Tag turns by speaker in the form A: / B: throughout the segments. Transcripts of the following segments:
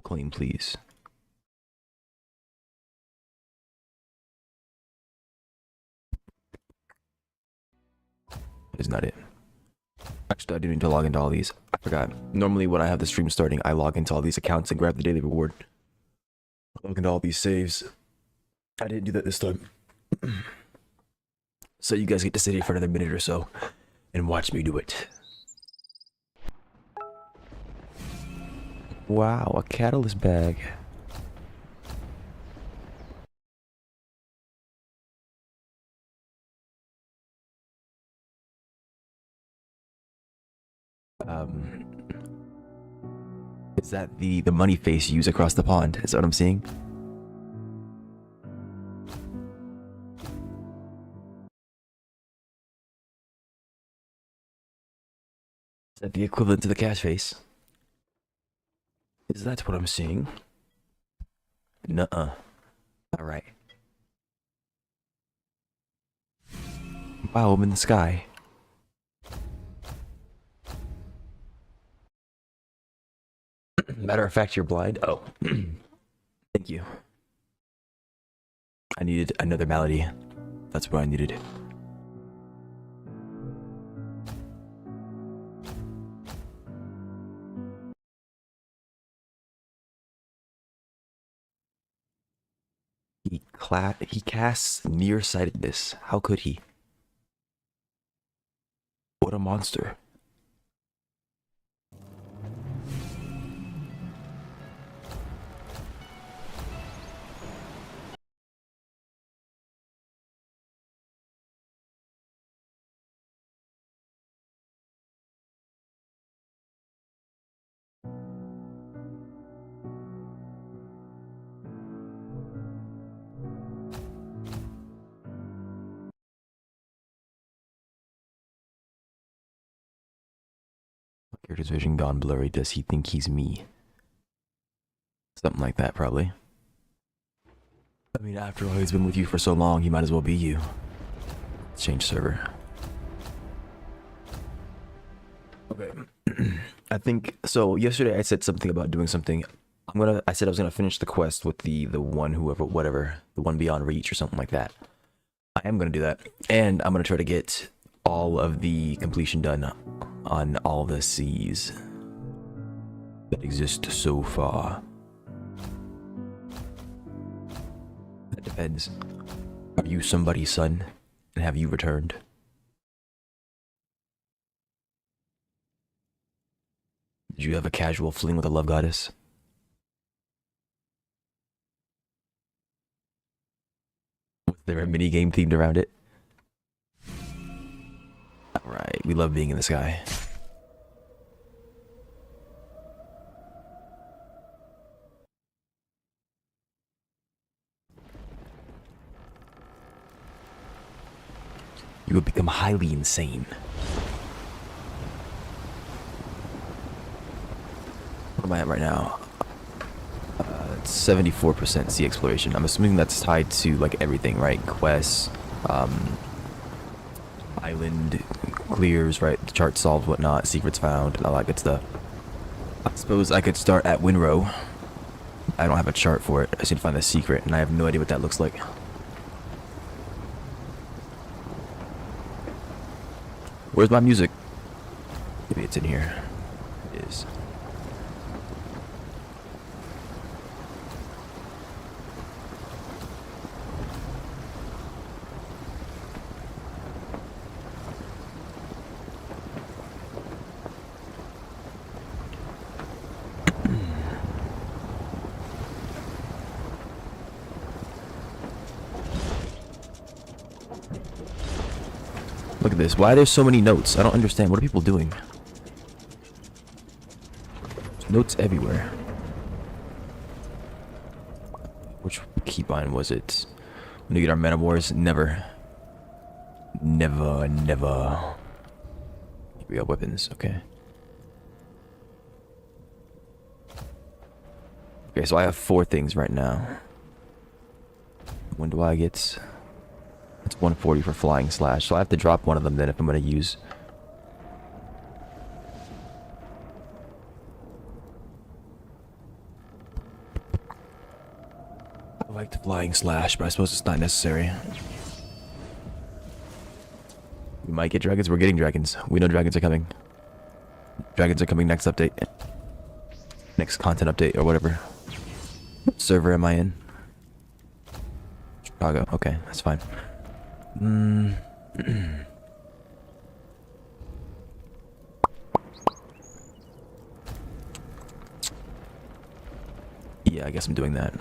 A: claim, please. Is not it. Actually, I didn't need to log into all these. I forgot. Normally, when I have the stream starting, I log into all these accounts and grab the daily reward. Log into all these saves. I didn't do that this time. So you guys get to sit here for another minute or so and watch me do it. Wow, a catalyst bag. Is that the money face you use across the pond? Is that what I'm seeing? Is that the equivalent to the cash face? Is that what I'm seeing? Nuh-uh. Alright. Wow, I'm in the sky. Matter of fact, you're blind. Oh. Thank you. I needed another malady. That's what I needed. He casts nearsightedness. How could he? What a monster. Character's vision gone blurry. Does he think he's me? Something like that, probably. I mean, after all, he's been with you for so long, he might as well be you. Change server. Okay. I think so. Yesterday I said something about doing something. I said I was gonna finish the quest with the one whatever, the one beyond reach or something like that. I am gonna do that, and I'm gonna try to get all of the completion done on all the seas that exist so far. That depends. Are you somebody's son, and have you returned? Did you have a casual fling with a love goddess? Was there a mini game themed around it? Alright, we love being in the sky. You would become highly insane. What am I at right now? 74% sea exploration. I'm assuming that's tied to like everything, right? Quests, island clears, right? The chart solved, whatnot, secrets found, and all that good stuff. I suppose I could start at Winrow. I don't have a chart for it. I just need to find the secret, and I have no idea what that looks like. Where's my music? Maybe it's in here. It is. Look at this. Why are there so many notes? I don't understand. What are people doing? There's notes everywhere. Which keybind was it? When we get our metamors? Never. Never, never. Here we got weapons. Okay. Okay, so I have 4 things right now. When do I get... It's 140 for flying slash, so I have to drop one of them then if I'm going to use. like the flying slash, but I suppose it's not necessary. We might get dragons. We're getting dragons. We know dragons are coming. Dragons are coming next update. Next content update or whatever. What server am I in? Chicago. Okay, that's fine. Yeah, I guess I'm doing that.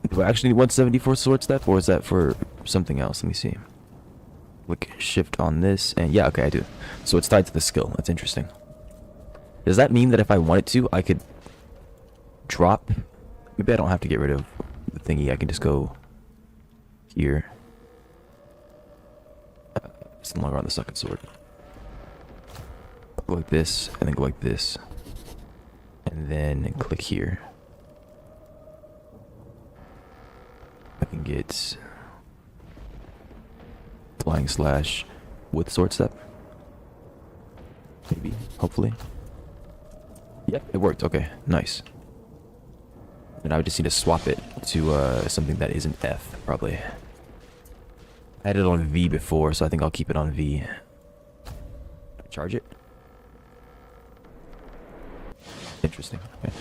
A: Do I actually need 174 sword step, or is that for something else? Let me see. Click shift on this, and yeah, okay, I do. So it's tied to the skill. That's interesting. Does that mean that if I wanted to, I could drop? Maybe I don't have to get rid of the thingy. I can just go here. It's no longer on the second sword. Go like this, and then go like this. And then click here. I can get flying slash with sword step. Maybe, hopefully. Yep, it worked. Okay, nice. And I would just need to swap it to something that isn't F, probably. I had it on V before, so I think I'll keep it on V. Charge it? Interesting. Okay.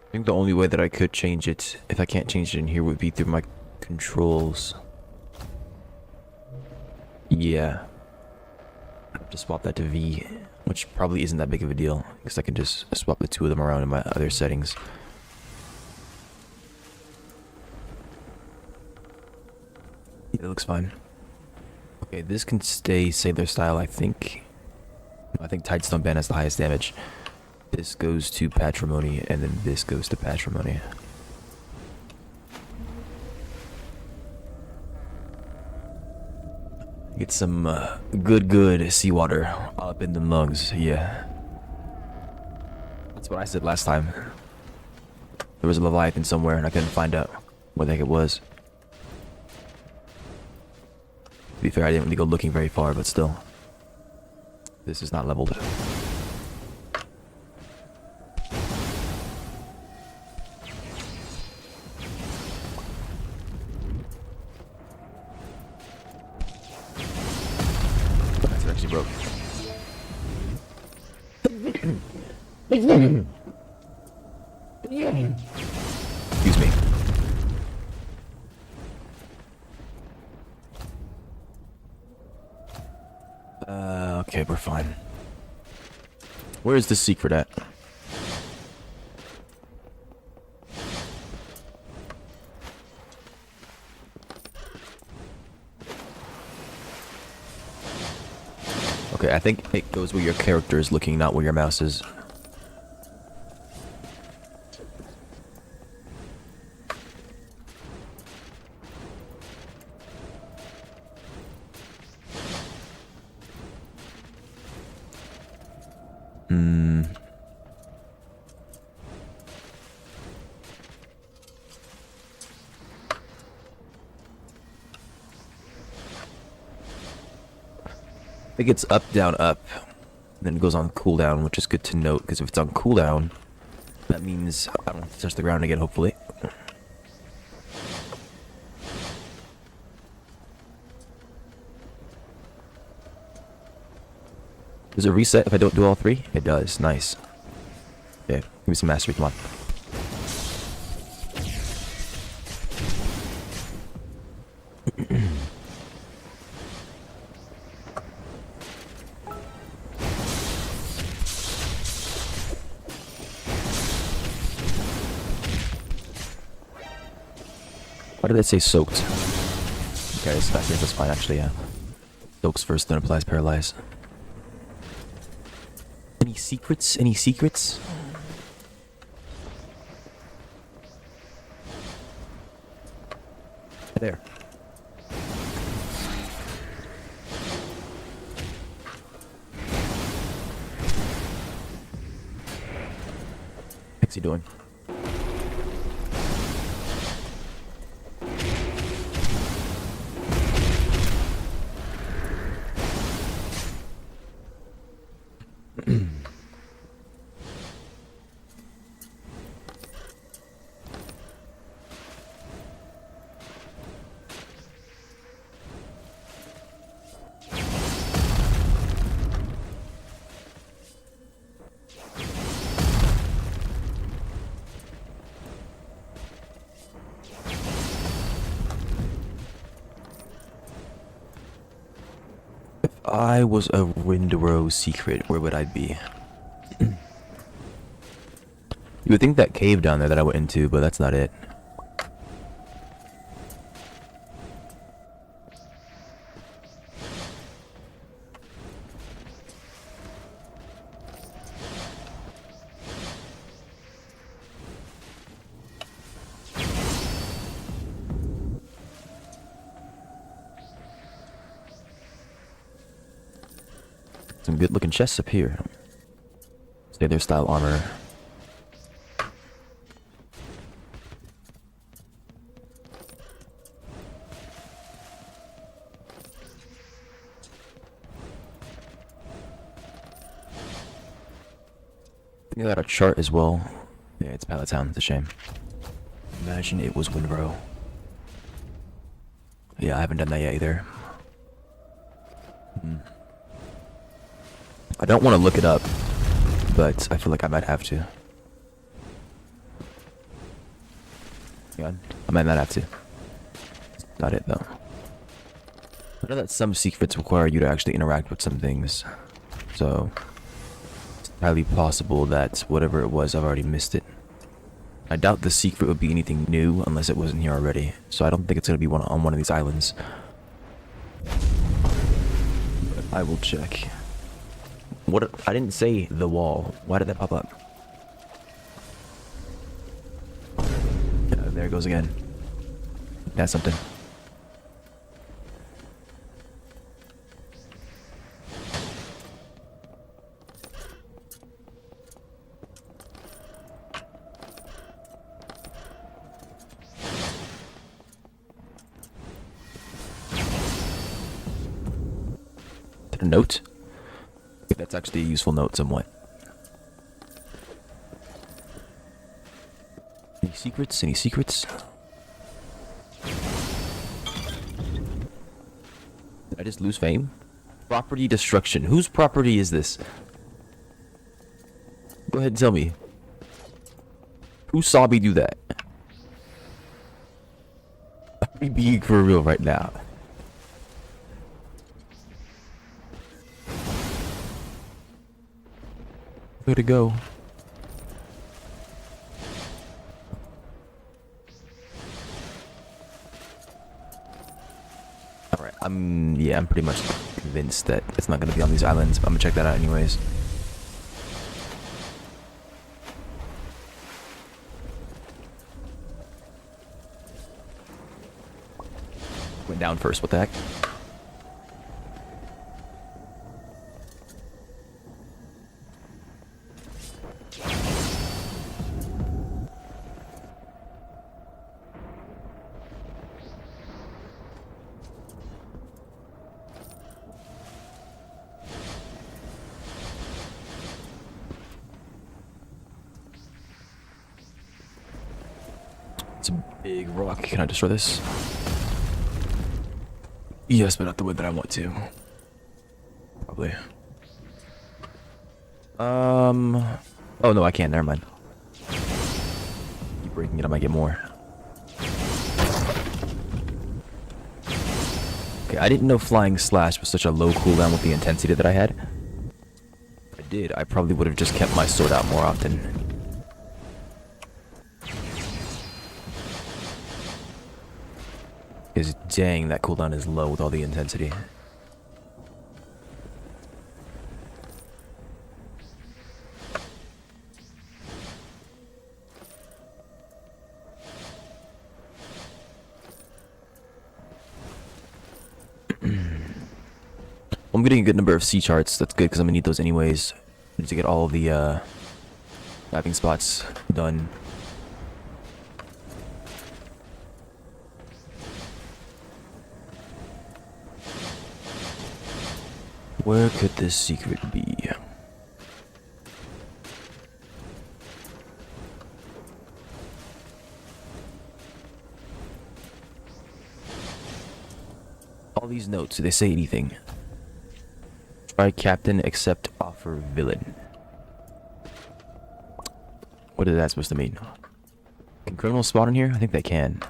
A: I think the only way that I could change it, if I can't change it in here, would be through my controls. Yeah. Just swap that to V, which probably isn't that big of a deal, because I can just swap the two of them around in my other settings. Yeah, it looks fine. Okay, this can stay Sailor style, I think. I think Tidestone Band has the highest damage. This goes to Patrimony, and then this goes to Patrimony. Get some good seawater up in the lungs, yeah. That's what I said last time. There was a Leviathan somewhere, and I couldn't find out where the heck it was. To be fair, I didn't really go looking very far, but still. This is not leveled. Broke. Excuse me. Okay, we're fine. Where is the secret at? Okay, I think it goes where your character is looking, not where your mouse is. I think it's up, down, up. Then it goes on cooldown, which is good to note, because if it's on cooldown, that means I don't have to touch the ground again, hopefully. Does it reset if I don't do all three? It does. Nice. Okay, give me some mastery, come on. Why did it say soaked? Okay, it's back here, that's fine actually, yeah. Soaks first, then applies paralyze. Any secrets? Any secrets? There. What's he doing? I was a Windrow secret, where would I be? You would think that cave down there that I went into, but that's not it. Some good looking chests up here. Stay their style armor. I think I got a chart as well. Yeah, it's Pallet Town. It's a shame. Imagine it was Windrow. Yeah, I haven't done that yet either. I don't want to look it up, but I feel like I might have to. Hang on. I might not have to. Not it though. I know that some secrets require you to actually interact with some things, so it's highly possible that whatever it was, I've already missed it. I doubt the secret would be anything new unless it wasn't here already, so I don't think it's going to be on one of these islands. But I will check. What? I didn't say the wall. Why did that pop up? There it goes again. That's something. A note? I think that's actually a useful note somewhat. Any secrets? Any secrets? Did I just lose fame? Property destruction. Whose property is this? Go ahead and tell me. Who saw me do that? Are we being for real right now? Where to go? Alright, I'm pretty much convinced that it's not gonna be on these islands, but I'm gonna check that out anyways. Went down first, what the heck? It's a big rock. Can I destroy this? Yes, but not the way that I want to. Probably. Oh no, I can't. Never mind. Keep breaking it, I might get more. Okay, I didn't know Flying Slash was such a low cooldown with the intensity that I had. If I did, I probably would have just kept my sword out more often. Because dang, that cooldown is low with all the intensity. I'm getting a good number of sea charts. That's good because I'm gonna need those anyways. I need to get all of the diving spots done. Where could this secret be? All these notes, do they say anything? Try captain, accept offer villain. What is that supposed to mean? Can criminals spawn in here? I think they can.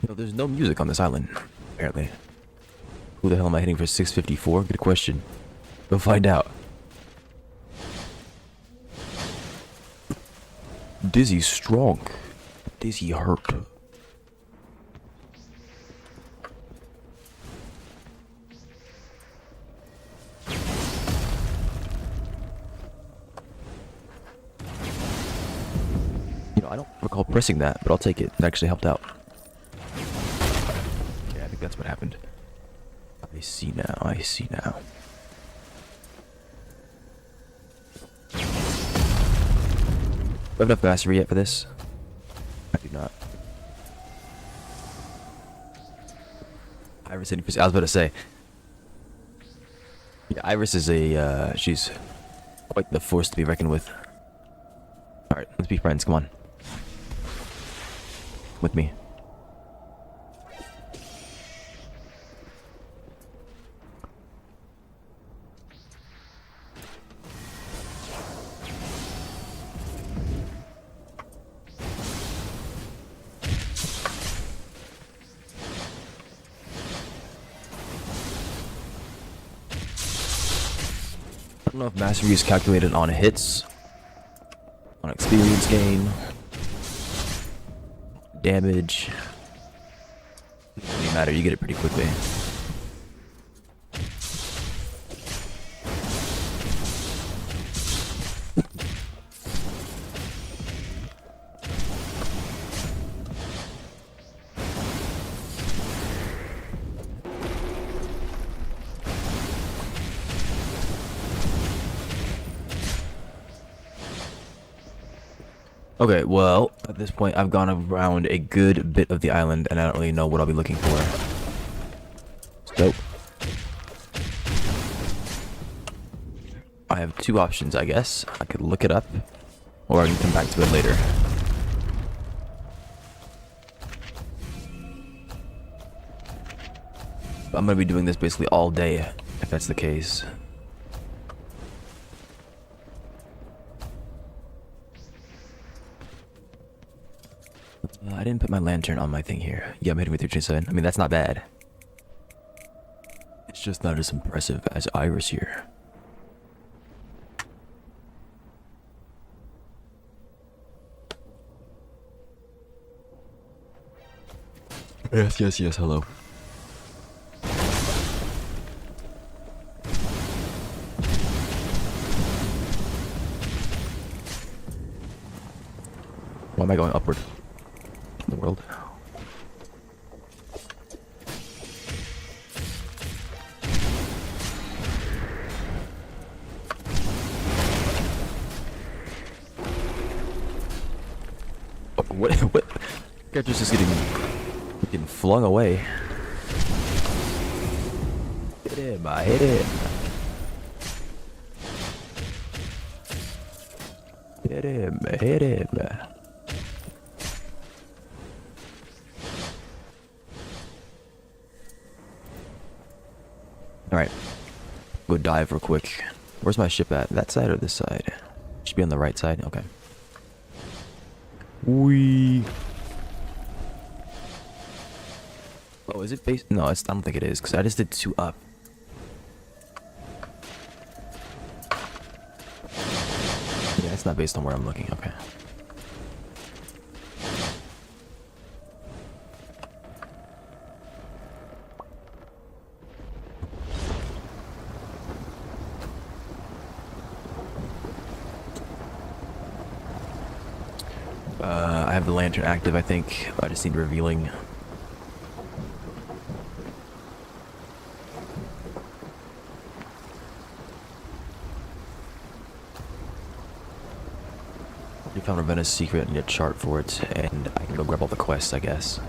A: No, there's no music on this island, apparently. Who the hell am I hitting for 654? Good question. We'll find out. Dizzy strong. Dizzy hurt. You know, I don't recall pressing that, but I'll take it. It actually helped out. Yeah, I think that's what happened. I see now, I see now. Do I have enough mastery yet for this? I do not. Iris 80%. I was about to say. Yeah, Iris is a, she's quite the force to be reckoned with. Alright, let's be friends, come on. With me. I don't know if mastery is calculated on hits, on experience gain, damage. It doesn't really matter, you get it pretty quickly. Okay, well, at this point, I've gone around a good bit of the island, and I don't really know what I'll be looking for. So, I have two options, I guess. I could look it up, or I can come back to it later. But I'm gonna be doing this basically all day, if that's the case. I didn't put my lantern on my thing here. Yeah, I'm hitting with 327. I mean, that's not bad. It's just not as impressive as Iris here. Yes, yes, yes, hello. Why am I going upward? The world. What? Character's just getting flung away. Hit him! I hit him! Hit him! Hit him! Alright. Go dive real quick. Where's my ship at? That side or this side? Should be on the right side. Okay. Wee. Oh, is it based? No, I don't think it is, because I just did 2 up. Yeah, it's not based on where I'm looking. Okay. I have the lantern active, I think. I just need revealing. You found Ravenna's secret and a chart for it, and I can go grab all the quests, I guess.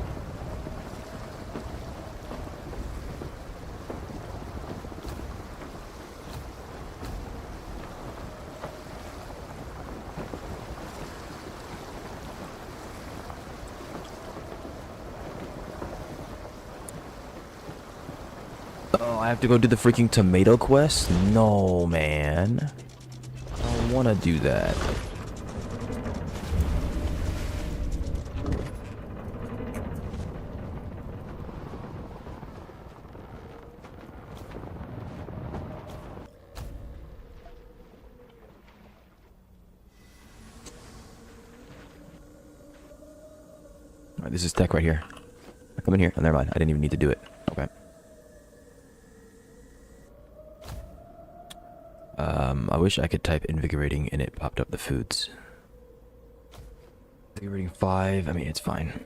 A: Oh, I have to go do the freaking tomato quest? No, man. I don't want to do that. Alright, this is tech right here. Come in here. Oh, never mind. I didn't even need to do it. Okay. I wish I could type invigorating and it popped up the foods. Invigorating 5. I mean, it's fine.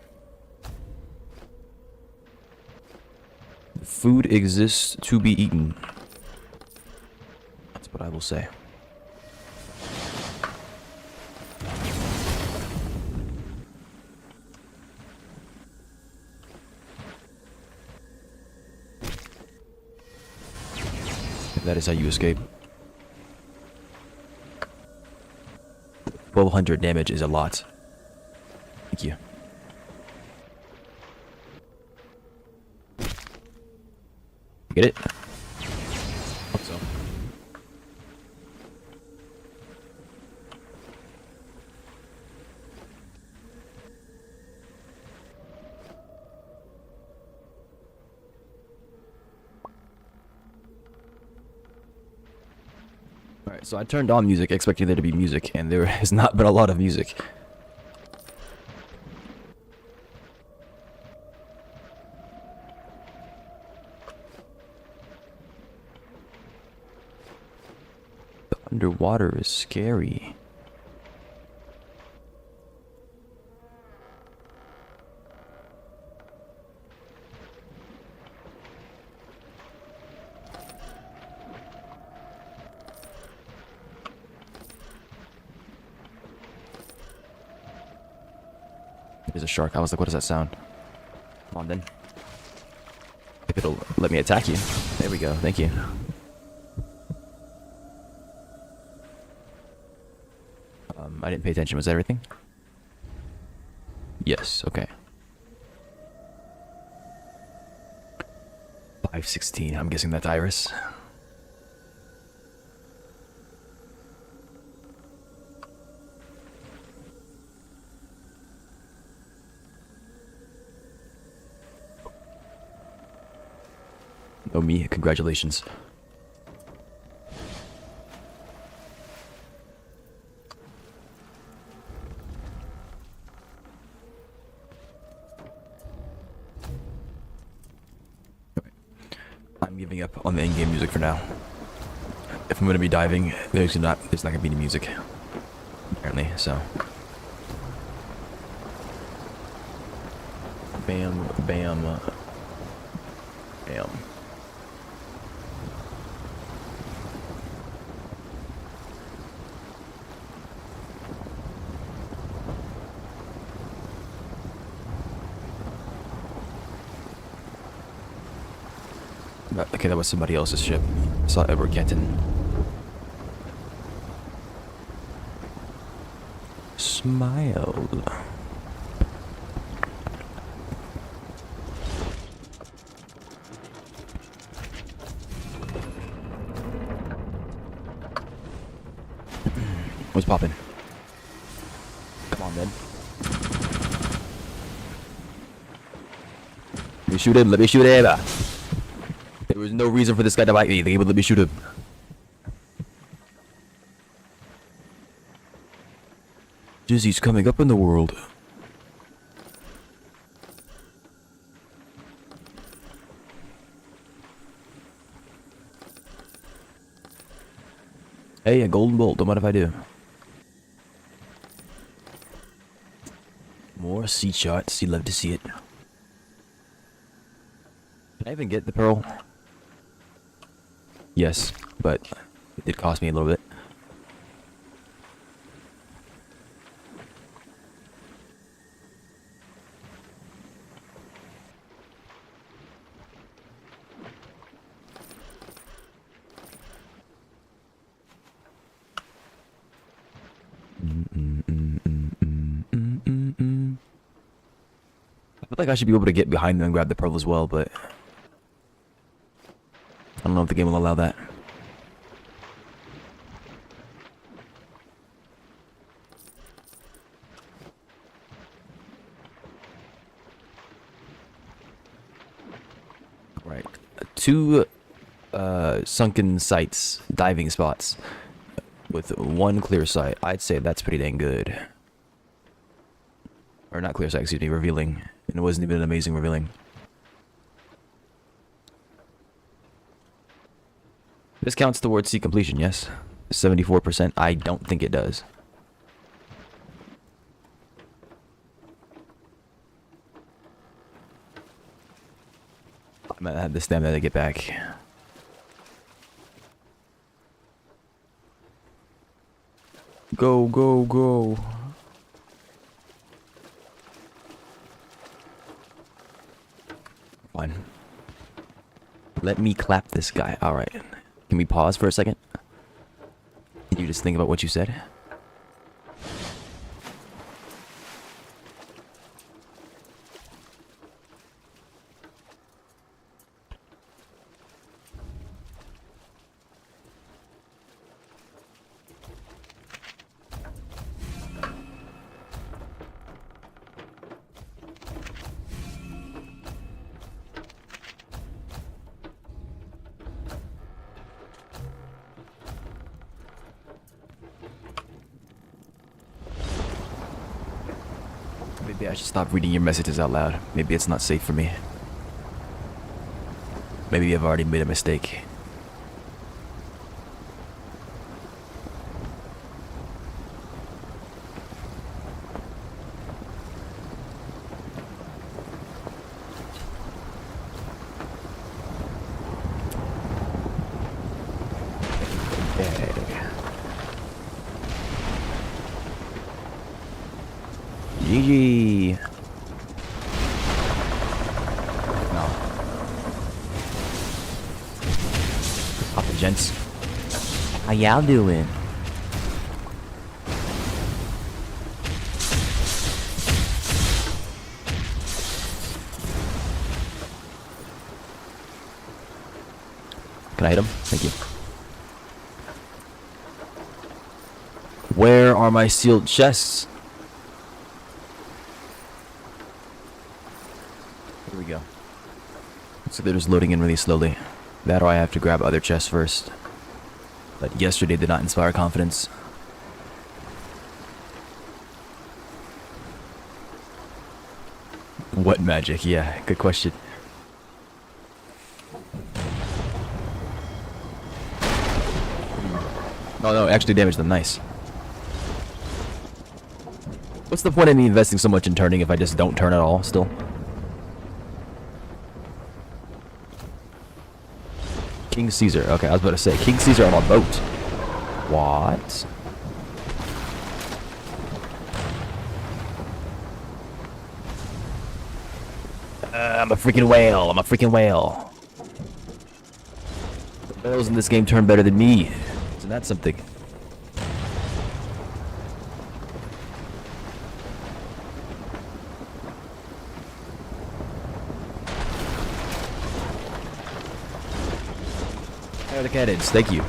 A: The food exists to be eaten. That's what I will say. That is how you escape. 1200 damage is a lot. Thank you. Get it? Hope so. Alright, so I turned on music expecting there to be music, and there has not been a lot of music. The underwater is scary. There's a shark. I was like, what does that sound? Come on, then. If it'll let me attack you. There we go. Thank you. I didn't pay attention. Was that everything? Yes. Okay. 516. I'm guessing that's Iris. Oh, me. Congratulations. Okay. I'm giving up on the in-game music for now. If I'm going to be diving, there's not going to be any music. Apparently, so. Bam, bam, bam. Okay, that was somebody else's ship. I saw Edward Kenton. Smiled. What's poppin'? Come on, then. Let me shoot him. Let me shoot him. There was no reason for this guy to bite me. They would let me shoot him. Dizzy's coming up in the world. Hey, a golden bolt. Don't mind if I do. More sea charts. You love to see it. Can I even get the pearl? Yes, but it did cost me a little bit. I feel like I should be able to get behind them and grab the pearl as well, but I don't know if the game will allow that. Right. Two sunken sites, diving spots, with one clear sight. I'd say that's pretty dang good. Or not clear sight, excuse me, revealing. And it wasn't even an amazing revealing. This counts towards sea completion, yes? 74%? I don't think it does. I might have the stamina to get back. Go, go, go. Fine. Let me clap this guy. Alright. Can we pause for a second? Can you just think about what you said? Maybe I should stop reading your messages out loud. Maybe it's not safe for me. Maybe I've already made a mistake. GG. No. Papa gents. How y'all doing? Can I hit him? Thank you. Where are my sealed chests? Here we go. So they're just loading in really slowly. That or I have to grab other chests first. But yesterday did not inspire confidence. What magic? Yeah, good question. Oh no, actually damaged them. Nice. What's the point of me investing so much in turning if I just don't turn at all still? King Caesar. Okay, I was about to say, King Caesar on a boat. What? I'm a freaking whale. I'm a freaking whale. The whales in this game turn better than me. Isn't that something? There are the cannons. Thank you.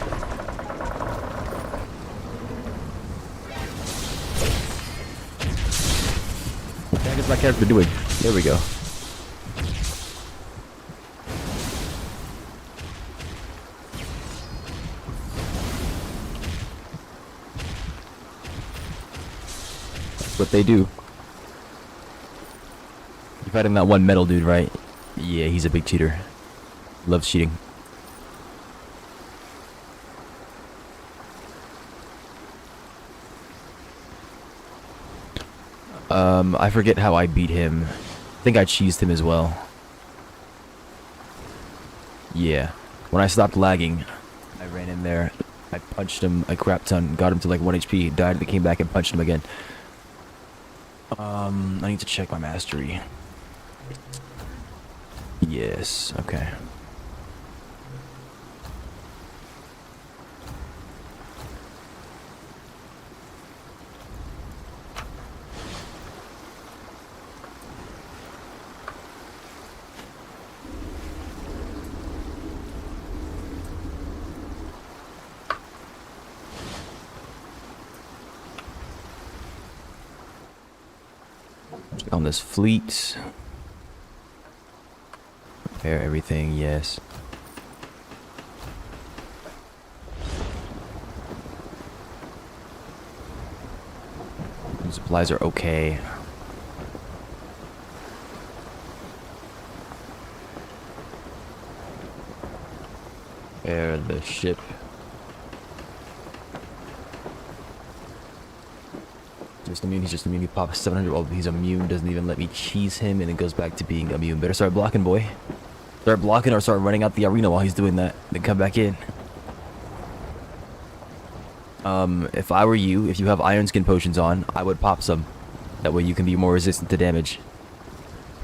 A: What the heck is my character doing? There we go. That's what they do. You're fighting that one metal dude, right? Yeah, he's a big cheater. Loves cheating. I forget how I beat him. I think I cheesed him as well. Yeah. When I stopped lagging, I ran in there. I punched him a crap ton, got him to like 1 HP, died, and came back and punched him again. I need to check my mastery. Yes, okay. On this fleet. Repair everything, yes. Supplies are okay. Repair the ship. Just immune, he's just immune. He pops 700. Oh, he's immune. Doesn't even let me cheese him, and it goes back to being immune. Better start blocking, boy. Start blocking or start running out the arena while he's doing that. Then come back in. If I were you, if you have iron skin potions on, I would pop some. That way you can be more resistant to damage.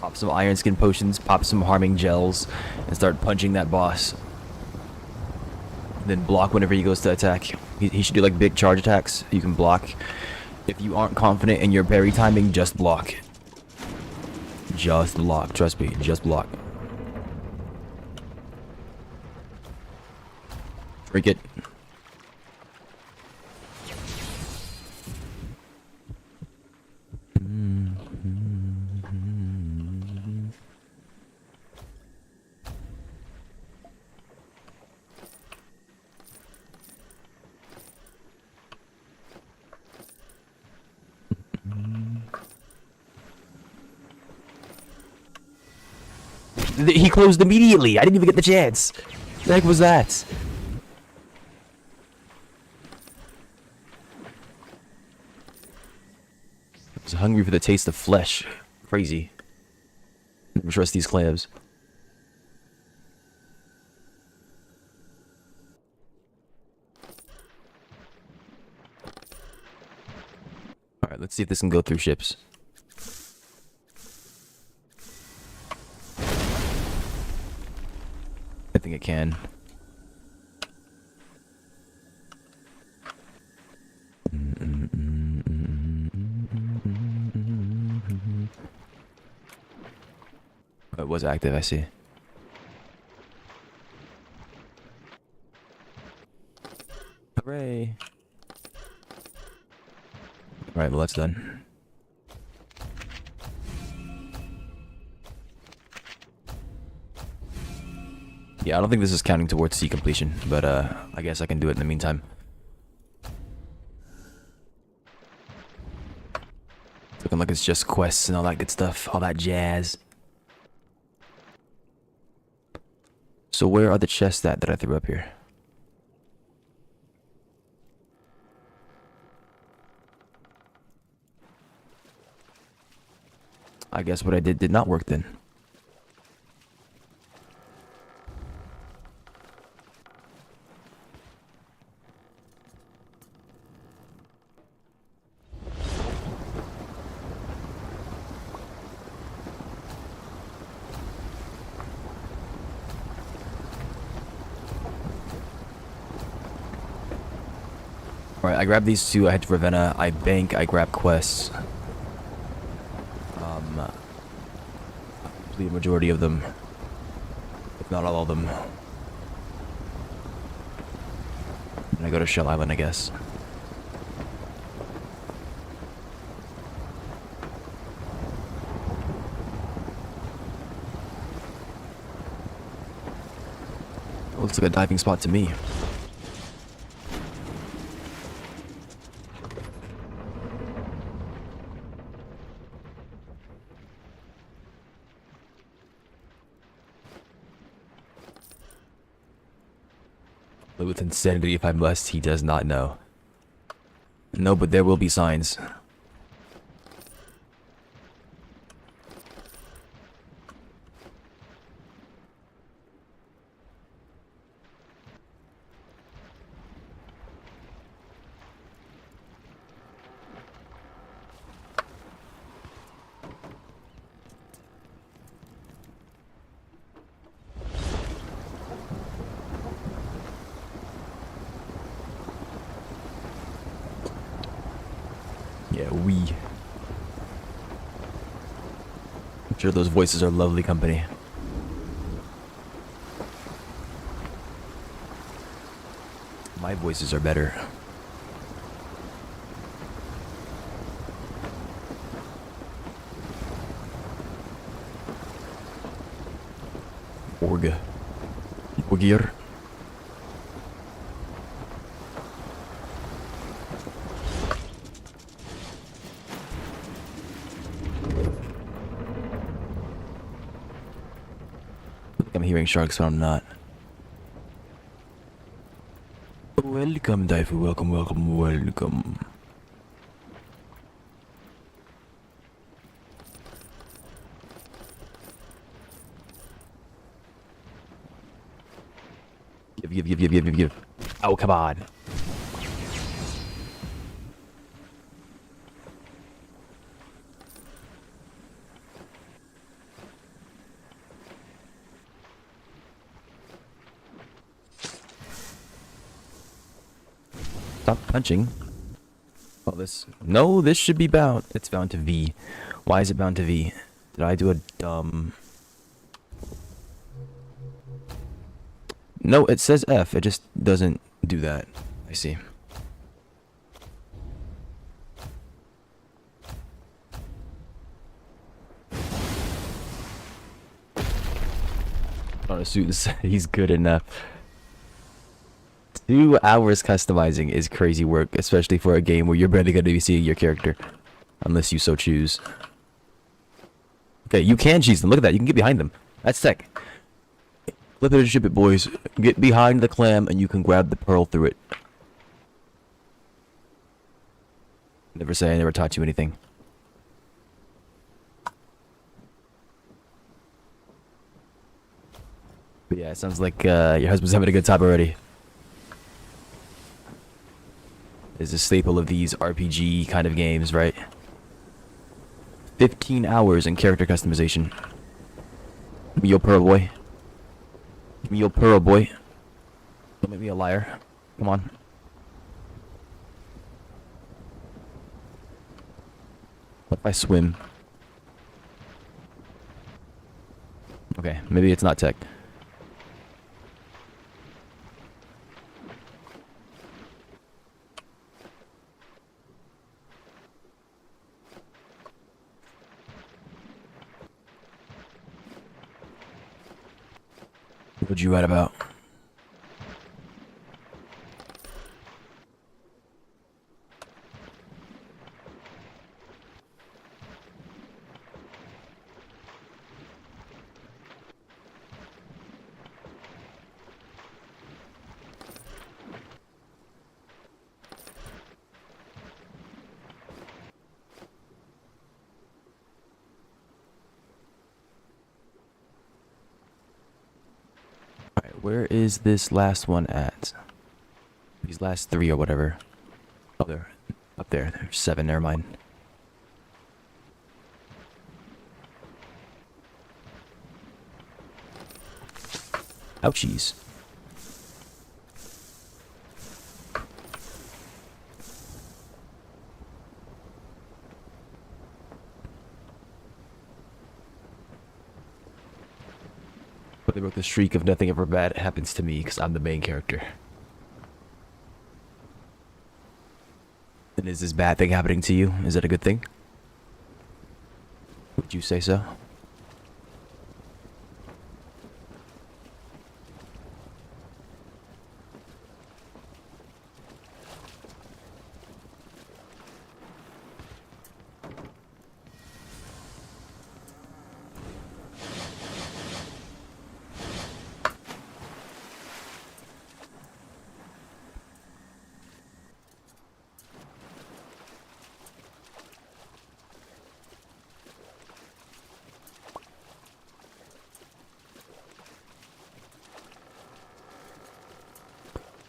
A: Pop some iron skin potions, pop some harming gels, and start punching that boss. Then block whenever he goes to attack. He should do like big charge attacks. You can block. If you aren't confident in your parry timing, just block. Just block. Trust me, just block. Drink it. He closed immediately. I didn't even get the chance. What the heck was that? I was hungry for the taste of flesh. Crazy. Never trust these clams. Alright, let's see if this can go through ships. I think it can. Oh, it was active, I see. Hooray! Alright, well that's done. Yeah, I don't think this is counting towards sea completion, but I guess I can do it in the meantime. It's looking like it's just quests and all that good stuff, all that jazz. So where are the chests that I threw up here? I guess what I did not work then. Alright, I grabbed these two, I head to Ravenna, I bank, I grab quests. The majority of them, if not all of them. And I go to Shell Island, I guess. Looks like a diving spot to me. With insanity if I must, he does not know. No, but there will be signs. Yeah, we. I'm sure those voices are lovely company. My voices are better. Orga. Orgier. I'm hearing sharks, but I'm not. Welcome, Daifu. Welcome, welcome, welcome. Give. Oh, come on. Stop punching. Oh, this... No, this should be bound. It's bound to V. Why is it bound to V? Did I do a dumb... No, it says F. It just doesn't do that. I see. On a suit, he's good enough. 2 hours customizing is crazy work, especially for a game where you're barely going to be seeing your character. Unless you so choose. Okay, you can cheese them. Look at that. You can get behind them. That's tech. Flip it and ship it, boys. Get behind the clam and you can grab the pearl through it. Never say I never taught you anything. But yeah, it sounds like your husband's having a good time already. Is a staple of these RPG kind of games, right? 15 hours in character customization. Give me your pearl, boy. Give me your pearl, boy. Don't make me a liar. Come on. What if I swim? Okay, maybe it's not tech. What would you write about? Where is this last one at? These last 3 or whatever. Oh, they're up there. There's 7, never mind. Ouchies. But they broke the streak of nothing ever bad happens to me because I'm the main character. And is this bad thing happening to you? Is that a good thing? Would you say so?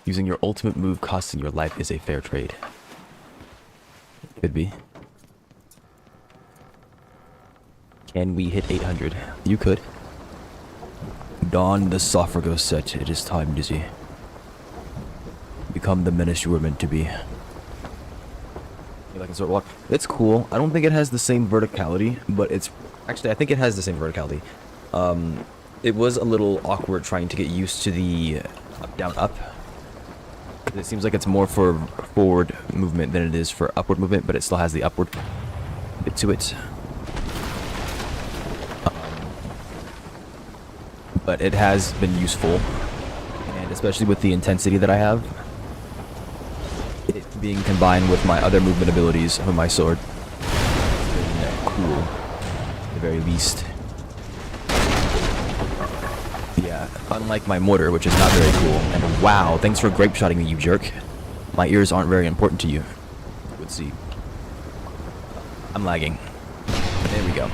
A: Using your ultimate move costing your life is a fair trade. Could be. Can we hit 800? You could. Don the Sophragos set. It is time, Dizzy. Become the menace you were meant to be. You're like Sword walk. It's cool. I don't think it has the same verticality, but it's actually I think it has the same verticality. It was a little awkward trying to get used to the up down up. It seems like it's more for forward movement than it is for upward movement, but it still has the upward bit to it. But it has been useful, and especially with the intensity that I have, it being combined with my other movement abilities with my sword, it's been cool, at the very least. Yeah, unlike my mortar, which is not very cool. And wow, thanks for grape shotting me, you jerk. My ears aren't very important to you. Let's see. I'm lagging. There we go.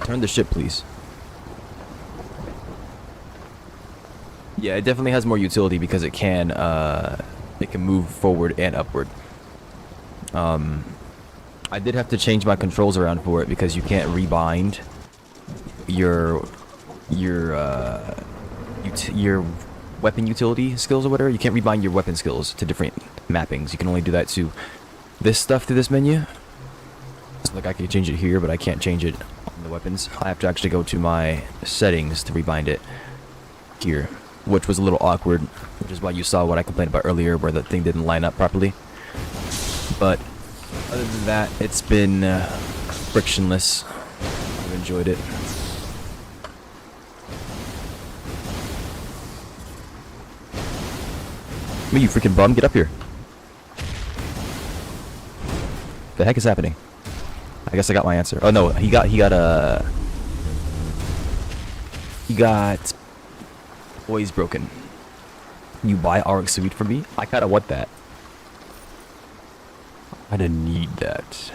A: Turn the ship, please. Yeah, it definitely has more utility because it can move forward and upward. I did have to change my controls around for it because you can't rebind your weapon utility skills or whatever. You can't rebind your weapon skills to different mappings. You can only do that to this stuff through this menu. So like I can change it here, but I can't change it on the weapons. I have to actually go to my settings to rebind it here, which was a little awkward, which is why you saw what I complained about earlier where the thing didn't line up properly. But other than that, it's been frictionless. I've enjoyed it. Me, you freaking bum, get up here. The heck is happening? I guess I got my answer. Oh no, he got toys broken. You buy RX Suite for me? I kinda want that. I didn't need that.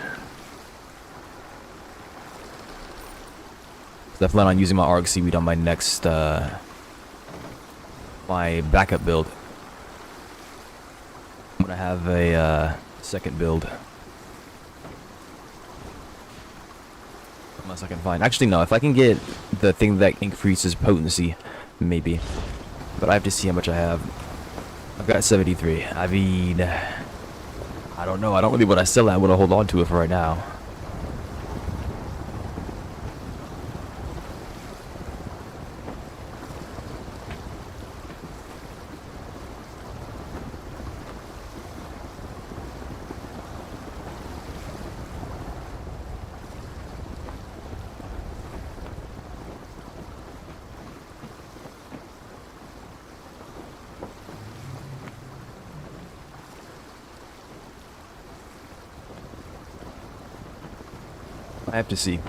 A: I plan on using my RX Suite on my next my backup build. I'm gonna have a second build. Unless I can find. Actually, no. If I can get the thing that increases potency, maybe. But I have to see how much I have. I've got 73. I mean, I don't know. I don't really want to sell that. I want to hold on to it for right now. I have to see.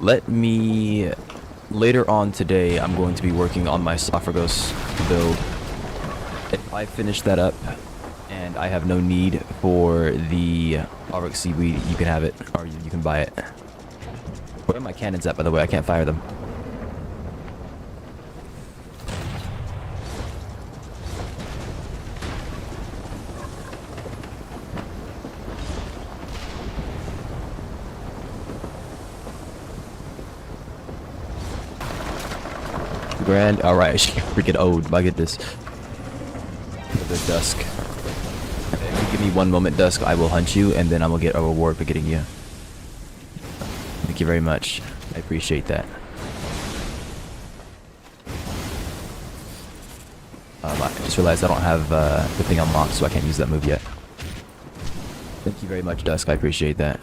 A: Let me... Later on today, I'm going to be working on my Sophagos build. If I finish that up, and I have no need for the RX Seaweed, you can have it, or you can buy it. Where are my cannons at, by the way? I can't fire them. Grand. Alright, she freaking owed. I get this. The Dusk. If you give me 1 moment, Dusk, I will hunt you, and then I will get a reward for getting you. Thank you very much. I appreciate that. I just realized I don't have the thing unlocked, so I can't use that move yet. Thank you very much, Dusk. I appreciate that.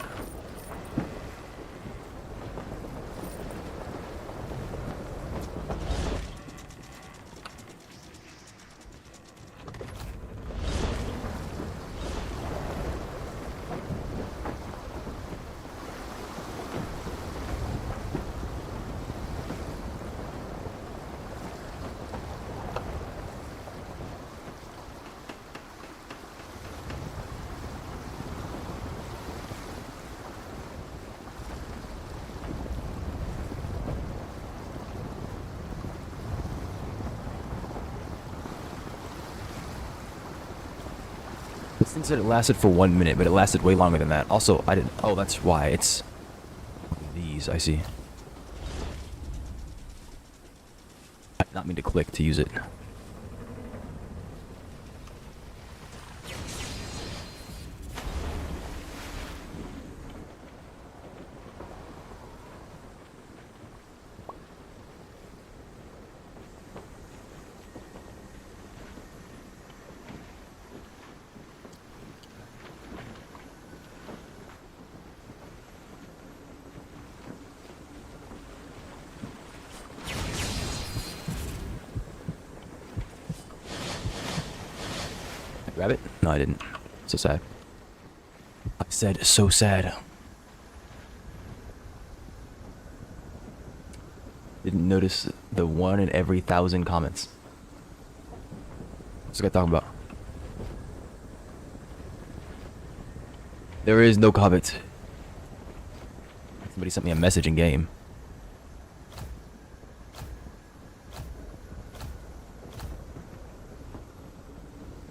A: This thing said it lasted for 1 minute, but it lasted way longer than that. Also, I didn't... Oh, that's why. It's... These, I see. I did not mean to click to use it. No, I didn't. So sad. I said so sad. Didn't notice the 1 in every 1,000 comments. What's this guy talking about? There is no comment. Somebody sent me a message in game.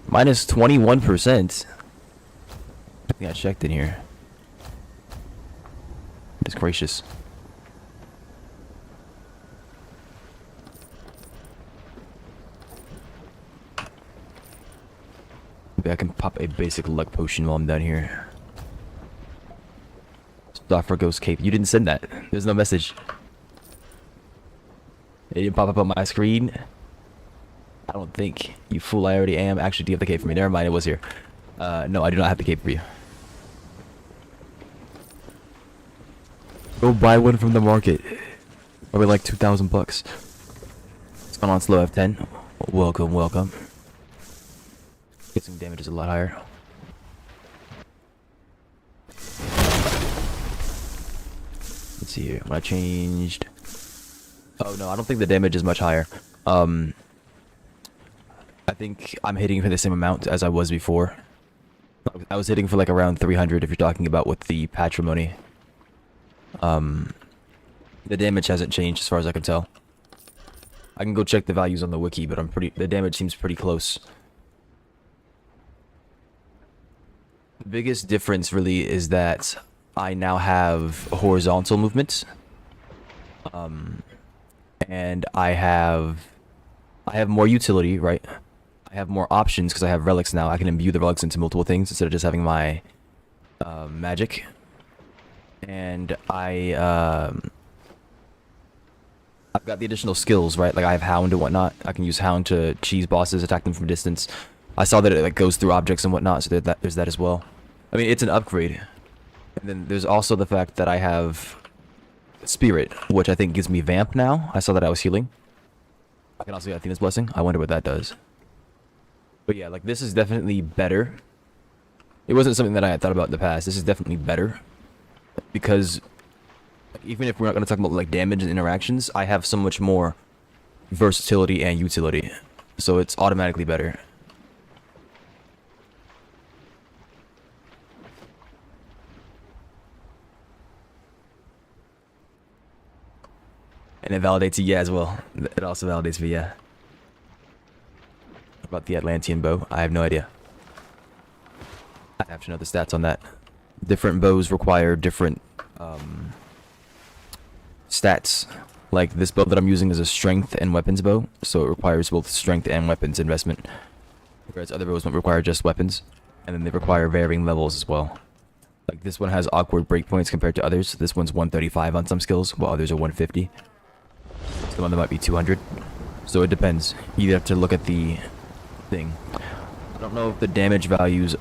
A: Minus 21%. I think I checked in here. It's gracious. Maybe I can pop a basic luck potion while I'm down here. Stop for Ghost Cape. You didn't send that. There's no message. It didn't pop up on my screen. I don't think. You fool, I already am. Actually, do you have the cape for me? Never mind, it was here. No, I do not have the cape for you. Go buy one from the market. Probably like 2,000 bucks. What's going on, Slow F10? Welcome, welcome. Guessing damage is a lot higher. Let's see here. When I changed... Oh no, I don't think the damage is much higher. I think I'm hitting for the same amount as I was before. I was hitting for like around 300 if you're talking about with the patrimony. The damage hasn't changed as far as I can tell. I can go check the values on the wiki, but the damage seems pretty close. The biggest difference really is that I now have horizontal movement. And I have more utility, right? I have more options because I have relics now. I can imbue the relics into multiple things instead of just having my magic. And I've got the additional skills, right? Like I have Hound and whatnot. I can use Hound to cheese bosses, attack them from a distance. I saw that it like goes through objects and whatnot, so there's that as well. I mean, it's an upgrade. And then there's also the fact that I have Spirit, which I think gives me Vamp now. I saw that I was healing. I can also get Athena's Blessing. I wonder what that does. But yeah, like this is definitely better. It wasn't something that I had thought about in the past. This is definitely better. Because even if we're not going to talk about like damage and interactions, I have so much more versatility and utility. So it's automatically better. And it validates you, yeah, as well. It also validates me, yeah. What about the Atlantean bow? I have no idea. I have to know the stats on that. Different bows require different stats. Like this bow that I'm using is a strength and weapons bow, so it requires both strength and weapons investment. Whereas other bows won't require just weapons, and then they require varying levels as well. Like this one has awkward breakpoints compared to others. This one's 135 on some skills, while others are 150. The one that might be 200. So it depends. You have to look at the thing. I don't know if the damage values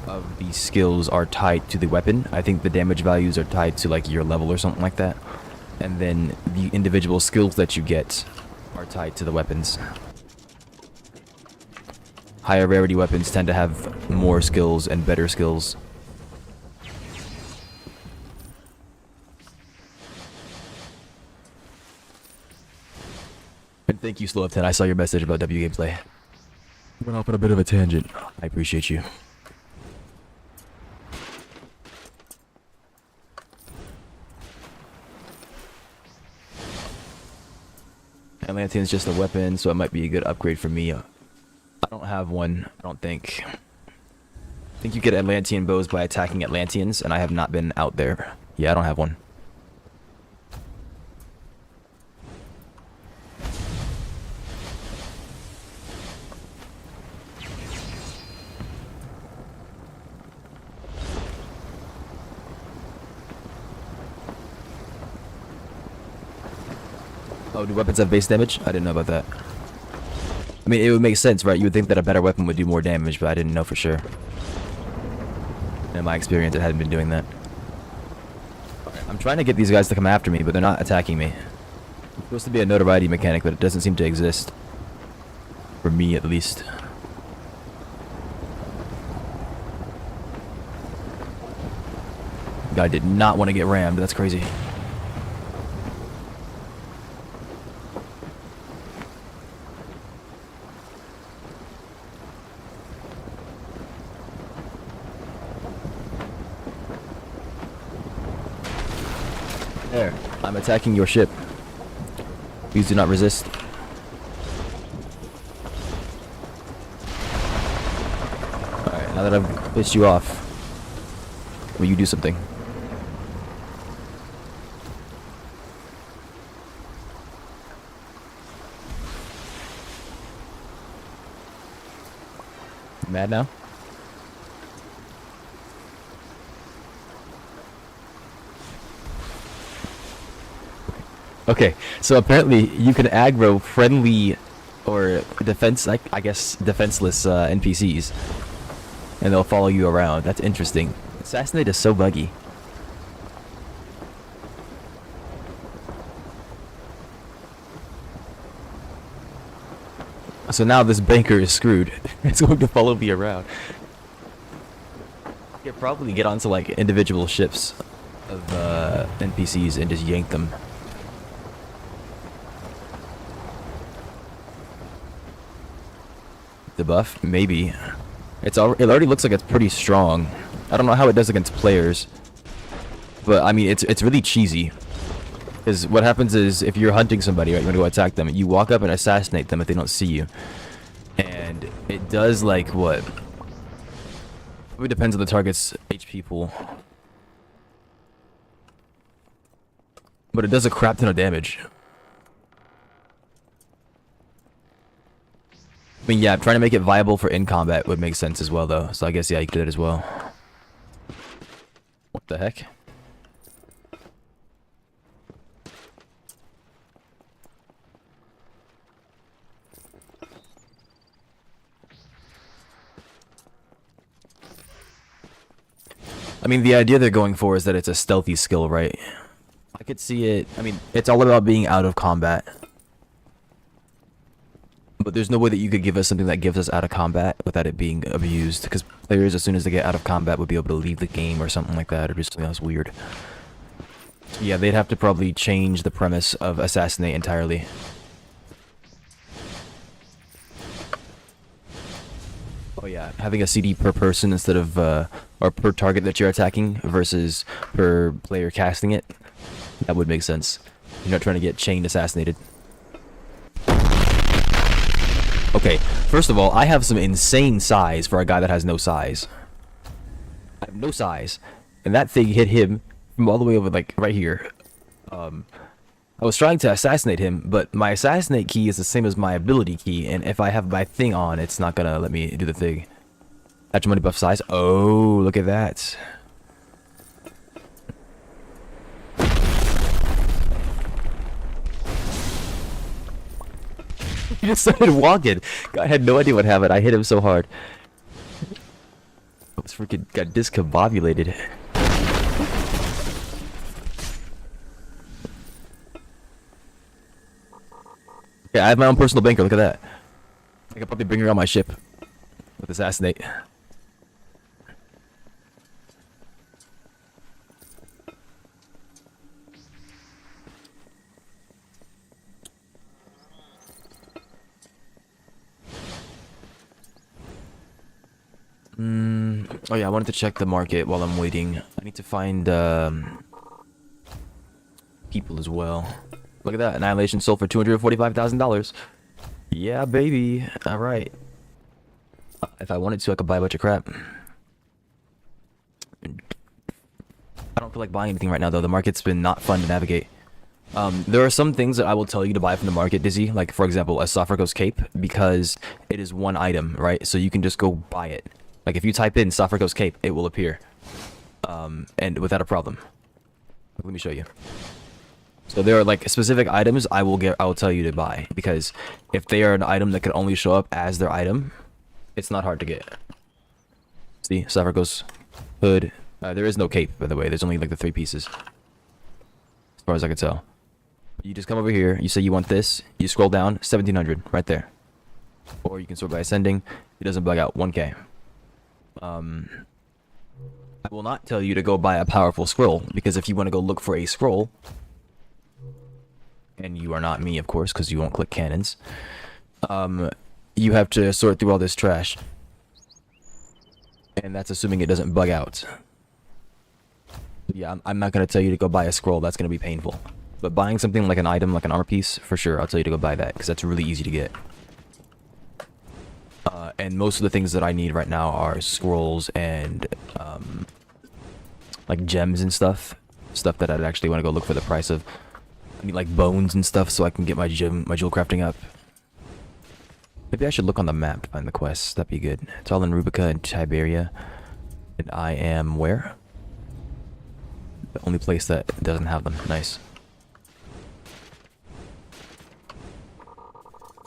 A: of the skills are tied to the weapon. I think the damage values are tied to like your level or something like that. And then the individual skills that you get are tied to the weapons. Higher rarity weapons tend to have more skills and better skills. And thank you, Slow Up 10. I saw your message about W gameplay. Went off on a bit of a tangent. I appreciate you. Atlantean's just a weapon, so it might be a good upgrade for me. I don't have one, I don't think. I think you get Atlantean bows by attacking Atlanteans, and I have not been out there. Yeah, I don't have one. Oh, do weapons have base damage? I didn't know about that. I mean, it would make sense, right? You would think that a better weapon would do more damage, but I didn't know for sure. In my experience, it hadn't been doing that. I'm trying to get these guys to come after me, but they're not attacking me. It's supposed to be a notoriety mechanic, but it doesn't seem to exist. For me, at least. Guy did not want to get rammed. That's crazy. There. I'm attacking your ship. Please do not resist. Alright, now that I've pissed you off, will you do something? Mad now? Okay, so apparently you can aggro friendly or I guess defenseless NPCs, and they'll follow you around. That's interesting. Assassinate is so buggy. So now this banker is screwed. It's going to follow me around. You could probably get onto like individual ships of NPCs and just yank them. The buff? Maybe. It already looks like it's pretty strong. I don't know how it does against players. But I mean it's really cheesy. Because what happens is if you're hunting somebody, right, you want to go attack them, you walk up and assassinate them if they don't see you. And it does like what? It depends on the target's HP pool. But it does a crap ton of damage. I mean, yeah, trying to make it viable for in combat would make sense as well, though. So I guess, yeah, you could do that as well. What the heck? I mean, the idea they're going for is that it's a stealthy skill, right? I could see it. I mean, it's all about being out of combat. But there's no way that you could give us something that gives us out of combat without it being abused. Because players, as soon as they get out of combat, would be able to leave the game or something like that, or do something else weird. Yeah, they'd have to probably change the premise of Assassinate entirely. Oh yeah, having a CD per person instead of, or per target that you're attacking versus per player casting it. That would make sense. You're not trying to get chained assassinated. Okay, first of all, I have some insane size for a guy that has no size. I have no size. And that thing hit him from all the way over, like, right here. I was trying to assassinate him, but my assassinate key is the same as my ability key, and if I have my thing on, it's not gonna let me do the thing. Add your money buff size. Oh, look at that. He just started walking. I had no idea what happened. I hit him so hard. I was freaking got discombobulated. Yeah, I have my own personal banker. Look at that. I could probably bring her on my ship with Assassinate. Oh yeah, I wanted to check the market while I'm waiting. I need to find people as well. Look at that, Annihilation sold for $245,000. Yeah, baby. All right. If I wanted to, I could buy a bunch of crap. I don't feel like buying anything right now, though. The market's been not fun to navigate. There are some things that I will tell you to buy from the market, Dizzy. Like, for example, a Sophragos cape, because it is one item, right? So you can just go buy it. Like, if you type in Sophragos cape, it will appear. And without a problem. Let me show you. So there are, like, specific items I will tell you to buy. Because if they are an item that can only show up as their item, it's not hard to get. See? Sophragos hood. There is no cape, by the way. There's only, like, the 3 pieces. As far as I can tell. You just come over here, you say you want this, you scroll down, 1700, right there. Or you can sort by ascending, it doesn't bug out, 1k. I will not tell you to go buy a powerful scroll, because if you want to go look for a scroll, and you are not me, of course, because you won't click cannons, you have to sort through all this trash. And that's assuming it doesn't bug out. Yeah, I'm not going to tell you to go buy a scroll, that's going to be painful. But buying something like an item, like an armor piece, for sure, I'll tell you to go buy that, because that's really easy to get. And most of the things that I need right now are scrolls and, like gems and stuff. Stuff that I'd actually want to go look for the price of. I need like bones and stuff so I can get my jewel crafting up. Maybe I should look on the map to find the quests, that'd be good. It's all in Rubica and Tiberia. And I am where? The only place that doesn't have them. Nice.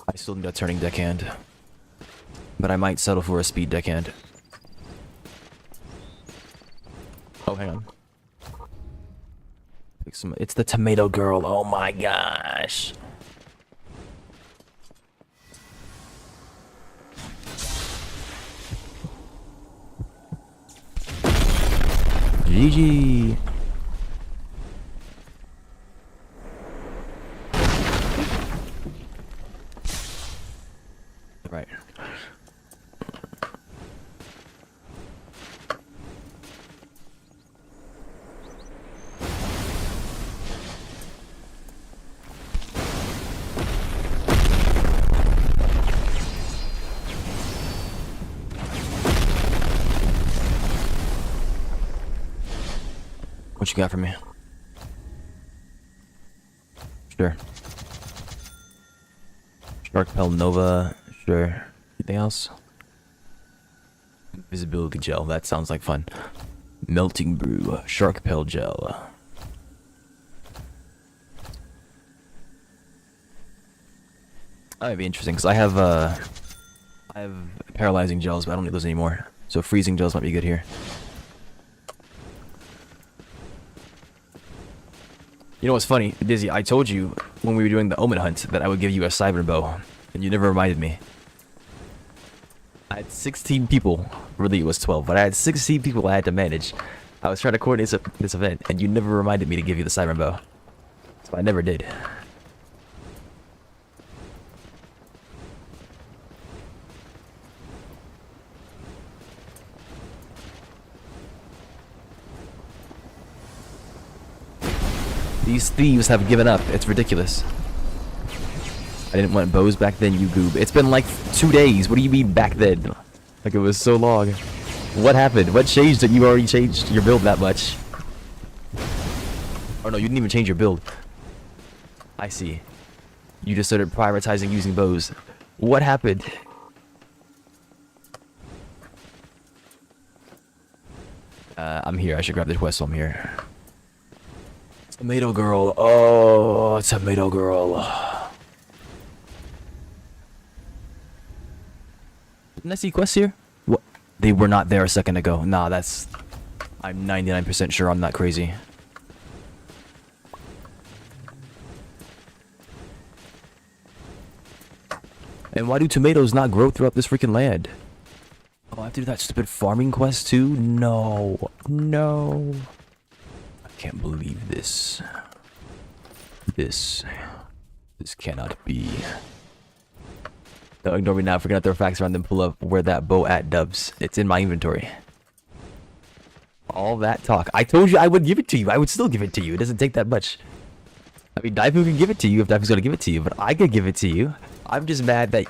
A: I still need a turning deckhand. But I might settle for a speed deckhand. Oh, hang on. It's the tomato girl. Oh my gosh. GG. Right. What you got for me? Sure. Shark Pell Nova. Sure. Anything else? Invisibility gel. That sounds like fun. Melting brew. Shark Pell gel. That might be interesting because I have paralyzing gels, but I don't need those anymore. So freezing gels might be good here. You know what's funny, Dizzy? I told you when we were doing the Omen hunt that I would give you a cyber bow, and you never reminded me. I had 16 people. Really, it was 12, but I had 16 people I had to manage. I was trying to coordinate this event, and you never reminded me to give you the siren bow. So I never did. These thieves have given up. It's ridiculous. I didn't want bows back then, you goob. It's been like 2 days. What do you mean back then? Like it was so long. What happened? What changed that you already changed your build that much? Oh no, you didn't even change your build. I see. You just started prioritizing using bows. What happened? I'm here. I should grab the quest while I'm here. Tomato girl. Oh, tomato girl. Didn't I see quests here? What? They were not there a second ago. Nah, that's... I'm 99% sure I'm not crazy. And why do tomatoes not grow throughout this freaking land? Oh, I have to do that stupid farming quest too? No. No. I can't believe this. This cannot be. Don't ignore me now. Forget to throw facts around and pull up where that bow at, Dubs. It's in my inventory. All that talk. I told you I would give it to you. I would still give it to you. It doesn't take that much. I mean, Daifu can give it to you if Daifu's gonna give it to you, but I could give it to you. I'm just mad that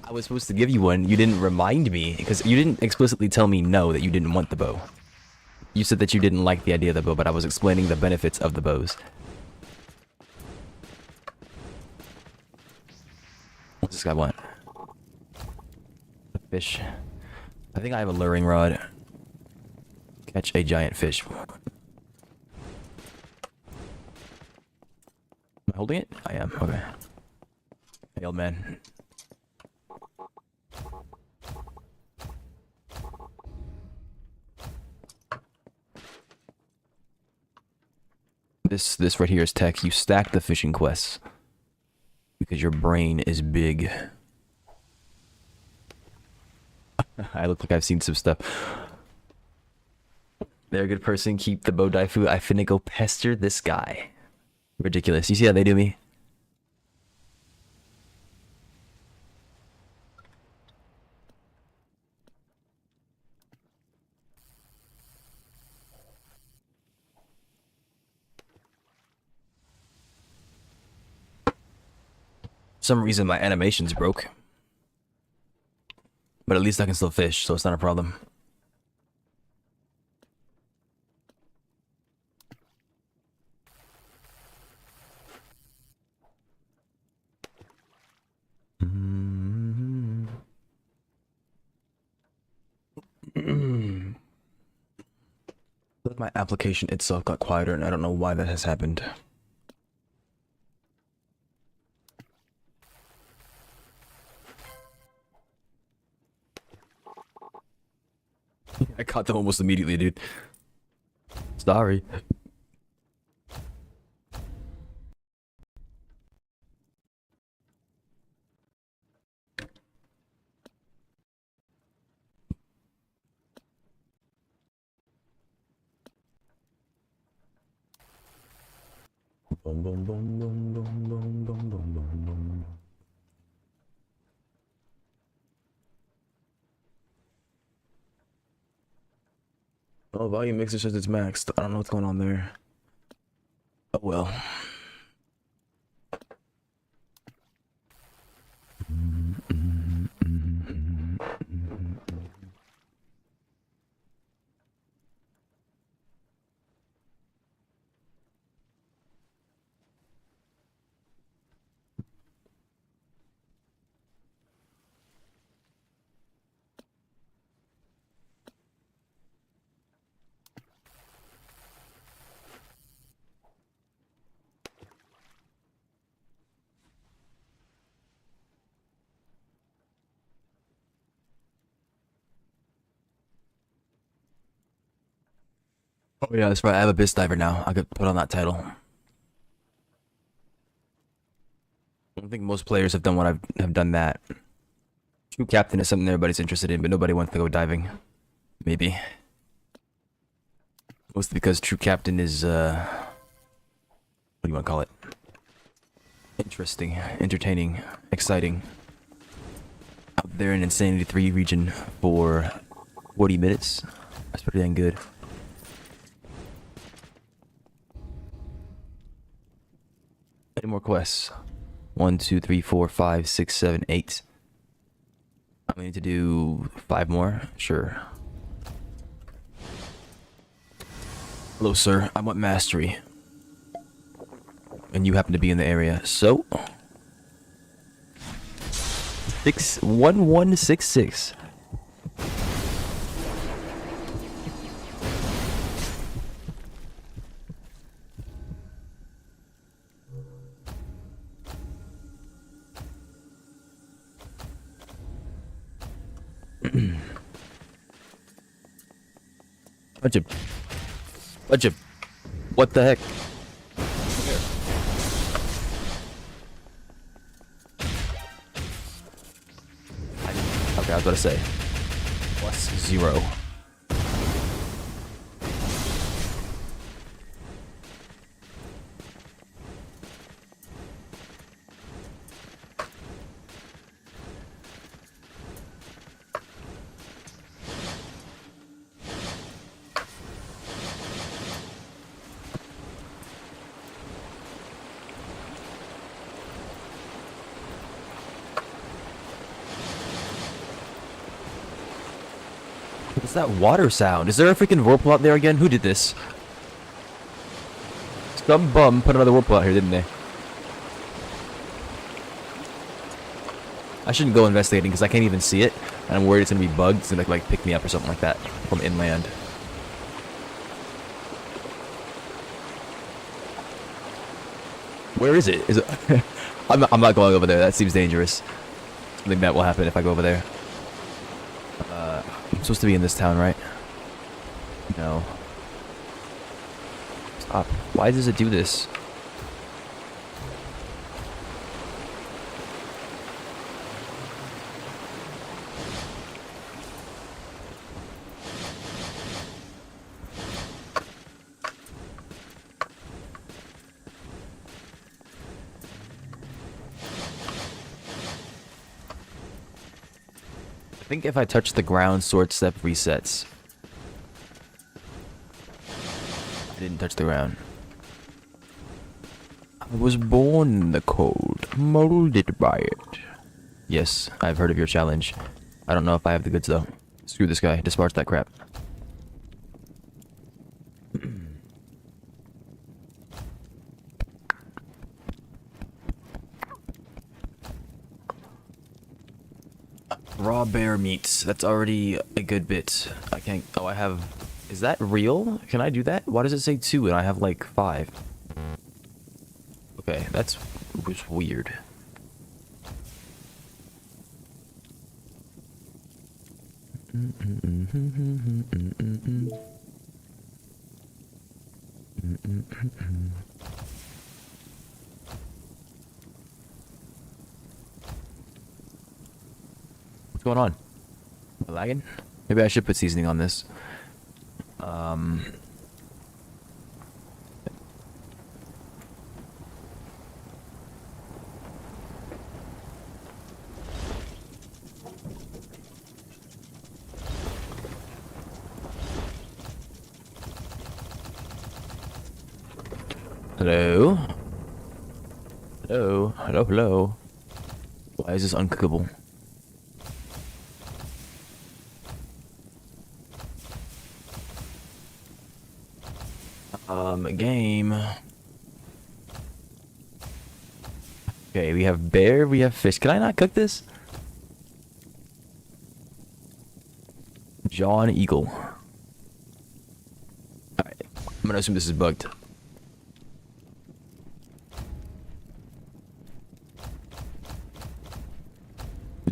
A: I was supposed to give you one. You didn't remind me because you didn't explicitly tell me no that you didn't want the bow. You said that you didn't like the idea of the bow, but I was explaining the benefits of the bows. What's this guy want? A fish. I think I have a luring rod. Catch a giant fish. Am I holding it? I am. Okay. Hey, old man. This right here is tech. You stack the fishing quests because your brain is big. I look like I've seen some stuff. They're a good person. Keep the bow daifu. I finna go pester this guy. Ridiculous. You see how they do me? For some reason my animation's broke. But at least I can still fish, so it's not a problem. But my application itself got quieter, and I don't know why that has happened. I caught them almost immediately, dude. Sorry. Boom, boom, boom, boom, boom, boom, boom, boom, boom, boom. Oh, volume mixer says it's maxed. I don't know what's going on there. Oh well. Oh yeah, that's right. I have a Abyss Diver now. I could put on that title. I don't think most players have done what have done that. True Captain is something everybody's interested in, but nobody wants to go diving. Maybe. Mostly because True Captain is, what do you want to call it? Interesting, entertaining, exciting. Out there in Insanity 3 region for 40 minutes. That's pretty dang good. Any more quests? 1, 2, 3, 4, 5, 6, 7, 8. I need to do 5 more? Sure. Hello, sir. I want mastery. And you happen to be in the area, so... 1166. Budget. What the heck? Okay, I was about to say. +0. What's that water sound? Is there a freaking whirlpool out there again? Who did this? Some bum put another whirlpool out here, didn't they? I shouldn't go investigating because I can't even see it, and I'm worried it's gonna be bugged. It's gonna like pick me up or something like that from inland. Where is it? Is it? I'm not going over there. That seems dangerous. I think that will happen if I go over there. I'm supposed to be in this town, right? No. Stop. Why does it do this? think if I touch the ground, sword step resets. I didn't touch the ground. I was born in the cold, molded by it. Yes, I've heard of your challenge. I don't know if I have the goods though. Screw this guy, disparage that crap. Raw bear meat. That's already a good bit. I can't... Oh, I have... Is that real? Can I do that? Why does it say 2 and I have like 5? Okay, that's was weird. What's going on? Am I lagging? Maybe I should put seasoning on this. Hello? Hello? Hello, hello? Why is this uncookable? Game. Okay, we have bear, we have fish. Can I not cook this? John Eagle. Alright, I'm gonna assume this is bugged.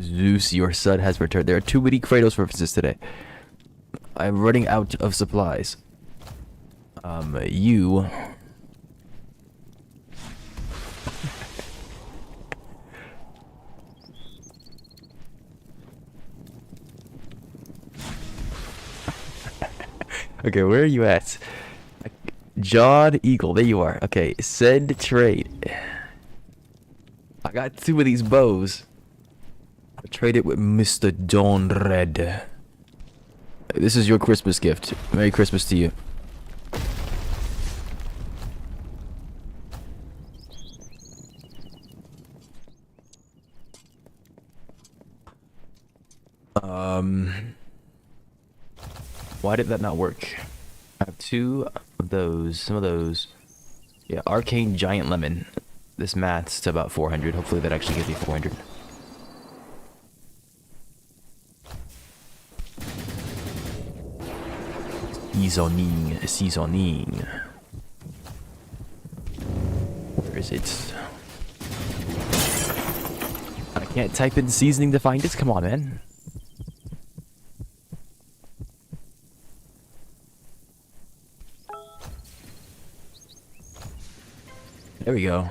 A: Zeus, your son has returned. There are too many Kratos references today. I'm running out of supplies. You... Okay, where are you at? John Eagle, there you are. Okay, send trade. I got 2 of these bows. I'll trade it with Mr. Dawn Red. This is your Christmas gift. Merry Christmas to you. Why did that not work? I have 2 of those, some of those. Yeah, Arcane Giant Lemon. This maths to about 400. Hopefully that actually gives me 400. Seasoning. Where is it? I can't type in seasoning to find it. Come on, man. There we go.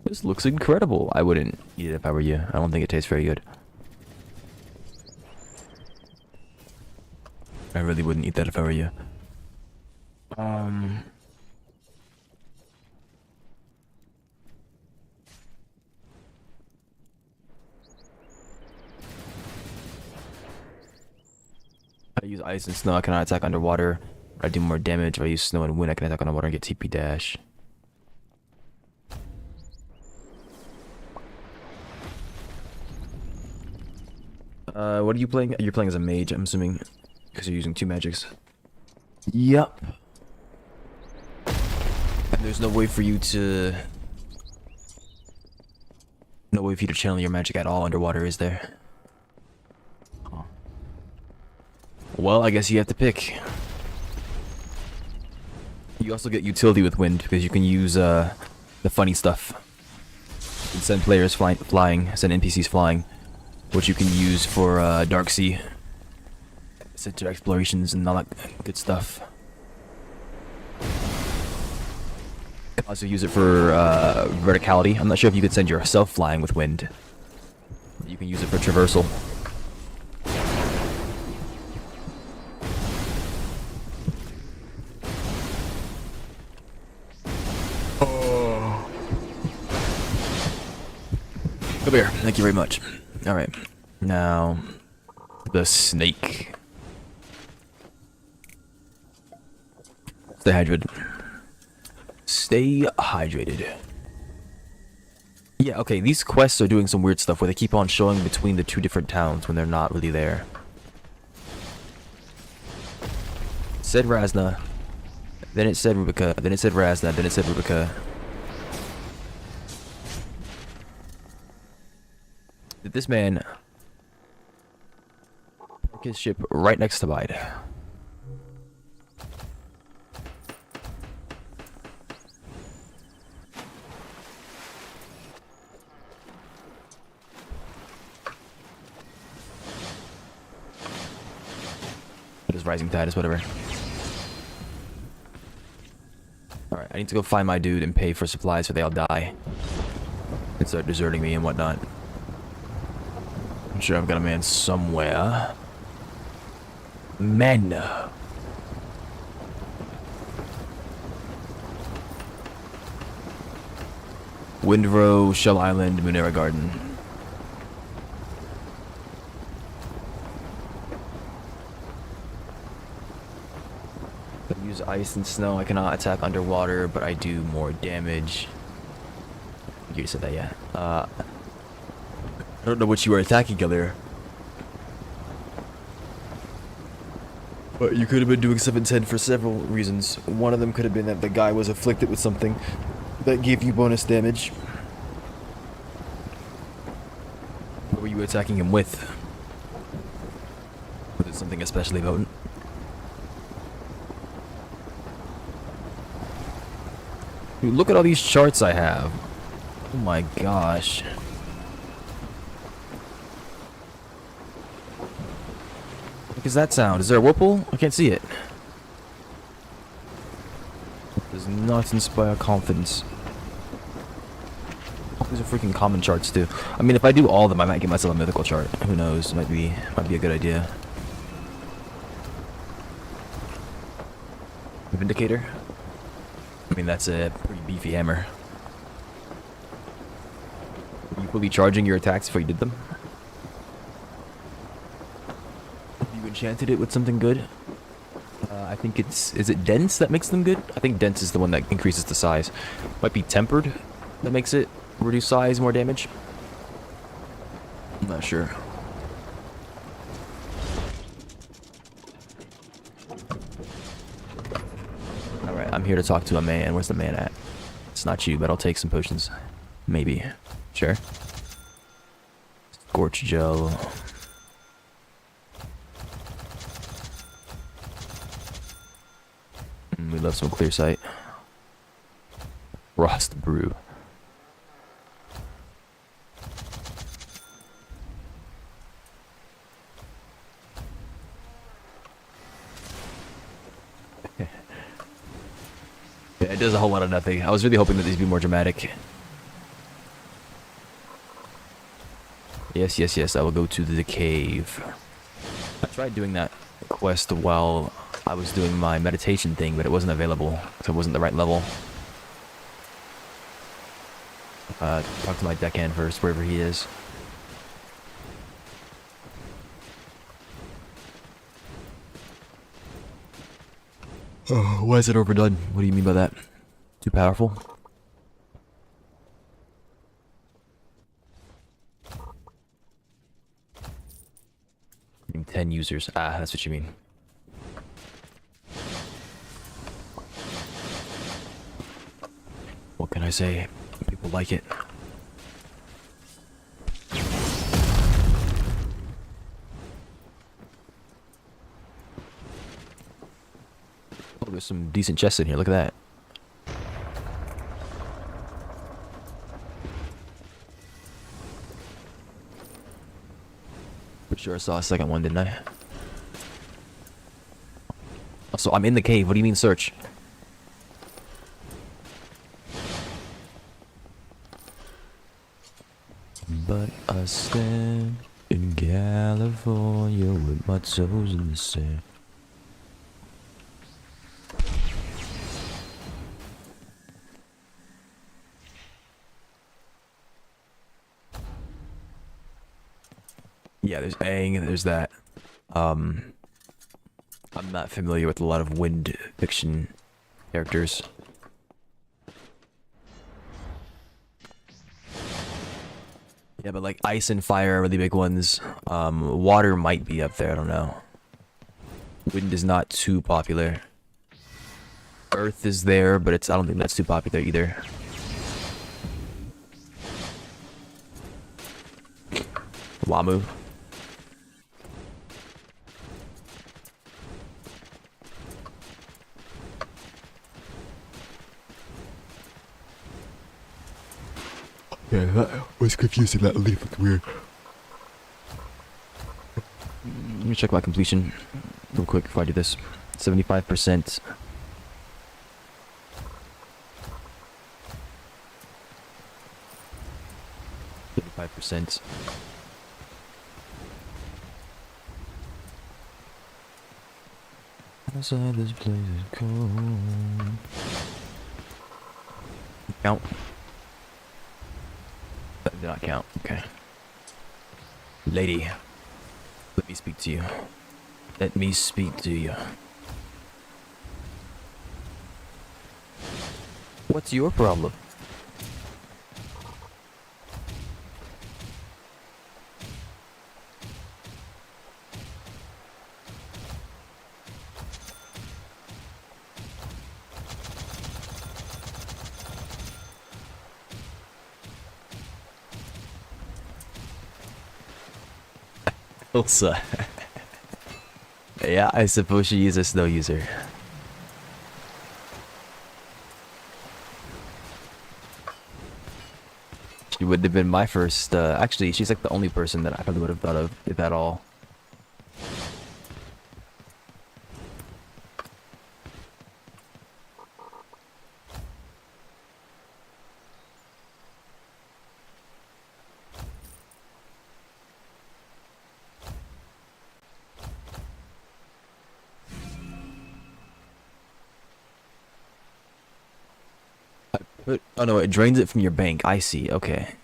A: This looks incredible. I wouldn't eat it if I were you. I don't think it tastes very good. I really wouldn't eat that if I were you. I use ice and snow. I cannot attack underwater. I do more damage. If I use snow and wind, I can attack underwater and get TP dash. What are you playing? You're playing as a mage, I'm assuming, because you're using 2 magics. Yup. And there's no way for you to... No way for you to channel your magic at all underwater, is there? Oh. Well, I guess you have to pick. You also get utility with wind, because you can use, the funny stuff. You can send players flying, send NPCs flying, which you can use for, Dark Sea. Center explorations and all that good stuff. You can also use it for, verticality. I'm not sure if you could send yourself flying with wind. You can use it for traversal. Come here. Thank you very much. Alright. Now, the snake. Stay hydrated. Stay hydrated. Yeah, okay, these quests are doing some weird stuff where they keep on showing between the two different towns when they're not really there. It said Razna, then it said Rubica, then it said Razna, then it said Rubica. Did this man park his ship right next to mine? Just rising tide is whatever. Alright, I need to go find my dude and pay for supplies so they all die. And start deserting me and whatnot. I'm sure I've got a man somewhere. Men. Windrow, Shell Island, Munera Garden. I use ice and snow. I cannot attack underwater, but I do more damage. You said that, yeah. I don't know what you were attacking earlier. But you could have been doing 710 for several reasons. One of them could have been that the guy was afflicted with something that gave you bonus damage. What were you attacking him with? Was it something especially potent? Dude, look at all these charts I have. Oh my gosh. What does that sound? Is there a whirlpool? I can't see it. Does not inspire confidence. These are freaking common charts too. I mean, if I do all of them, I might get myself a mythical chart. Who knows? Might be a good idea. Vindicator. I mean, that's a pretty beefy hammer. Were you fully charging your attacks before you did them? You enchanted it with something good? I think it's... Is it dense that makes them good? I think dense is the one that increases the size. Might be tempered that makes it reduce size, more damage. I'm not sure. Alright, I'm here to talk to a man. Where's the man at? It's not you, but I'll take some potions. Maybe. Sure. Scorch gel. We love some clear sight. Frost brew. Yeah, it does a whole lot of nothing. I was really hoping that these would be more dramatic. Yes, yes, yes, I will go to the cave. I tried doing that quest while I was doing my meditation thing, but it wasn't available, so it wasn't the right level. Talk to my deckhand first, wherever he is. Oh, why is it overdone? What do you mean by that? Too powerful? 10 users. Ah, that's what you mean. What can I say? People like it. Oh, there's some decent chests in here. Look at that. Pretty sure I saw a second one, didn't I? Also, I'm in the cave. What do you mean search? But I stand in California with my toes in the sand. Yeah, there's Aang, and there's that. I'm not familiar with a lot of wind fiction characters. Yeah, but like ice and fire are really big ones. Water might be up there, I don't know. Wind is not too popular. Earth is there, but I don't think that's too popular either. Lamu. Yeah, that was confusing. That leaf looked weird. Let me check my completion real quick before I do this. 75%. %. Outside this place is cold. Count. That did not count. Okay. Lady, let me speak to you. Let me speak to you. What's your problem? Elsa. Yeah, I suppose she is a snow user. She would have been my first, actually, she's like the only person that I probably would have thought of, if at all. Oh no, it drains it from your bank. I see. Okay.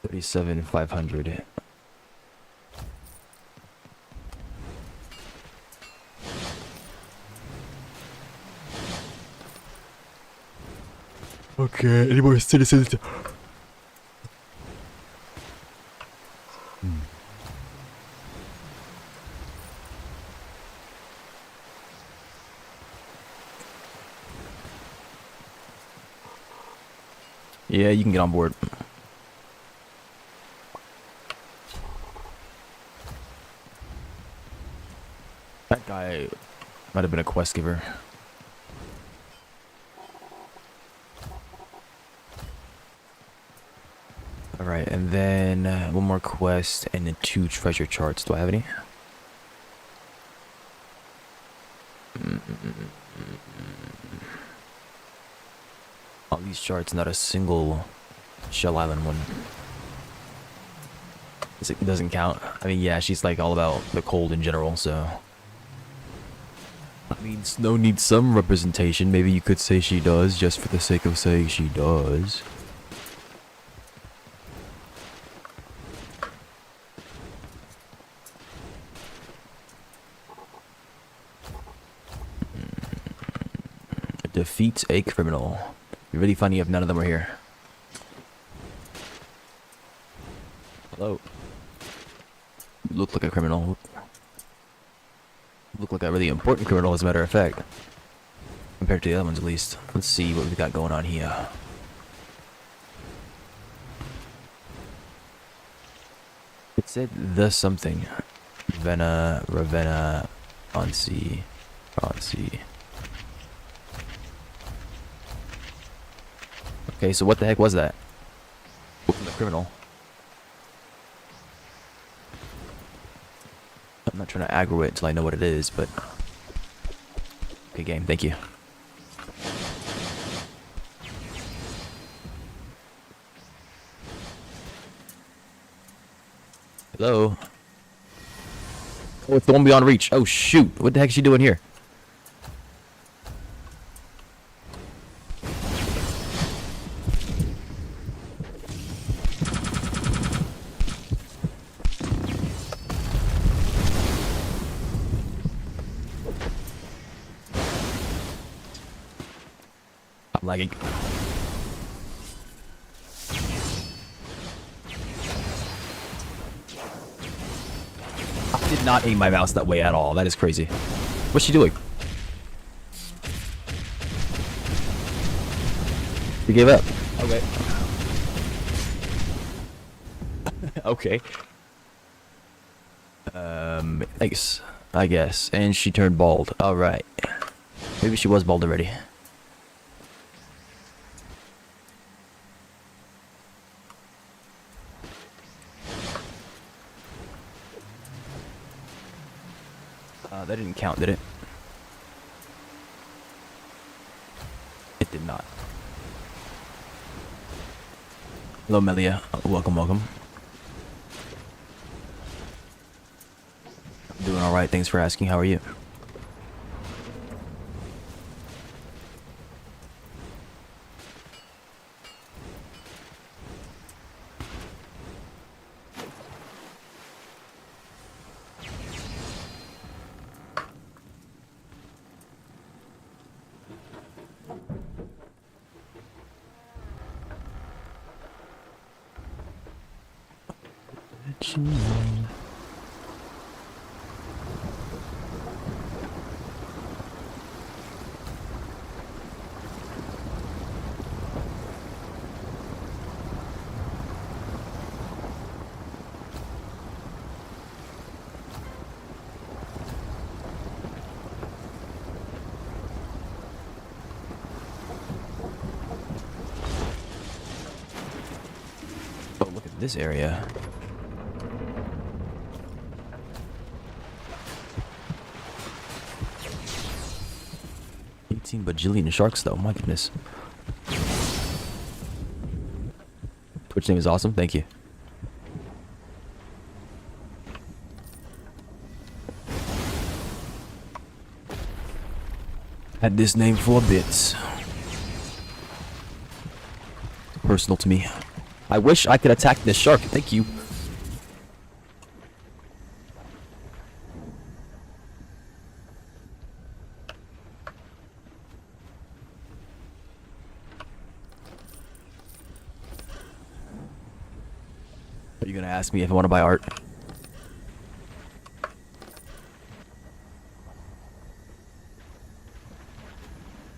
A: $37,500. Okay, any more citizens? Yeah, you can get on board. That guy might have been a quest giver. Alright, and then one more quest and then 2 treasure charts. Do I have any? All these charts, not a single Shell Island one. It doesn't count. I mean, yeah, she's like all about the cold in general, so. I mean, Snow needs some representation. Maybe you could say she does, just for the sake of saying she does. Defeat a criminal. It'd be really funny if none of them were here. Hello. You look like a criminal. Look like a really important criminal, as a matter of fact. Compared to the other ones, at least. Let's see what we got going on here. It said the something. Ravenna, Ronsi. Okay, so what the heck was that? The criminal. I'm not trying to aggro it until I know what it is, but... Okay, game, thank you. Hello? Oh, it's the one beyond reach. Oh, shoot. What the heck is she doing here? I'm lagging. I did not aim my mouse that way at all. That is crazy. What's she doing? She gave up. Okay. Okay. Thanks. I guess. And she turned bald. Alright. Maybe she was bald already. That didn't count, did it? It did not. Hello, Melia. Welcome, welcome. I'm doing alright, thanks for asking. How are you? Oh, look at this area. Bajillion sharks though, my goodness. Twitch name is awesome, thank you. Had this name for bits. Personal to me. I wish I could attack this shark, thank you. Are you gonna ask me if I want to buy art?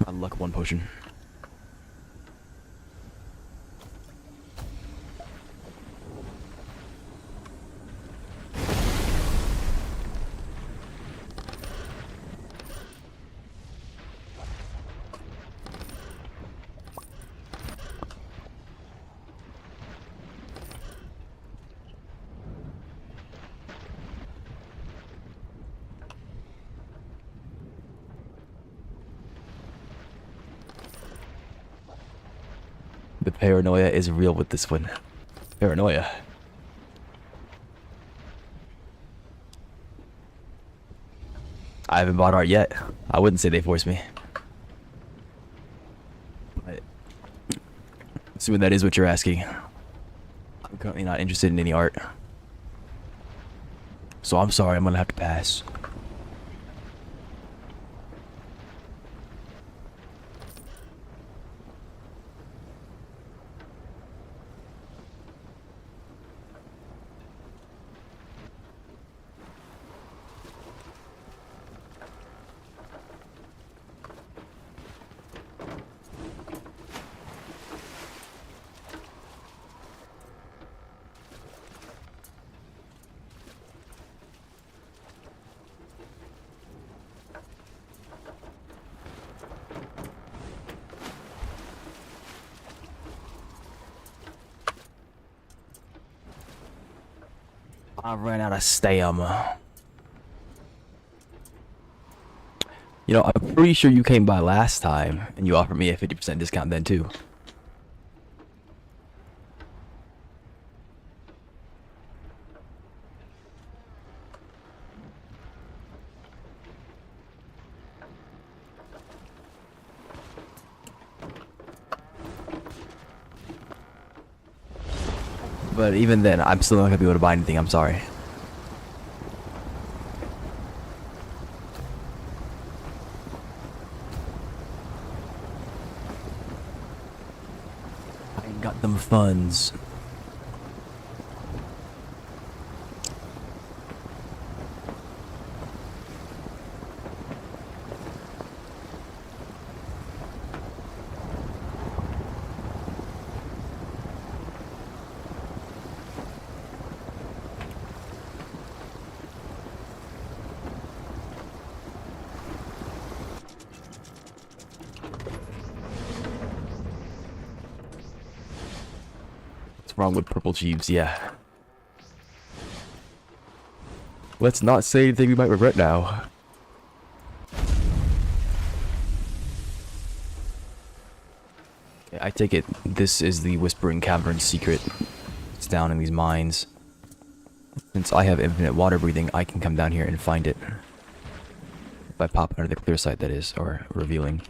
A: Luck 1 potion. The paranoia is real with this one. Paranoia. I haven't bought art yet. I wouldn't say they forced me. But assuming that is what you're asking. I'm currently not interested in any art. So I'm sorry, I'm gonna have to pass. I ran out of stamina. You know, I'm pretty sure you came by last time and you offered me a 50% discount then too. But even then, I'm still not gonna be able to buy anything. I'm sorry. I ain't got them funds. What's wrong with purple jeeves? Yeah. Let's not say anything we might regret now. Okay, I take it this is the Whispering Cavern secret. It's down in these mines. Since I have infinite water breathing, I can come down here and find it. If I pop under the clear site, that is, or revealing.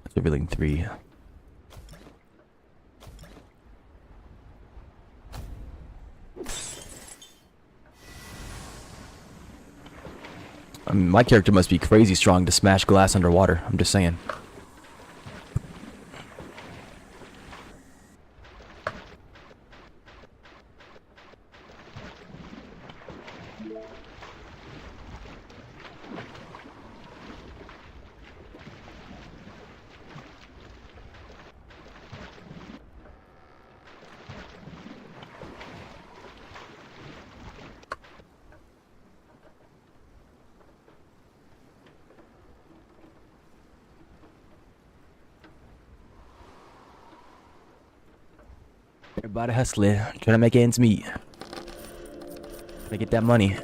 A: It's revealing 3. I mean, my character must be crazy strong to smash glass underwater. I'm just saying. Everybody hustling, trying to make ends meet. Trying to get that money.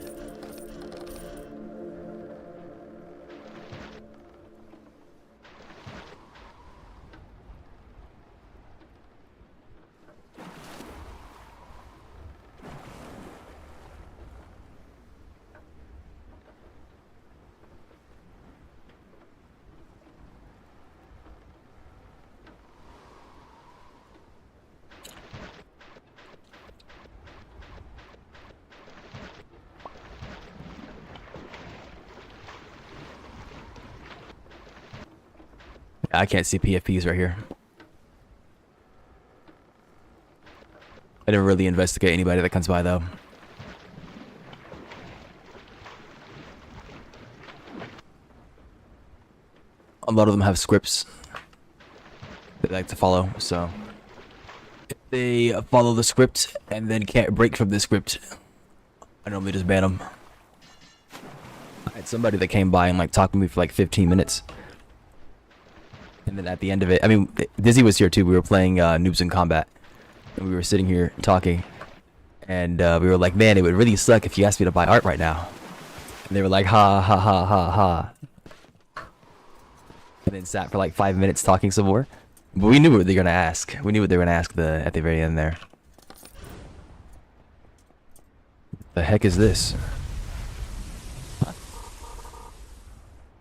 A: I can't see PFPs right here. I never really investigate anybody that comes by though. A lot of them have scripts they like to follow, so if they follow the script and then can't break from the script, I normally just ban them. I had somebody that came by and like talked to me for like 15 minutes. And then at the end of it, I mean, Dizzy was here too. We were playing Noobs in Combat. And we were sitting here talking. And we were like, man, it would really suck if you asked me to buy art right now. And they were like, ha, ha, ha, ha, ha. And then sat for like 5 minutes talking some more. But we knew what they were going to ask. We knew what they were going to ask at the very end there. The heck is this? Huh?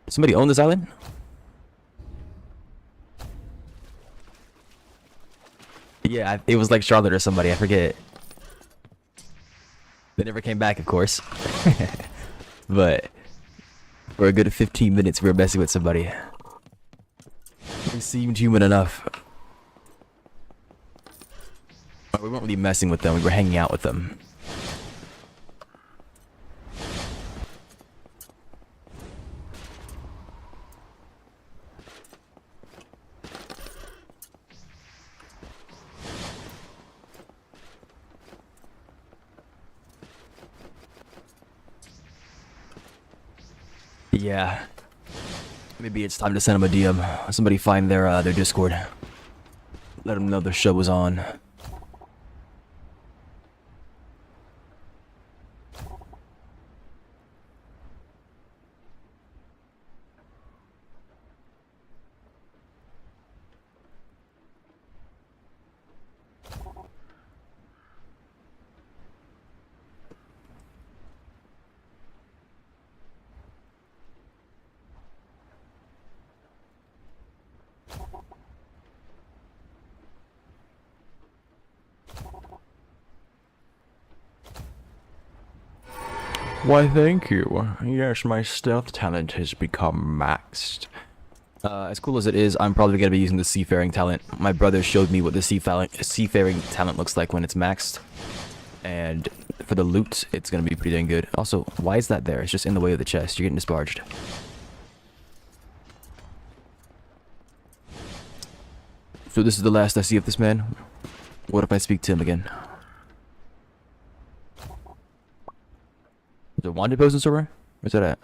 A: Does somebody own this island? Yeah, it was like Charlotte or somebody, I forget. They never came back, of course. But for a good 15 minutes, we were messing with somebody. They seemed human enough. But we weren't really messing with them, we were hanging out with them. Yeah. Maybe it's time to send them a DM. Somebody find their Discord. Let them know the show was on. Why, thank you. Yes, my stealth talent has become maxed. As cool as it is, I'm probably going to be using the seafaring talent. My brother showed me what the seafaring talent looks like when it's maxed. And for the loot, it's going to be pretty dang good. Also, why is that there? It's just in the way of the chest. You're getting disbarged. So this is the last I see of this man. What if I speak to him again? Is there a wanted post in server? Where's that at?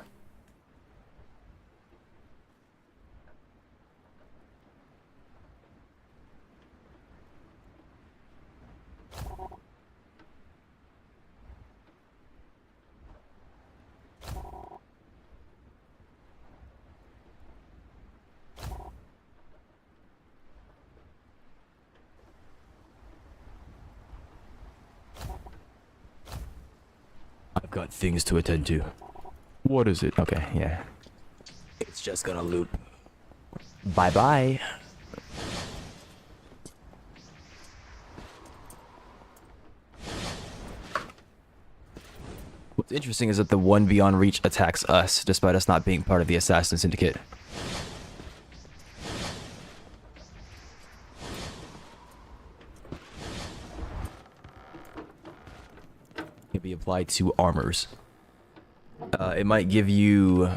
A: I've got things to attend to. What is it? Okay, yeah. It's just gonna loop. Bye-bye. What's interesting is that the one beyond reach attacks us, despite us not being part of the Assassin Syndicate. Can be applied to armors. It might give you...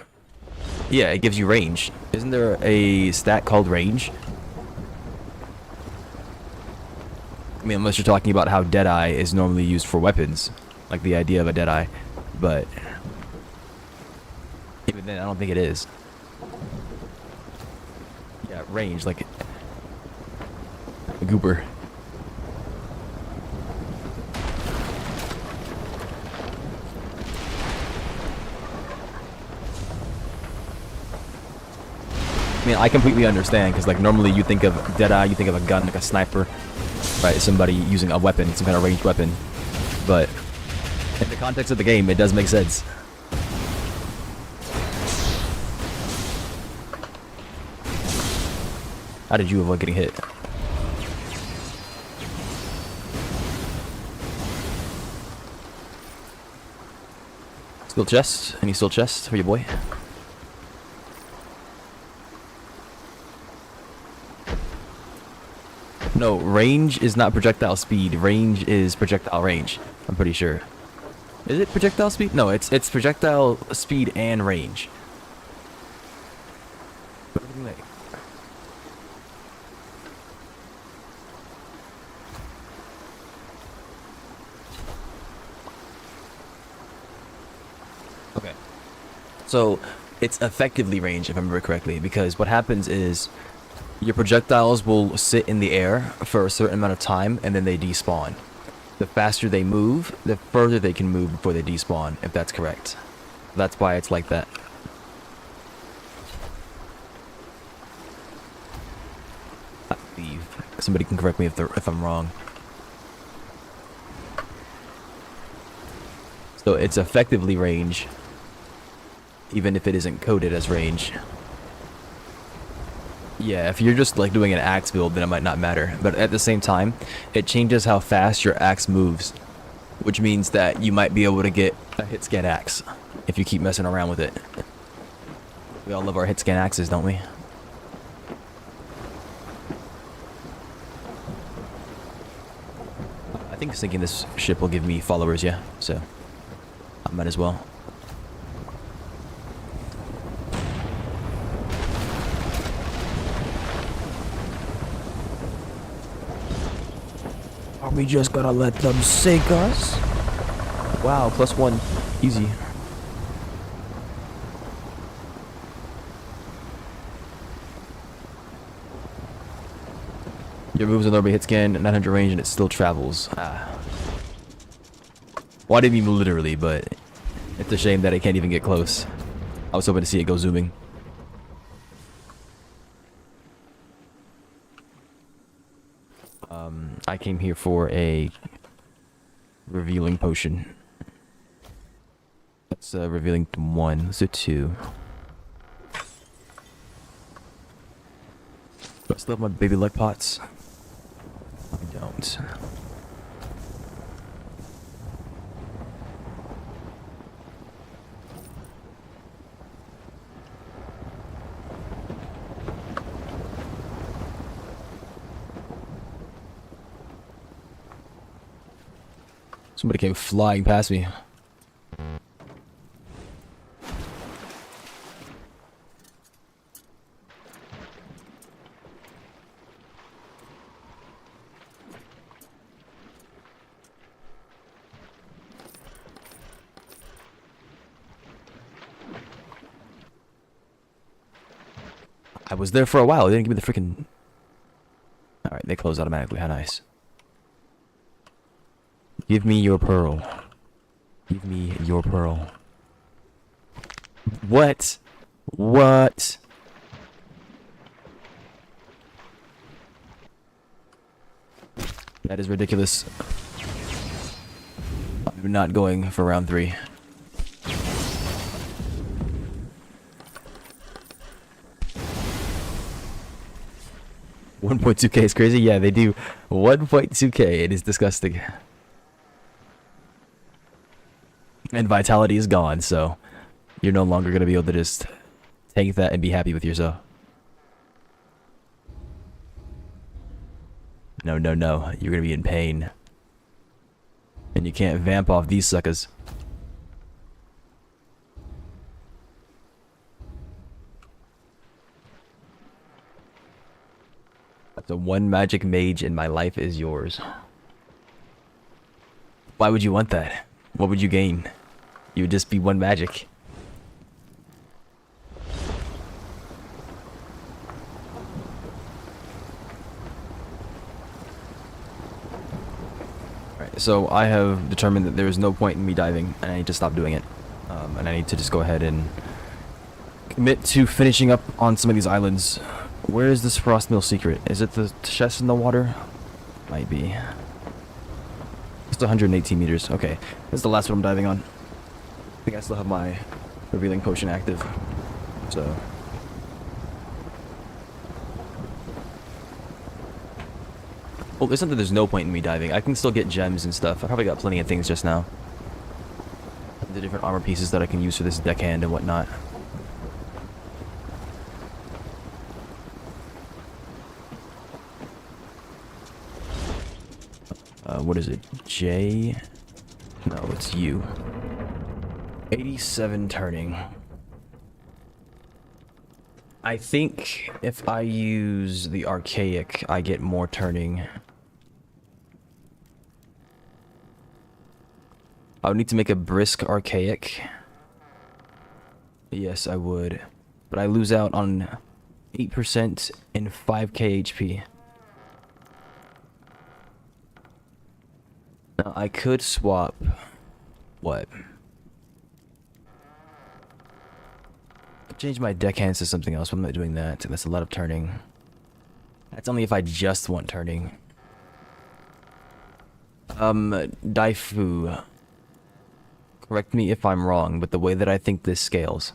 A: Yeah, it gives you range. Isn't there a stat called range? I mean, unless you're talking about how Deadeye is normally used for weapons. Like the idea of a Deadeye. But... even then, I don't think it is. Yeah, range, like... a goober. I mean, I completely understand, because, like, normally you think of Deadeye, you think of a gun, like a sniper, right? Somebody using a weapon, some kind of ranged weapon. But, in the context of the game, it does make sense. How did you avoid getting hit? Steel chest? Any steel chests for your boy? No, range is not projectile speed. Range is projectile range. I'm pretty sure. Is it projectile speed? No, it's projectile speed and range. Okay. So, it's effectively range, if I remember correctly, because what happens is your projectiles will sit in the air for a certain amount of time, and then they despawn. The faster they move, the further they can move before they despawn, if that's correct. That's why it's like that. I believe. Somebody can correct me if I'm wrong. So it's effectively range, even if it isn't coded as range. Yeah, if you're just like doing an axe build, then it might not matter. But at the same time, it changes how fast your axe moves, which means that you might be able to get a hit scan axe if you keep messing around with it. We all love our hit scan axes, don't we? I think sinking this ship will give me followers, yeah. So I might as well. We just gotta let them sink us. Wow, +1. Easy. Your moves on normally hit scan, 900 range, and it still travels. Ah. Well, I didn't mean literally, but it's a shame that it can't even get close. I was hoping to see it go zooming. I came here for a revealing potion. That's revealing 1. Let's do 2. Do I still have my baby leg pots? I don't. Somebody came flying past me. I was there for a while. They didn't give me the freaking... Alright, they closed automatically. How nice. Give me your pearl. Give me your pearl. What? What? That is ridiculous. I'm not going for round 3. $1.2k is crazy. Yeah, they do 1.2k. It is disgusting. And vitality is gone, so you're no longer gonna be able to just take that and be happy with yourself. No, no, no. You're gonna be in pain. And you can't vamp off these suckers. So one magic mage and my life is yours. Why would you want that? What would you gain? You would just be one magic. Alright, so I have determined that there is no point in me diving, and I need to stop doing it. And I need to just go ahead and commit to finishing up on some of these islands. Where is this frost mill secret? Is it the chest in the water? Might be. It's 118 meters. Okay, this is the last one I'm diving on. I think I still have my revealing potion active. So. Well, it's not that there's no point in me diving. I can still get gems and stuff. I probably got plenty of things just now. The different armor pieces that I can use for this deckhand and whatnot. What is it? J? No, it's U. 87 turning. I think if I use the archaic, I get more turning. I would need to make a brisk archaic. Yes, I would. But I lose out on 8% and 5k HP. Now, I could swap... What? Change my deckhands to something else, but I'm not doing that. That's a lot of turning. That's only if I just want turning. Daifu. Correct me if I'm wrong, but the way that I think this scales...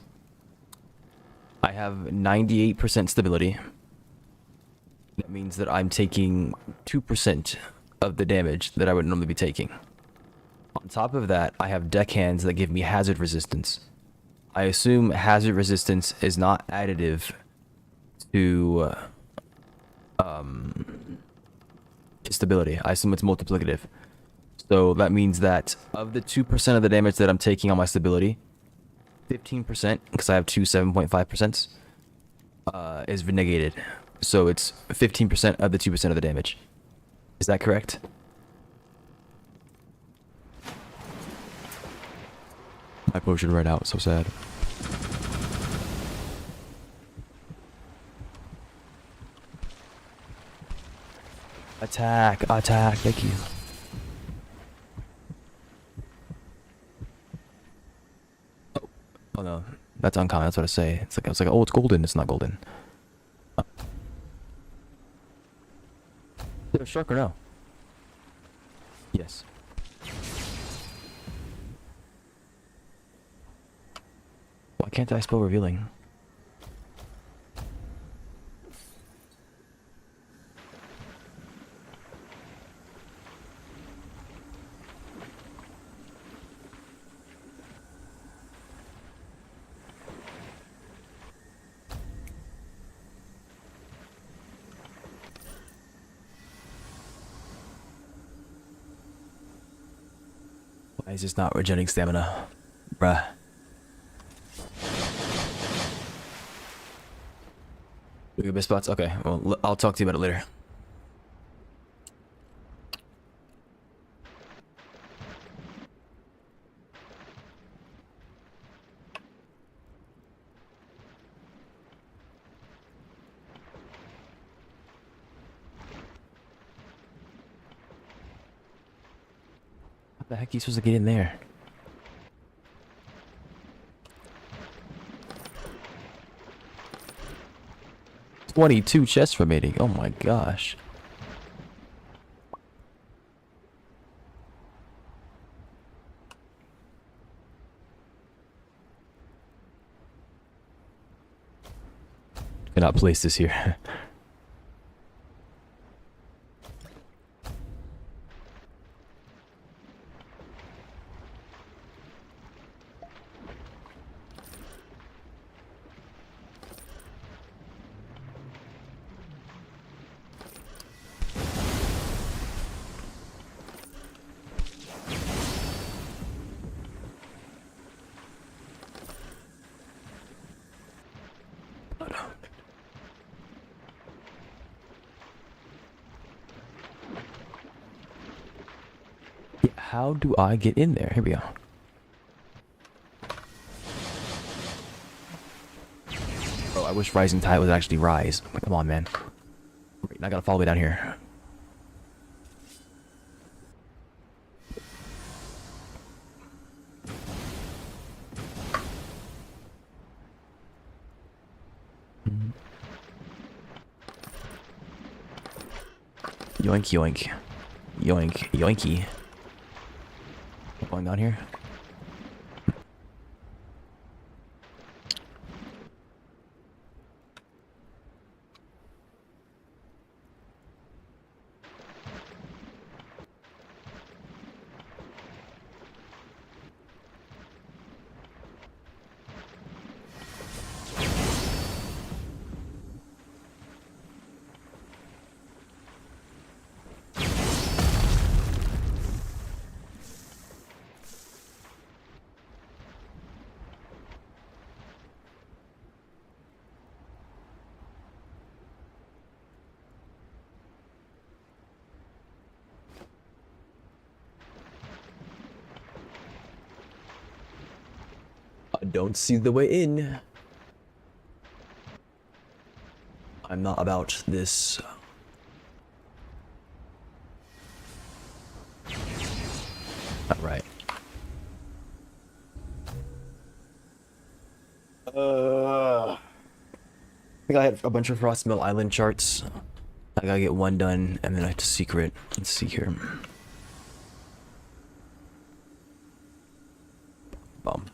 A: I have 98% stability. That means that I'm taking 2% of the damage that I would normally be taking. On top of that, I have deckhands that give me hazard resistance. I assume hazard resistance is not additive to stability. I assume it's multiplicative. So that means that of the 2% of the damage that I'm taking on my stability, 15%, because I have two 7.5%, is negated. So it's 15% of the 2% of the damage. Is that correct? My potion ran out, so sad. Attack, attack, thank you. Oh no, that's uncommon, that's what I say. It's like, I was like, oh, it's golden, it's not golden. Oh. Is there a shark or no? Yes. Why can't I spell revealing? He's just not regenerating stamina. Bruh. Look at best spots? Okay, well, I'll talk to you about it later. How the heck are you supposed to get in there? $22 chests remaining. Oh my gosh. Cannot place this here. How do I get in there? Here we go. Bro, I wish Rising Tide would actually rise. Come on, man. Wait, I gotta follow way down here. Yoink, yoink. Yoink, yoinky. Going down here. I don't see the way in. I'm not about this. Alright. I think I had a bunch of Frostmill Island charts. I gotta get one done, and then I have to secret. Let's see here. Bum.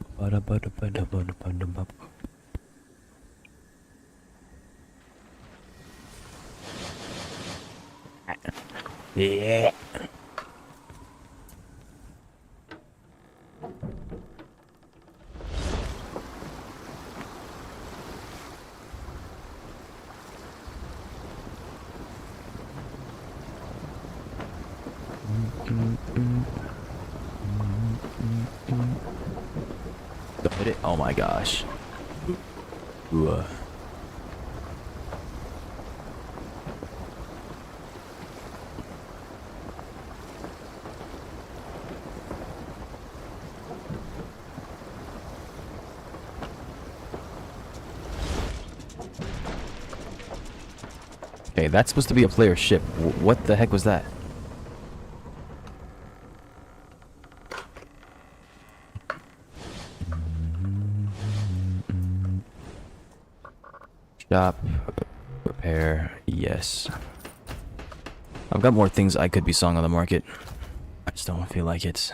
A: Yeah. Don't hit it. Oh my gosh. Ooh. Okay, that's supposed to be a player ship. What the heck was that? Shop, repair, yes. I've got more things I could be selling on the market. I just don't feel like it.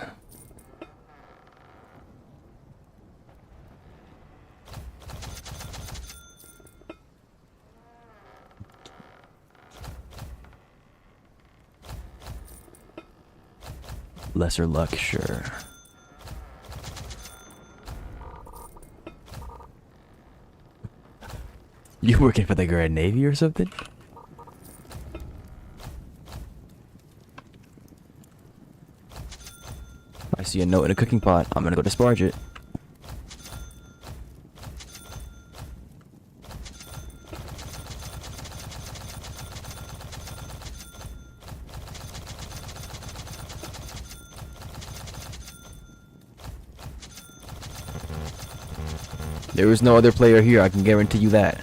A: Lesser luck, sure. You working for the Grand Navy or something? see a note in a cooking pot. I'm gonna go disparage it. There is no other player here, I can guarantee you that.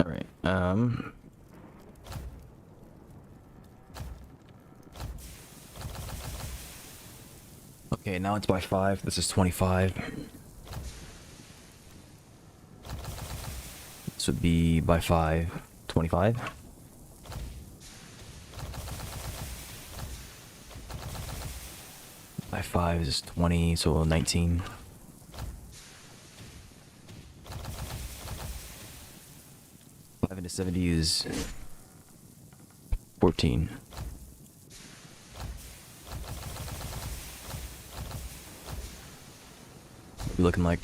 A: Alright, okay, now it's by 5. This is 25. This would be by 5. 25. By 5 is 20, so 19. Five into 70 is 14. What are we looking like?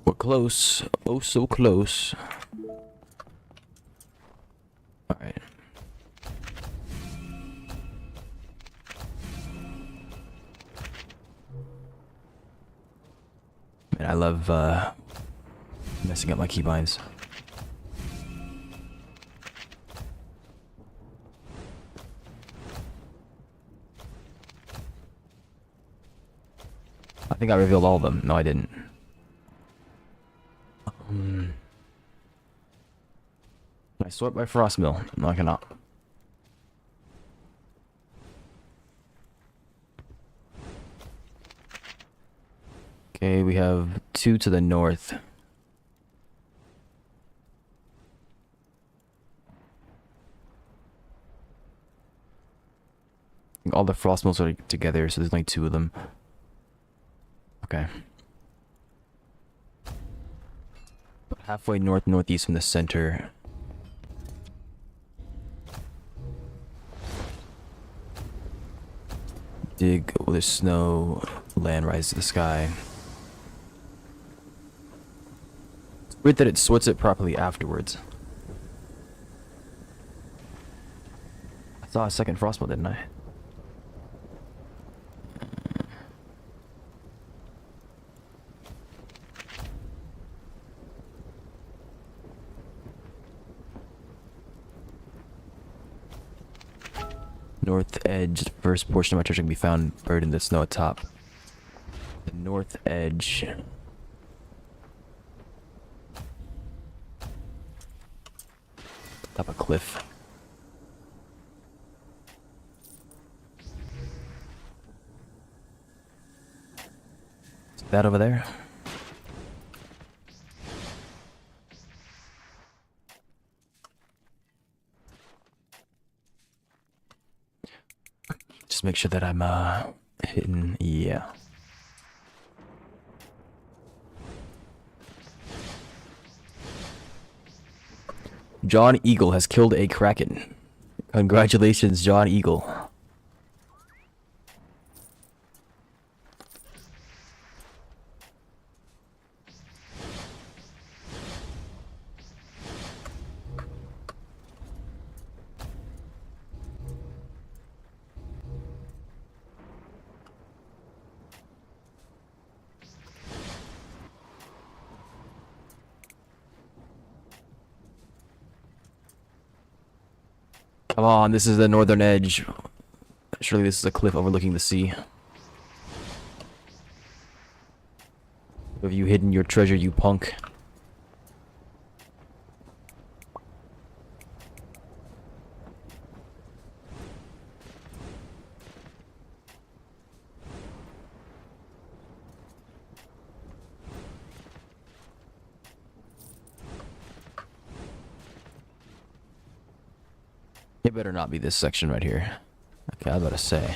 A: We're close. Oh, so close. Alright. Man, I love messing up my keybinds. I think I revealed all of them. No, I didn't. Can I sort by frost mill? No, I cannot. Okay, we have 2 to the north. All the frost mills are together, so there's only 2 of them. Okay. Halfway northeast from the center. Dig where there's snow, land rise to the sky. It's weird that it sorts it properly afterwards. I saw a second frost mill, didn't I? North edge, the first portion of my treasure can be found buried in the snow atop. The north edge. Top a cliff. Is that over there? Just make sure that I'm hitting, yeah. John Eagle has killed a kraken. Congratulations, John Eagle. Come on, this is the northern edge. Surely this is a cliff overlooking the sea. Have you hidden your treasure, you punk? It better not be this section right here. Okay, I was about to say.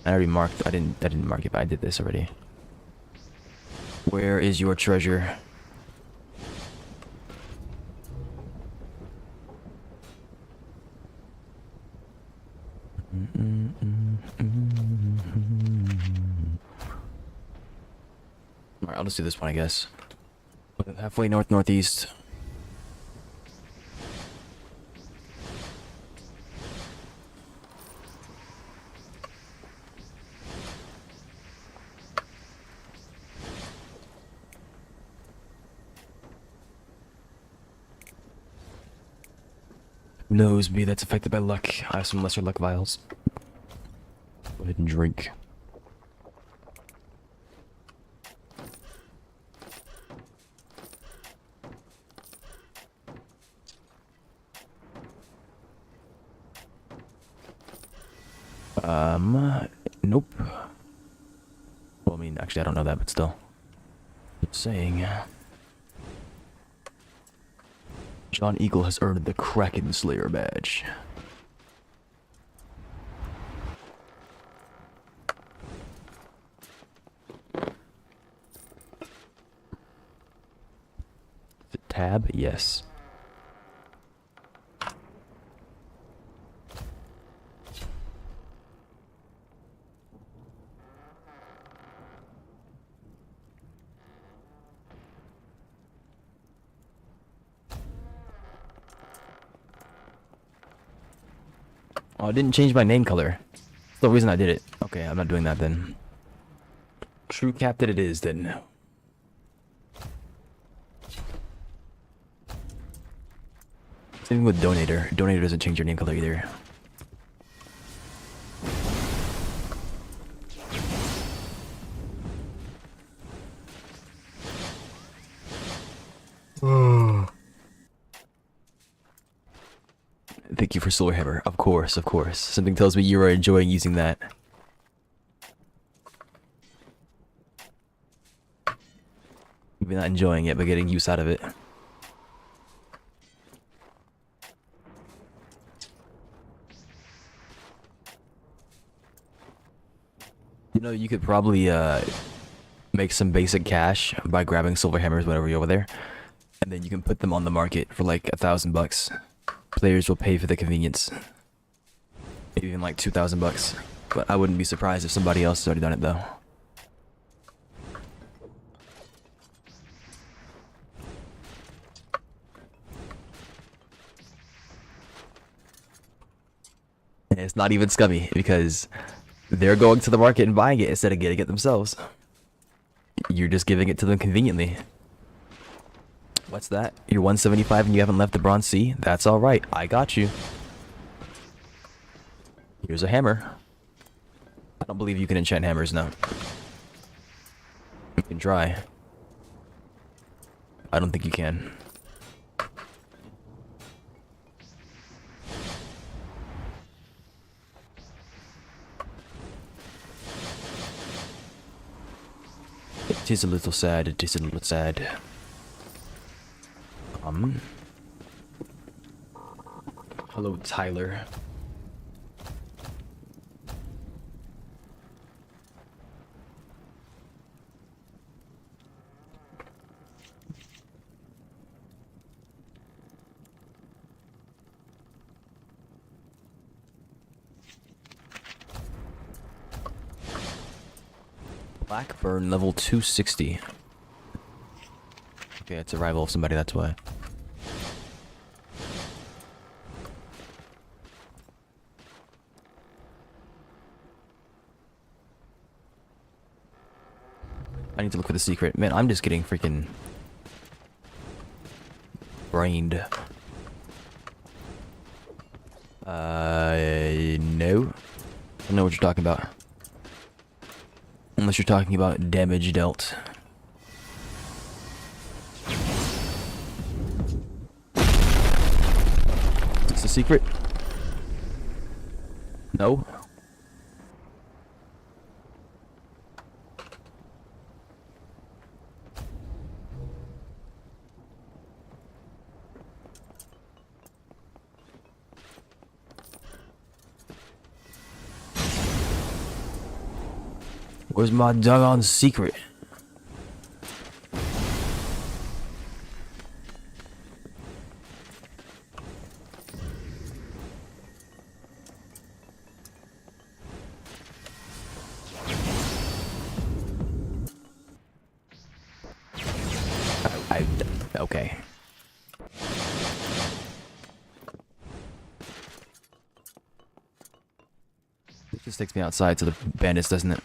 A: I already marked. I didn't mark it, but I did this already. Where is your treasure? let's do this one, I guess. Halfway northeast. Who knows? Maybe that's affected by luck. I have some lesser luck vials. Go ahead and drink. Nope. Well, I mean, actually, I don't know that, but still. Just saying. John Eagle has earned the Kraken Slayer badge. The tab? Yes. Oh, I didn't change my name color. That's the reason I did it. Okay, I'm not doing that then. True captain it is then. Same thing with donator. Donator doesn't change your name color either. Thank you for Solar Hammer. Of course, of course. Something tells me you are enjoying using that. Maybe not enjoying it, but getting use out of it. You know, you could probably make some basic cash by grabbing silver hammers whenever you're over there, and then you can put them on the market for like $1,000. Players will pay for the convenience. Maybe even like $2,000. But I wouldn't be surprised if somebody else has already done it though. And it's not even scummy because they're going to the market and buying it instead of getting it themselves. You're just giving it to them conveniently. What's that? You're 175 and you haven't left the Bronze Sea? That's alright. I got you. Here's a hammer. I don't believe you can enchant hammers now. You can try. I don't think you can. It is a little sad. It is a little sad. Hello, Tyler. Blackburn level 260. Okay, it's a rival of somebody, that's why. I need to look for the secret. Man, I'm just getting freaking brained. No. I don't know what you're talking about. Unless you're talking about damage dealt. Is this a secret? No. Where's my doggone secret? Okay. It just takes me outside to the bandits, doesn't it?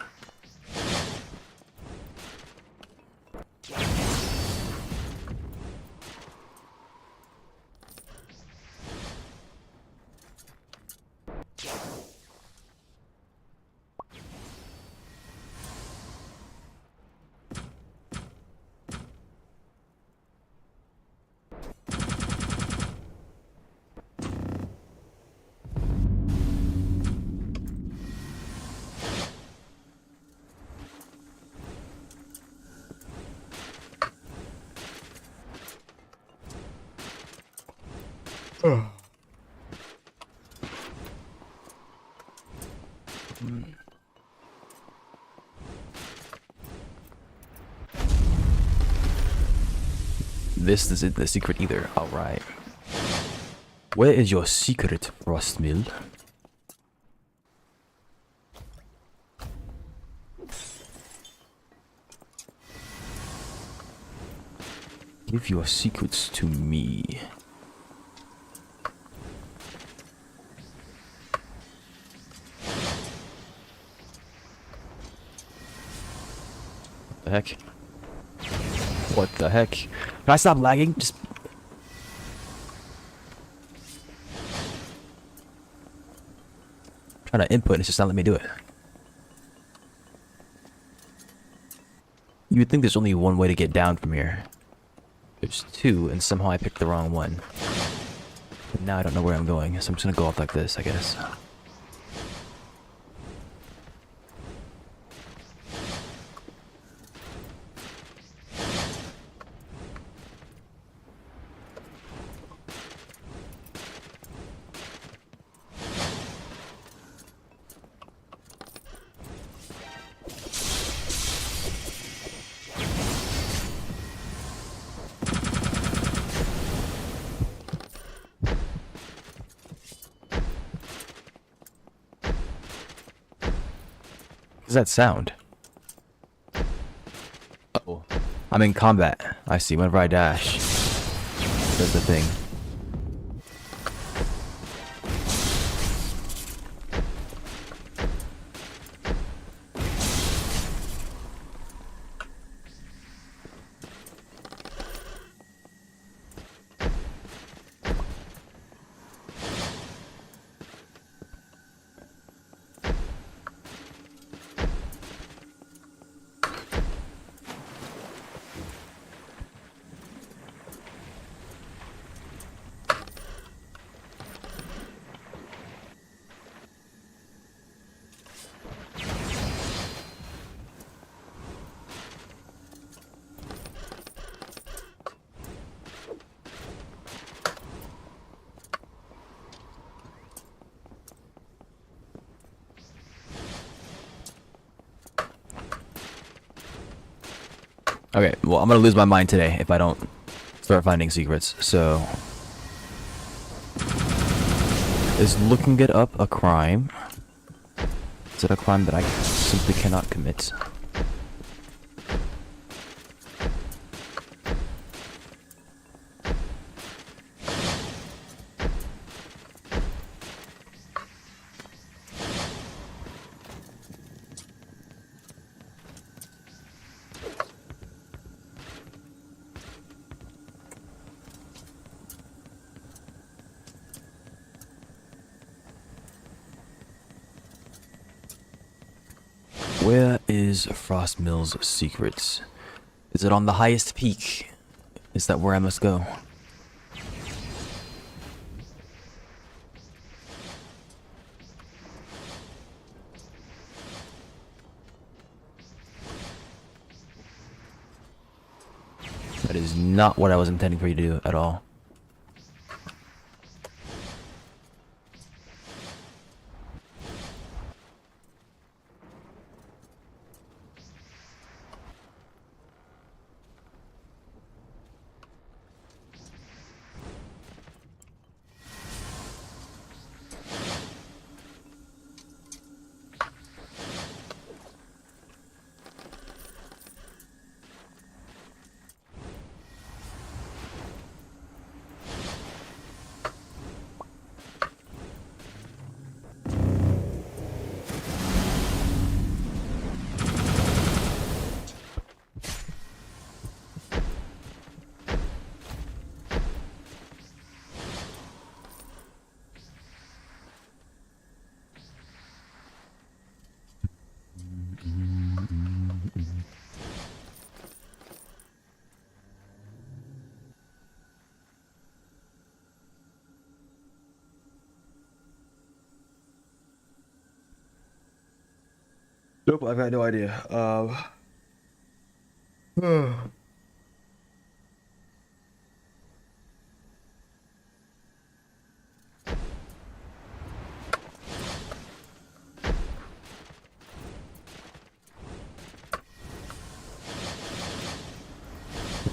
A: This isn't the secret either. Alright. Where is your secret, Frostmill? Give your secrets to me. What the heck? What the heck? Can I stop lagging? Just... trying to input and it's just not letting me do it. You would think there's only one way to get down from here. There's two, and somehow I picked the wrong one. And now I don't know where I'm going, so I'm just gonna go off like this, I guess. What does that sound? Uh-oh. I'm in combat. I see. Whenever I dash, it does the thing. Okay, well, I'm gonna lose my mind today if I don't start finding secrets, so... Is looking it up a crime? Is it a crime that I simply cannot commit? Where is Frostmill's secrets? Is it on the highest peak? Is that where I must go? That is not what I was intending for you to do at all. Nope, I've got no idea. It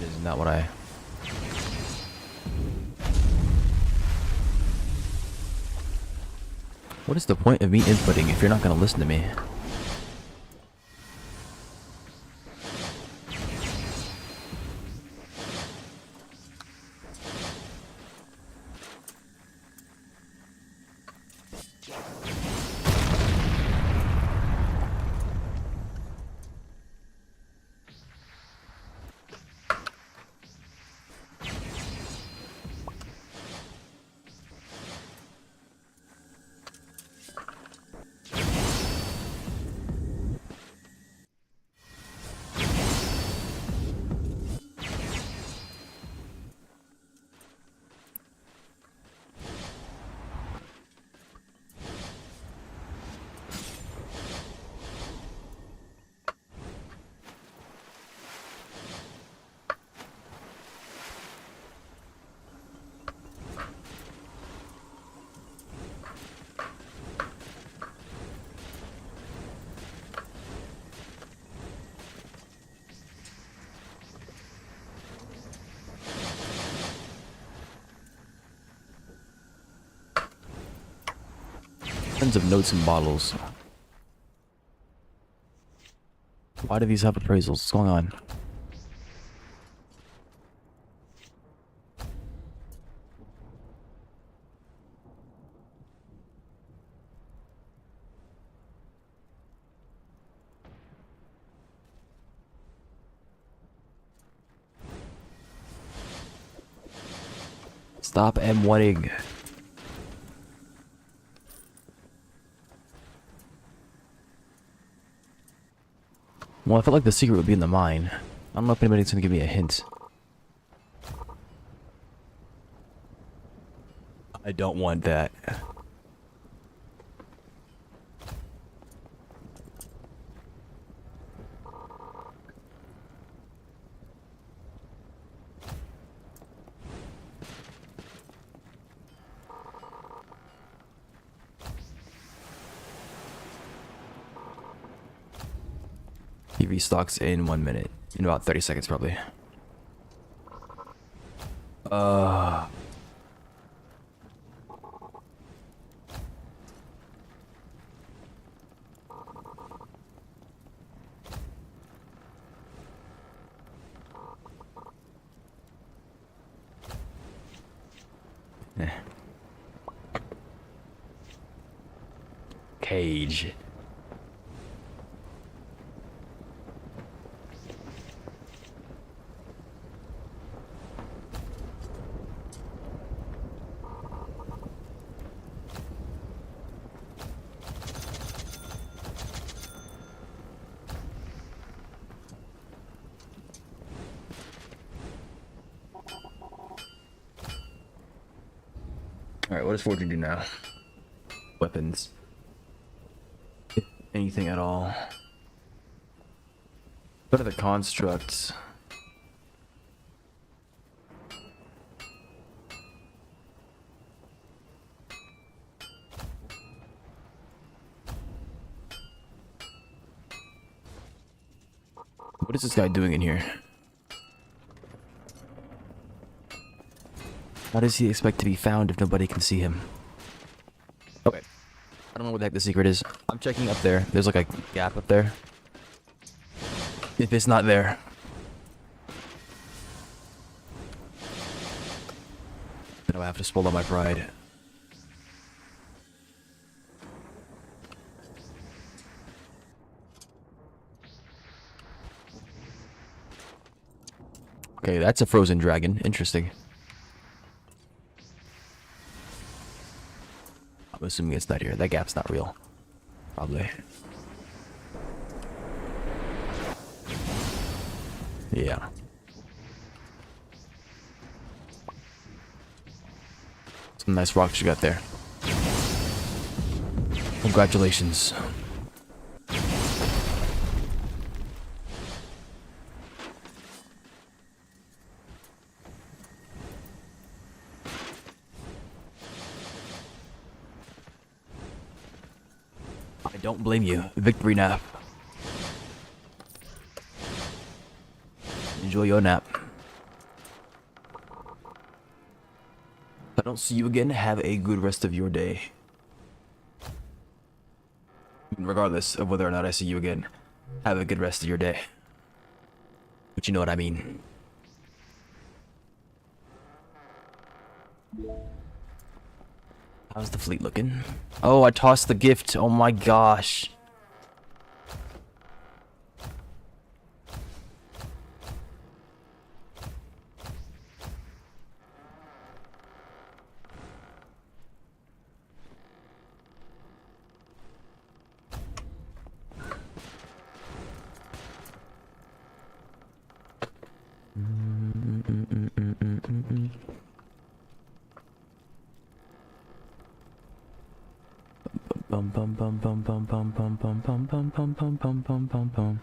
A: is not what I... What is the point of me inputting if you're not going to listen to me? Tons of notes and bottles. Why do these have appraisals? What's going on? Stop M1ing. Well, I felt like the secret would be in the mine. I don't know if anybody's gonna give me a hint. I don't want that. He restocks in 1 minute. In about 30 seconds, probably. Cage. Alright, what does Fortune do now? Weapons. Anything at all. What are the constructs? What is this guy doing in here? How does he expect to be found if nobody can see him? Okay. I don't know what the heck the secret is. I'm checking up there. There's like a gap up there. If it's not there. Then I have to swallow my pride. Okay, that's a frozen dragon. Interesting. I'm assuming it's not here. That gap's not real. Probably. Yeah. Some nice rocks you got there. Congratulations. I don't blame you. Victory nap. Enjoy your nap. If I don't see you again, have a good rest of your day. Regardless of whether or not I see you again, have a good rest of your day. But you know what I mean. How's the fleet looking? Oh, I tossed the gift. Oh my gosh. Bum bum bum bum bum bum bum bum bum bum bum bum bum bum bum bum.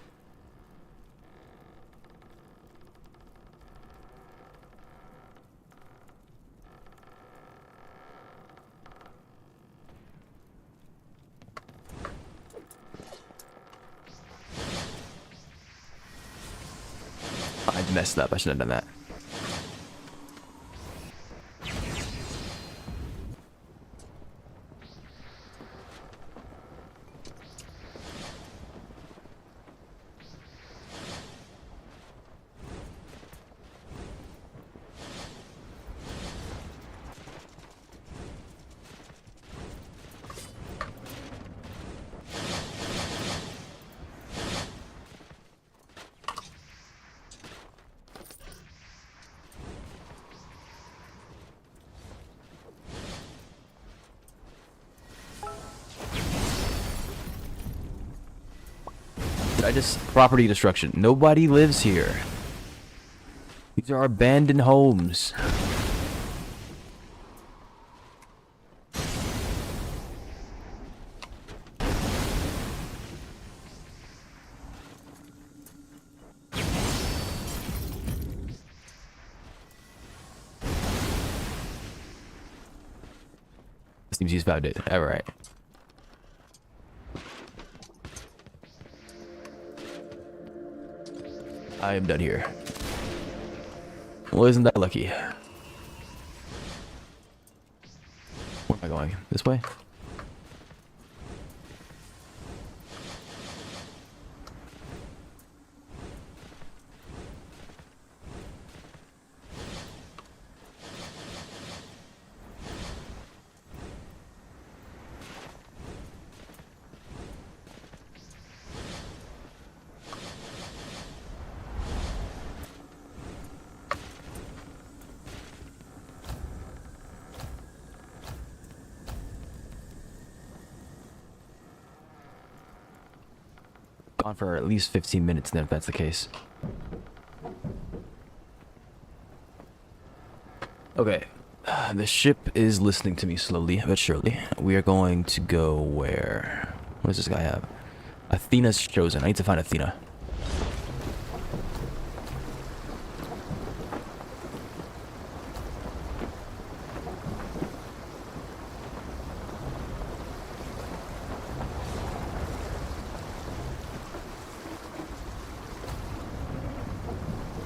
A: I messed up. I shouldn't have done that. I just property destruction. Nobody lives here. These are abandoned homes. Seems he's found it. All right. I am done here. Well, isn't that lucky? Where am I going? This way? On for at least 15 minutes then, if that's the case. Okay. The ship is listening to me slowly but surely. We are going to go where? What does this guy have? Athena's chosen. I need to find Athena.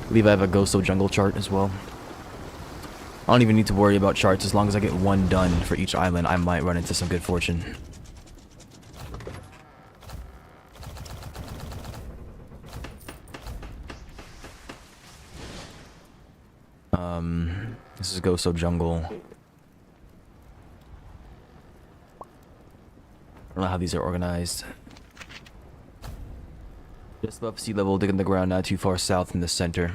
A: I believe I have a Ghost of Jungle chart as well. I don't even need to worry about charts. As long as I get one done for each island, I might run into some good fortune. This is Ghost of Jungle. I don't know how these are organized. Just above sea level, digging the ground, not too far south in the center.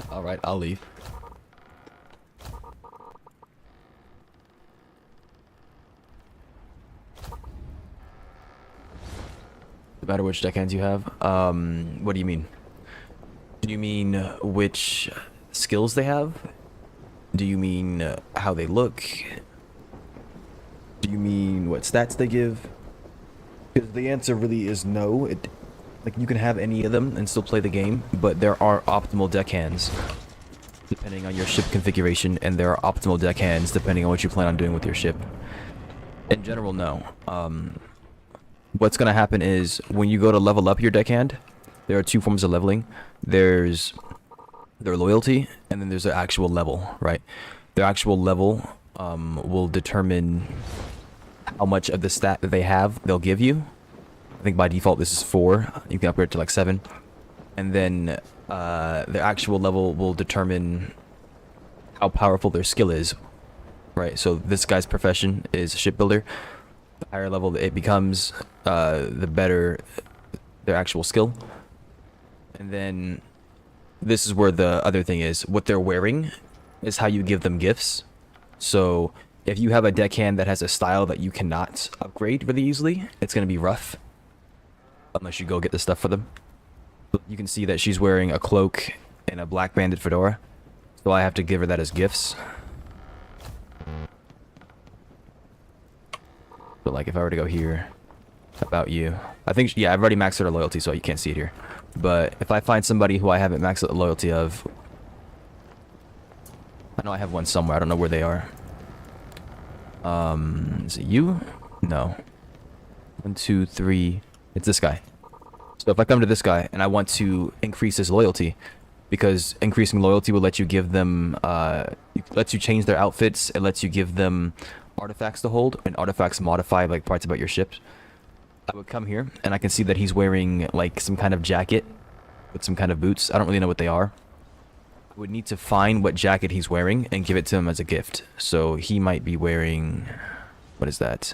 A: All right, I'll leave. No matter which deckhands you have. What do you mean? Do you mean which skills they have? Do you mean how they look? Do you mean what stats they give? Because the answer really is no. Like, you can have any of them and still play the game, but there are optimal deckhands depending on your ship configuration, and there are optimal deckhands depending on what you plan on doing with your ship. In general, no. What's going to happen is when you go to level up your deckhand, there are two forms of leveling. There's their loyalty, and then there's their actual level, right? Their actual level will determine how much of the stat that they have they'll give you. I think by default this is 4. You can upgrade it to like 7. And then their actual level will determine how powerful their skill is, right? So this guy's profession is shipbuilder. The higher level it becomes, the better their actual skill. And then this is where the other thing is. What they're wearing is how you give them gifts. So if you have a deckhand that has a style that you cannot upgrade really easily, it's going to be rough. Unless you go get the stuff for them. You can see that she's wearing a cloak and a black banded fedora. So I have to give her that as gifts. But like if I were to go here, about you. I think, yeah, I've already maxed out her loyalty, so you can't see it here. But if I find somebody who I haven't maxed out the loyalty of, I know I have one somewhere. I don't know where they are. Is it you? No. 1, 2, 3. It's this guy. So if I come to this guy and I want to increase his loyalty, because increasing loyalty will let you give them, it lets you change their outfits. It lets you give them artifacts to hold, and artifacts modify like parts about your ship. I would come here and I can see that he's wearing like some kind of jacket with some kind of boots. I don't really know what they are. I would need to find what jacket he's wearing and give it to him as a gift. So he might be wearing, what is that?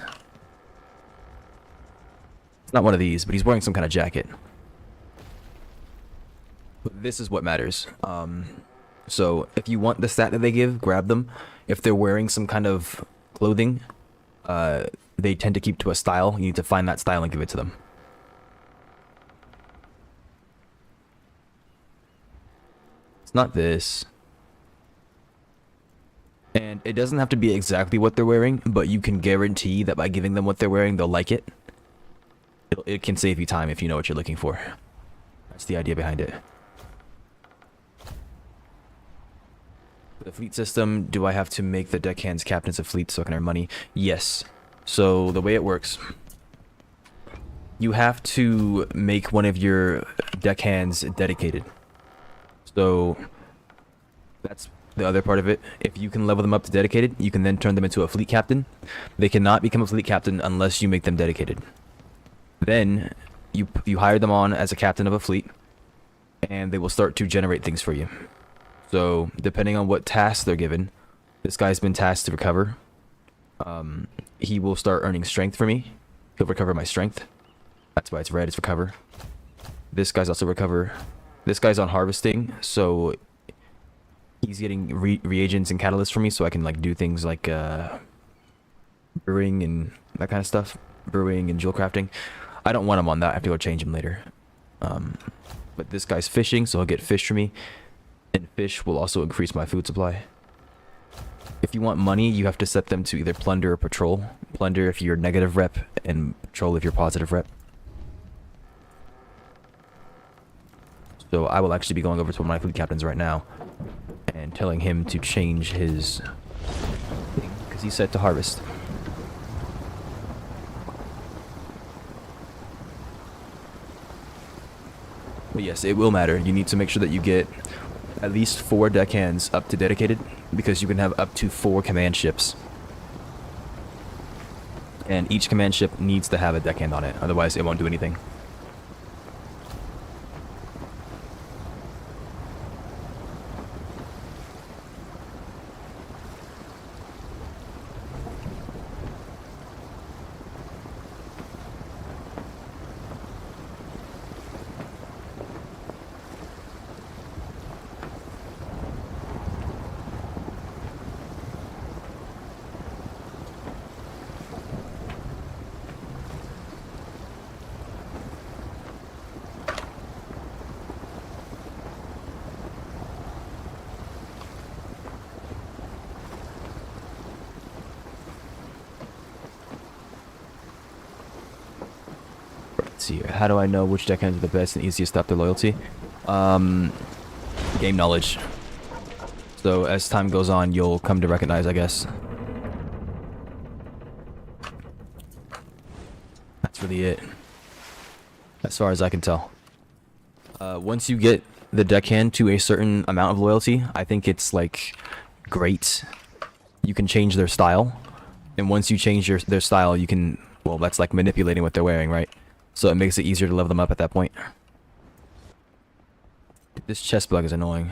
A: It's not one of these, but he's wearing some kind of jacket. But this is what matters. So if you want the stat that they give, grab them. If they're wearing some kind of clothing, they tend to keep to a style. You need to find that style and give it to them. It's not this. And it doesn't have to be exactly what they're wearing, but you can guarantee that by giving them what they're wearing, they'll like it. It can save you time if you know what you're looking for. That's the idea behind it. The fleet system, do I have to make the deckhands captains of fleets so I can earn money? Yes. So the way it works, you have to make one of your deckhands dedicated. So that's the other part of it. If you can level them up to dedicated, you can then turn them into a fleet captain. They cannot become a fleet captain unless you make them dedicated. Then you hire them on as a captain of a fleet, and they will start to generate things for you. So depending on what tasks they're given, this guy's been tasked to recover. He will start earning strength for me. He'll recover my strength. That's why it's red, it's recover. This guy's also recover. This guy's on harvesting, so he's getting reagents and catalysts for me, so I can like do things like brewing and that kind of stuff. Brewing and jewel crafting. I don't want him on that. I have to go change him later. But this guy's fishing, so he'll get fish for me. And fish will also increase my food supply. If you want money, you have to set them to either plunder or patrol. Plunder if you're negative rep, and patrol if you're positive rep. So I will actually be going over to one of my fleet captains right now and telling him to change his thing, because he's set to harvest. But yes, it will matter. You need to make sure that you get at least 4 deckhands up to dedicated, because you can have up to 4 command ships. And each command ship needs to have a deckhand on it, otherwise it won't do anything. see here. How do I know which deckhands are the best and easiest to up their loyalty? Game knowledge. So as time goes on, you'll come to recognize, I guess. That's really it, as far as I can tell. Once you get the deckhand to a certain amount of loyalty, I think it's like great. You can change their style, and once you change their style, you can, well, that's like manipulating what they're wearing, right? So it makes it easier to level them up at that point. This chest bug is annoying.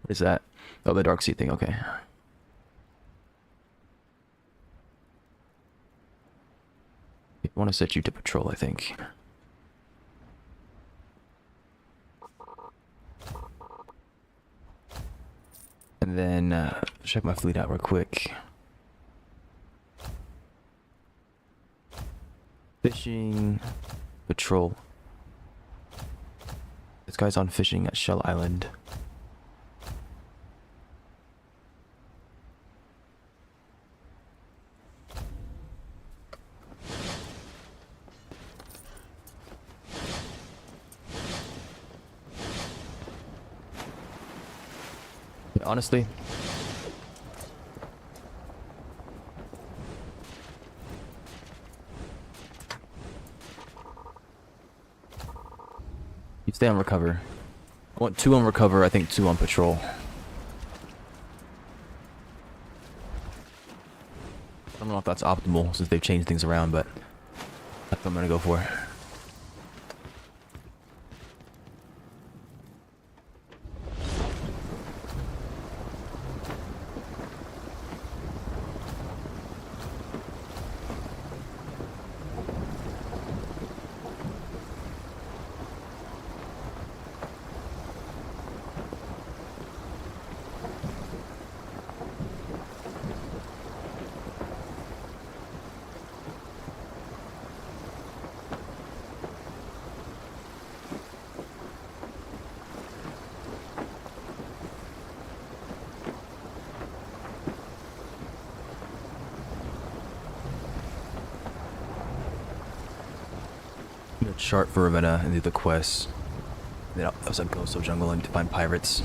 A: What is that? Oh, the dark sea thing, okay. I want to set you to patrol, I think. And then, check my fleet out real quick. Fishing, patrol. This guy's on fishing at Shell Island. Honestly, you stay on recover. I want 2 on recover, I think 2 on patrol. I don't know if that's optimal since they've changed things around, but that's what I'm gonna go for. Chart for Ravenna and do the quests. Then I was like, go so jungle and to find pirates.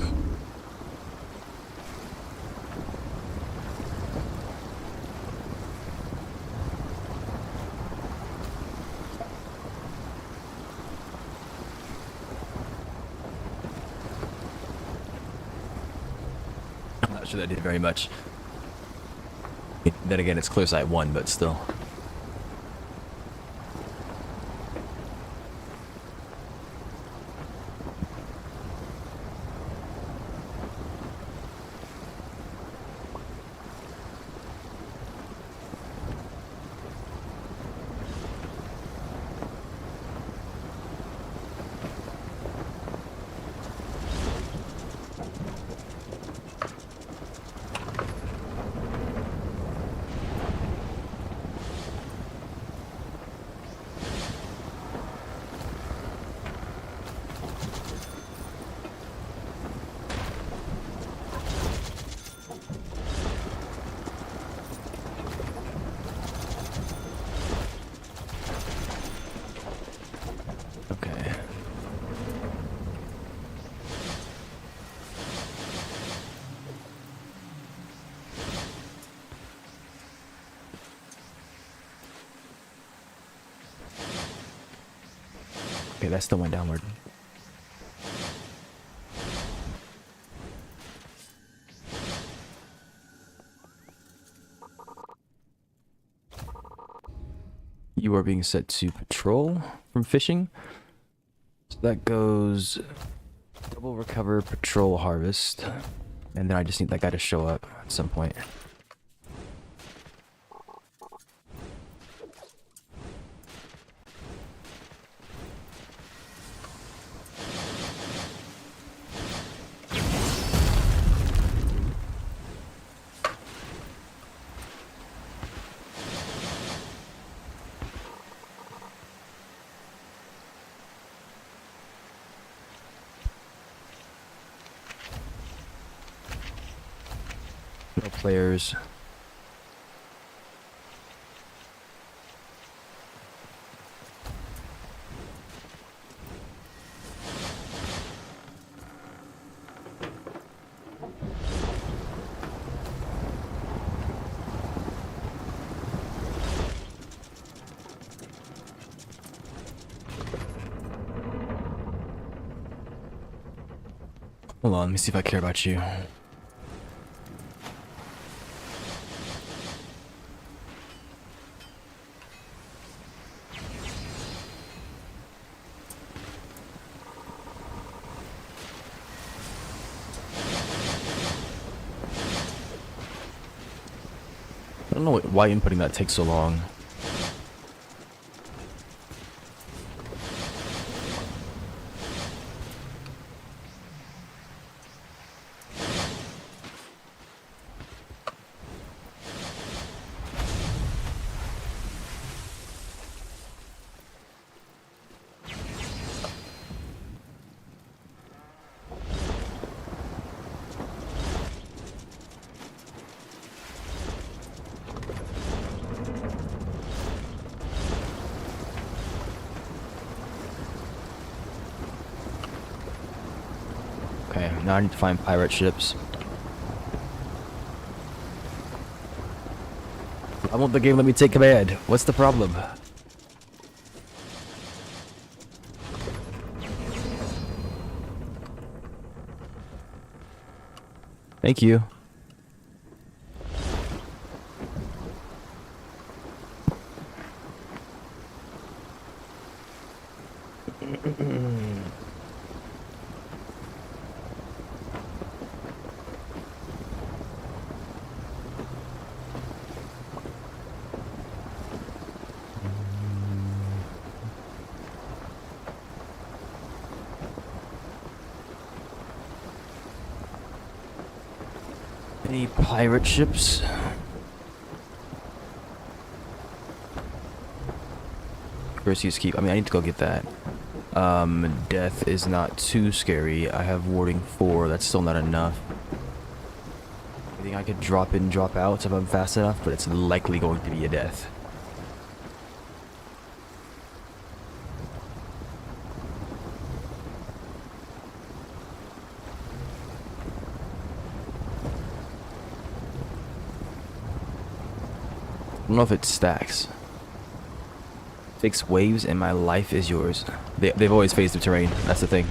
A: I'm not sure that did very much. Then again, it's clear sight 1, but still. Okay, that still went downward. You are being set to patrol from fishing. So that goes double recover, patrol, harvest. And then I just need that guy to show up at some point. No players. Hold on, let me see if I care about you. I don't know why inputting that takes so long. Okay, now I need to find pirate ships. I want the game let me take command. What's the problem? Thank you. Any pirate ships? Perseus Keep. I mean, I need to go get that. Death is not too scary. I have warding 4. That's still not enough. I think I could drop in, drop out if I'm fast enough, but it's likely going to be a death. I don't know if it stacks. Fix waves and my life is yours. They've always phased the terrain. That's the thing.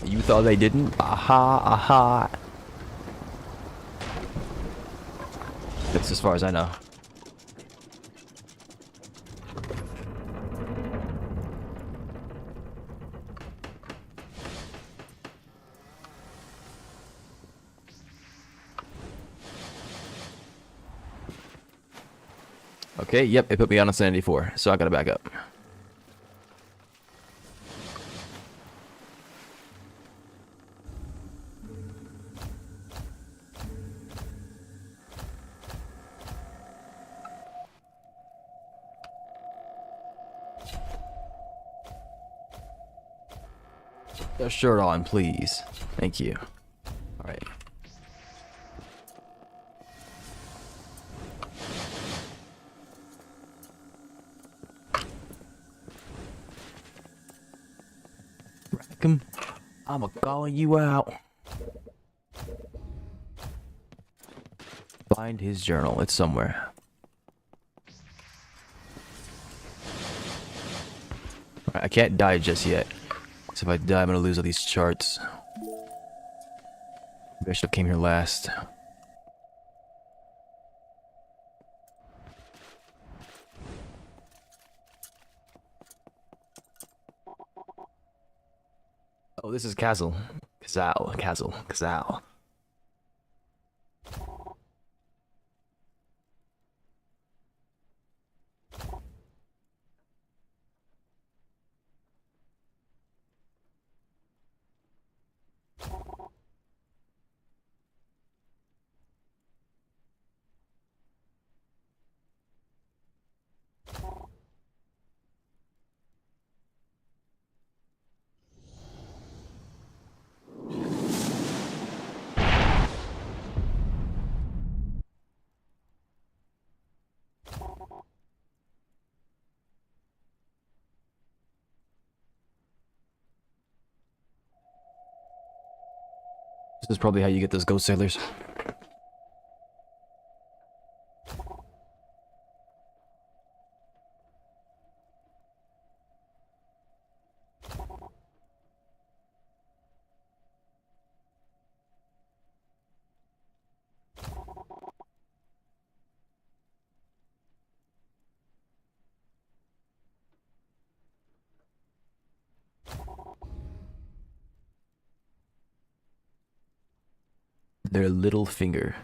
A: You thought they didn't? Aha, aha. That's as far as I know. Okay, yep, it put me on a sanity 4, so I gotta back up. Put a shirt on, please. Thank you. Alright. Rackham, I'ma call you out. Find his journal. It's somewhere. Alright, I can't die just yet. So if I die, I'm gonna lose all these charts. Maybe I should have came here last. Oh, this is Castle. Castle. This is probably how you get those ghost sailors. Their little finger.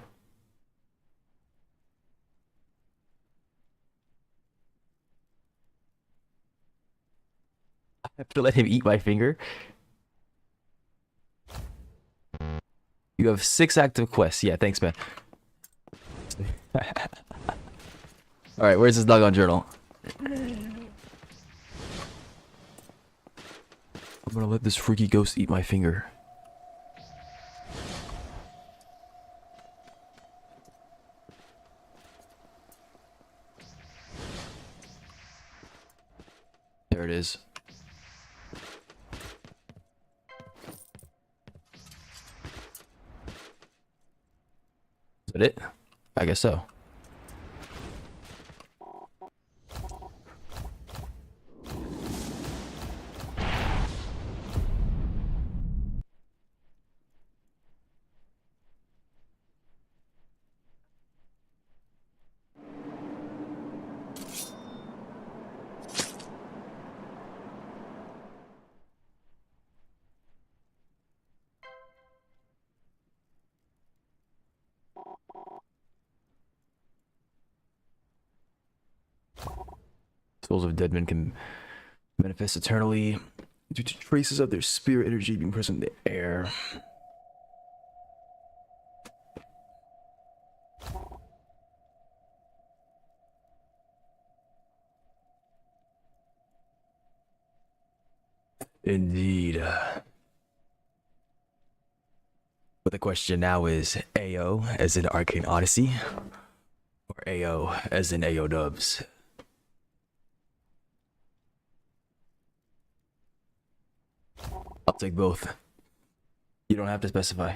A: I have to let him eat my finger? You have 6 active quests. Yeah, thanks, man. Alright, where's this doggone journal? I'm gonna let this freaky ghost eat my finger. There it is. Is that it? I guess so. Souls of dead men can manifest eternally due to traces of their spirit energy being present in the air. Indeed. But the question now is AO as in Arcane Odyssey or AO as in AO dubs? I'll take both. You don't have to specify.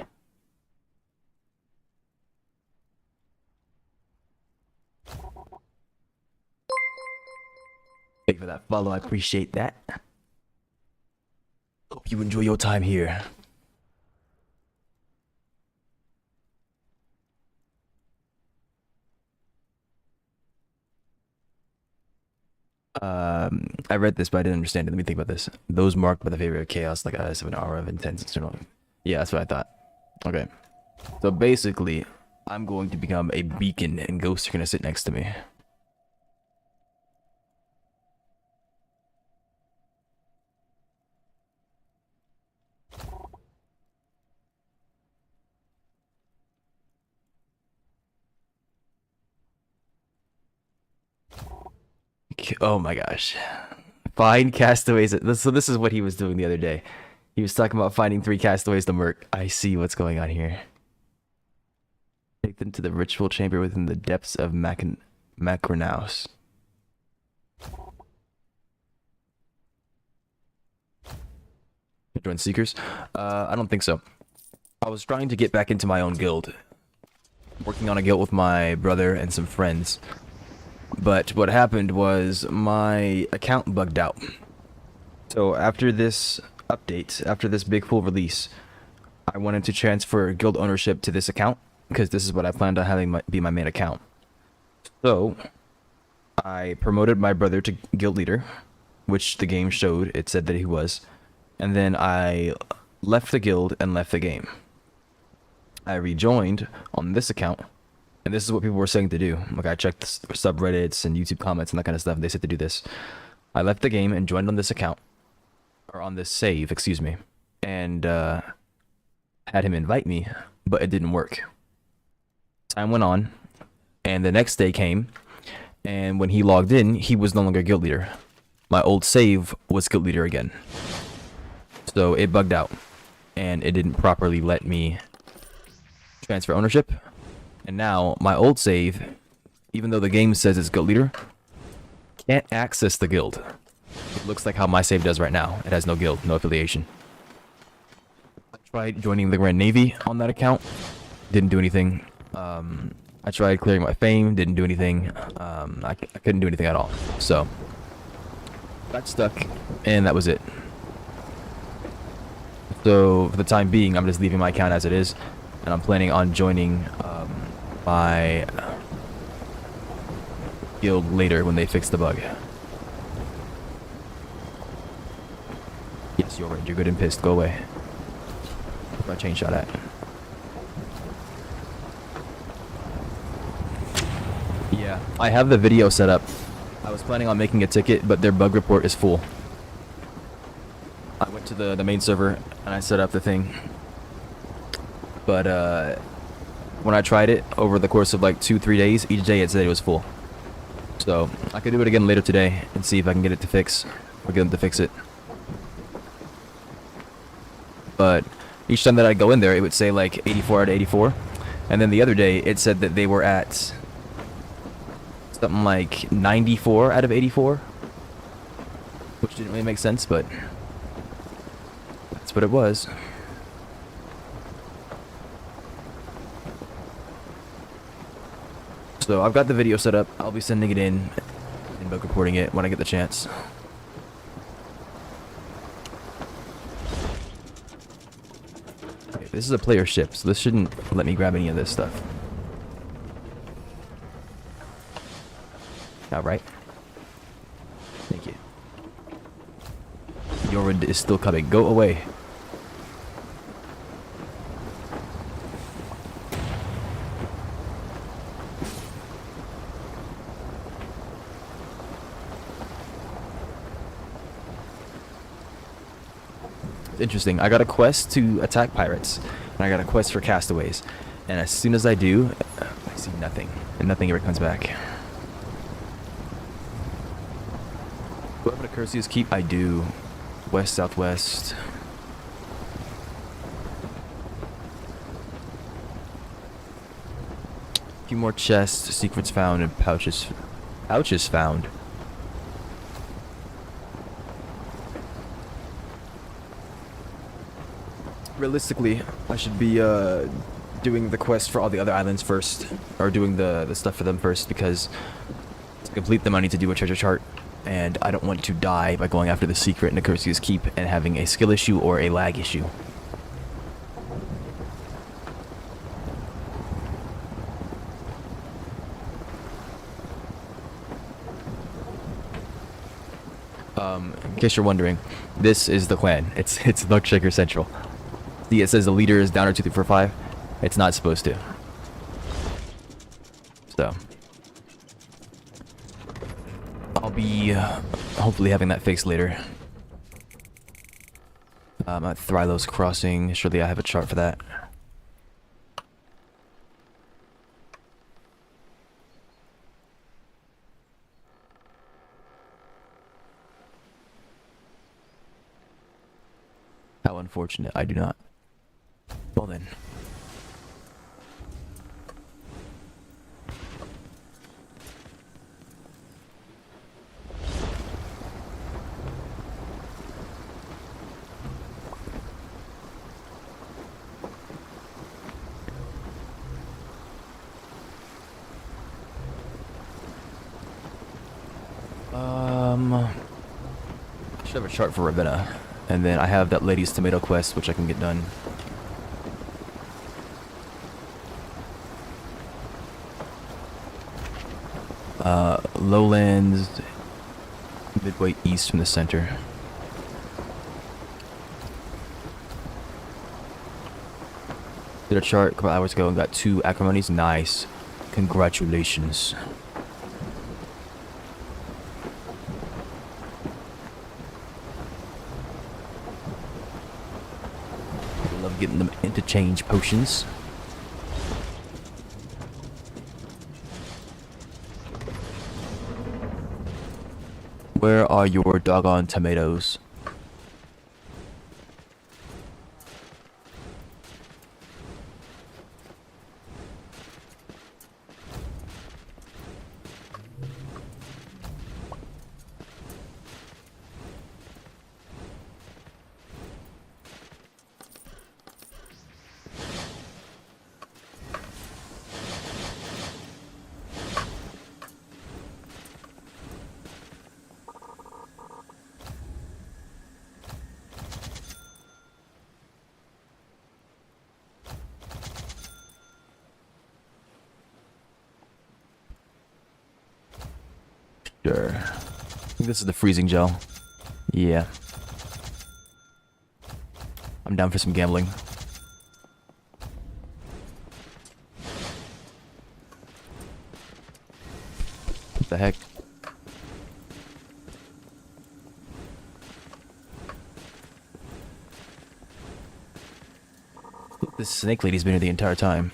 A: Thank you for that follow, I appreciate that. Hope you enjoy your time here. I read this, but I didn't understand it. Let me think about this. Those marked by the favor of chaos, like eyes of an aura of intense external. Yeah, that's what I thought. Okay. So basically, I'm going to become a beacon, and ghosts are going to sit next to me. Oh my gosh. Find castaways. So this is what he was doing the other day. He was talking about finding 3 castaways to murk. I see what's going on here. Take them to the ritual chamber within the depths of Macronaus. Join Seekers? I don't think so. I was trying to get back into my own guild. Working on a guild with my brother and some friends. But what happened was my account bugged out. So after this update, after this big full release, I wanted to transfer guild ownership to this account because this is what I planned on having be my main account. So I promoted my brother to guild leader, which the game showed. It said that he was. And then I left the guild and left the game. I rejoined on this account. And this is what people were saying to do. Like, I checked subreddits and YouTube comments and that kind of stuff. And they said to do this. I left the game and joined on this account. Or on this save, excuse me. And had him invite me. But it didn't work. Time went on. And the next day came. And when he logged in, he was no longer guild leader. My old save was guild leader again. So it bugged out. And it didn't properly let me transfer ownership. And now, my old save, even though the game says it's guild leader, can't access the guild. It looks like how my save does right now. It has no guild, no affiliation. tried joining the Grand Navy on that account. Didn't do anything. I tried clearing my fame. Didn't do anything. I couldn't do anything at all. So got stuck, and that was it. So for the time being, I'm just leaving my account as it is, and I'm planning on joining my guild later when they fix the bug. Yes, you're right. You're good and pissed. Go away. Where's my chain shot at? Yeah, I have the video set up. I was planning on making a ticket, but their bug report is full. I went to the main server and I set up the thing. But when I tried it over the course of like 2-3 days, each day it said it was full. So I could do it again later today and see if I can get it to fix, or get them to fix it. But each time that I go in there, it would say like 84 out of 84. And then the other day, it said that they were at something like 94 out of 84. Which didn't really make sense, but that's what it was. So I've got the video set up. I'll be sending it in and bug reporting it when I get the chance. This is a player ship, so this shouldn't let me grab any of this stuff. Alright. Thank you. Yorid is still coming. Go away. Interesting. I got a quest to attack pirates, and I got a quest for castaways, and as soon as I do, I see nothing, and nothing ever comes back. Do I have an Accursius keep? I do. West, southwest. A few more chests, secrets found, and pouches found. Realistically, I should be doing the quest for all the other islands first, or doing the stuff for them first, because to complete them I need to do a treasure chart, and I don't want to die by going after the secret in Accursius Keep and having a skill issue or a lag issue. In case you're wondering, this is the clan. It's Luckshaker Central. See, it says the leader is Downer 2345. It's not supposed to. So I'll be hopefully having that fixed later. At Thrylos Crossing, surely I have a chart for that. How unfortunate. I do not. Well then. I should have a chart for Ravenna. And then I have that lady's tomato quest, which I can get done. Lowlands, midway east from the center. Did a chart a couple hours ago and got 2 acrimonies. Nice. Congratulations. I love getting them interchange potions. Where are your doggone tomatoes? Sure. I think this is the freezing gel. Yeah. I'm down for some gambling. What the heck? This snake lady's been here the entire time.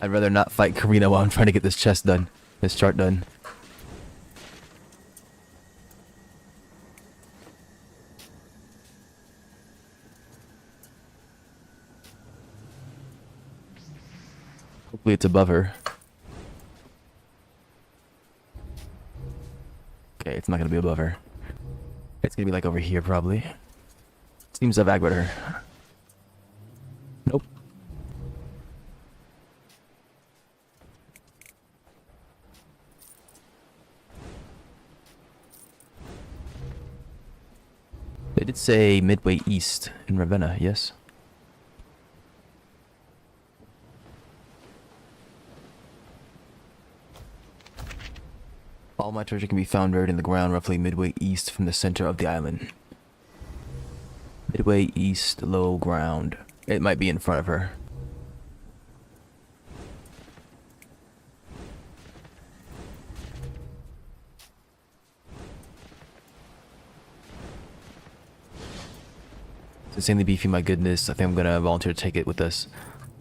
A: I'd rather not fight Karina while I'm trying to get this chest done. This chart done. Hopefully it's above her. Okay, it's not gonna be above her. It's gonna be like over here probably. Seems I've aggroed her. Nope. They did say midway east in Ravenna, yes? All my treasure can be found buried in the ground roughly midway east from the center of the island. Midway east, low ground. It might be in front of her. It's insanely beefy, my goodness. I think I'm gonna volunteer to take it with us.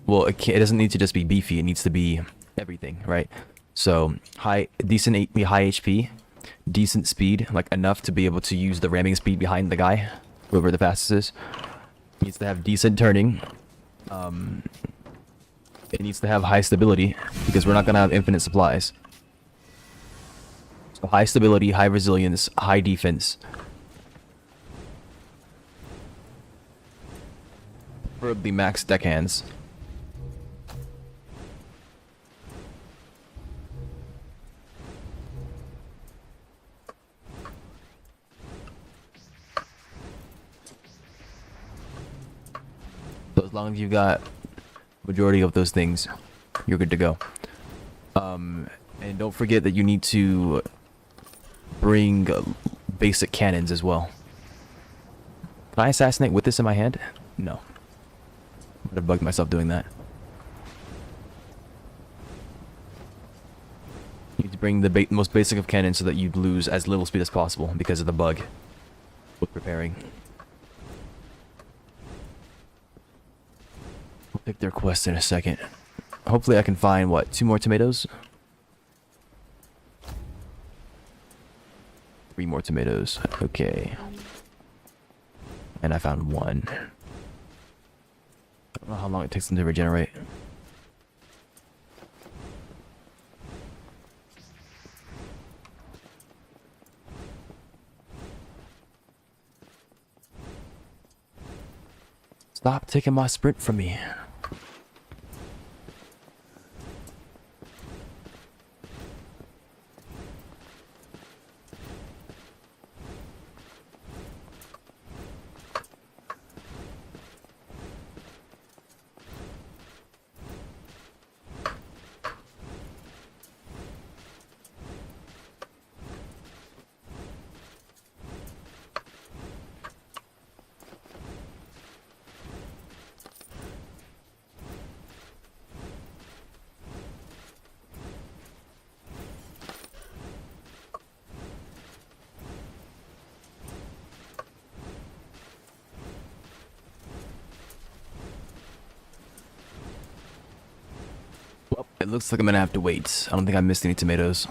A: Well, it doesn't need to just be beefy. It needs to be everything, right? So high HP, decent speed, like enough to be able to use the ramming speed behind the guy, whoever the fastest is. Needs to have decent turning. It needs to have high stability because we're not gonna have infinite supplies. So high stability, high resilience, high defense. Preferably max deckhands. So as long as you've got majority of those things, you're good to go. And don't forget that you need to bring basic cannons as well. Can I assassinate with this in my hand? No. I'd have bugged myself doing that. You need to bring the most basic of cannons so that you lose as little speed as possible because of the bug with preparing. We'll pick their quest in a second. Hopefully I can find, what, 2 more tomatoes? 3 more tomatoes. Okay. And I found 1. I don't know how long it takes them to regenerate. Stop taking my sprint from me. Well, it looks like I'm gonna have to wait. I don't think I missed any tomatoes.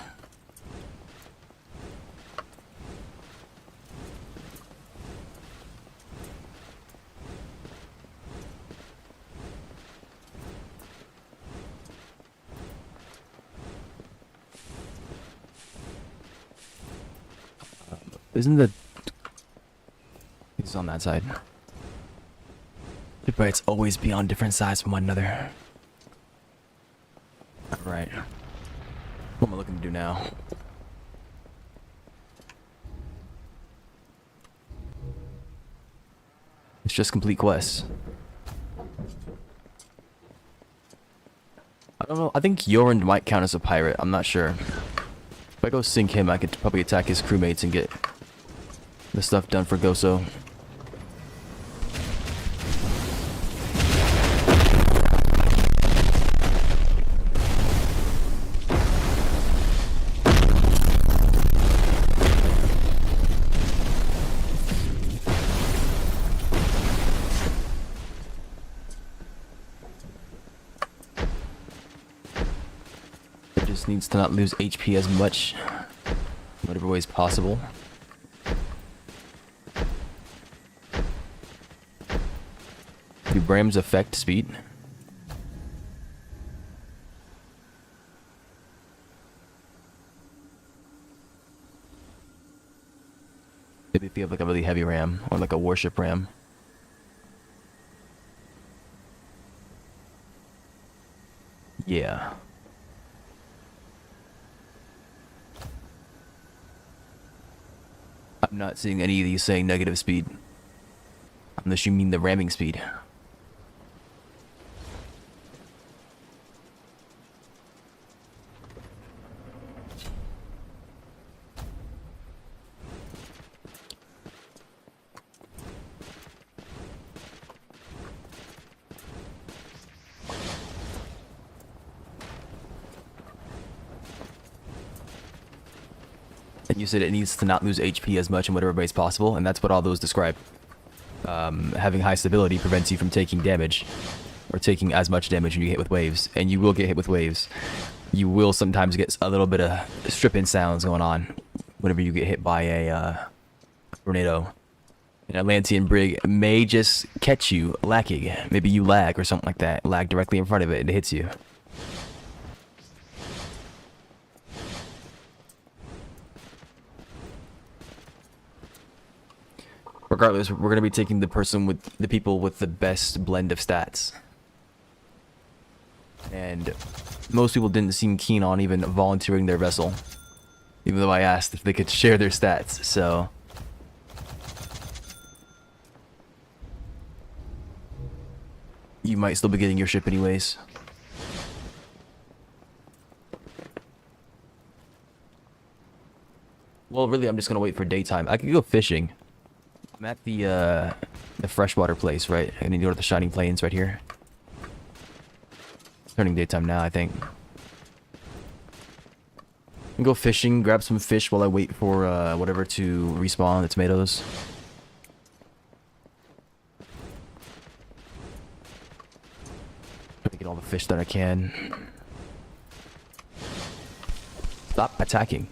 A: Isn't the... He's on that side. The bites always be on different sides from one another. Alright. What am I looking to do now? It's just complete quests. I don't know. I think Jorund might count as a pirate. I'm not sure. If I go sink him, I could probably attack his crewmates and get the stuff done for Goso. Needs to not lose HP as much, whatever way is possible. Do Brams affect speed? Maybe if you have like a really heavy ram or like a warship ram. Yeah. I'm not seeing any of these saying negative speed. Unless you mean the ramming speed. And you said it needs to not lose HP as much in whatever way is possible, and that's what all those describe. Having high stability prevents you from taking damage, or taking as much damage when you get hit with waves, and you will get hit with waves. You will sometimes get a little bit of stripping sounds going on whenever you get hit by a tornado. An Atlantean brig may just catch you lacking. Maybe you lag or something like that. Lag directly in front of it and it hits you. Regardless, we're going to be taking the people with the best blend of stats. And most people didn't seem keen on even volunteering their vessel. Even though I asked if they could share their stats, so... You might still be getting your ship anyways. Well, really, I'm just going to wait for daytime. I could go fishing. I'm at the freshwater place, right? I need to go to the Shining Plains right here. It's turning daytime now, I think. I'll go fishing, grab some fish while I wait for whatever to respawn the tomatoes. Try to get all the fish that I can. Stop attacking.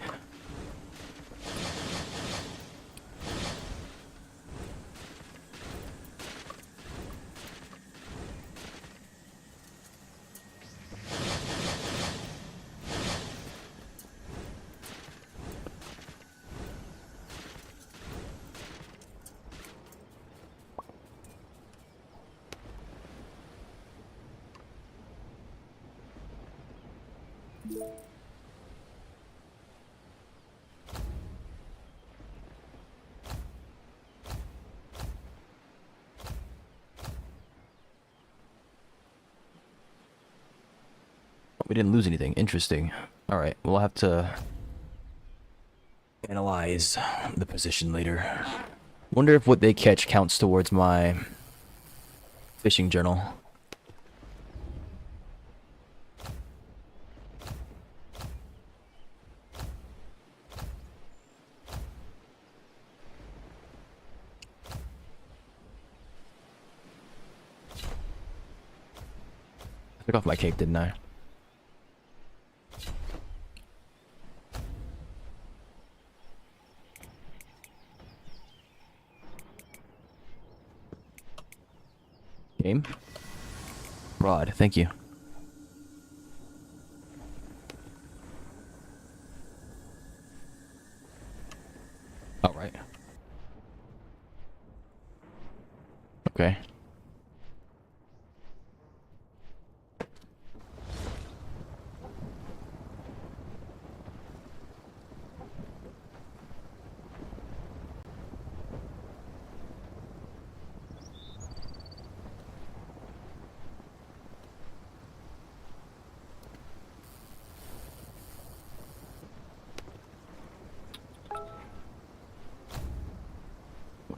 A: We didn't lose anything. Interesting. Alright, we'll have to analyze the position later. Wonder if what they catch counts towards my fishing journal. I took off my cape, didn't I? Game? Rod, thank you. Alright. Okay.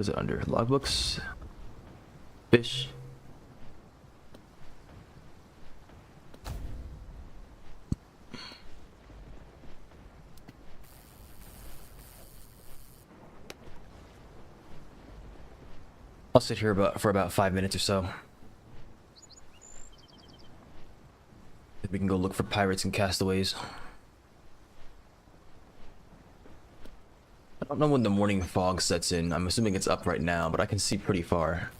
A: What is it under? Logbooks? Fish? I'll sit here for about 5 minutes or so. We can go look for pirates and castaways. I don't know when the morning fog sets in. I'm assuming it's up right now, but I can see pretty far.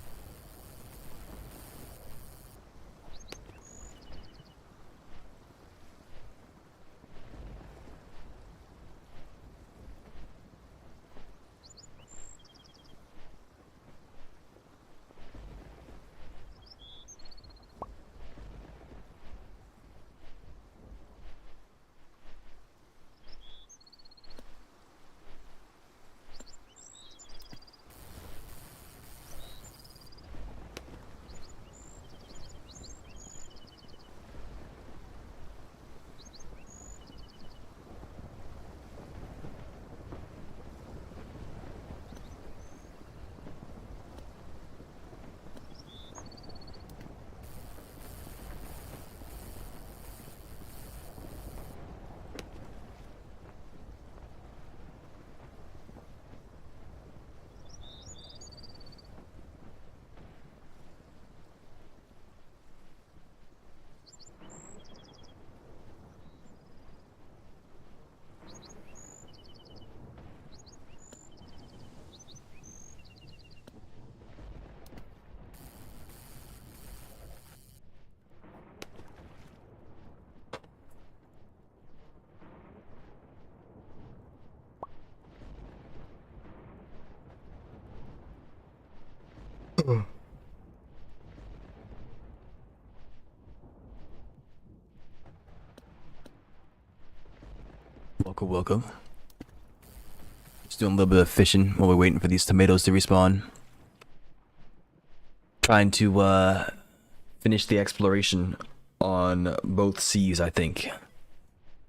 A: Welcome, welcome. Just doing a little bit of fishing while we're waiting for these tomatoes to respawn. Trying to finish the exploration on both seas, I think.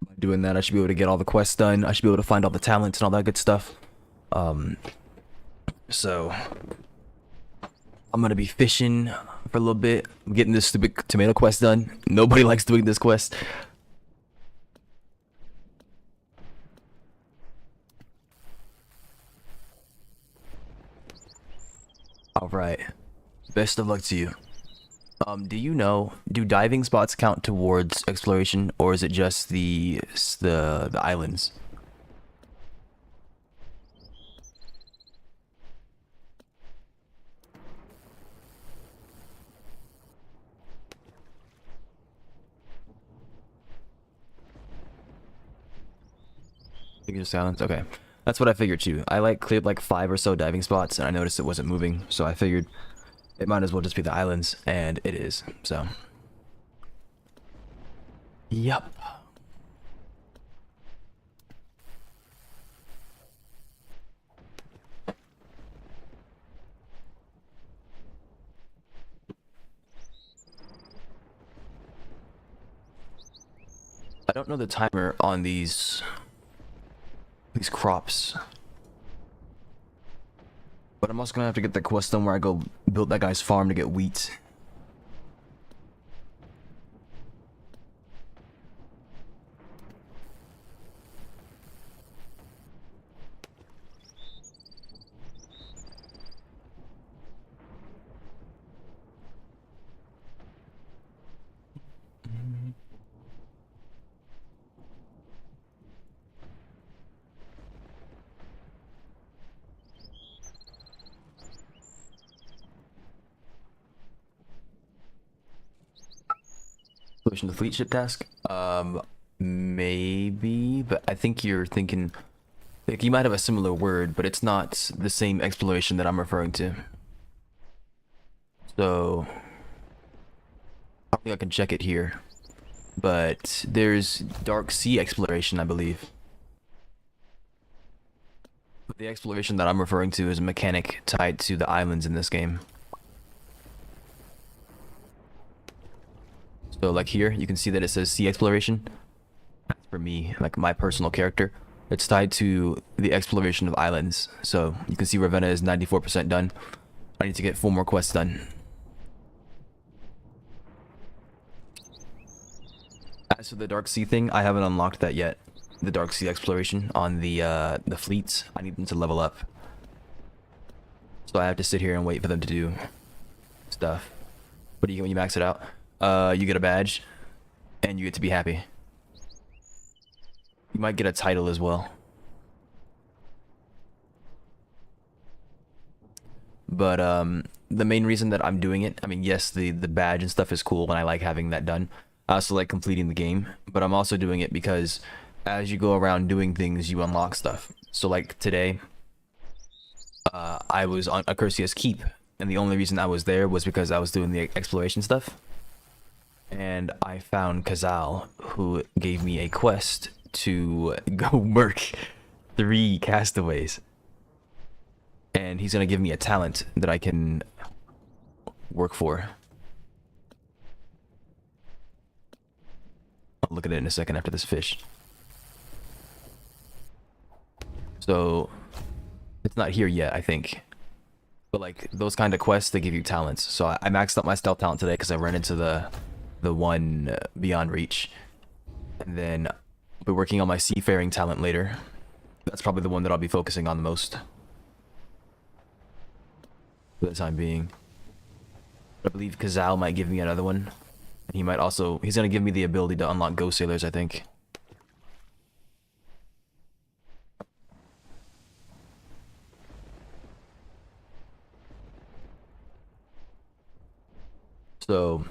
A: By doing that, I should be able to get all the quests done. I should be able to find all the talents and all that good stuff. So I'm gonna be fishing for a little bit. I'm getting this stupid tomato quest done. Nobody likes doing this quest. Alright. Best of luck to you. Do you know, do diving spots count towards exploration, or is it just the islands? I think it's just islands. Okay. That's what I figured too. I cleared like 5 or so diving spots and I noticed it wasn't moving, so I figured it might as well just be the islands, and it is. So yep. I don't know the timer on these crops, but I'm also gonna have to get the quest done where I go build that guy's farm to get wheat. Solution to fleet ship task? Maybe, but I think you're thinking, like, you might have a similar word, but it's not the same exploration that I'm referring to. So I don't think I can check it here, but there's dark sea exploration, I believe. But the exploration that I'm referring to is a mechanic tied to the islands in this game. So like here, you can see that it says sea exploration. That's for me, like my personal character. It's tied to the exploration of islands. So you can see Ravenna is 94% done. I need to get 4 more quests done. As for the Dark Sea thing, I haven't unlocked that yet. The Dark Sea exploration on the fleets. I need them to level up. So I have to sit here and wait for them to do stuff. What do you get when you max it out? You get a badge, and you get to be happy. You might get a title as well. But the main reason that I'm doing it, I mean, yes, the badge and stuff is cool, and I like having that done. I also like completing the game, but I'm also doing it because as you go around doing things, you unlock stuff. So like today, I was on Akersia's Keep, and the only reason I was there was because I was doing the exploration stuff. And I found Kazal, who gave me a quest to go work 3 castaways. And he's gonna give me a talent that I can work for. I'll look at it in a second after this fish. So it's not here yet, I think. But like those kind of quests, they give you talents. So I maxed up my stealth talent today because I ran into the one beyond reach. And then I'll be working on my seafaring talent later. That's probably the one that I'll be focusing on the most for the time being. I believe Kazal might give me another one. And he might also, he's gonna give me the ability to unlock ghost sailors, I think. So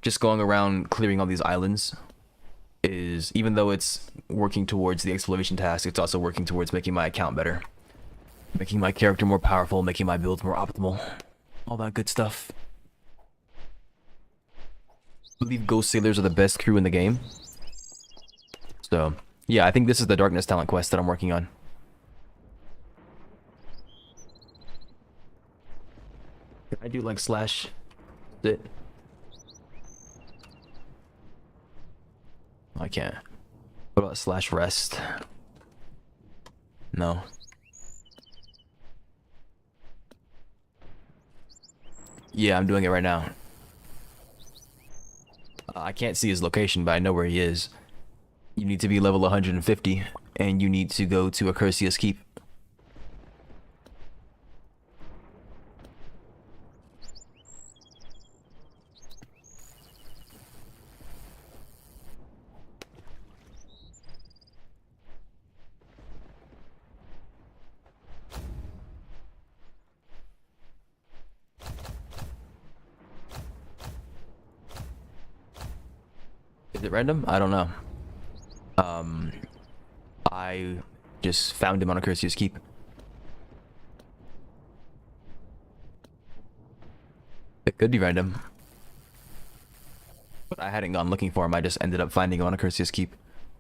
A: just going around clearing all these islands is, even though it's working towards the exploration task, it's also working towards making my account better. Making my character more powerful, making my builds more optimal. All that good stuff. I believe ghost sailors are the best crew in the game. So, yeah, I think this is the darkness talent quest that I'm working on. Can I do like slash sit? I can't. What about slash rest? No. Yeah, I'm doing it right now. I can't see his location, but I know where he is. You need to be level 150, and you need to go to Akersia's Keep. Is it random? I don't know. I just found him on Akersia's Keep. It could be random. But I hadn't gone looking for him, I just ended up finding him on Akersia's Keep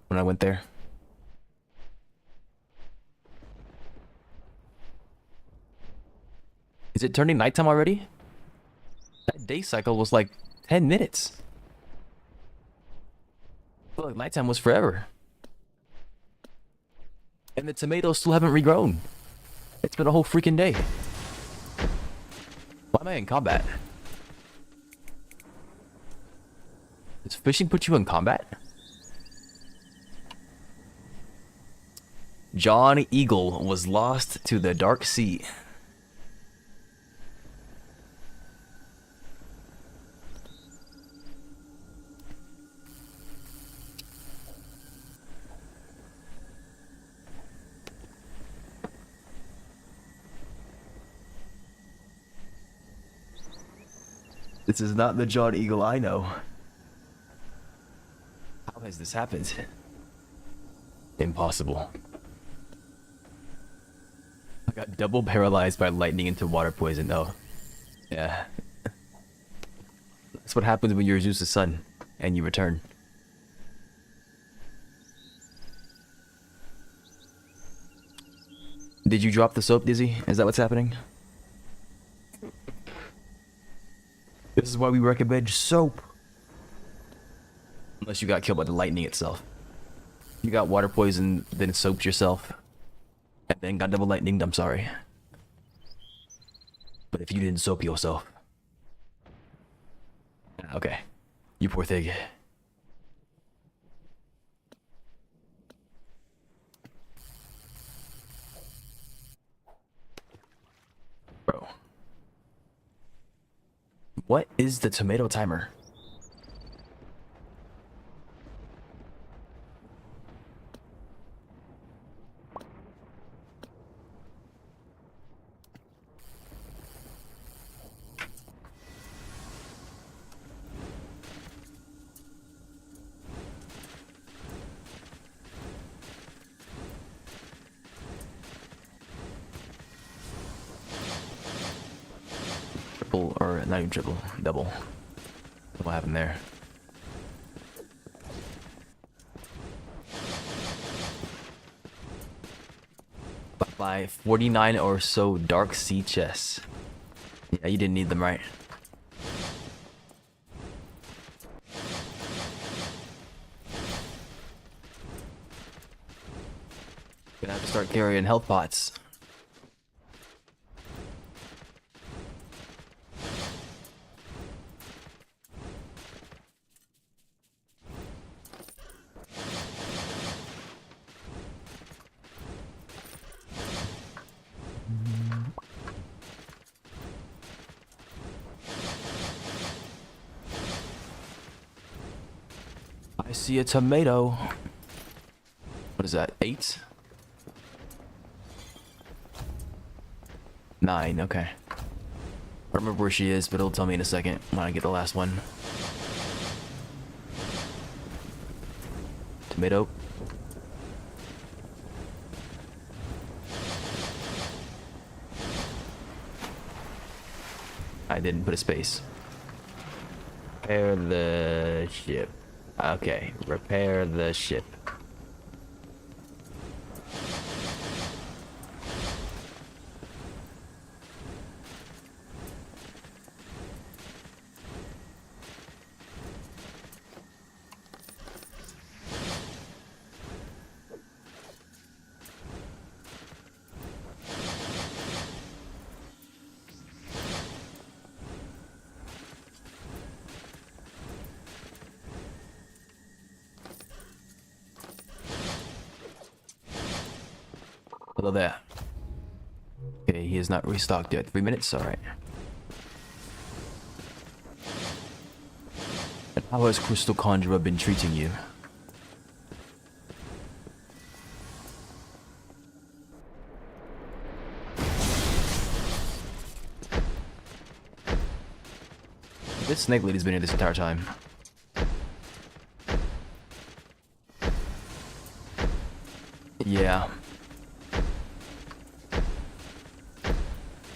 A: when I went there. Is it turning nighttime already? That day cycle was like 10 minutes. I feel like nighttime was forever. And the tomatoes still haven't regrown. It's been a whole freaking day. Why am I in combat? Does fishing put you in combat? John Eagle was lost to the dark sea. This is not the John Eagle I know. How has this happened? Impossible. I got double paralyzed by lightning into water poison. Oh, yeah. That's what happens when you're Zeus' son and you return. Did you drop the soap, Dizzy? Is that what's happening? This is why we recommend soap. Unless you got killed by the lightning itself. You got water poison, then soaped yourself, and then got double lightninged, I'm sorry. But if you didn't soap yourself... Okay. You poor thing. Bro. What is the tomato timer? Triple, or not even triple, double. What happened there? By 49 or so dark sea chests. Yeah, you didn't need them, right? Gonna have to start carrying health pots. I see a tomato. What is that? 8? 9, okay. I don't remember where she is, but it'll tell me in a second when I get the last one. Tomato. I didn't put a space. Repair the ship. Okay, repair the ship. Hello there. Okay, he is not restocked yet. 3 minutes? Alright. And how has Crystal Conjurer been treating you? This snake lady's been here this entire time. Yeah.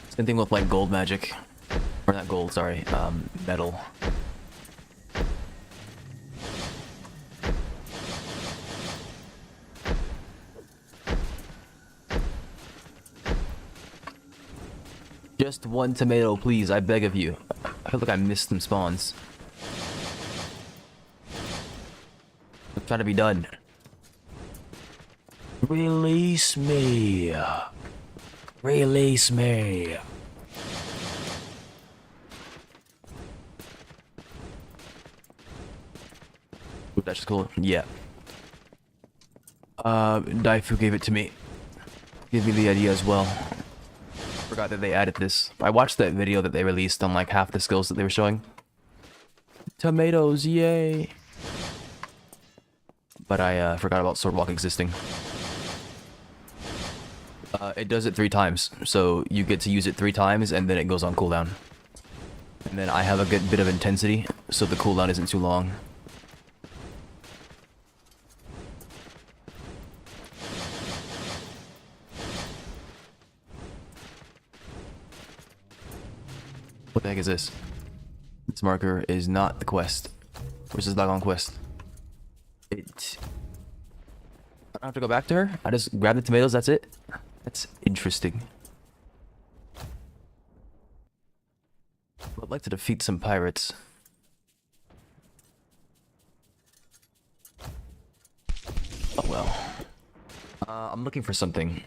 A: Same thing with like gold magic. Or not gold, sorry. Metal. Just one tomato, please, I beg of you. I feel like I missed some spawns. I'm trying to be done. Release me. Release me. Ooh, that's cool. Yeah. Daifu gave it to me. Gave me the idea as well. Forgot that they added this. I watched that video that they released on like half the skills that they were showing. Tomatoes, yay! But I forgot about Swordwalk existing. It does it 3 times, so you get to use it 3 times and then it goes on cooldown. And then I have a good bit of intensity, so the cooldown isn't too long. What the heck is this? This marker is not the quest. Where's this doggone quest? I don't have to go back to her? I just grab the tomatoes, that's it? That's interesting. I'd like to defeat some pirates. Oh well. I'm looking for something.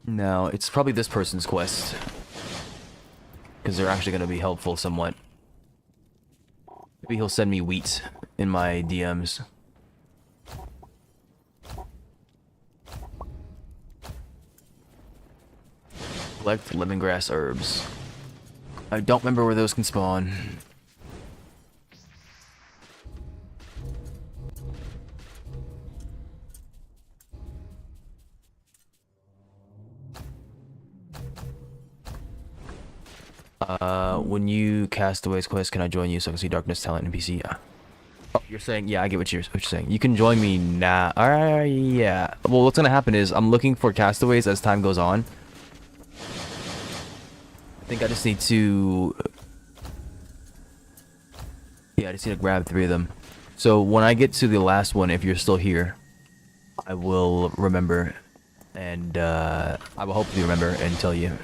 A: No, it's probably this person's quest. Because they're actually going to be helpful somewhat. Maybe he'll send me wheat in my DMs. Collect lemongrass herbs. I don't remember where those can spawn. When you cast Away's quest, can I join you so I can see Darkness Talent NPC? Yeah. Oh, you're saying, yeah, I get what you're saying. You can join me now. Alright, yeah. Well, what's gonna happen is I'm looking for castaways as time goes on. I think I just need to... Yeah, I just need to grab 3 of them. So when I get to the last one, if you're still here, I will remember. And, I will hopefully remember and tell you.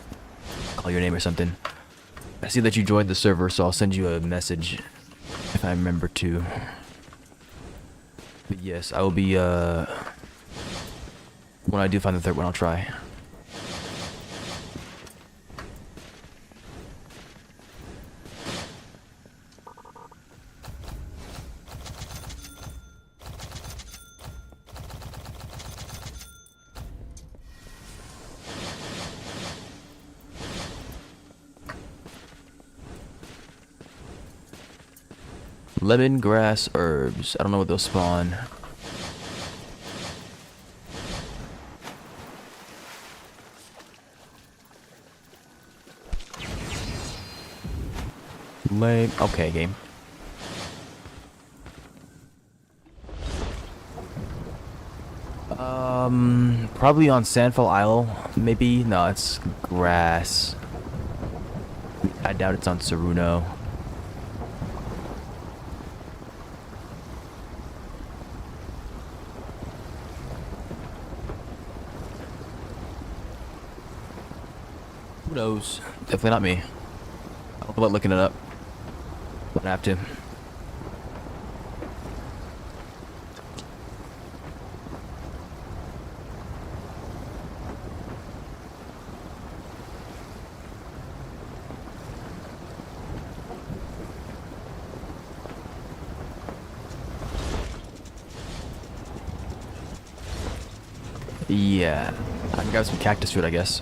A: Call your name or something. I see that you joined the server, so I'll send you a message if I remember to. But yes, I will be, when I do find the 3rd one, I'll try. Lemongrass herbs. I don't know what they'll spawn. Lame. Okay, game. Probably on Sandfall Isle. Maybe. No, it's grass. I doubt it's on Saruno. Who knows? Definitely not me. I'll about looking it up. Don't have to. Yeah. I can grab some cactus fruit, I guess.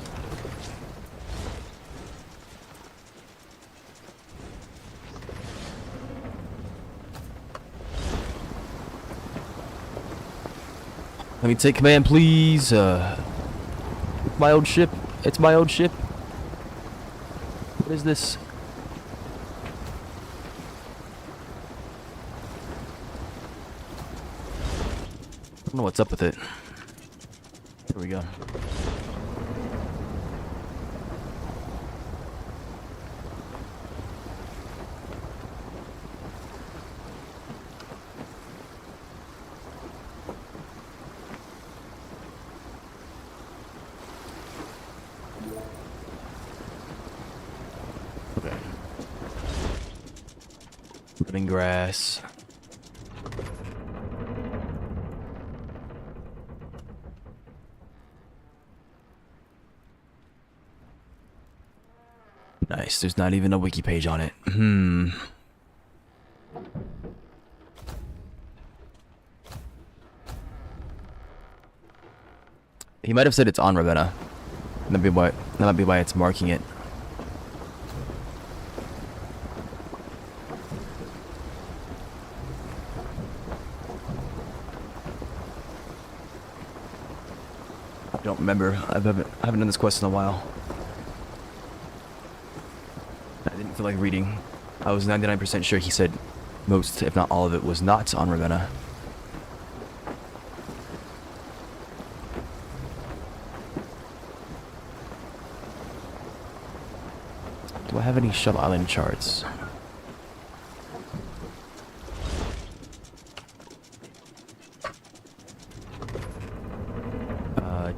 A: Let me take command, please. My old ship. It's my old ship. What is this? I don't know what's up with it. Here we go. Okay. Living grass. Nice. There's not even a wiki page on it. He might have said it's on Ravenna. That might be why it's marking it. I don't remember. I haven't done this quest in a while. I didn't feel like reading. I was 99% sure he said most, if not all of it, was not on Ravenna. Do I have any Shell Island charts?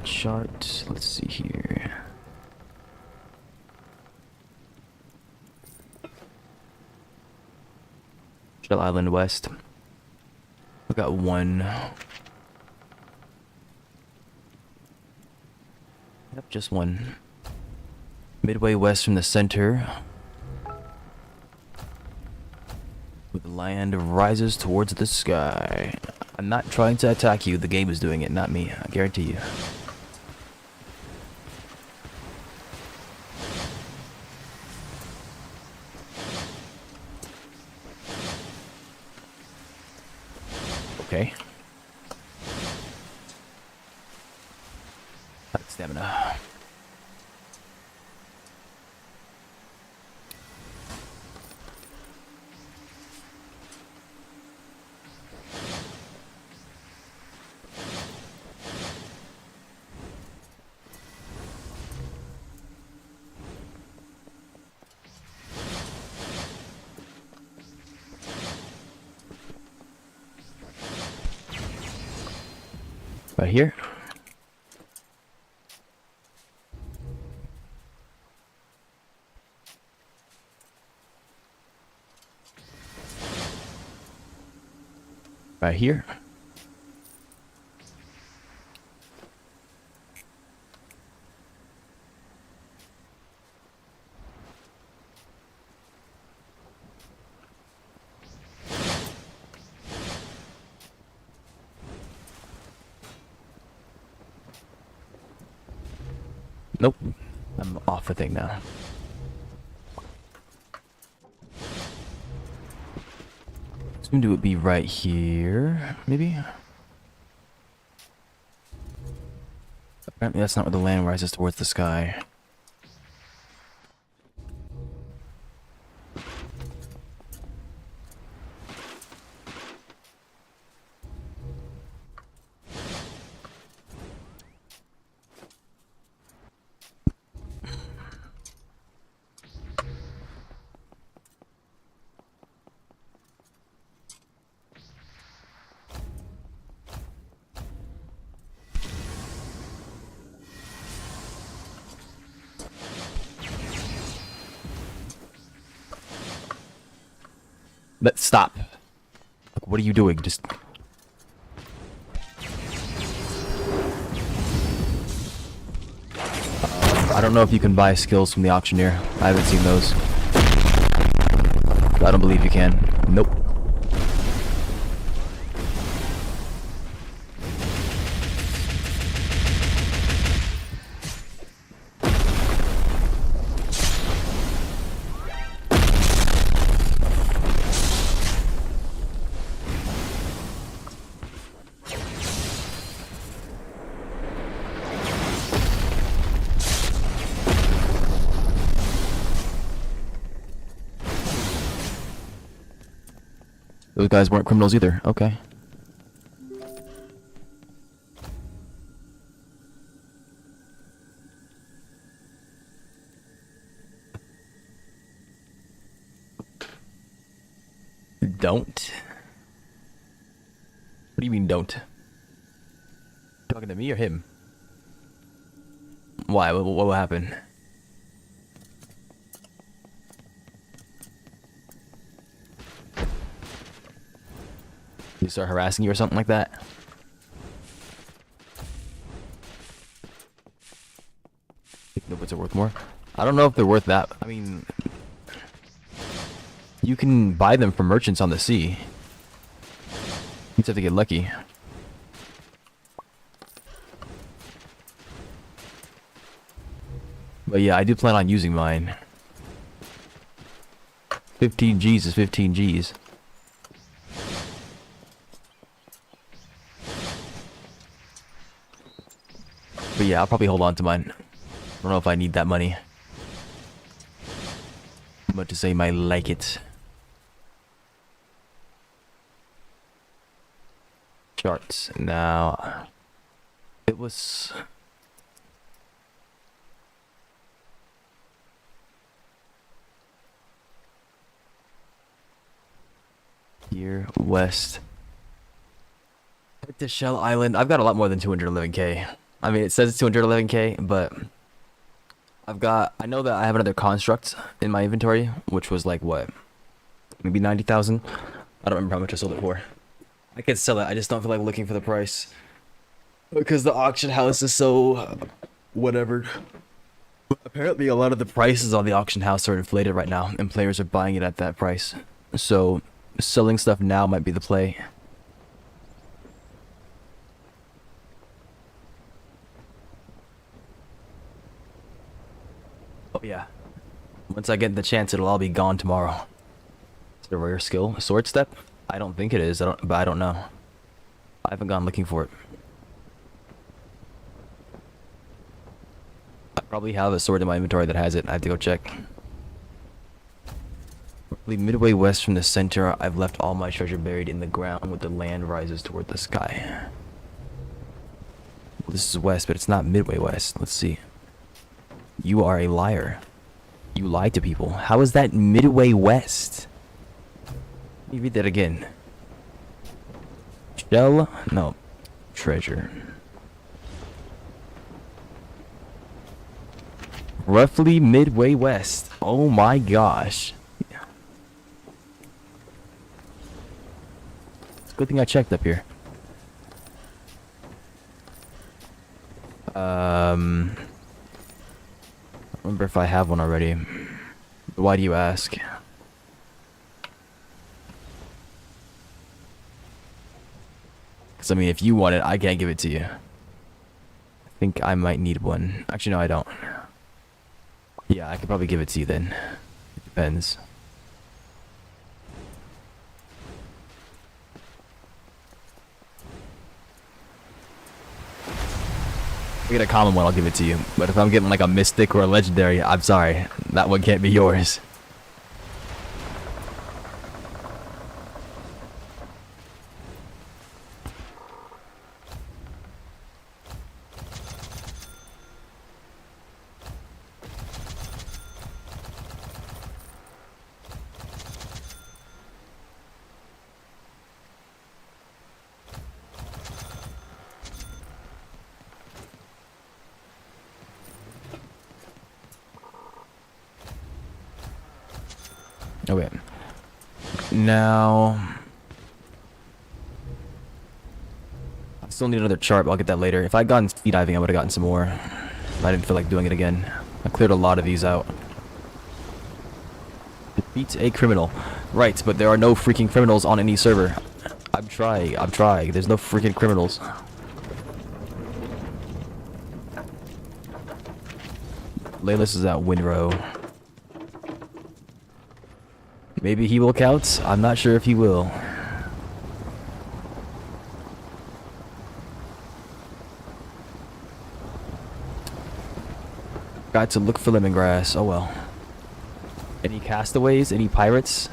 A: Chart. Let's see here. Shell Island West. I've got one. Yep, just one. Midway west from the center. Where the land rises towards the sky. I'm not trying to attack you. The game is doing it, not me. I guarantee you. Okay. That's stamina. Right here. Right here. Nope. I'm off a thing now. Soon to it be right here, maybe? Apparently that's not where the land rises towards the sky. Let's stop. Like, what are you doing? Just... I don't know if you can buy skills from the auctioneer. I haven't seen those. I don't believe you can. Nope. Those guys weren't criminals either. Okay. Don't? What do you mean don't? Talking to me or him? Why? What will happen? They start harassing you or something like that? Think the woods are worth more? I don't know if they're worth that. I mean, you can buy them from merchants on the sea. You just have to get lucky. But yeah, I do plan on using mine. 15 G's is 15 G's. But yeah, I'll probably hold on to mine. I don't know if I need that money. But to say I like it. Charts. Now, it was... here, west. Head to Shell Island. I've got a lot more than 211k. I mean, it says it's 211k, but I know that I have another construct in my inventory, which was like, what? Maybe 90,000? I don't remember how much I sold it for. I could sell it, I just don't feel like looking for the price. Because the auction house is so whatever. Apparently, a lot of the prices on the auction house are inflated right now, and players are buying it at that price. So, selling stuff now might be the play. Oh yeah. Once I get the chance, it'll all be gone tomorrow. Is it a rare skill? A sword step? I don't think it is. But I don't know. I haven't gone looking for it. I probably have a sword in my inventory that has it. I have to go check. Midway west from the center, I've left all my treasure buried in the ground where the land rises toward the sky. Well, this is west, but it's not midway west. Let's see. You are a liar. You lie to people. How is that midway west? Let me read that again. Shell? No. Treasure. Roughly midway west. Oh my gosh. It's a good thing I checked up here. I don't remember if I have one already. Why do you ask? Because, I mean, if you want it, I can't give it to you. I think I might need one. Actually, no, I don't. Yeah, I could probably give it to you then. It depends. If I get a common one, I'll give it to you. But if I'm getting like a mystic or a legendary, I'm sorry. That one can't be yours. Okay. Now, I still need another chart, but I'll get that later. If I'd gotten speed diving, I would have gotten some more. I didn't feel like doing it again. I cleared a lot of these out. Defeat a criminal. Right, but there are no freaking criminals on any server. I'm trying. There's no freaking criminals. Laylis is at Winrow. Maybe he will count. I'm not sure if he will. Got to look for lemongrass. Oh well. Any castaways? Any pirates?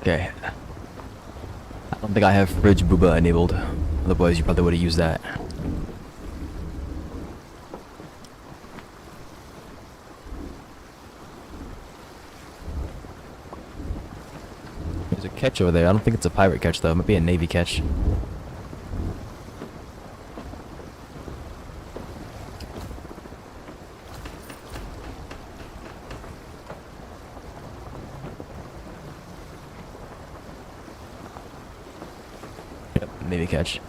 A: Okay. I don't think I have Fridge Booba enabled. Otherwise, you probably would have used that. There's a catch over there. I don't think it's a pirate catch, though. It might be a navy catch. Navy catch.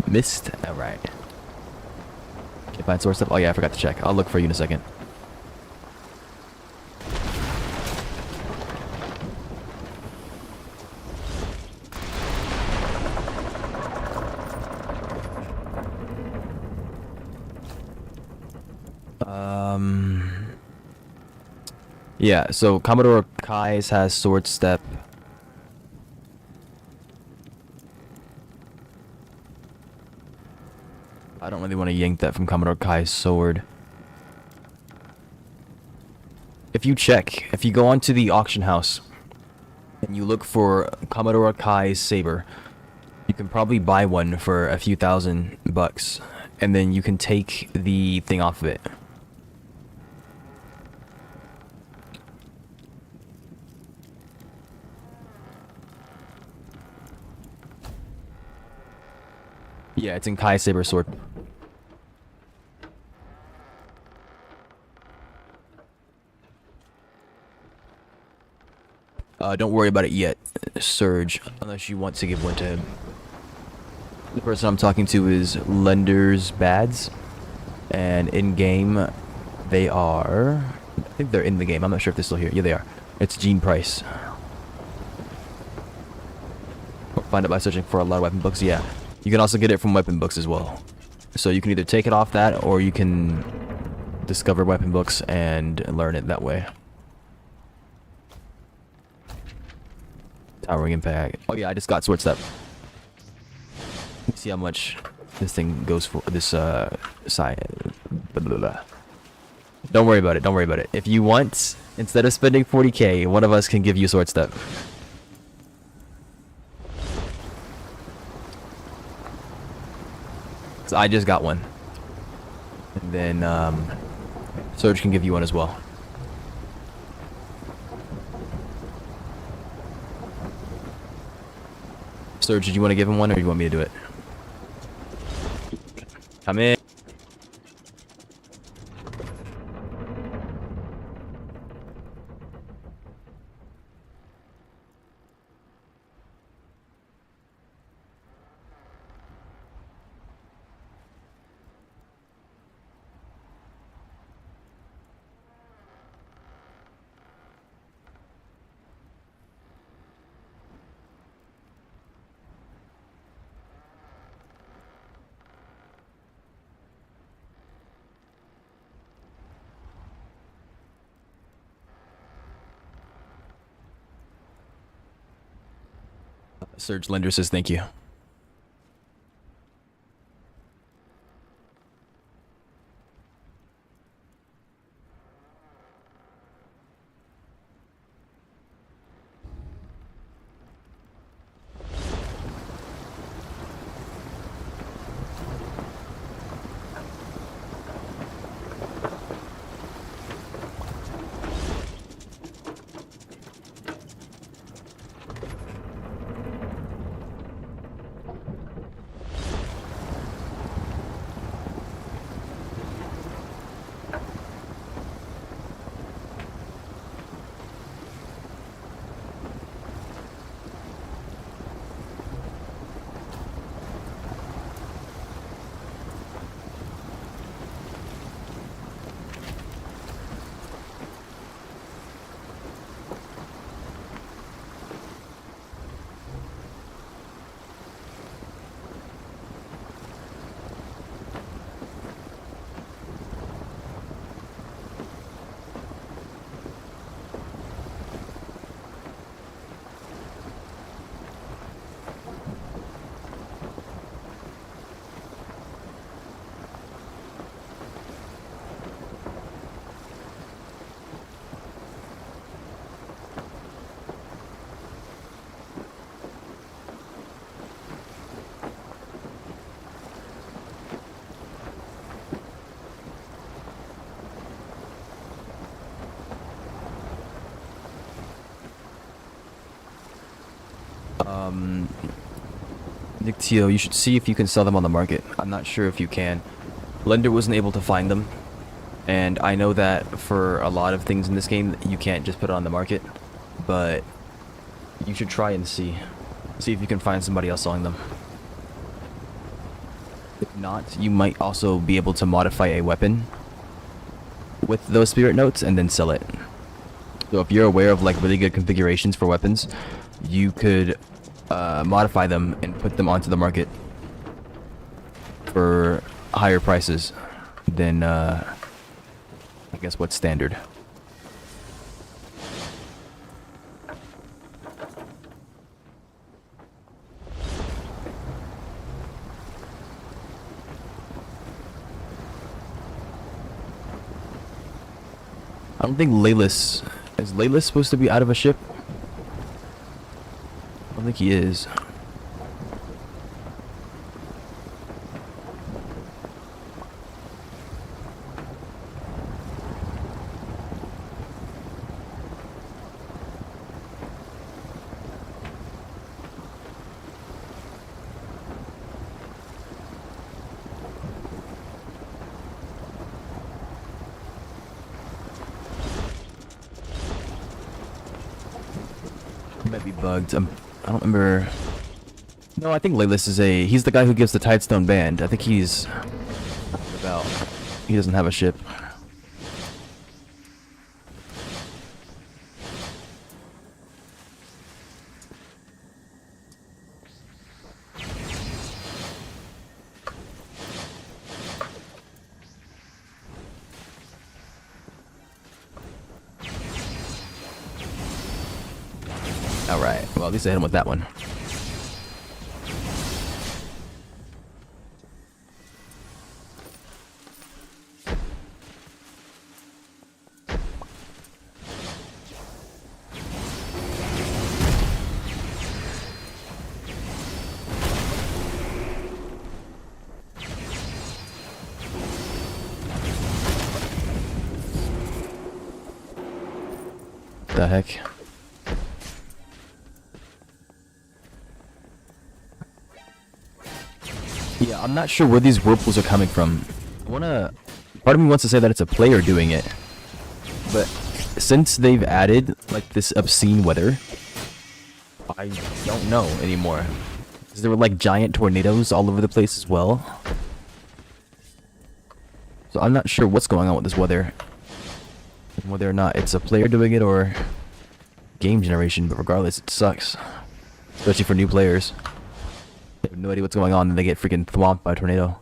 A: Missed. All right. Can't find source stuff. Oh yeah, I forgot to check. I'll look for you in a second. Yeah, so Commodore Kai's has sword step. I don't really want to yank that from Commodore Kai's sword. If you go onto the auction house and you look for Commodore Kai's saber, you can probably buy one for a few $1,000, and then you can take the thing off of it. Yeah, it's in Kai's saber sword. Don't worry about it yet, Surge, unless you want to give one to him. The person I'm talking to is Lender's Bads, and in game, they are. I think they're in the game. I'm not sure if they're still here. Yeah, they are. It's Gene Price. Or find it by searching for a lot of weapon books. Yeah, you can also get it from weapon books as well. So you can either take it off that, or you can discover weapon books and learn it that way. Towering impact. Oh yeah, I just got sword step. Let me see how much this thing goes for. This side. Blah, blah, blah. Don't worry about it. Don't worry about it. If you want, instead of spending 40k, one of us can give you sword step. So I just got one, and then Surge can give you one as well. Surge, did you want to give him one, or do you want me to do it? Come in. Surge Lender says thank you. Nick Teo, you should see if you can sell them on the market. I'm not sure if you can. Lender wasn't able to find them, and I know that for a lot of things in this game, you can't just put it on the market, but you should try and see if you can find somebody else selling them. If not, you might also be able to modify a weapon with those spirit notes and then sell it. So if you're aware of like really good configurations for weapons, you could modify them and put them onto the market for higher prices than I guess what's standard. I don't think Laylis... Is Laylis supposed to be out of a ship? I don't think he is. Might be bugged. I don't remember. No, I think Laylis is he's the guy who gives the Tidestone band. I think he's about. He doesn't have a ship. Alright, well at least I hit him with that one. The heck? Yeah, I'm not sure where these whirlpools are coming from. Part of me wants to say that it's a player doing it, but since they've added like this obscene weather, I don't know anymore. Because there were like giant tornadoes all over the place as well. So I'm not sure what's going on with this weather, and whether or not it's a player doing it or game generation, but regardless, it sucks. Especially for new players. They have no idea what's going on and they get freaking thwomped by a tornado.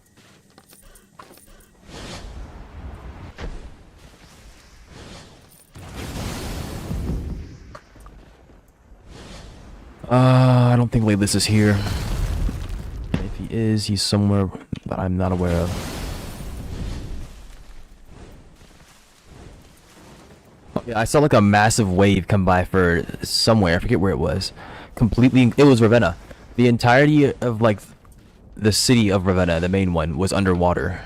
A: I don't think Laylis is here. And if he is, he's somewhere that I'm not aware of. Yeah, I saw like a massive wave come by for somewhere. I forget where it was. It was Ravenna. The entirety of like the city of Ravenna, the main one, was underwater.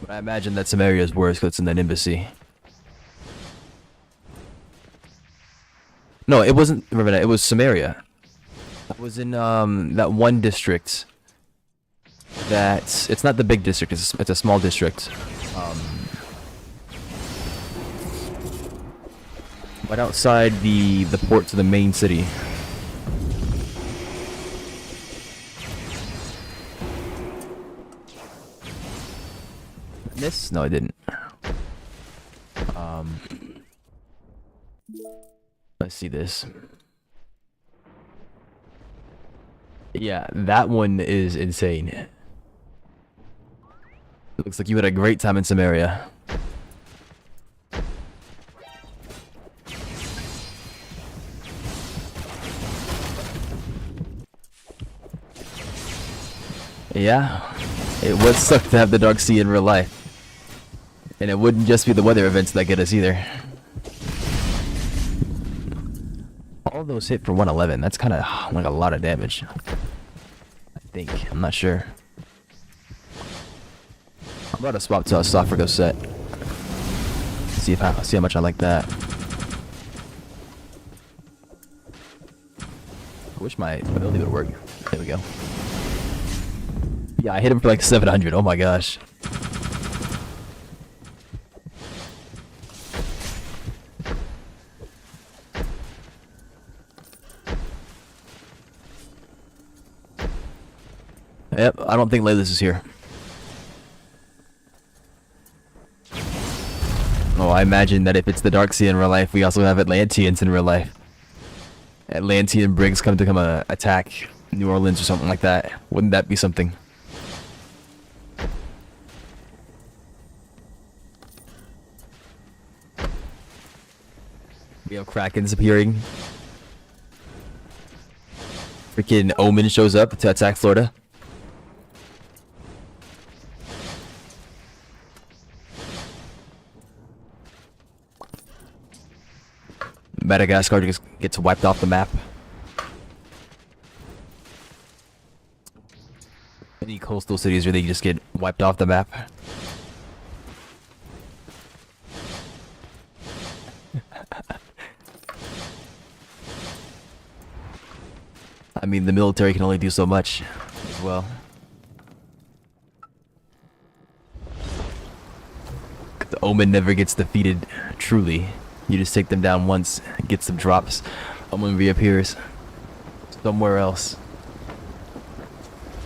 A: But I imagine that some areas worse because it's in that embassy. No, it wasn't Ravenna. It was Samaria. It was in that one district. It's not the big district. It's a small district. Right outside the port to the main city. This? No, I didn't. Let's see this. Yeah, that one is insane. It looks like you had a great time in Samaria. Yeah, it would suck to have the Dark Sea in real life. And it wouldn't just be the weather events that get us either. All those hit for 111. That's kind of like a lot of damage. I think. I'm not sure. I'm about to swap to a Sophrgo set. See how much I like that. I wish my ability would work. There we go. Yeah, I hit him for like 700. Oh my gosh. Yep, I don't think Laylis is here. Oh, I imagine that if it's the Dark Sea in real life, we also have Atlanteans in real life. Atlantean brigs come to attack New Orleans or something like that. Wouldn't that be something? We have Krakens appearing. Freaking Omen shows up to attack Florida. Madagascar just gets wiped off the map. Any coastal cities really just get wiped off the map. I mean, the military can only do so much as well. The Omen never gets defeated, truly. You just take them down once, get some drops, Omen reappears somewhere else.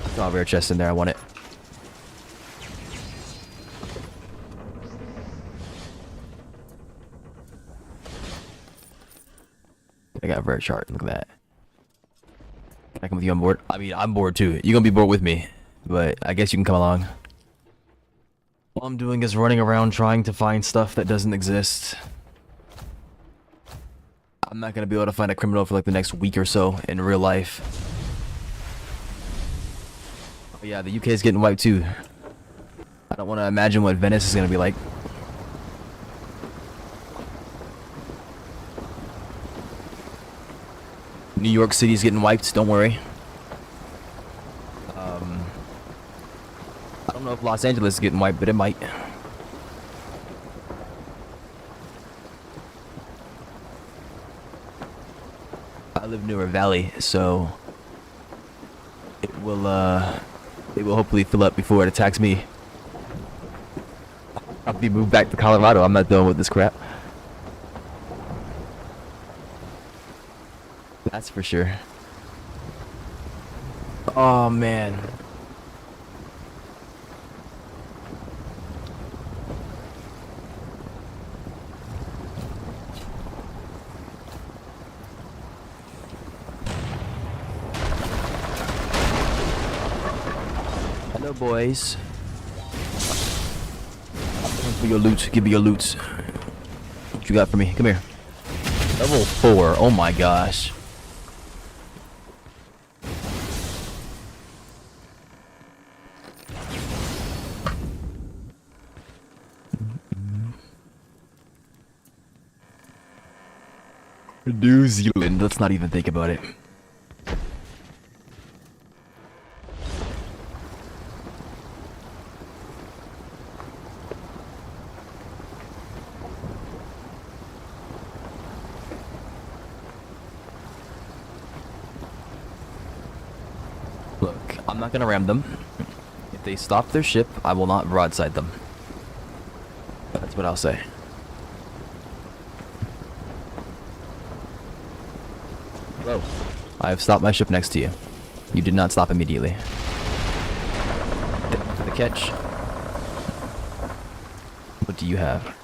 A: I saw a rare chest in there, I want it. I got a rare chart, look at that. Can I come with you on board? I mean, I'm bored too. You're gonna be bored with me, but I guess you can come along. All I'm doing is running around trying to find stuff that doesn't exist. I'm not gonna be able to find a criminal for like the next week or so in real life. Oh yeah, the UK is getting wiped too. I don't want to imagine what Venice is gonna be like. New York City's getting wiped, don't worry. I don't know if Los Angeles is getting wiped, but it might. I live near a valley, so it will hopefully fill up before it attacks me. I'll be moved back to Colorado. I'm not dealing with this crap. That's for sure. Oh man. Hello boys. Come for your loot. Give me your loot. What you got for me? Come here. Level 4. Oh my gosh. New Zealand. Let's not even think about it. Look, I'm not gonna ram them. If they stop their ship, I will not broadside them. That's what I'll say. Hello. I have stopped my ship next to you. You did not stop immediately. Thank you for the catch. What do you have?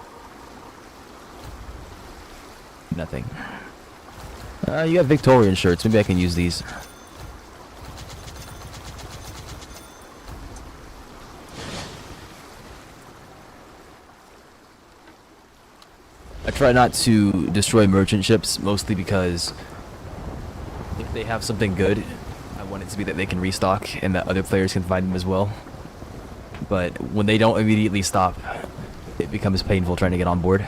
A: Nothing. You have Victorian shirts. Maybe I can use these. I try not to destroy merchant ships, mostly because if they have something good, I want it to be that they can restock and that other players can find them as well. But when they don't immediately stop, it becomes painful trying to get on board.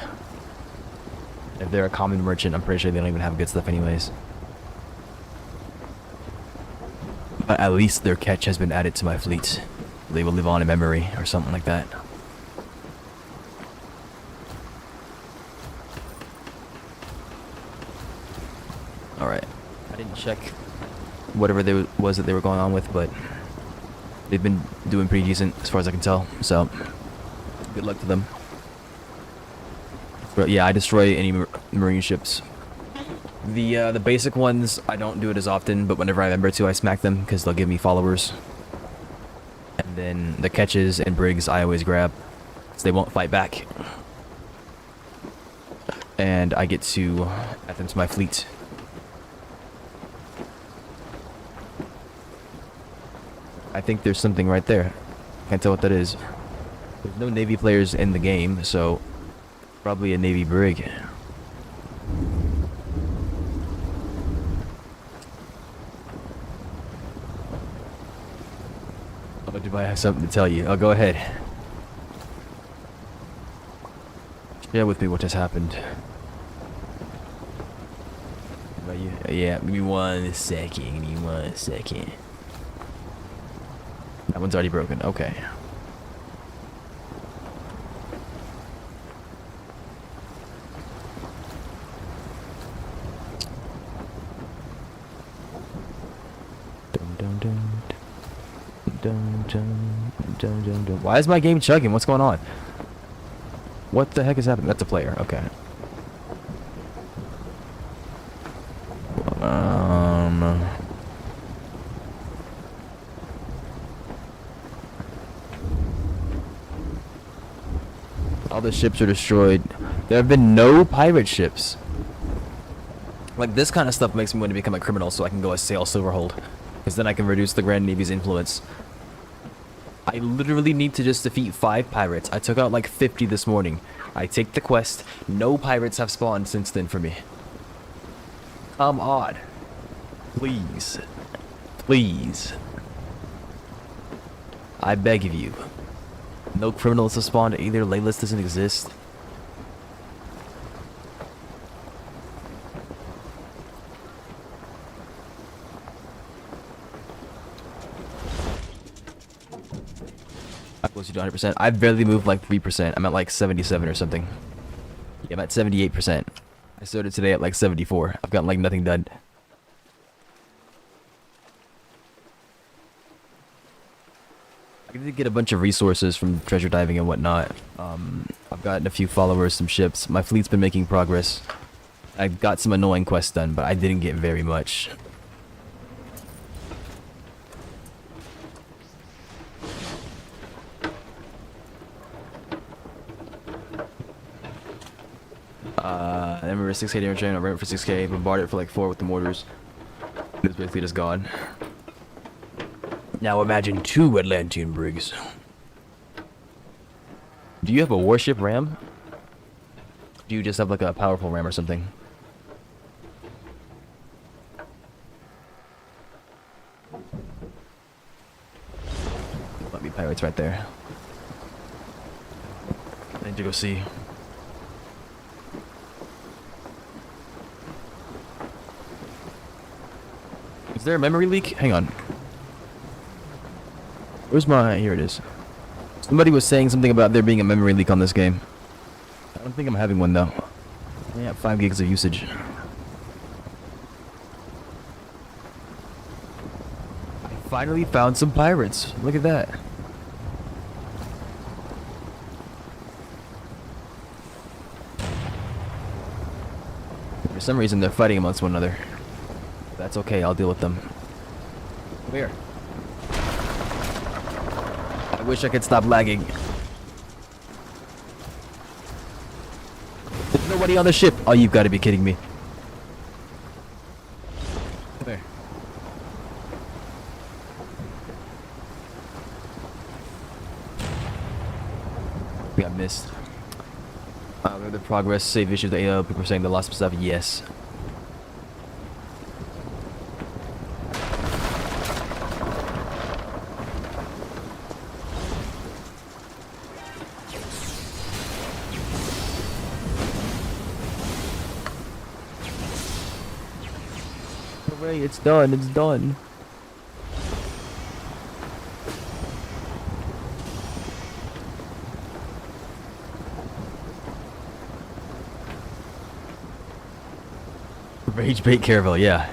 A: If they're a common merchant, I'm pretty sure they don't even have good stuff anyways. But at least their catch has been added to my fleet. They will live on in memory or something like that. Alright. I didn't check whatever there was that they were going on with, but they've been doing pretty decent as far as I can tell, so good luck to them. But yeah, I destroy any marine ships. The basic ones, I don't do it as often, but whenever I remember to, I smack them because they'll give me followers. And then the catches and brigs I always grab, because they won't fight back. And I get to add them to my fleet. I think there's something right there. Can't tell what that is. There's no Navy players in the game, so probably a Navy brig. Oh, do I have something to tell you? Oh, go ahead. Share with me what has happened. Yeah, give me 1 second. Give me 1 second. That one's already broken. Okay. Why is my game chugging? What's going on? What the heck is happening? That's a player. Okay. All the ships are destroyed. There have been no pirate ships. Like, this kind of stuff makes me want to become a criminal so I can go assail Silverhold. Because then I can reduce the Grand Navy's influence. I literally need to just defeat 5 pirates. I took out like 50 this morning. I take the quest. No pirates have spawned since then for me. Come on. Please. Please. I beg of you. No criminals have spawned either. Laylis doesn't exist. I'm close to 100%. I've barely moved like 3%. I'm at like 77 or something. Yeah, I'm at 78%. I started today at like 74. I've gotten like nothing done. I did get a bunch of resources from treasure diving and whatnot. I've gotten a few followers, some ships. My fleet's been making progress. I got some annoying quests done, but I didn't get very much. I remember 6k damage train, I ran it for 6k, bombarded it for like 4 with the mortars. It's basically just gone. Now imagine 2 Atlantean brigs. Do you have a warship ram? Do you just have like a powerful ram or something? Might be pirates right there. I need to go see. Is there a memory leak? Hang on. Where's my... Here it is. Somebody was saying something about there being a memory leak on this game. I don't think I'm having one though. I only have 5 gigs of usage. I finally found some pirates. Look at that. For some reason they're fighting amongst one another. That's okay, I'll deal with them. Come here. I wish I could stop lagging. There's nobody on the ship. Oh, you've got to be kidding me. Come here. We got missed. The progress, save issues, people are saying they lost some stuff. Yes. Hooray, it's done, it's done. Rage bait Caravel, yeah.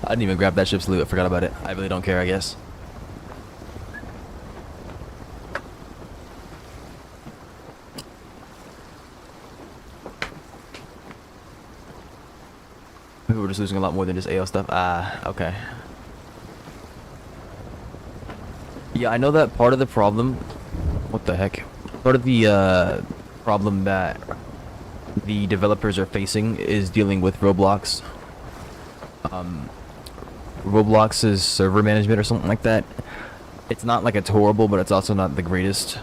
A: I didn't even grab that ship's loot, I forgot about it. I really don't care, I guess. Maybe we're just losing a lot more than just AO stuff. Ah, okay. Yeah, I know that part of the problem... What the heck? Part of the problem that the developers are facing is dealing with Roblox. Roblox's server management or something like that. It's not like it's horrible, but it's also not the greatest.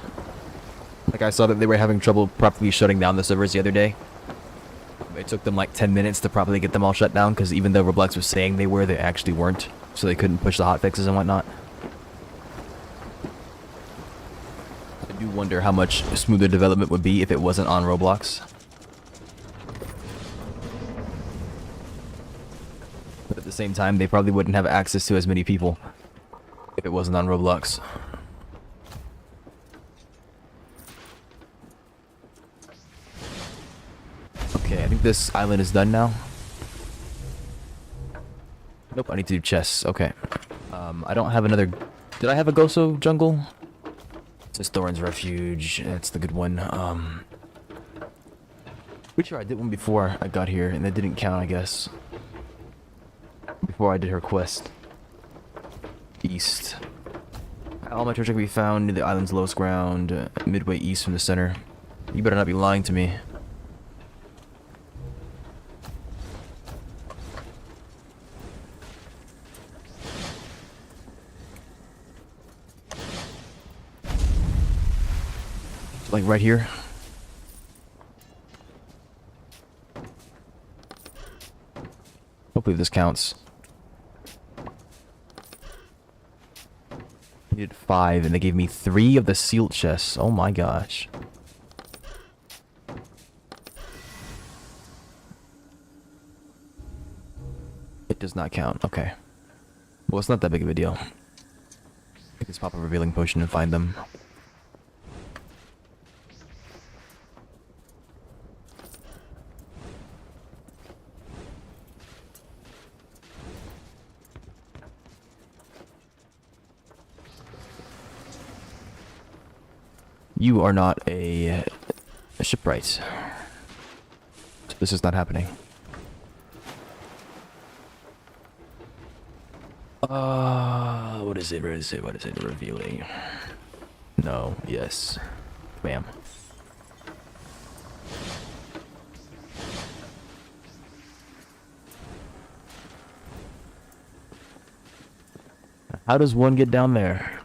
A: Like, I saw that they were having trouble properly shutting down the servers the other day. It took them like 10 minutes to properly get them all shut down, because even though Roblox was saying they were, they actually weren't. So they couldn't push the hotfixes and whatnot. I do wonder how much smoother development would be if it wasn't on Roblox. same time, they probably wouldn't have access to as many people if it wasn't on Roblox. Okay, I think this island is done now. Nope, I need to do chests. Okay. I don't have another... Did I have a Goso jungle? It says Thorin's Refuge. That's the good one. Pretty sure I did one before I got here, and that didn't count, I guess. Before I did her quest. East. All my treasure can be found near the island's lowest ground, midway east from the center. You better not be lying to me. Like right here. Hopefully this counts. Needed 5 and they gave me 3 of the sealed chests. Oh my gosh. It does not count. Okay. Well, it's not that big of a deal. I can just pop a revealing potion and find them. You are not a shipwright. So this is not happening. What is it? What is it? What is it? Revealing. No. Yes. Bam. How does one get down there?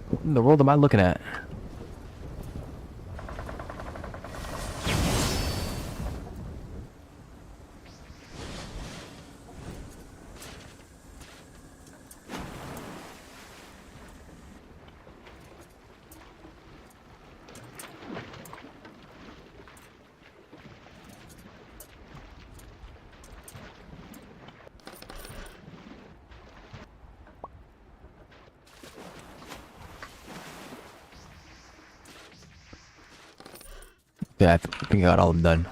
A: What in the world am I looking at? Yeah, I think I got all of them done.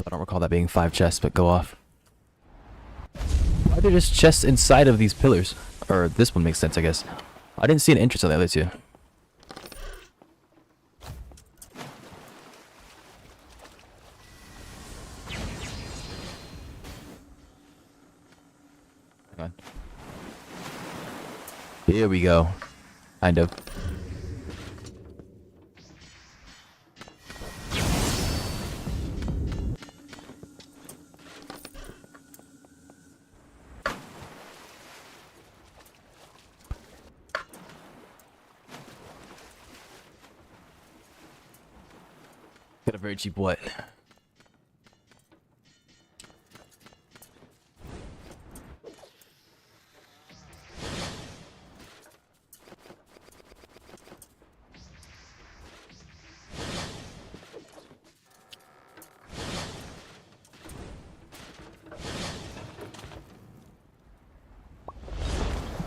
A: I don't recall that being 5 chests, but go off. Why are there just chests inside of these pillars? Or this one makes sense, I guess. I didn't see an entrance on the other two. Hang on. Here we go. Kind of. Got a very cheap what?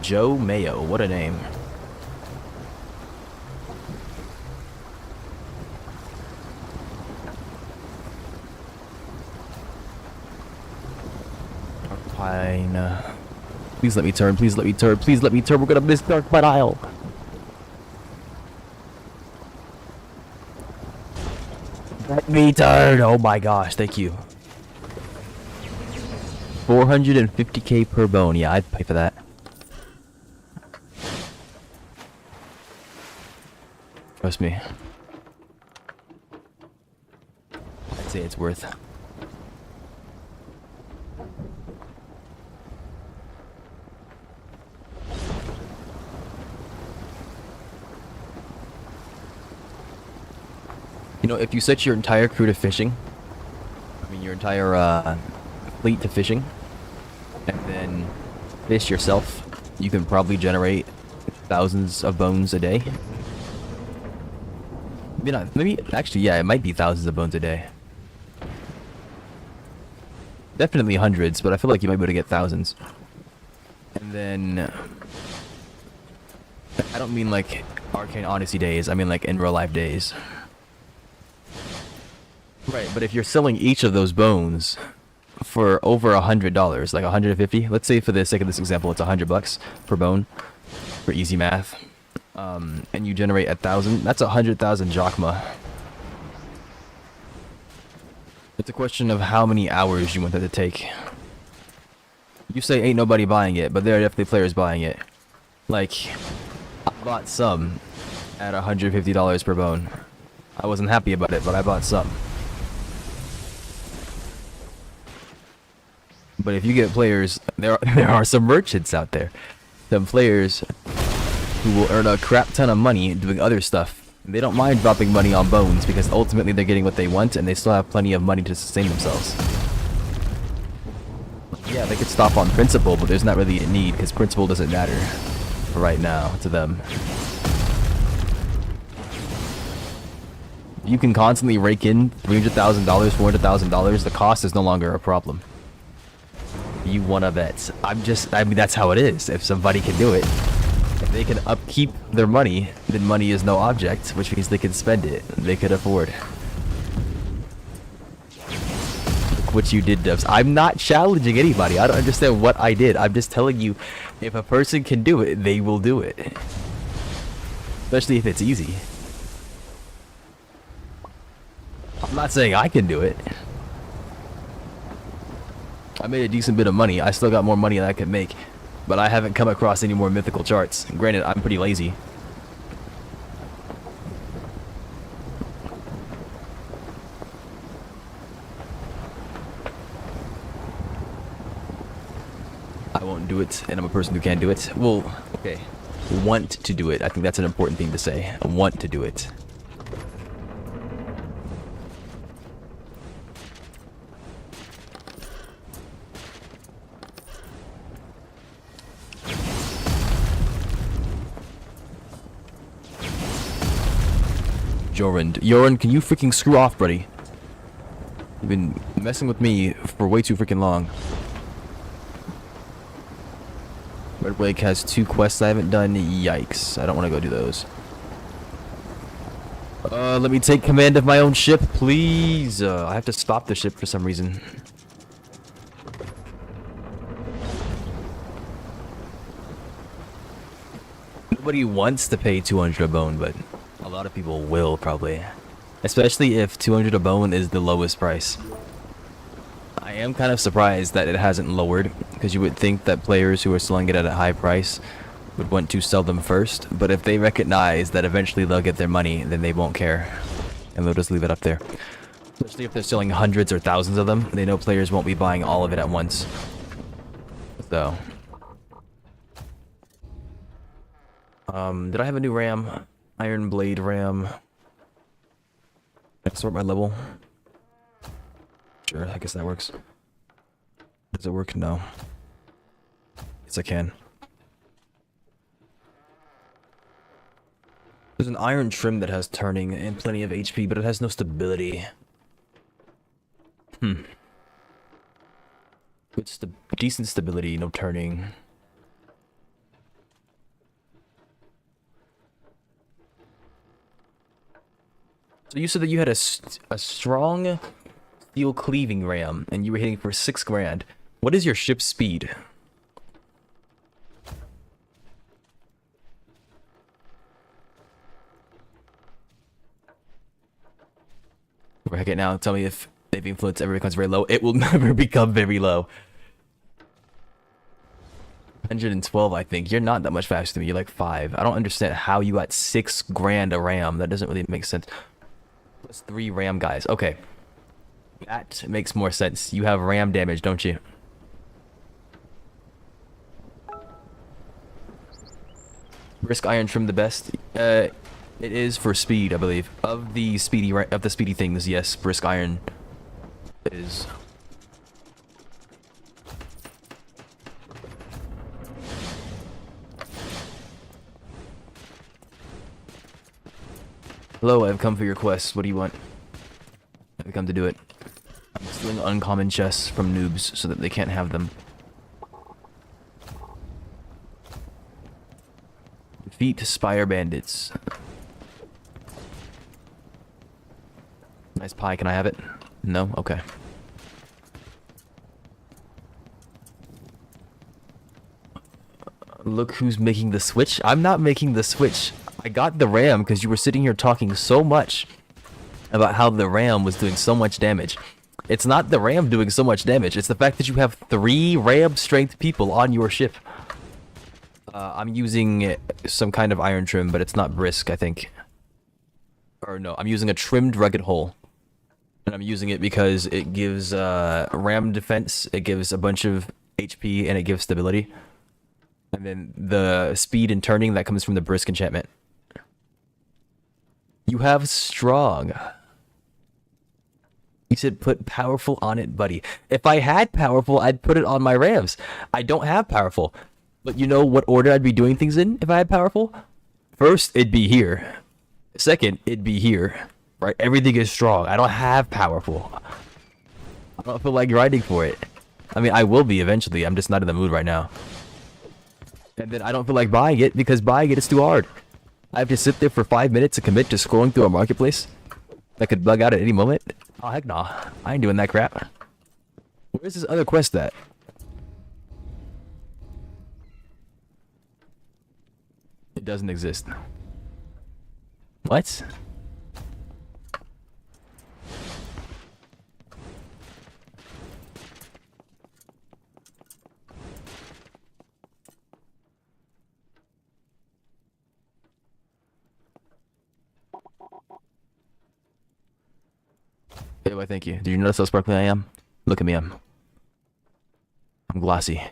A: Joe Mayo, what a name. Fine. Please let me turn, please let me turn, please let me turn. We're gonna miss Dark Mud Isle. Let me turn. Oh my gosh, thank you. 450k per bone. Yeah, I'd pay for that. Trust me. I'd say it's worth. You know, if you set your entire crew to fishing, I mean your entire fleet to fishing, and then fish yourself, you can probably generate thousands of bones a day. Maybe not. Maybe actually, yeah, it might be thousands of bones a day. Definitely hundreds, but I feel like you might be able to get thousands. And then I don't mean like Arcane Odyssey days. I mean like in real life days. Right, but if you're selling each of those bones for over $100, like 150, let's say for the sake of this example, it's $100 per bone for easy math, and you generate 1,000, that's 100,000 drachma. It's a question of how many hours you want that to take. You say ain't nobody buying it, but there are definitely players buying it. Like, I bought some at $150 per bone. I wasn't happy about it, but I bought some. But if you get players, there are some merchants out there, some players who will earn a crap ton of money doing other stuff. They don't mind dropping money on bones because ultimately they're getting what they want and they still have plenty of money to sustain themselves. Yeah, they could stop on principle, but there's not really a need because principle doesn't matter right now to them. You can constantly rake in $300,000, $400,000. The cost is no longer a problem. You wanna bet. I mean, that's how it is. If somebody can do it, if they can upkeep their money, then money is no object, which means they can spend it. They could afford. Look what you did, Dubs. I'm not challenging anybody. I don't understand what I did. I'm just telling you, if a person can do it, they will do it. Especially if it's easy. I'm not saying I can do it. I made a decent bit of money. I still got more money than I could make, but I haven't come across any more mythical charts. Granted, I'm pretty lazy. I won't do it, and I'm a person who can't do it. Well, okay. Want to do it. I think that's an important thing to say. I want to do it. Yoran, can you freaking screw off, buddy? You've been messing with me for way too freaking long. Red Wake has 2 quests I haven't done. Yikes. I don't want to go do those. Let me take command of my own ship, please. I have to stop the ship for some reason. Nobody wants to pay 200 a bone, but a lot of people will, probably. Especially if 200 a bone is the lowest price. I am kind of surprised that it hasn't lowered, because you would think that players who are selling it at a high price would want to sell them first, but if they recognize that eventually they'll get their money, then they won't care. And they'll just leave it up there. Especially if they're selling hundreds or thousands of them, they know players won't be buying all of it at once. So. Did I have a new RAM? Iron Blade RAM. Can I sort my level? Sure, I guess that works. Does it work? No. Yes, I can. There's an iron trim that has turning and plenty of HP, but it has no stability. Good decent stability, no turning. So you said that you had a strong steel cleaving ram, and you were hitting for 6 grand. What is your ship speed? Heck it now, tell me if navy influence ever becomes very low. It will never become very low. 112, I think. You're not that much faster than me. You're like 5. I don't understand how you got 6 grand a ram. That doesn't really make sense. Plus 3 ram guys. Okay. That makes more sense. You have ram damage, don't you? Brisk iron trim the best? It is for speed, I believe. Of the speedy things, yes, brisk iron is. Hello, I've come for your quest. What do you want? I've come to do it. I'm stealing uncommon chests from noobs so that they can't have them. Defeat Spire Bandits. Nice pie, can I have it? No? Okay. Look who's making the switch. I'm not making the switch. I got the ram because you were sitting here talking so much about how the ram was doing so much damage. It's not the ram doing so much damage. It's the fact that you have 3 ram strength people on your ship. I'm using some kind of iron trim, but it's not brisk, I think. Or no, I'm using a trimmed rugged hull. And I'm using it because it gives ram defense, it gives a bunch of HP, and it gives stability. And then the speed and turning that comes from the brisk enchantment. You have strong. You said put powerful on it, buddy. If I had powerful, I'd put it on my rams. I don't have powerful. But you know what order I'd be doing things in if I had powerful? First, it'd be here. Second, it'd be here. Right? Everything is strong. I don't have powerful. I don't feel like grinding for it. I mean, I will be eventually. I'm just not in the mood right now. And then I don't feel like buying it because buying it is too hard. I have to sit there for 5 minutes to commit to scrolling through a marketplace that could bug out at any moment. Oh, heck nah. I ain't doing that crap. Where's this other quest at? It doesn't exist. What? Hey, why, thank you. Did you notice how sparkly I am? Look at me, I'm glossy.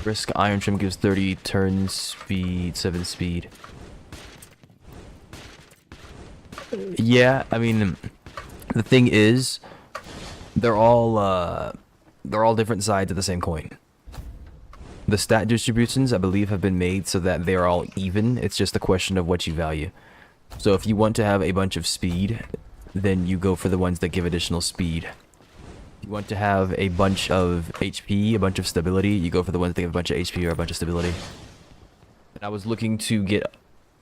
A: Brisk iron trim gives 30 turn speed, 7 speed. Yeah, I mean, the thing is, they're all different sides of the same coin. The stat distributions, I believe, have been made so that they're all even. It's just a question of what you value. So if you want to have a bunch of speed, then you go for the ones that give additional speed. If you want to have a bunch of HP, a bunch of stability, you go for the ones that give a bunch of HP or a bunch of stability. And I was looking to get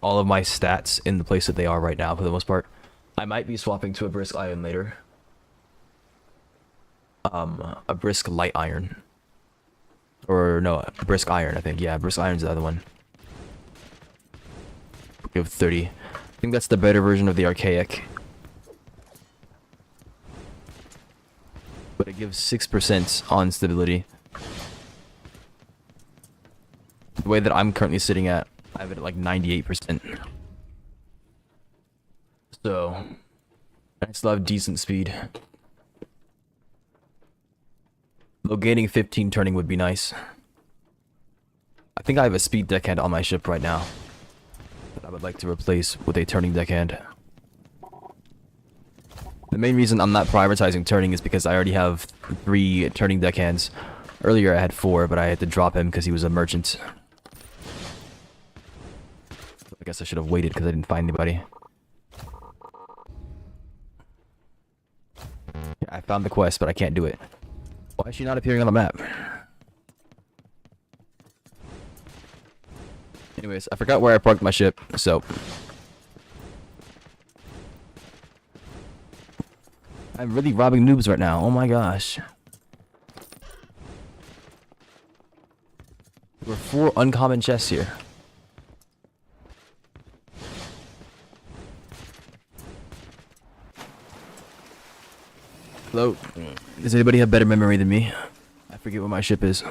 A: all of my stats in the place that they are right now for the most part. I might be swapping to a brisk iron later. A brisk light iron. Or no, a brisk iron, I think. Yeah, brisk iron's the other one. Give 30. I think that's the better version of the archaic. But it gives 6% on stability. The way that I'm currently sitting at, I have it at like 98%. So, I still have decent speed. Though gaining 15 turning would be nice. I think I have a speed deckhand on my ship right now that I would like to replace with a turning deckhand. The main reason I'm not prioritizing turning is because I already have 3 turning deckhands. Earlier I had 4, but I had to drop him because he was a merchant. I guess I should have waited because I didn't find anybody. Yeah, I found the quest, but I can't do it. Why is she not appearing on the map? Anyways, I forgot where I parked my ship, so... I'm really robbing noobs right now, oh my gosh. There were 4 uncommon chests here. Hello? Does anybody have better memory than me? I forget what my ship is.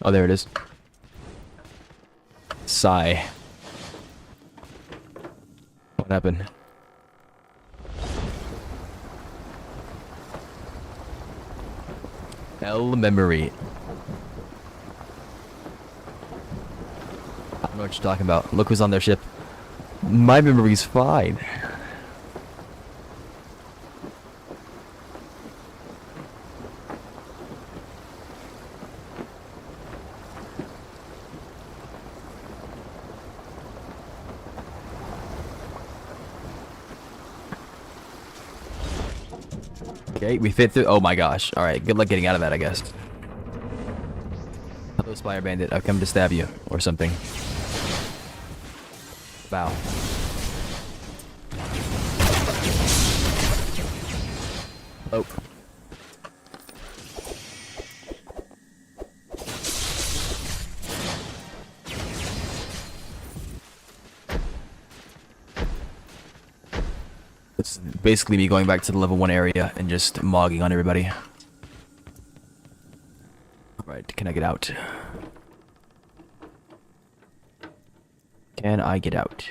A: Oh, there it is. Sigh. What happened? Hell memory. I don't know what you're talking about. Look who's on their ship. My memory's fine. Okay, we fit through. Oh my gosh. All right, good luck getting out of that, I guess. Hello, Spire Bandit. I've come to stab you or something. Bow. Oh. It's basically me going back to the level 1 area and just mogging on everybody. Alright, can I get out? Can I get out?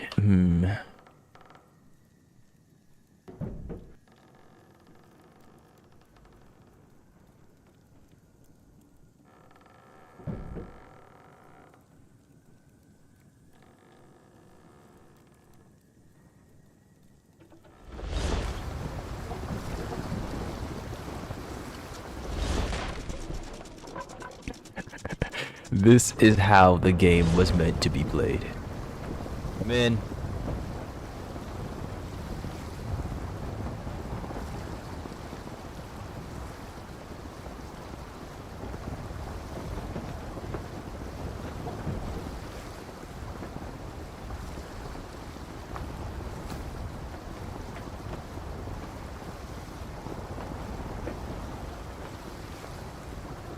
A: This is how the game was meant to be played. Come in.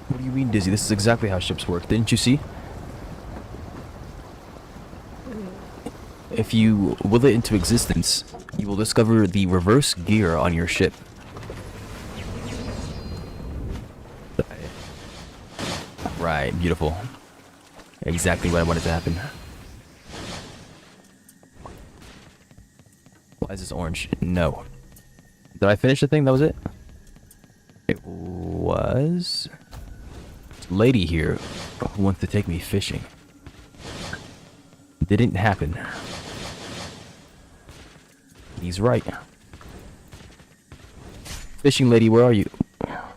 A: What do you mean, Dizzy? This is exactly how ships work. Didn't you see? If you will it into existence, you will discover the reverse gear on your ship. Right, beautiful. Exactly what I wanted to happen. Why is this orange? No. Did I finish the thing? That was it? It was... Lady here who wants to take me fishing. Didn't happen. He's right. Fishing lady, where are you? Yeah,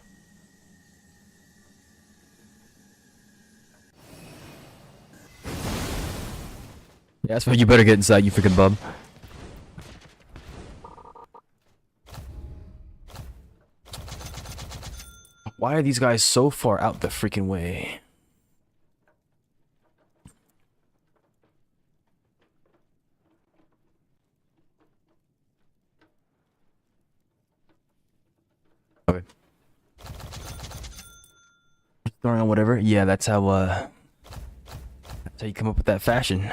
A: that's why you better get inside, you freaking bum. Why are these guys so far out the freaking way? Okay. Throwing on whatever. Yeah, that's how you come up with that fashion.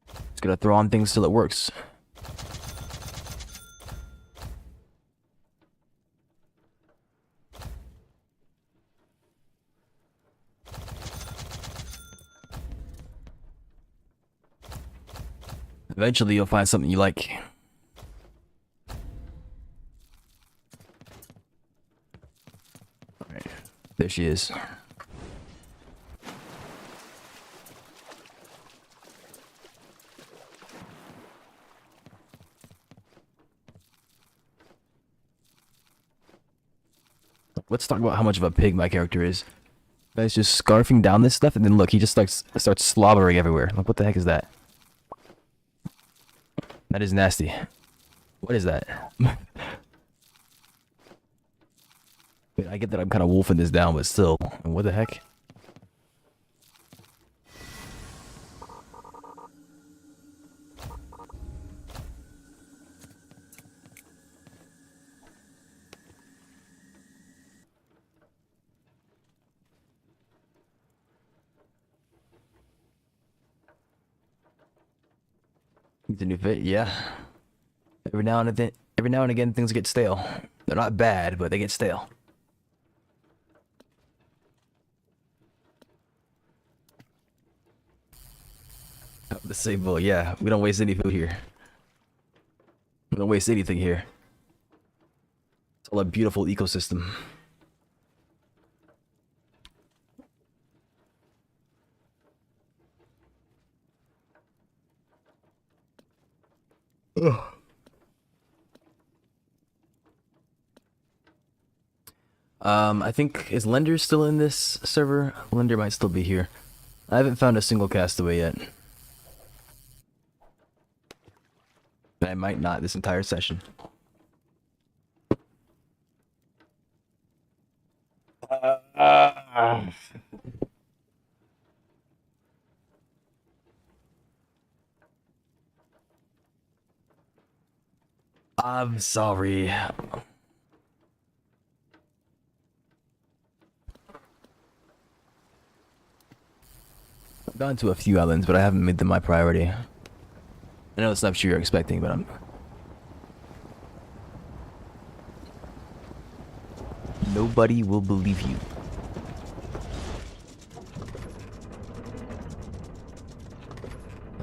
A: Just gotta throw on things till it works. Eventually you'll find something you like. Alright, there she is. Let's talk about how much of a pig my character is. Guy's just scarfing down this stuff, and then look, he just starts slobbering everywhere. Like, what the heck is that? That is nasty. What is that? Wait, I get that I'm kind of wolfing this down, but still, what the heck? Needs a new fit, yeah. Every now and again, things get stale. They're not bad, but they get stale. Oh, the same bowl, yeah. We don't waste any food here. We don't waste anything here. It's all a beautiful ecosystem. Ugh. I think, is Lender still in this server? Lender might still be here. I haven't found a single castaway yet. I might not this entire session. I'm sorry. I've gone to a few islands, but I haven't made them my priority. I know it's not what you're expecting, but I'm... Nobody will believe you.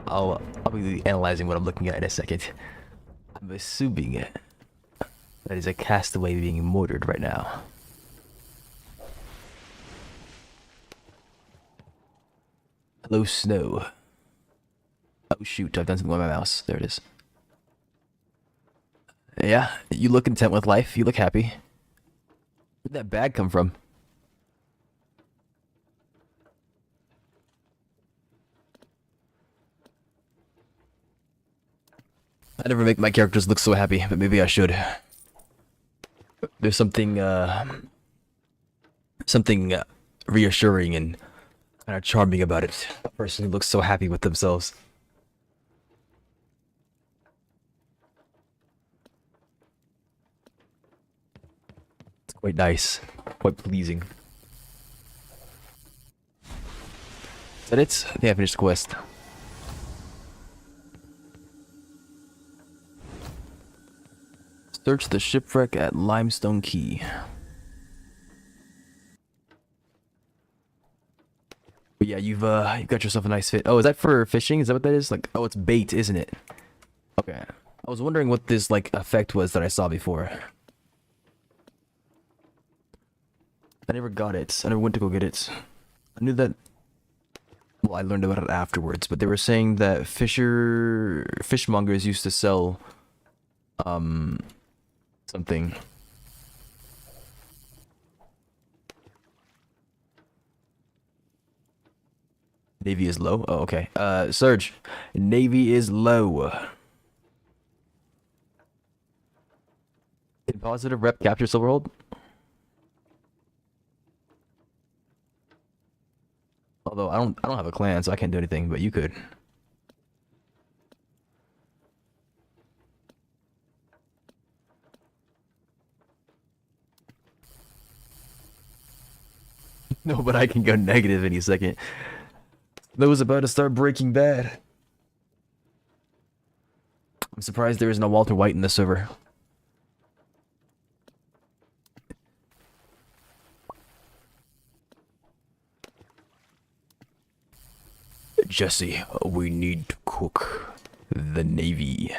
A: I'll be analyzing what I'm looking at in a second. I'm assuming that is a castaway being murdered right now. Hello, snow. Oh shoot, I've done something with my mouse. There it is. Yeah, you look content with life. You look happy. Where'd that bag come from? I never make my characters look so happy, but maybe I should. There's something reassuring and kind of charming about it. A person who looks so happy with themselves. It's quite nice, quite pleasing. Is that it? I think I finished the quest. Search the shipwreck at Limestone Key. But yeah, you've got yourself a nice fit. Oh, is that for fishing? Is that what that is? Like, oh, it's bait, isn't it? Okay. I was wondering what this like effect was that I saw before. I never got it. I never went to go get it. I knew that. Well, I learned about it afterwards, but they were saying that fishmongers used to sell something. Navy is low. Oh, okay. Surge. Navy is low. Can positive rep capture Silverhold? Although I don't have a clan, so I can't do anything, but you could. No, but I can go negative any second. That was about to start Breaking Bad. I'm surprised there isn't a Walter White in this server. Jesse, we need to cook the Navy.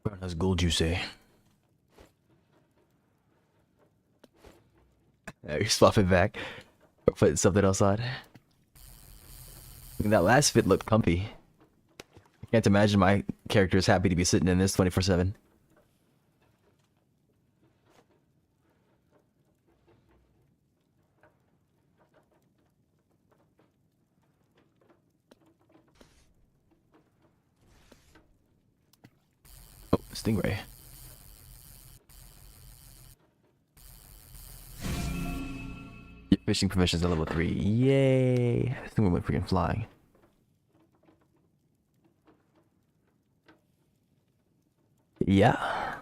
A: Brown has gold, you say? You swap it back. Or put something else on. That last fit looked comfy. I can't imagine my character is happy to be sitting in this 24/7. Oh, Stingray. Your fishing permissions are level 3. Yay! I think we went freaking flying. Yeah.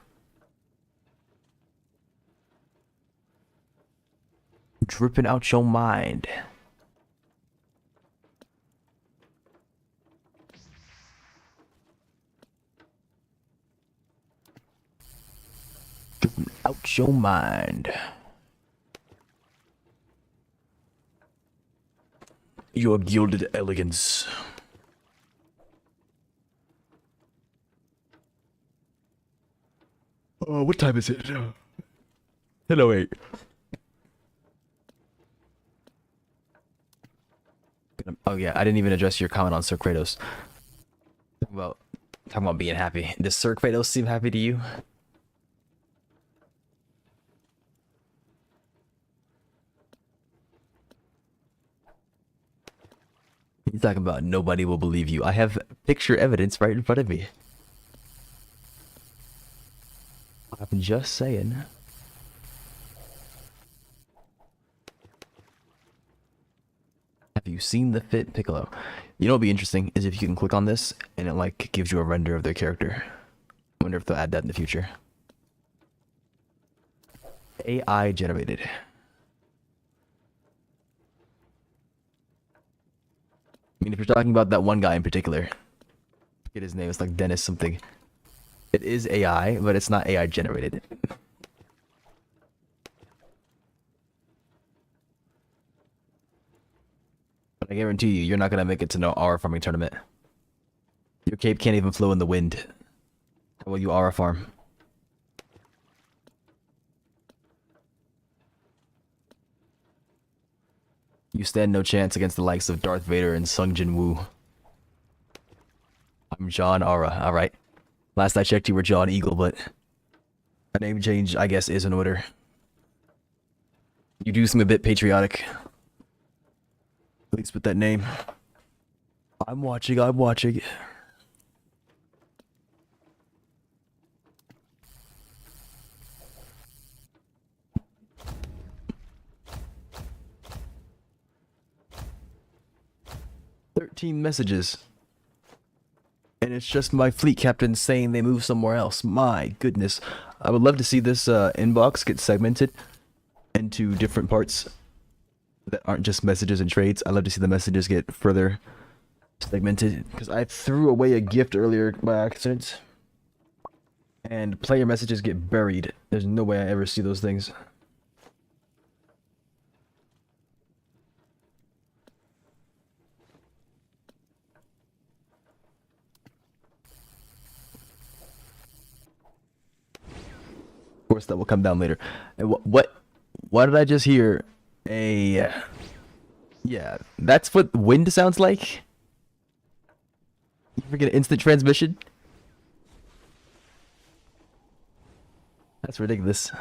A: Dripping out your mind. Dripping out your mind. Your gilded elegance. Oh, what time is it? 10:08. Oh yeah, I didn't even address your comment on Sir Kratos. Talking about being happy. Does Sir Kratos seem happy to you? He's talking about nobody will believe you. I have picture evidence right in front of me. I'm just saying. you seen the fit Piccolo? You know what'd be interesting is if you can click on this and it like gives you a render of their character. I wonder if they'll add that in the future. AI generated. I mean, if you're talking about that one guy in particular, forget his name, it's like Dennis something. It is AI, but it's not AI generated. But I guarantee you, you're not gonna make it to no aura farming tournament. Your cape can't even flow in the wind. How will you aura farm? You stand no chance against the likes of Darth Vader and Sung Jin Woo. I'm John Aura, alright. Last I checked you were John Eagle, but a name change, I guess, is in order. You do seem a bit patriotic. At least with that name. I'm watching, I'm watching. Messages. And it's just my fleet captain saying they move somewhere else. My goodness. I would love to see this inbox get segmented into different parts that aren't just messages and trades. I'd love to see the messages get further segmented, because I threw away a gift earlier by accident. And player messages get buried. There's no way I ever see those things. Of course, that will come down later. And what did I just hear? Yeah, that's what wind sounds like. You ever get an instant transmission? That's ridiculous.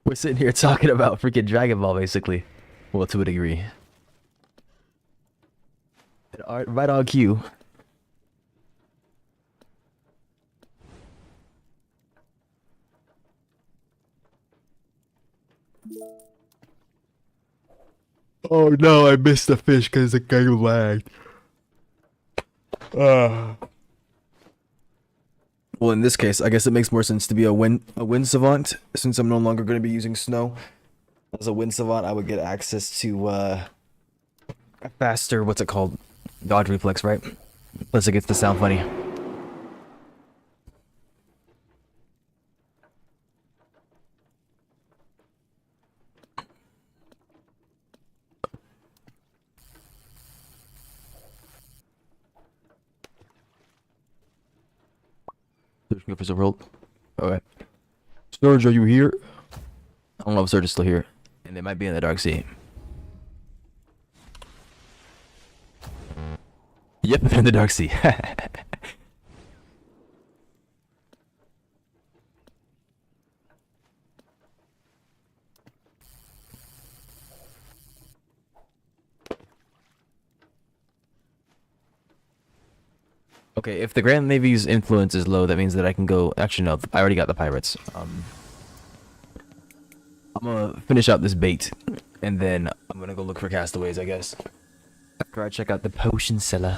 A: We're sitting here talking about freaking Dragon Ball, basically. Well, to a degree. Right on cue. Oh no, I missed the fish because the game lagged. Well, in this case, I guess it makes more sense to be a wind savant, since I'm no longer going to be using snow. As a wind savant, I would get access to a faster, what's it called? Dodge reflex, right? Plus it gets to sound funny. Searching for World. Okay. Surge, are you here? I don't know if Surge is still here. And they might be in the Dark Sea. Yep, they're in the Dark Sea. Okay, if the Grand Navy's influence is low, that means that I can go... Actually, no, I already got the pirates. I'm gonna finish out this bait, and then I'm gonna go look for castaways, I guess. After I check out the potion cellar.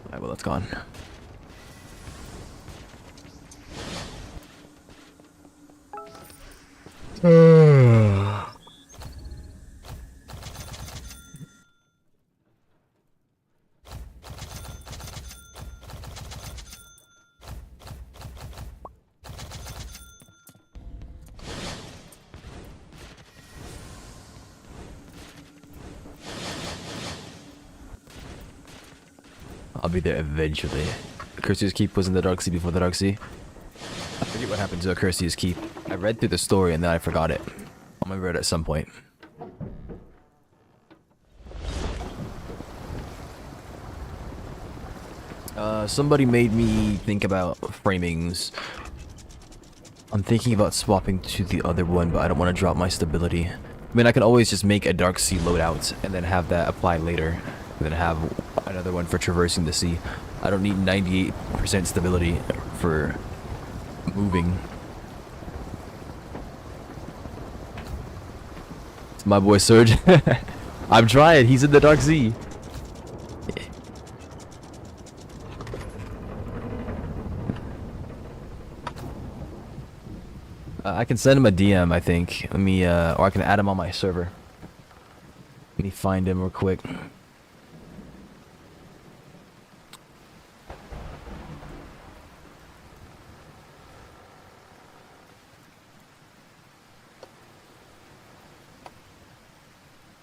A: Alright, well, it's gone. I'll be there eventually. Curseus Keep was in the Dark Sea before the Dark Sea. I forget what happened to Curseus Keep. I read through the story and then I forgot it. I'll remember it at some point. Somebody made me think about framings. I'm thinking about swapping to the other one, but I don't want to drop my stability. I mean, I can always just make a dark sea loadout and then have that apply later. And then have another one for traversing the sea. I don't need 98% stability for moving. It's my boy Surge. I'm trying. He's in the dark sea. I can send him a DM, I think. Let me, or I can add him on my server. Let me find him real quick.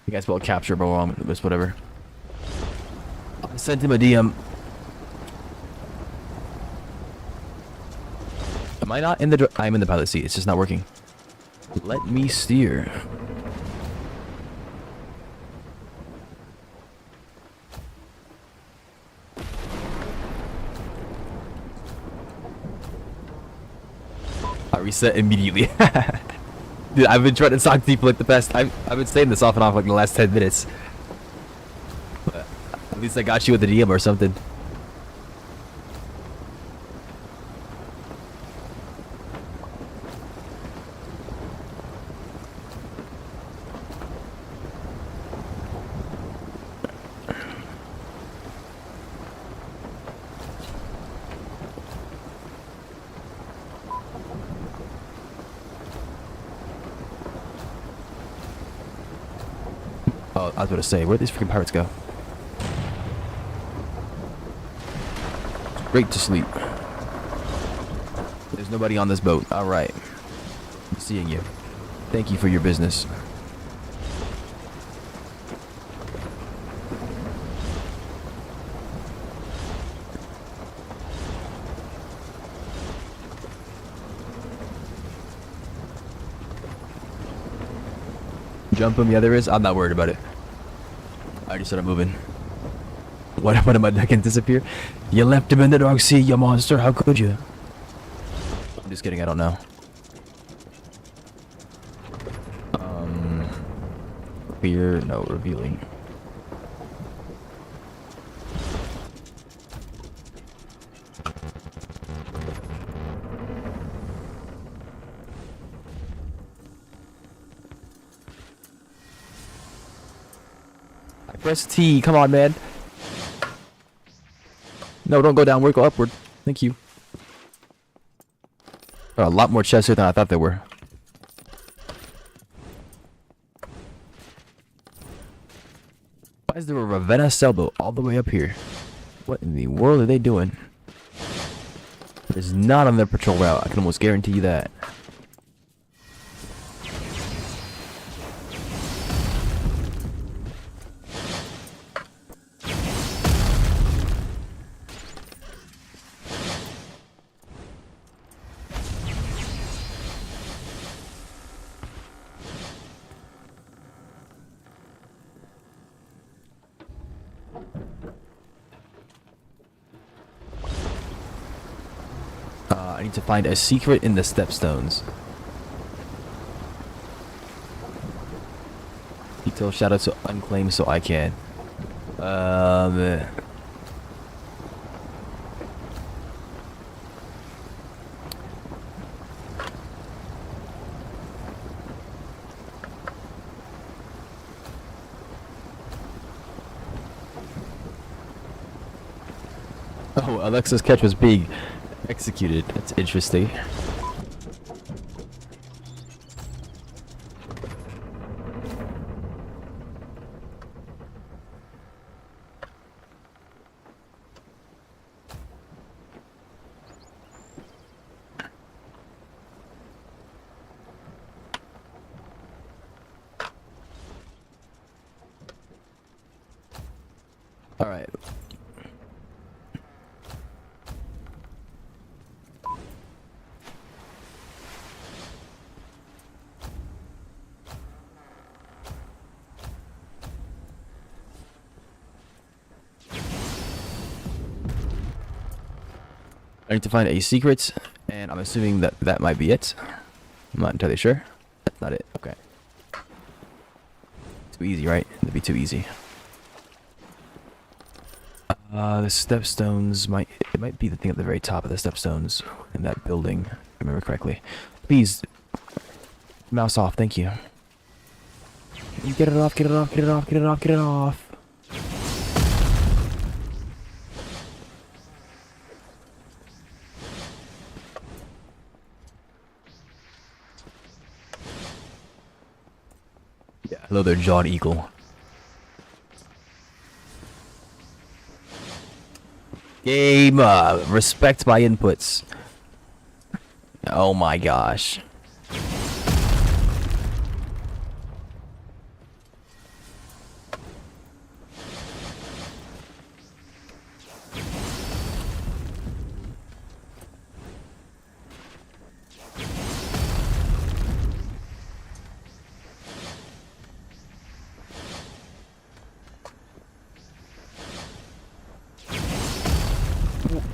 A: You guys spelled capture, but wrong. It's whatever. I sent him a DM. Am I not in the... I'm in the pilot seat. It's just not working. Let me steer. I reset immediately. Dude, I've been trying to talk to you for like the past... I've been saying this off and off like the last 10 minutes. But at least I got you with a DM or something. Oh, I was about to say, where'd these freaking pirates go? Great to sleep. There's nobody on this boat. Alright. I'm seeing you. Thank you for your business. Jump him, yeah there is. I'm not worried about it. I already started moving. What am I not gonna disappear? You left him in the dark sea, you monster. How could you? I'm just kidding, I don't know. Clear, no, revealing. Press T, come on, man. No, don't go downward, go upward. Thank you. Got a lot more chests here than I thought there were. Why is there a Ravenna sailboat all the way up here? What in the world are they doing? It's not on their patrol route, I can almost guarantee you that. I need to find a secret in the stepstones. Detail shout out to unclaimed so I can. Oh, Alexa's catch was big. Executed. That's interesting. All right. I need to find a secret, and I'm assuming that that might be it. I'm not entirely sure. That's not it. Okay. Too easy, right? That'd be too easy. The stepstones might be the thing at the very top of the stepstones in that building, if I remember correctly. Please, mouse off, thank you. Get it off, get it off, get it off, get it off, get it off. Yeah, hello there, Jawed Eagle. Game up. Respect my inputs. Oh my gosh.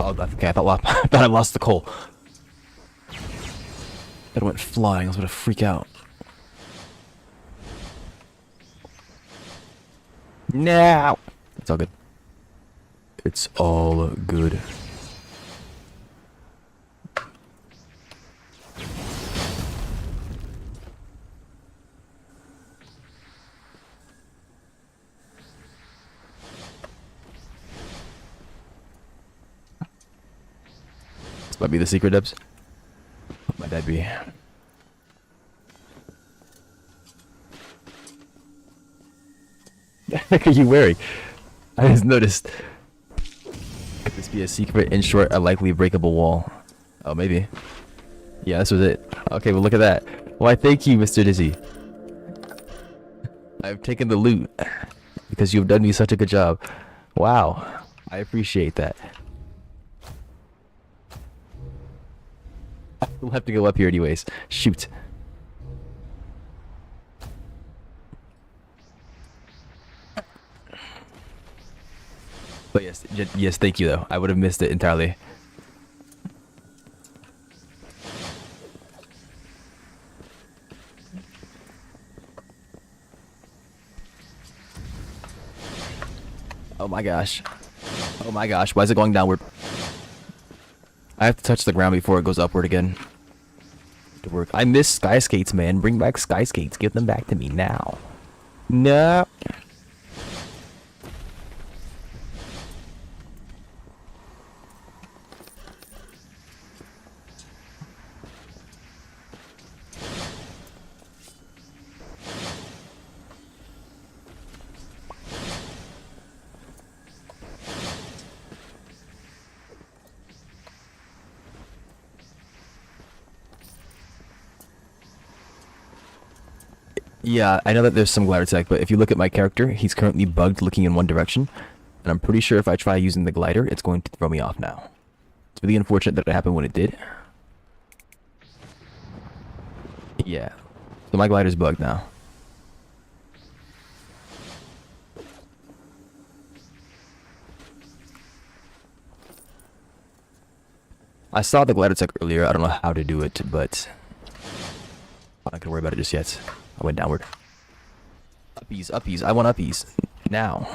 A: Oh, okay, I thought I lost the coal. That went flying. I was gonna freak out. No, it's all good. It's all good. This might be the secret, Debs. What might that be? What the heck are you wearing? I just noticed. Could this be a secret? In short, a likely breakable wall. Oh, maybe. Yeah, this was it. Okay, well, look at that. Why, thank you, Mr. Dizzy. I've taken the loot because you've done me such a good job. Wow, I appreciate that. We'll have to go up here anyways. Shoot. But yes, thank you though. I would have missed it entirely. Oh my gosh. Oh my gosh, why is it going downward? I have to touch the ground before it goes upward again. To work. I miss sky skates, man. Bring back sky skates. Give them back to me now. No. Yeah, I know that there's some glider tech, but if you look at my character, he's currently bugged looking in one direction. And I'm pretty sure if I try using the glider, it's going to throw me off now. It's really unfortunate that it happened when it did. Yeah. So my glider's bugged now. I saw the glider tech earlier. I don't know how to do it, but I'm not gonna worry about it just yet. I went downward. Uppies, uppies. I want uppies. Now.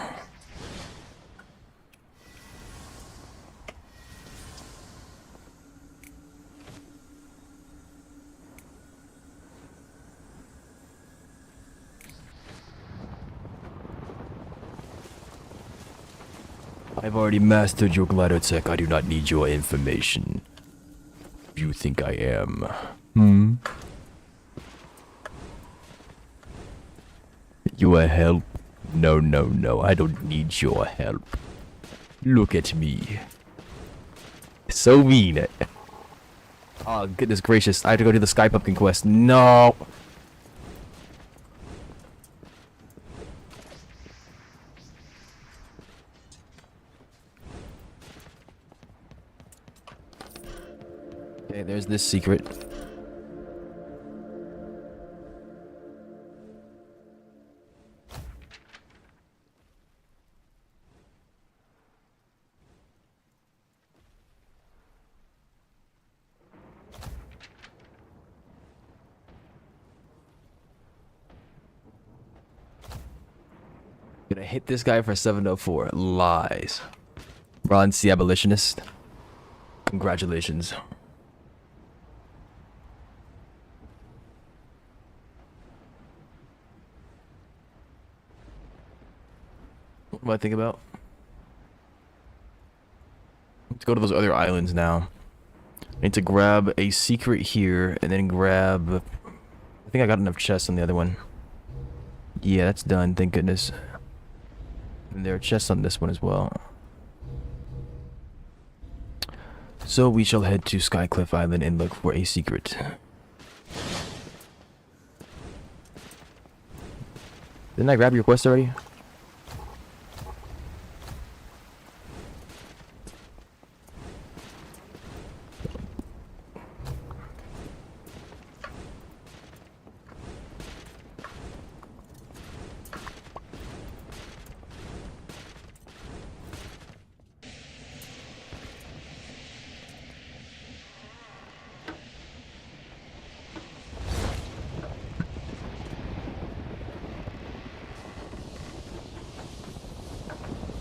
A: I've already mastered your glider tech. I do not need your information. You think I am? Hmm? Your help? No, no, no. I don't need your help. Look at me. So mean. Oh, goodness gracious. I have to go do the Sky Pumpkin quest. No! Okay, there's this secret. Gonna hit this guy for 704. Lies. Ron's the abolitionist. Congratulations. What do I think about? Let's go to those other islands now. I need to grab a secret here and then grab... I think I got enough chests on the other one. Yeah, that's done, thank goodness. And there are chests on this one as well. So we shall head to Skycliff Island and look for a secret. Didn't I grab your quest already?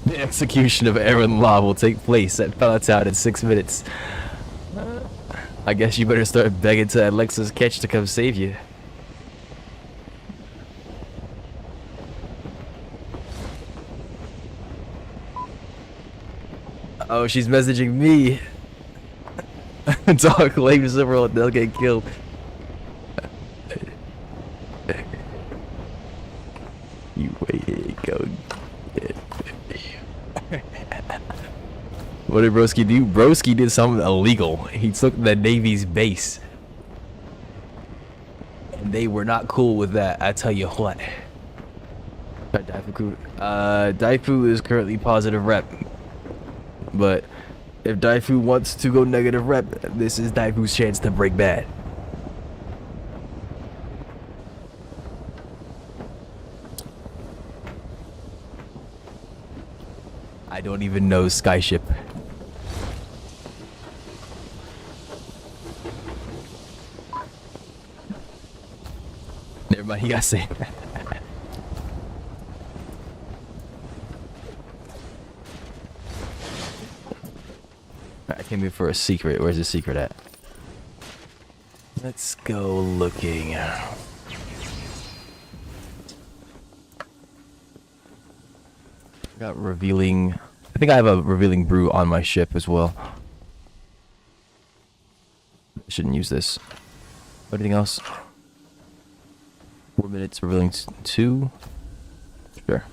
A: The execution of Aaron Law will take place at Palatown in 6 minutes. I guess you better start begging to Alexa's Catch to come save you. Oh, she's messaging me. Dog claims several and they'll get killed. You wait, go get What did Broski do? Broski did something illegal. He took the Navy's base. And they were not cool with that, I tell you what. Daifu is currently positive rep. But if Daifu wants to go negative rep, this is Daifu's chance to break bad. I don't even know Skyship. Never mind, he got saved. I came here for a secret. Where's the secret at? Let's go looking. Got revealing. I think I have a revealing brew on my ship as well. I shouldn't use this. Anything else? 4 minutes revealing 2. Sure.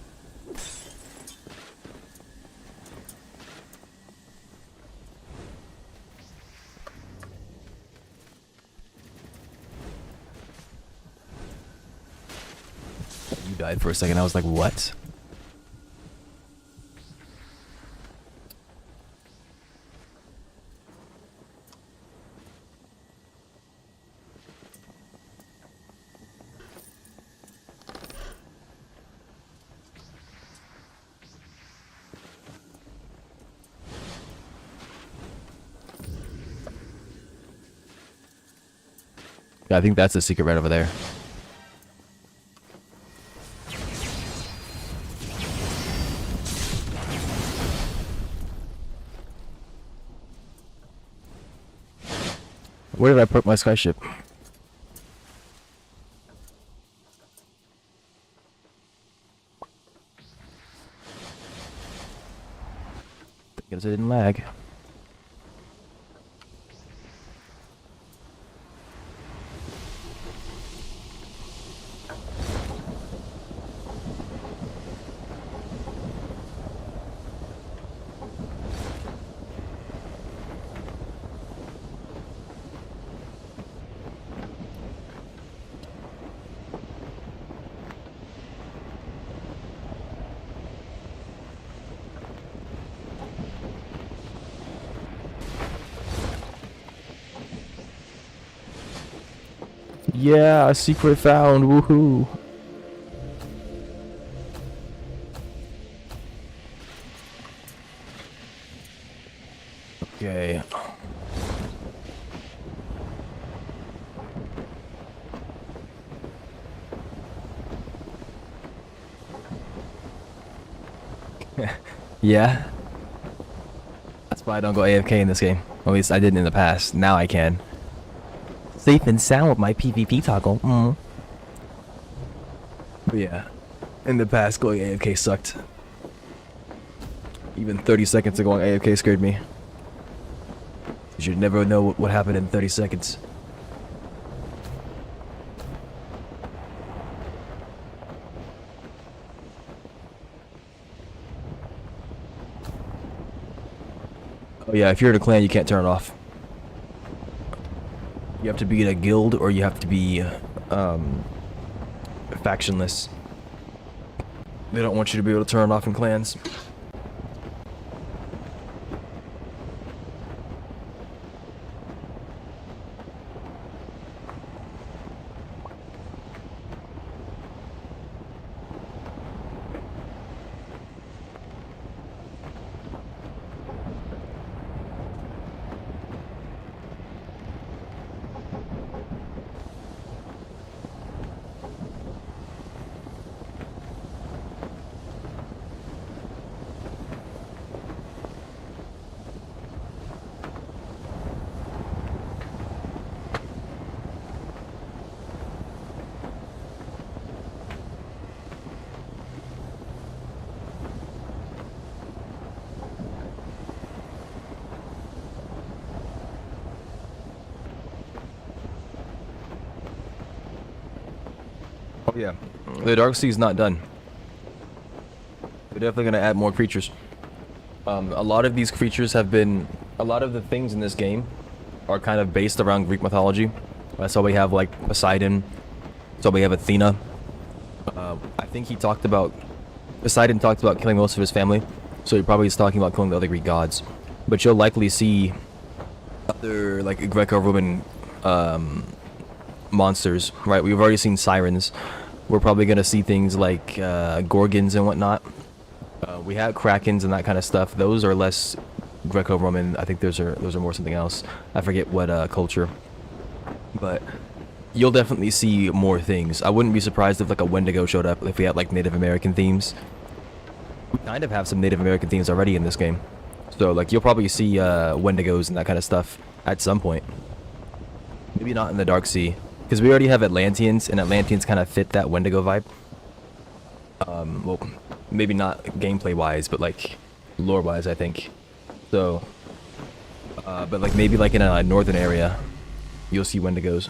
A: You died for a second. I was like, what? Yeah, I think that's the secret right over there. Where did I put my skyship? Guess I didn't lag. Yeah, a secret found, woohoo. Okay. Yeah. That's why I don't go AFK in this game. At least I didn't in the past. Now I can. Safe and sound with my PvP toggle. But yeah. In the past, going AFK sucked. Even 30 seconds of going AFK scared me. You should never know what happened in 30 seconds. Oh yeah, if you're in a clan, you can't turn it off. You have to be in a guild, or you have to be, factionless. They don't want you to be able to turn it off in clans. Oh yeah, the Dark Sea is not done. We're definitely gonna add more creatures. A lot of these creatures have been, a lot of the things in this game are kind of based around Greek mythology. That's why we have like Poseidon. That's why we have Athena. I think he talked about, Poseidon talked about killing most of his family, so he probably is talking about killing the other Greek gods. But you'll likely see other like Greco-Roman monsters, right? We've already seen sirens. We're probably gonna see things like gorgons and whatnot. We have krakens and that kind of stuff. Those are less Greco-Roman. I think those are more something else. I forget what culture. But you'll definitely see more things. I wouldn't be surprised if like a Wendigo showed up, if we had like Native American themes. We kind of have some Native American themes already in this game. So like you'll probably see Wendigos and that kind of stuff at some point. Maybe not in the Dark Sea, because we already have Atlanteans, and Atlanteans kind of fit that Wendigo vibe. Well, maybe not gameplay wise, but like lore wise, I think. So, but like maybe like in a northern area, you'll see Wendigos.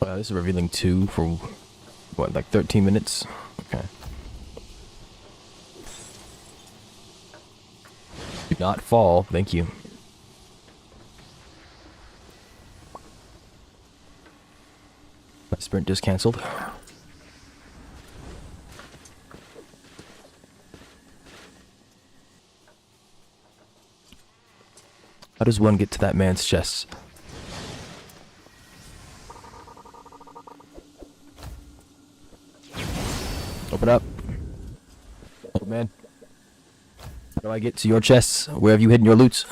A: Wow, this is revealing 2 for, what, like 13 minutes? Okay. Do not fall, thank you. My sprint just cancelled. How does one get to that man's chest? Open up. Oh man. How do I get to your chests? Where have you hidden your loots?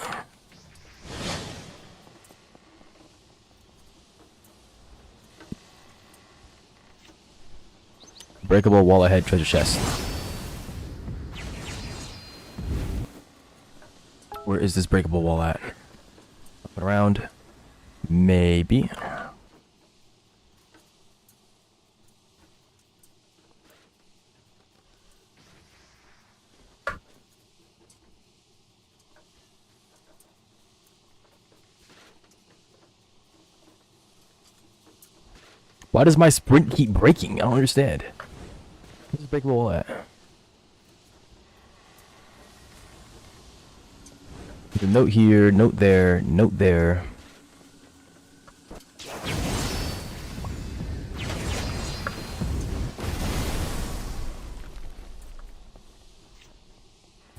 A: Breakable wall ahead treasure chest. Where is this breakable wall at? Up and around. Maybe. Why does my sprint keep breaking? I don't understand. Where's the breakable wall at? There's a note here, note there, note there.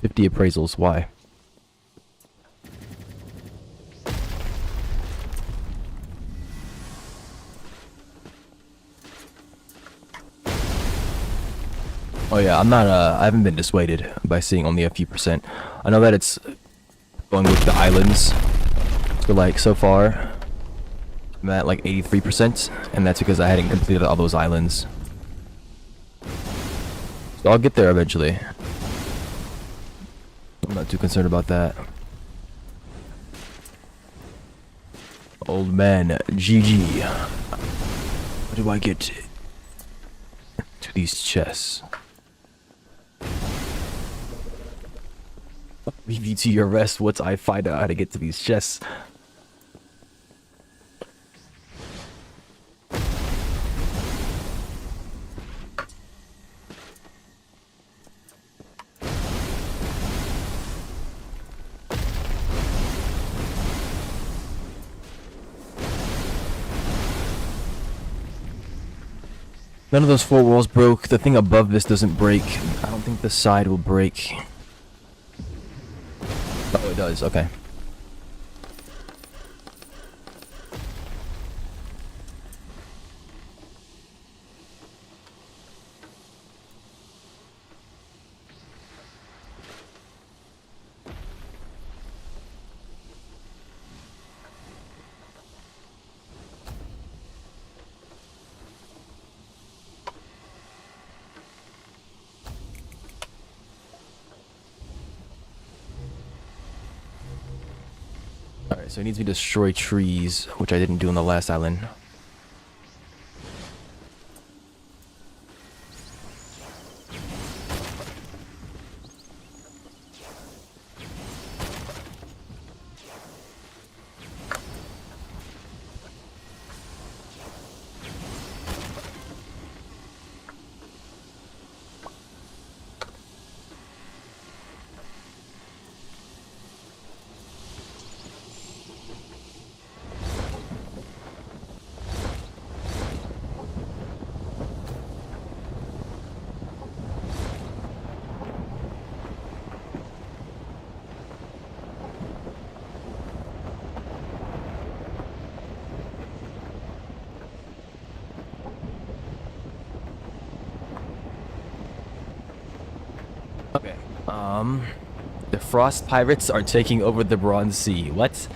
A: $50 appraisals, why? Oh yeah, I'm not. I haven't been dissuaded by seeing only a few percent. I know that it's going with the islands. So like so far, I'm at like 83%, and that's because I hadn't completed all those islands. So I'll get there eventually. I'm not too concerned about that. Old man, GG. What do I get to these chests? Leave you to your rest once I find out how to get to these chests. None of those four walls broke. The thing above this doesn't break. I don't think the side will break. Oh, it does. Okay. Alright, so it needs me to destroy trees, which I didn't do on the last island. Okay. The Frost Pirates are taking over the Bronze Sea. What?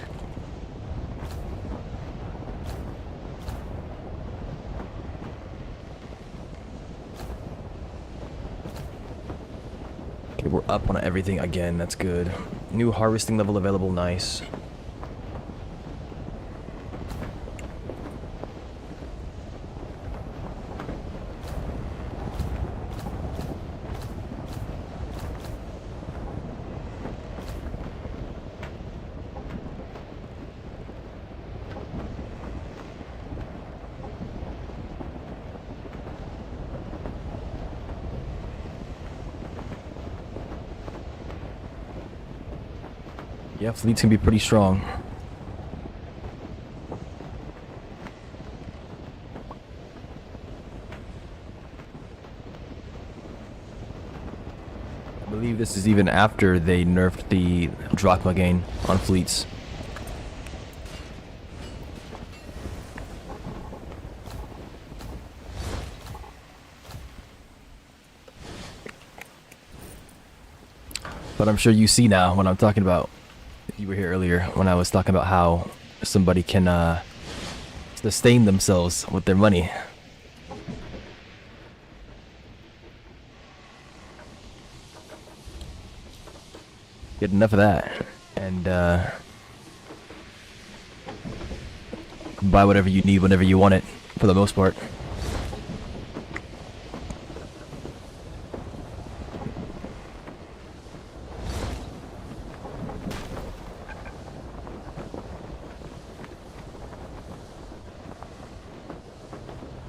A: Okay, we're up on everything again. That's good. New harvesting level available. Nice. Yeah, fleets can be pretty strong. I believe this is even after they nerfed the drachma gain on fleets. But I'm sure you see now what I'm talking about. You were here earlier when I was talking about how somebody can sustain themselves with their money. Get enough of that and buy whatever you need whenever you want it, for the most part.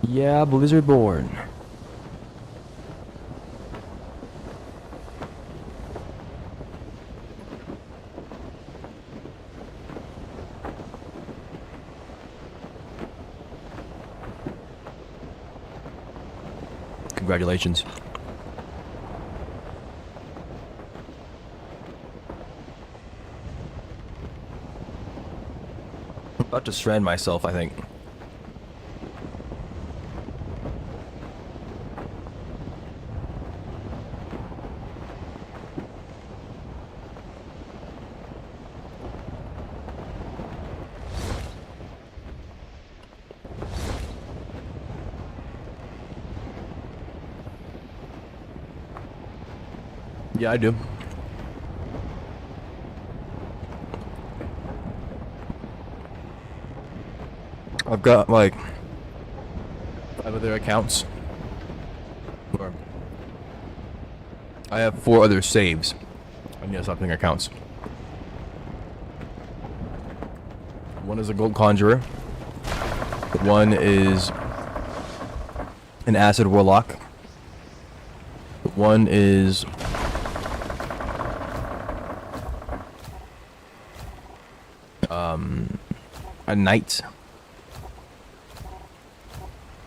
A: Yeah, Blizzard born. Congratulations. I'm about to strand myself, I think. Yeah, I do. I've got like 5 other accounts. Or I have 4 other saves. I need to stop doing accounts. One is a gold conjurer. One is an acid warlock. One is a knight.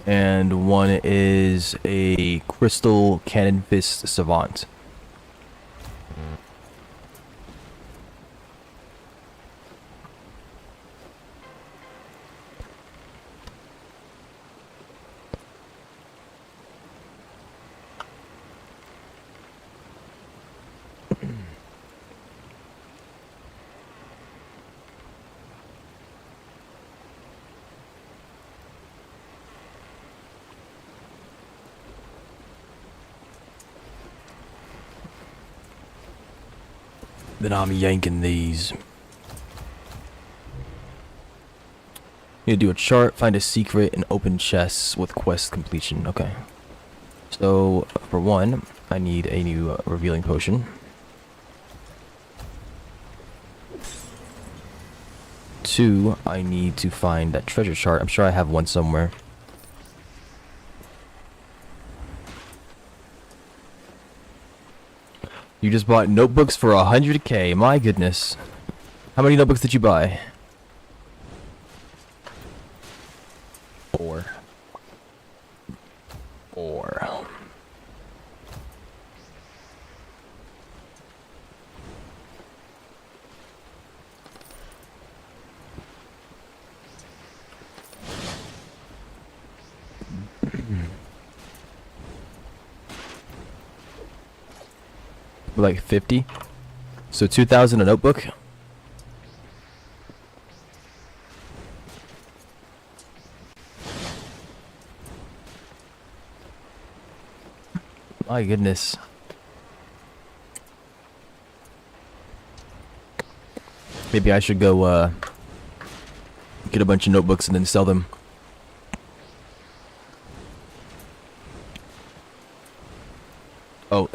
A: And one is a crystal cannon fist savant. Then I'm yanking these. You do a chart, find a secret, and open chests with quest completion. Okay. So, for one, I need a new revealing potion. 2, I need to find that treasure chart. I'm sure I have one somewhere. You just bought notebooks for 100k. My goodness. How many notebooks did you buy? 4. 4. Like 50. So 2,000 a notebook. My goodness. Maybe I should go get a bunch of notebooks and then sell them. Oh.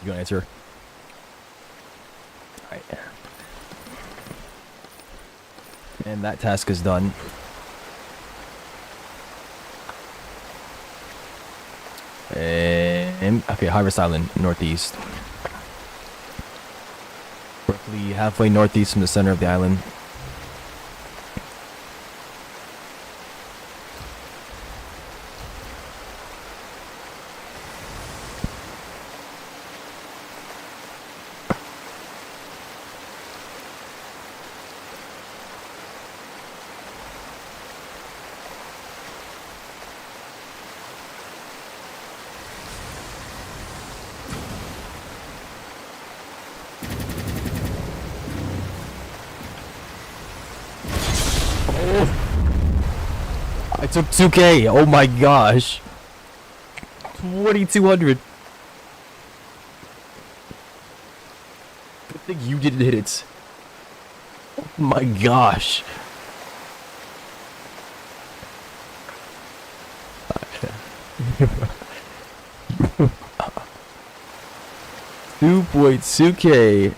A: You gonna answer? Alright. And that task is done. And okay, Harvest Island, northeast. Roughly halfway northeast from the center of the island. I took 2k. Oh my gosh. 2,200. Good thing you didn't hit it. Oh my gosh. $2.2k.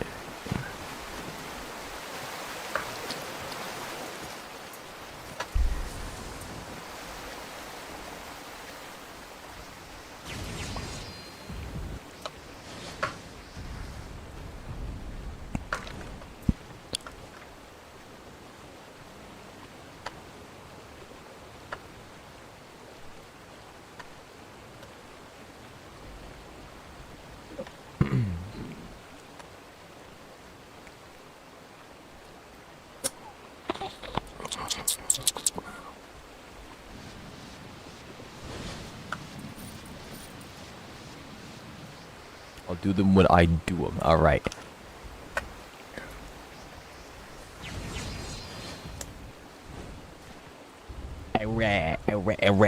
A: do them when I do them. All right. Alright. What am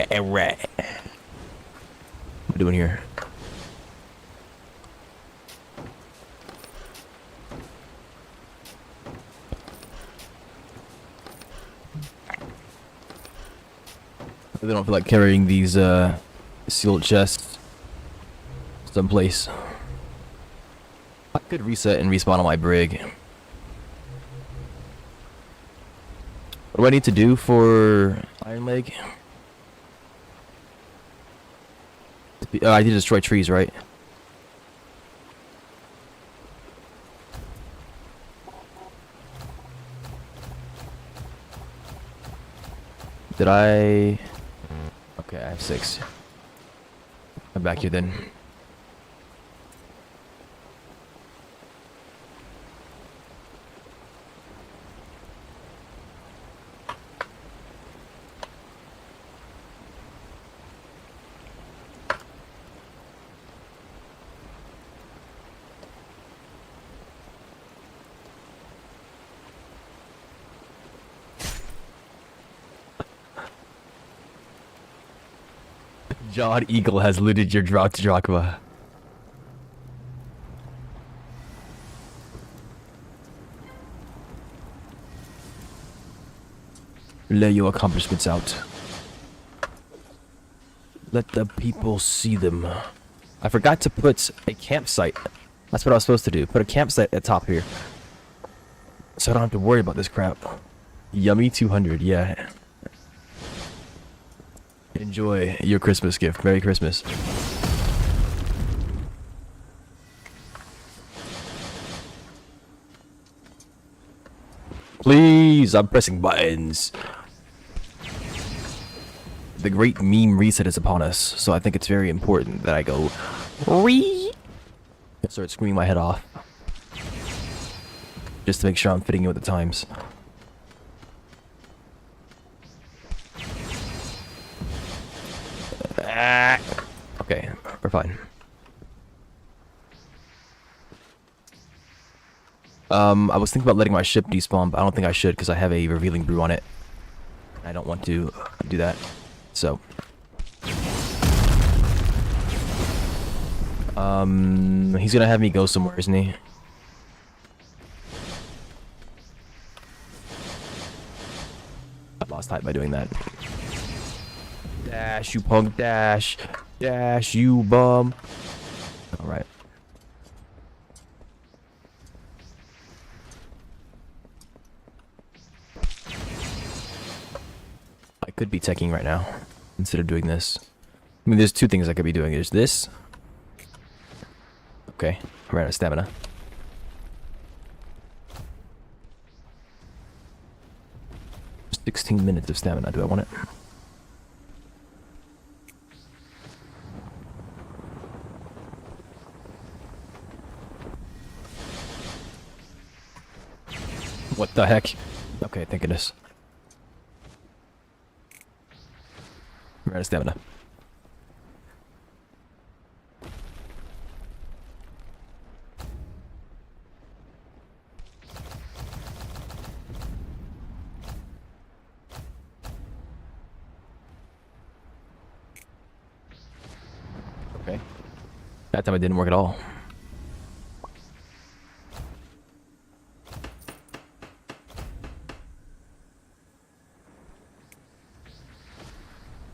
A: I doing here? They don't feel like carrying these sealed chests someplace. I could reset and respawn on my brig. What do I need to do for Iron Leg? I need to destroy trees, right? Did I... Okay, I have 6. I'm back here then. Jawed Eagle has looted your drought drachma. Lay your accomplishments out. Let the people see them. I forgot to put a campsite. That's what I was supposed to do. Put a campsite at the top here. So I don't have to worry about this crap. Yummy 200, yeah. Enjoy your Christmas gift. Merry Christmas. Please, I'm pressing buttons. The great meme reset is upon us, so I think it's very important that I go and start screaming my head off. Just to make sure I'm fitting in with the times. Okay, we're fine. I was thinking about letting my ship despawn, but I don't think I should because I have a revealing brew on it. I don't want to do that. So, he's gonna have me go somewhere, isn't he? I lost height by doing that. Dash, you punk, dash. Dash, you bum. Alright. I could be teching right now instead of doing this. I mean, there's two things I could be doing. There's this. Okay, I ran out of stamina. Just 16 minutes of stamina. Do I want it? What the heck? Okay, thank goodness. We're out of stamina. Okay. That time it didn't work at all.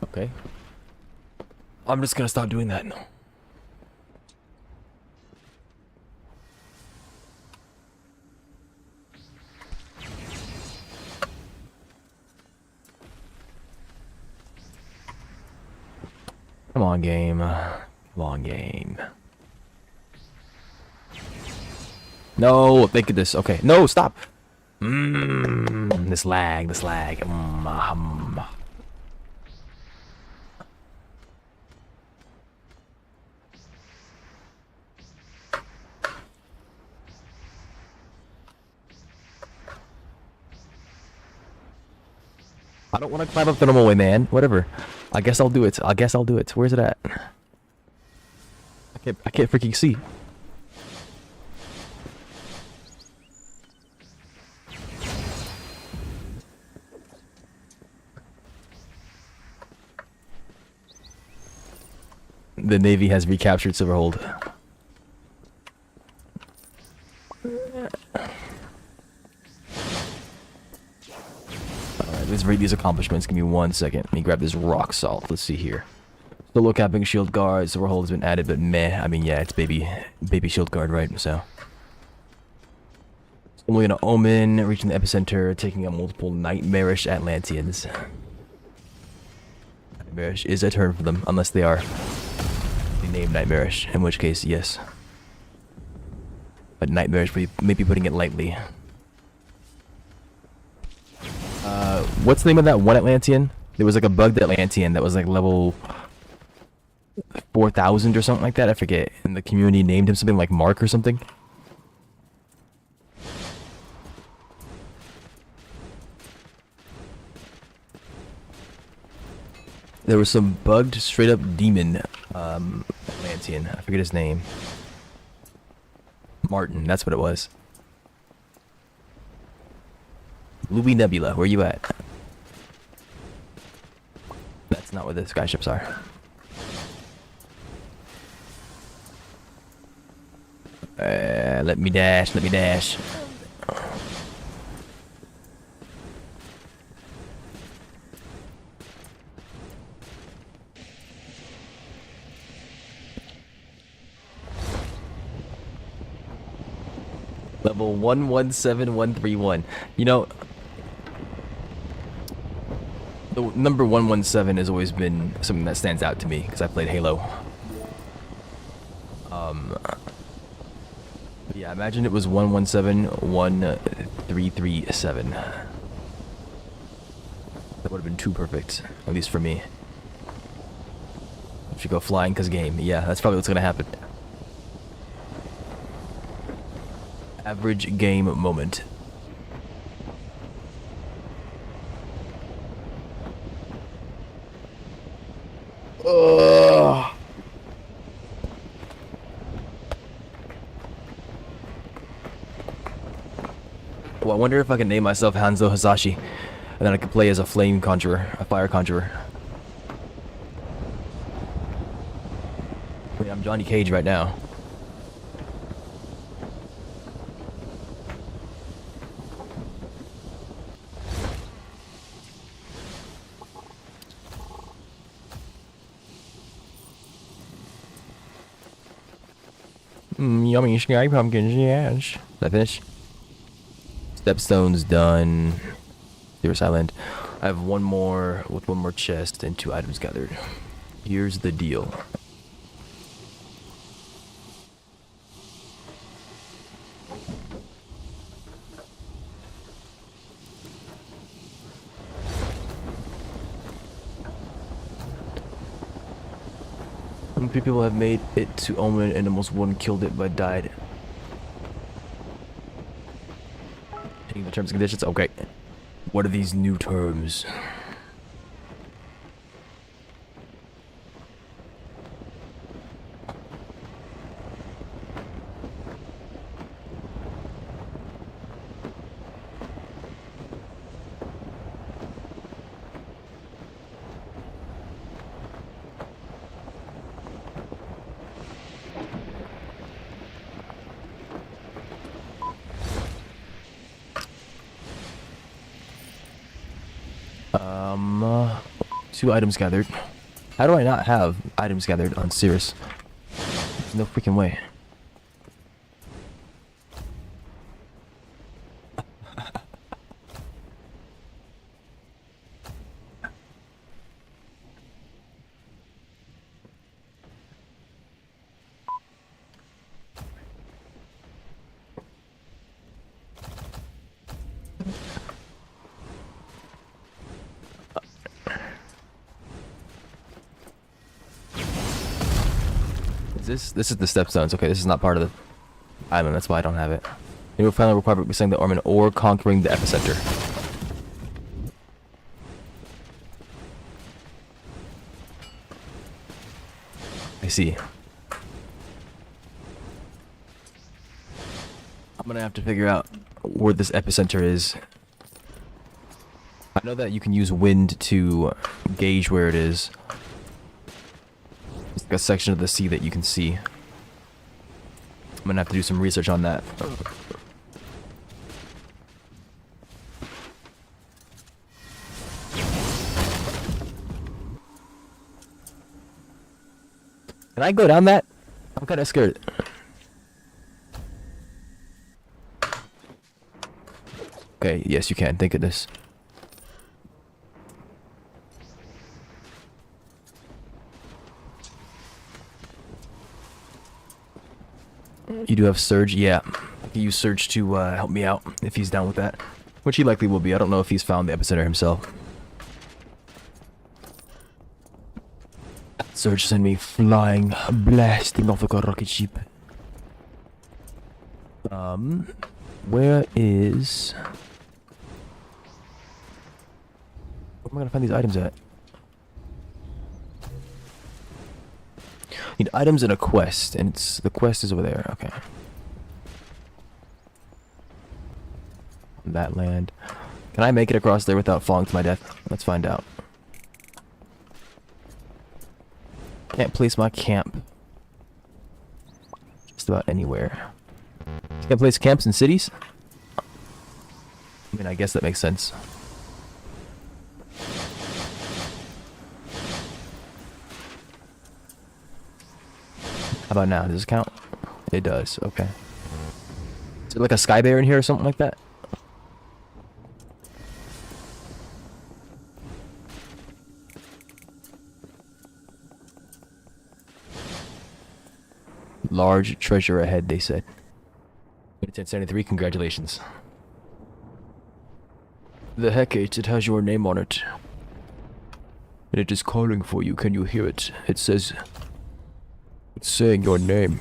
A: Okay. I'm just gonna stop doing that. Come on, game. Come on, game. No, think of this. Okay. No, stop. This lag, this lag. I don't want to climb up the normal way, man. Whatever. I guess I'll do it. I guess I'll do it. Where's it at? I can't freaking see. The Navy has recaptured Silverhold. Alright, let's read these accomplishments. Give me 1 second. Let me grab this rock salt. Let's see here. Solo capping shield guard. Silverhold has been added, but meh. I mean, yeah, it's baby shield guard, right? So. Only an omen, reaching the epicenter, taking out multiple nightmarish Atlanteans. Nightmarish is a term for them, unless they are named nightmarish, in which case, yes. But nightmarish, maybe putting it lightly. What's the name of that one Atlantean? There was like a bugged Atlantean that was like level 4,000 or something like that, I forget. And the community named him something like Mark or something. There was some bugged, straight up demon Atlantean. I forget his name. Martin, that's what it was. Louis Nebula, where you at? That's not where the skyships are. Let me dash, let me dash. Level 117131. You know, the number 117 has always been something that stands out to me because I played Halo. Yeah, imagine it was 11713337. That would have been too perfect, at least for me. If you go flying cause game, yeah, that's probably what's gonna happen. Average game moment. Ugh. Well, I wonder if I can name myself Hanzo Hasashi, and then I could play as a flame conjurer, a fire conjurer. I mean, I'm Johnny Cage right now. Yummy sky pumpkins, yes. Did I finish? Stepstone's done. Serious Island. I have one more with one more chest and 2 items gathered. Here's the deal. How 3 people have made it to Omen and almost 1 killed it but died. Taking the terms and conditions? Okay. What are these new terms? Two items gathered. How do I not have items gathered on Cirrus? There's no freaking way. This is the stepstones. Okay, this is not part of the island. That's why I don't have it. They will finally require besting the Orman or conquering the epicenter. I see. I'm gonna have to figure out where this epicenter is. I know that you can use wind to gauge where it is. a section of the sea that you can see. I'm gonna have to do some research on that. Can I go down that? I'm kind of scared. Okay, yes you can, thank goodness. You do have Surge? Yeah. I can use Surge to help me out if he's down with that. Which he likely will be. I don't know if he's found the epicenter himself. Surge send me flying, blasting off like a rocket ship. Where is... Where am I gonna find these items at? Need items in a quest, and it's the quest is over there. Okay. That land. Can I make it across there without falling to my death? Let's find out. Can't place my camp. Just about anywhere. Can't place camps in cities? I mean, I guess that makes sense. How about now? Does this count? It does. Okay. Is there like a sky bear in here or something like that? Large treasure ahead, they said. 1073, congratulations. The heck, it has your name on it. And it is calling for you, can you hear it? It says... It's saying your name.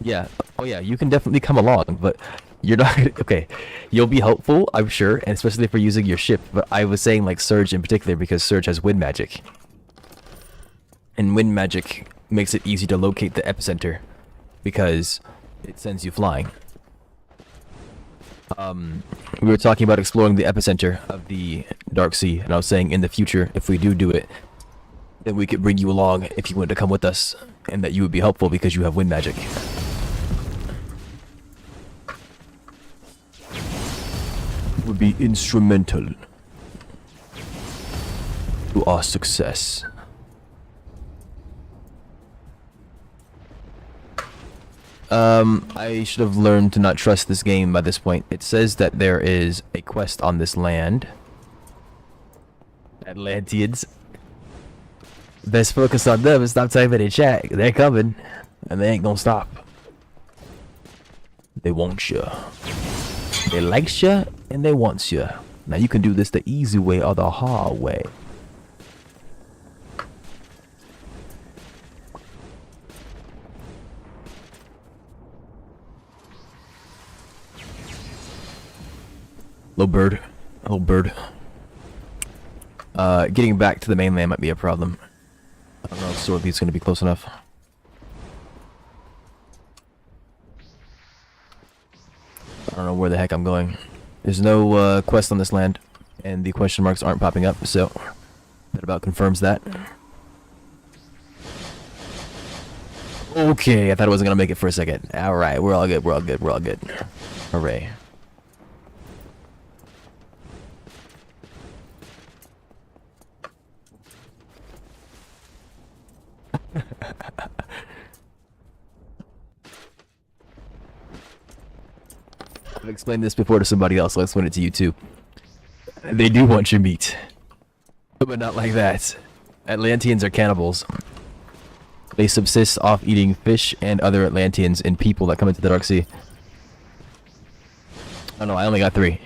A: Yeah. Oh yeah, you can definitely come along, but you're not gonna, okay. You'll be helpful, I'm sure, and especially if we're using your ship, but I was saying like Surge in particular because Surge has wind magic. And wind magic makes it easy to locate the epicenter because it sends you flying. We were talking about exploring the epicenter of the Dark Sea, and I was saying in the future, if we do it, then we could bring you along if you wanted to come with us, and that you would be helpful because you have wind magic. Would be instrumental to our success. I should have learned to not trust this game by this point. It says that there is a quest on this land. Atlanteans. Best focus on them and stop typing in chat. They're coming. And they ain't gonna stop. They want you. They likes you and they wants you. Now you can do this the easy way or the hard way. Hello, bird. Hello, bird. Getting back to the mainland might be a problem. I don't know if Swordleaf's gonna be close enough. I don't know where the heck I'm going. There's no quest on this land, and the question marks aren't popping up, so that about confirms that. Okay, I thought I wasn't gonna make it for a second. Alright, we're all good, we're all good, we're all good. Hooray. I've explained this before to somebody else, so let's explain it to you too. They do want your meat. But not like that. Atlanteans are cannibals. They subsist off eating fish and other Atlanteans and people that come into the Dark Sea. Oh no, I only got 3.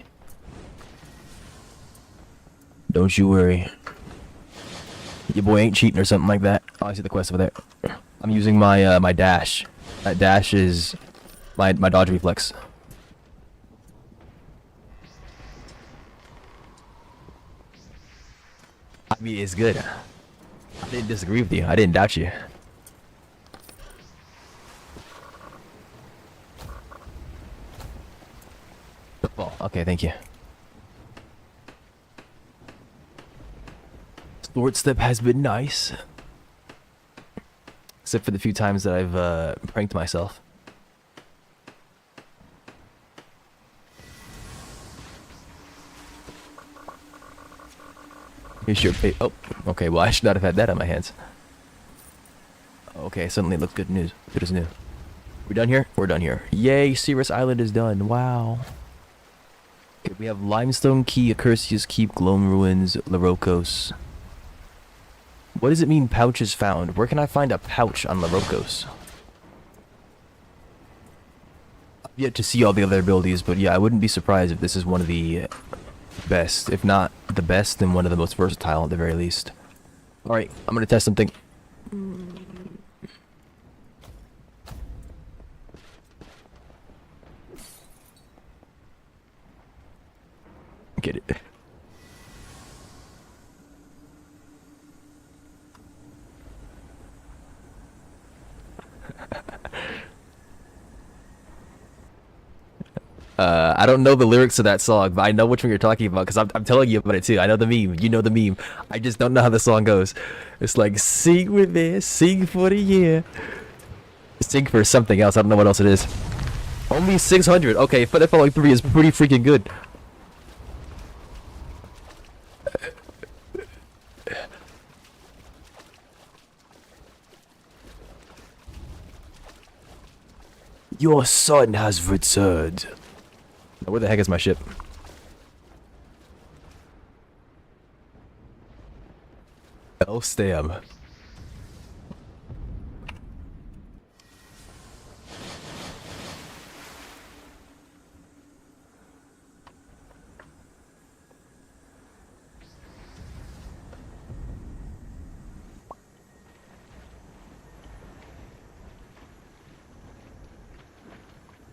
A: Don't you worry. Your boy ain't cheating or something like that. Oh, I see the quest over there. I'm using my my dash. That dash is my dodge reflex. I mean, it's good. I didn't disagree with you. I didn't doubt you. Okay, thank you. Short step has been nice. Except for the few times that I've pranked myself. Here's your pay. Oh, okay. Well, I should not have had that on my hands. Okay, suddenly it looks good news. Good as new. We done here? We're done here. Yay, Cirrus Island is done. Wow. Okay, we have Limestone Key, Accursius Keep, Gloam Ruins, Larocos. What does it mean, pouches found? Where can I find a pouch on Larocos? I've yet to see all the other abilities, but yeah, I wouldn't be surprised if this is one of the best. If not the best, then one of the most versatile at the very least. Alright, I'm gonna test something. Get it. I don't know the lyrics to that song, but I know which one you're talking about because I'm telling you about it too. I know the meme. You know the meme. I just don't know how the song goes. It's like, sing with me, sing for the year. Sing for something else. I don't know what else it is. Only 600. Okay, Foot Falling 3 is pretty freaking good. Your son has returned. Where the heck is my ship? Elstam.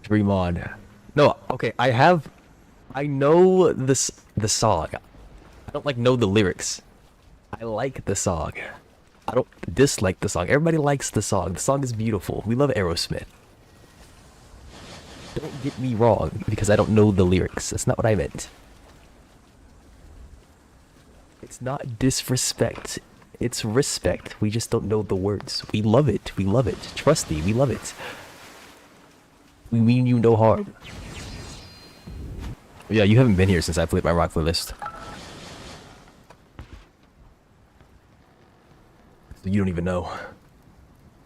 A: Dream on. No, okay, I know the song. I don't like know the lyrics. I like the song. I don't dislike the song. Everybody likes the song. The song is beautiful. We love Aerosmith. Don't get me wrong, because I don't know the lyrics. That's not what I meant. It's not disrespect. It's respect. We just don't know the words. We love it. We love it. Trust me, we love it. We mean you no harm. Yeah, you haven't been here since I played my rock playlist. So you don't even know.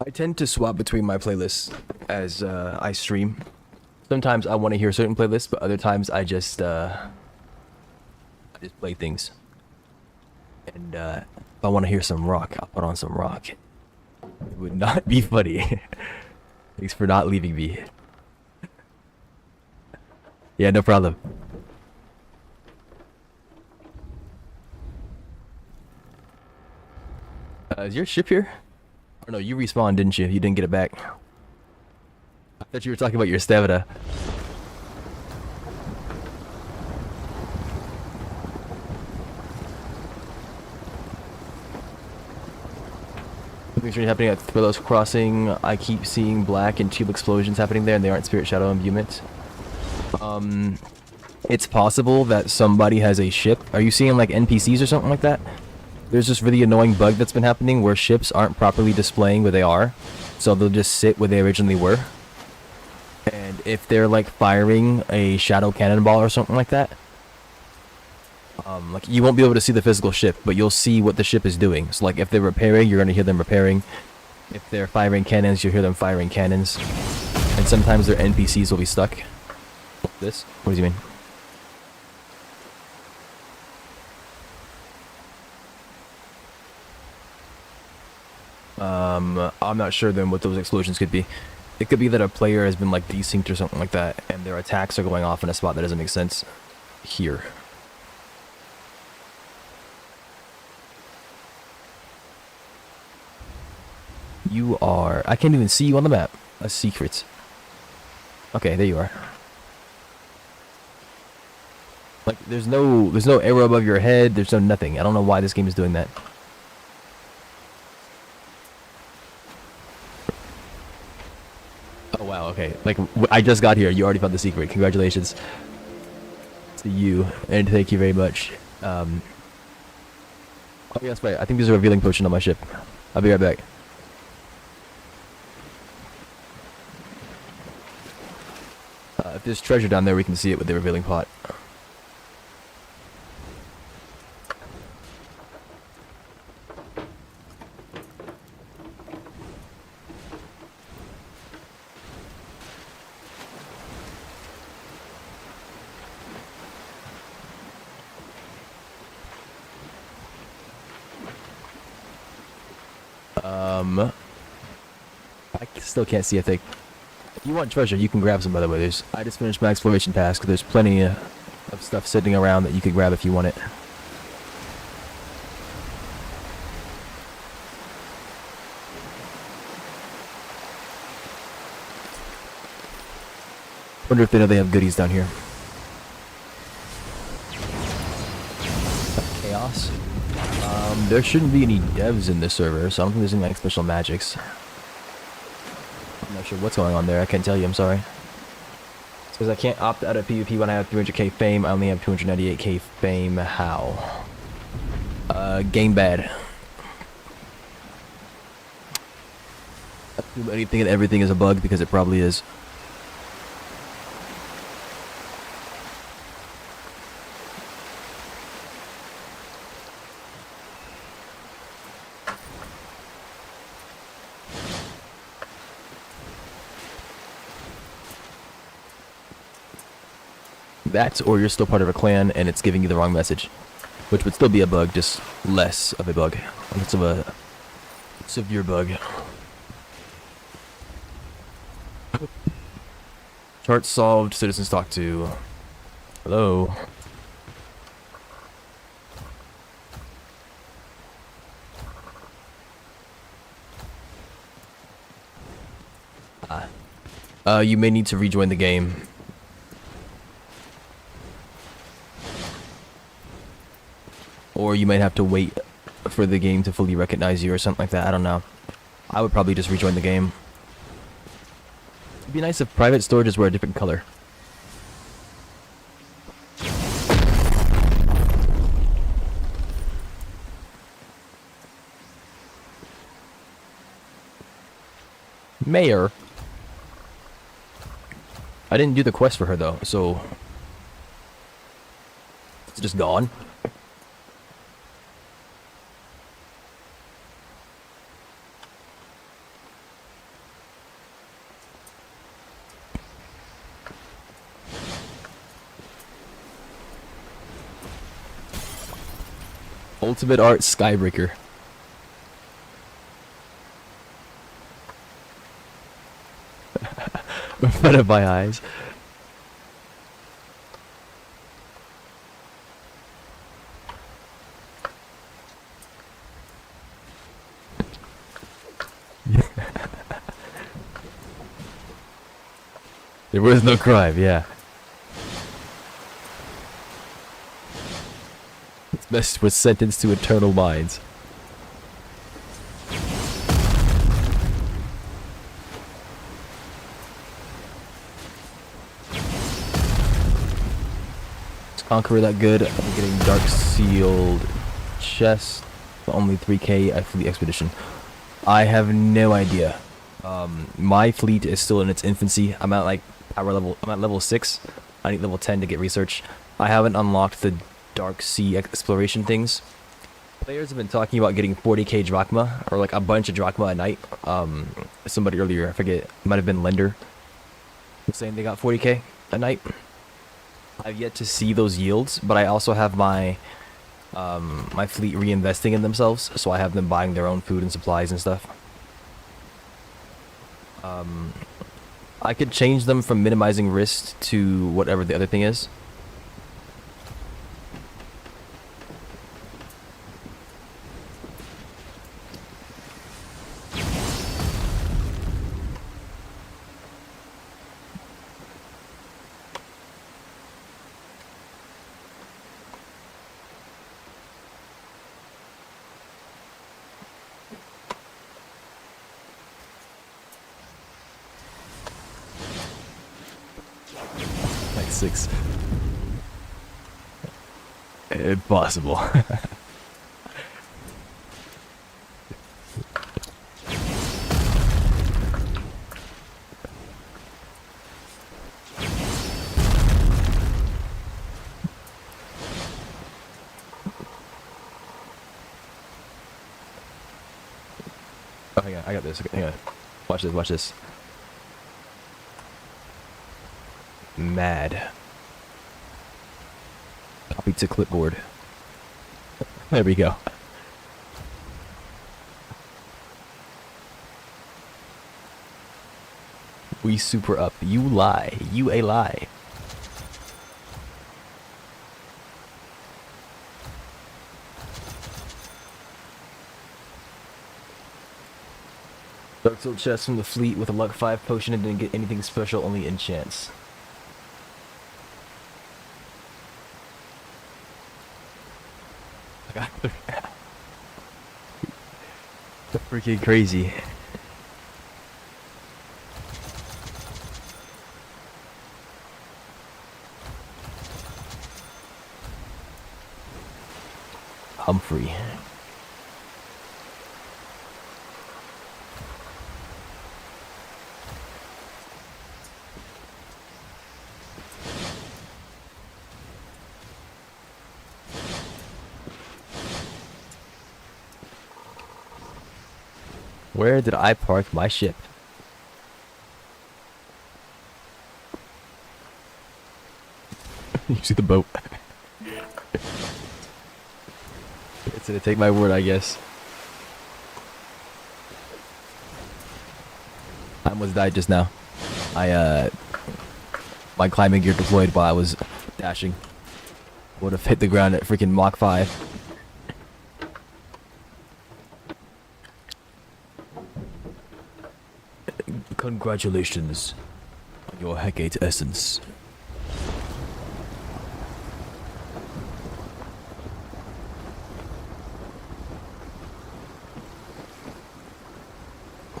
A: I tend to swap between my playlists as I stream. Sometimes I want to hear certain playlists, but other times I just play things. And if I want to hear some rock, I'll put on some rock. It would not be funny. Thanks for not leaving me. Yeah, no problem. Is your ship here? Or no, you respawned, didn't you? You didn't get it back. I thought you were talking about your stamina. Something's really happening at Thrillos Crossing. I keep seeing black and tube explosions happening there, and they aren't Spirit Shadow imbuements. It's possible that somebody has a ship. Are you seeing like NPCs or something like that? There's this really annoying bug that's been happening where ships aren't properly displaying where they are. So they'll just sit where they originally were. And if they're like firing a shadow cannonball or something like that, like you won't be able to see the physical ship, but you'll see what the ship is doing. So like if they're repairing, you're going to hear them repairing. If they're firing cannons, you'll hear them firing cannons. And sometimes their NPCs will be stuck. This? What does he mean? I'm not sure then what those explosions could be. It could be that a player has been like desynced or something like that, and their attacks are going off in a spot that doesn't make sense here. You are... I can't even see you on the map. A secret. Okay, there you are. Like, there's no arrow above your head, there's no nothing. I don't know why this game is doing that. Oh wow, okay. Like, I just got here, you already found the secret. Congratulations. to you, and thank you very much. Oh, yes, right. I think there's a revealing potion on my ship. I'll be right back. If there's treasure down there, we can see it with the revealing pot. I still can't see a thing. If you want treasure, you can grab some, by the way. I just finished my exploration task. There's plenty of stuff sitting around that you could grab if you want it. Wonder if they know they have goodies down here. Chaos. There shouldn't be any devs in this server, so I don't think there's any like special magics. I'm not sure what's going on there. I can't tell you. I'm sorry. It's because I can't opt out of PvP when I have 300k fame. I only have 298k fame. How? Game bad. Anything and everything is a bug because it probably is. That, or you're still part of a clan and it's giving you the wrong message, which would still be a bug, just less of a bug, less of a severe bug. Chart solved. Citizens talked to. Hello. You may need to rejoin the game. Or you might have to wait for the game to fully recognize you or something like that. I don't know. I would probably just rejoin the game. It'd be nice if private storages were a different color. Mayor. I didn't do the quest for her though, so it's just gone. Ultimate Art Skybreaker. In front of my eyes. There was no crime, yeah. Best was sentenced to eternal mines. Is Conqueror that good? I'm getting dark sealed chest, but only 3k at fleet expedition. I have no idea. My fleet is still in its infancy. I'm at like power level. I'm at level 6. I need level 10 to get research. I haven't unlocked the dark sea exploration things. Players have been talking about getting 40k drachma, or like a bunch of drachma a night. Somebody earlier, I forget, might have been Lender, was saying they got 40k a night. I've yet to see those yields, but I also have my my fleet reinvesting in themselves, so I have them buying their own food and supplies and stuff. I could change them from minimizing risk to whatever the other thing is. Like 6. Impossible. Oh, hang on, I got this. Okay, hang on. Watch this, watch this. Mad. Copy to clipboard. There we go. We super up. You lie. You a lie. Dark Soul chest from the fleet with a luck 5 potion and didn't get anything special, only enchants. Freaking crazy. Humphrey. Where did I park my ship? You see the boat? It's gonna take my word, I guess. I almost died just now. My climbing gear deployed while I was dashing. Would have hit the ground at freaking Mach 5. Congratulations on your Hecate essence.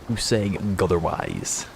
A: Who's saying otherwise?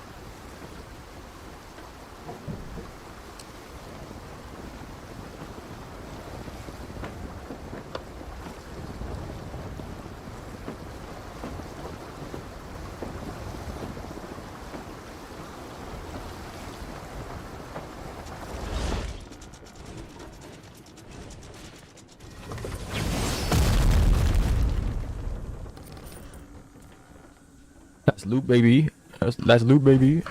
A: That's loot, baby. That's loot, baby.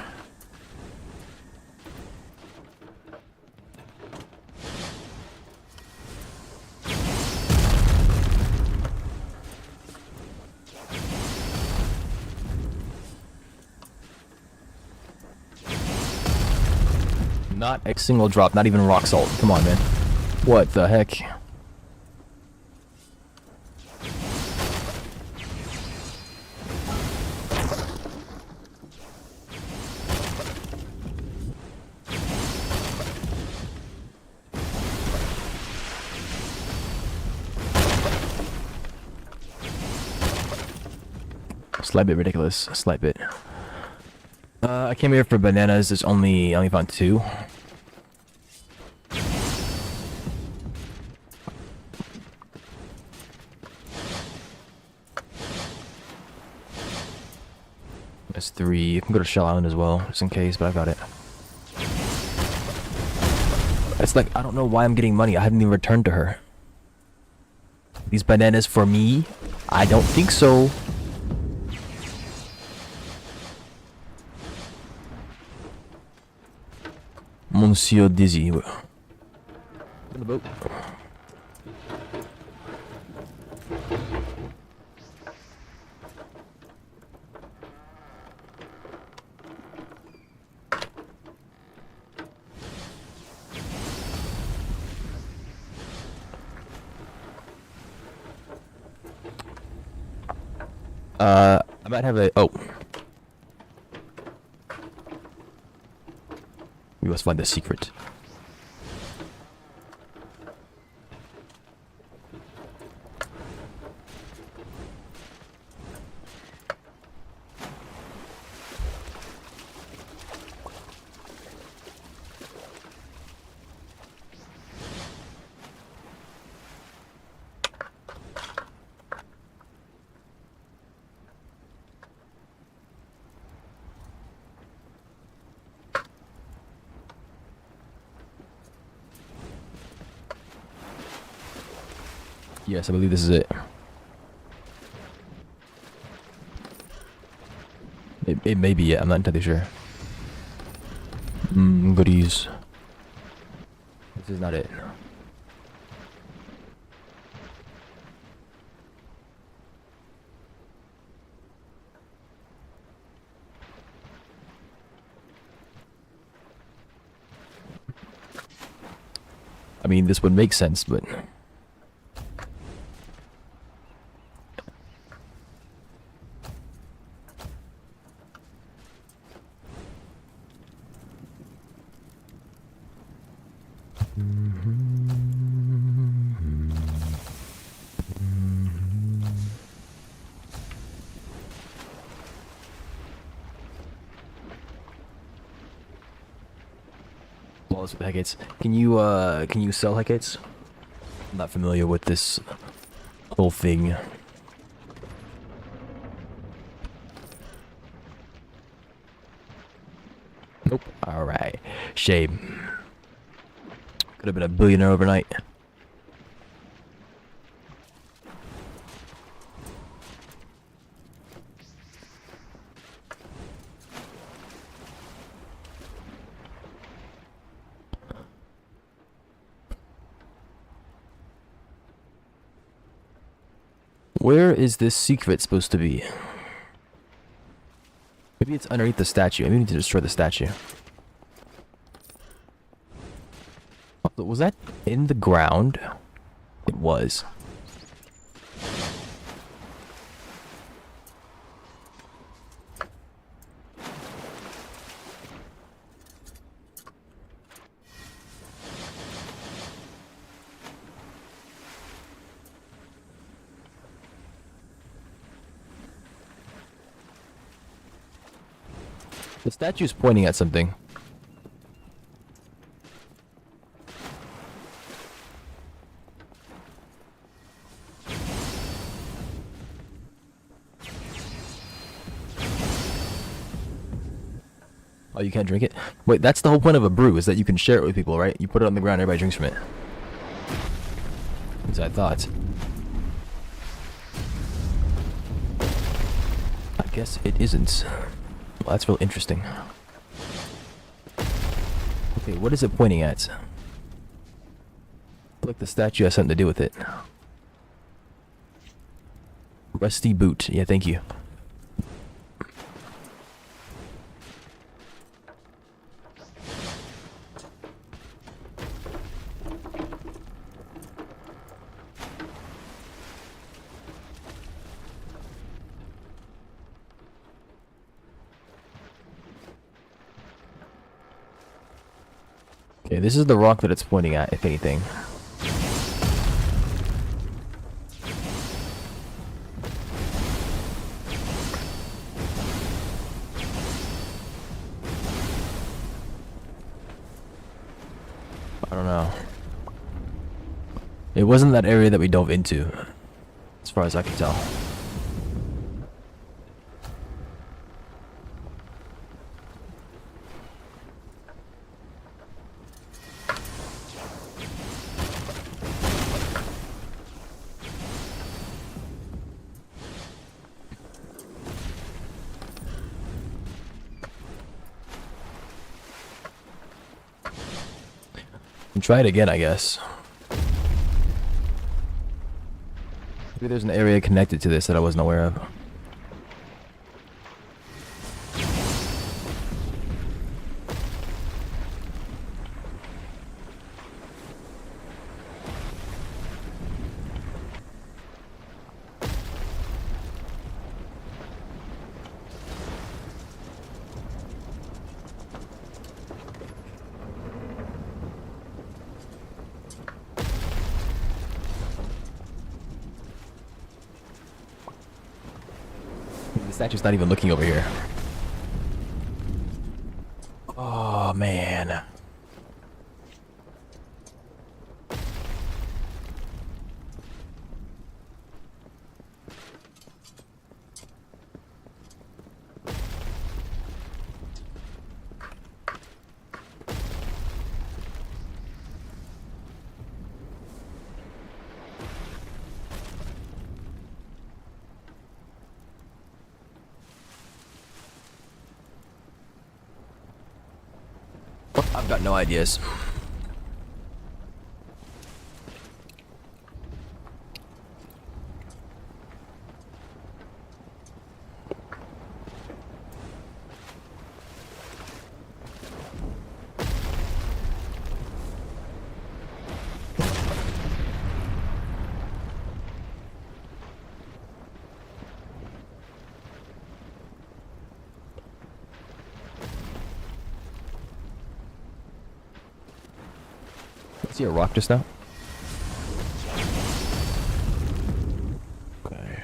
A: Not a single drop, not even rock salt. Come on, man. What the heck? Slight bit ridiculous. Slight bit. I came here for bananas. There's only I only found 2. That's 3. You can go to Shell Island as well, just in case, but I got it. It's like, I don't know why I'm getting money. I haven't even returned to her. These bananas for me? I don't think so. Monsieur Dizzy. In the boat. I might have a... Oh. We must find the secret. Yes, I believe this is it. It may be it. I'm not entirely sure. Goodies. This is not it. I mean, this would make sense, but... Walls with Hecates. Can you sell Hecates? I'm not familiar with this whole thing. Nope. Alright. Shame. Could have been a billionaire overnight. Where is this secret supposed to be? Maybe it's underneath the statue. Maybe we need to destroy the statue. Was that in the ground? It was. The statue's pointing at something. Oh, you can't drink it? Wait, that's the whole point of a brew, is that you can share it with people, right? You put it on the ground, everybody drinks from it. As I thought. I guess it isn't. Well, that's real interesting. Okay, what is it pointing at? I feel like the statue has something to do with it. Rusty boot. Yeah, thank you. Okay, this is the rock that it's pointing at, if anything. I don't know. It wasn't that area that we dove into, as far as I can tell. Try it again, I guess. Maybe there's an area connected to this that I wasn't aware of. The statue's not even looking over here. Oh, man. I've got no ideas. See a rock just now? Okay.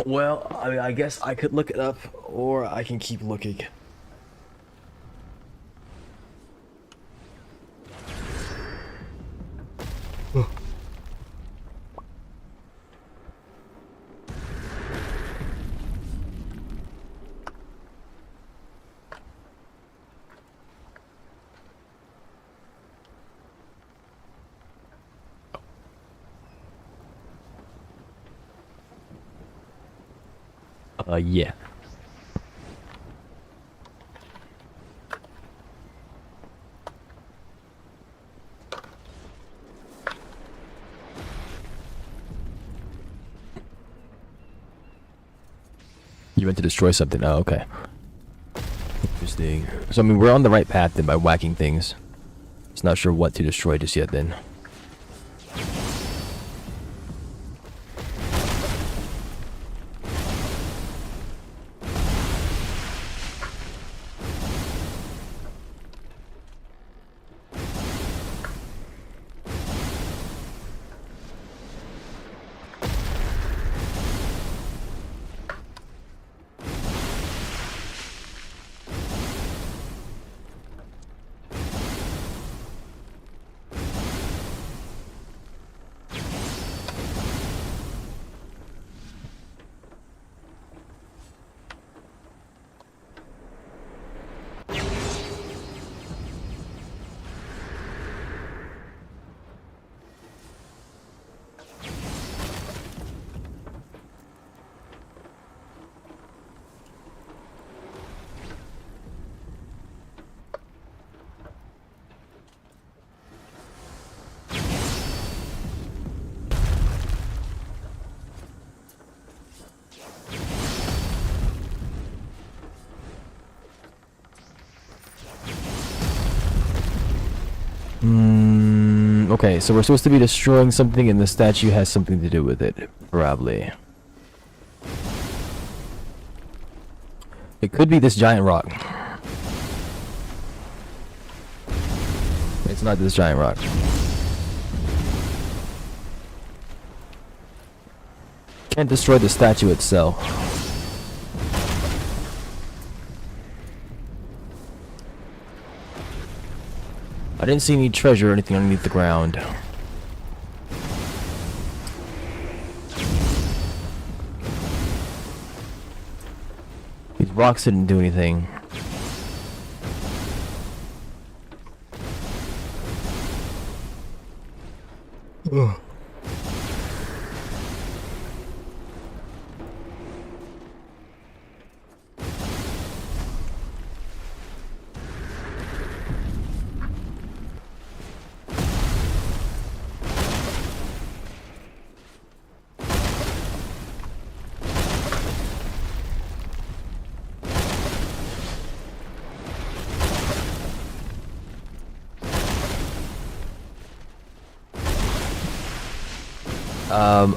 A: Well, I mean, I guess I could look it up, or I can keep looking. Yeah. You meant to destroy something. Oh, okay. Interesting. So, I mean, we're on the right path then by whacking things. Just not sure what to destroy just yet then. Okay, so we're supposed to be destroying something and the statue has something to do with it. Probably. It could be this giant rock. It's not this giant rock. Can't destroy the statue itself. I didn't see any treasure or anything underneath the ground. These rocks didn't do anything. Ugh.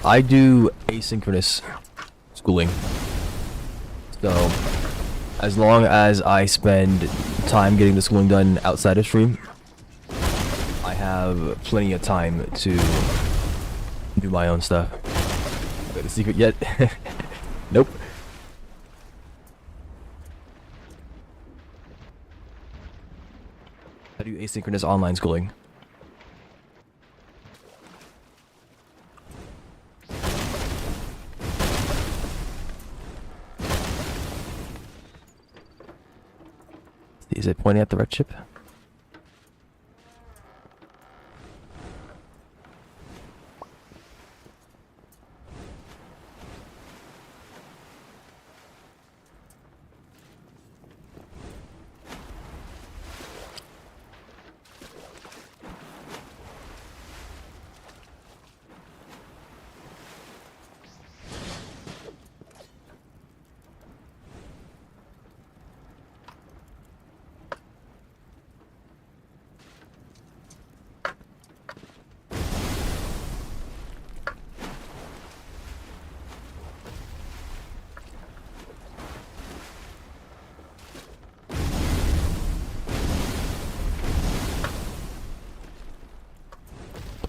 A: I do asynchronous schooling. So, As long as I spend time getting the schooling done outside of stream, I have plenty of time to do my own stuff. Got the secret yet? Nope. How do you asynchronous online schooling? Is it pointing at the red chip?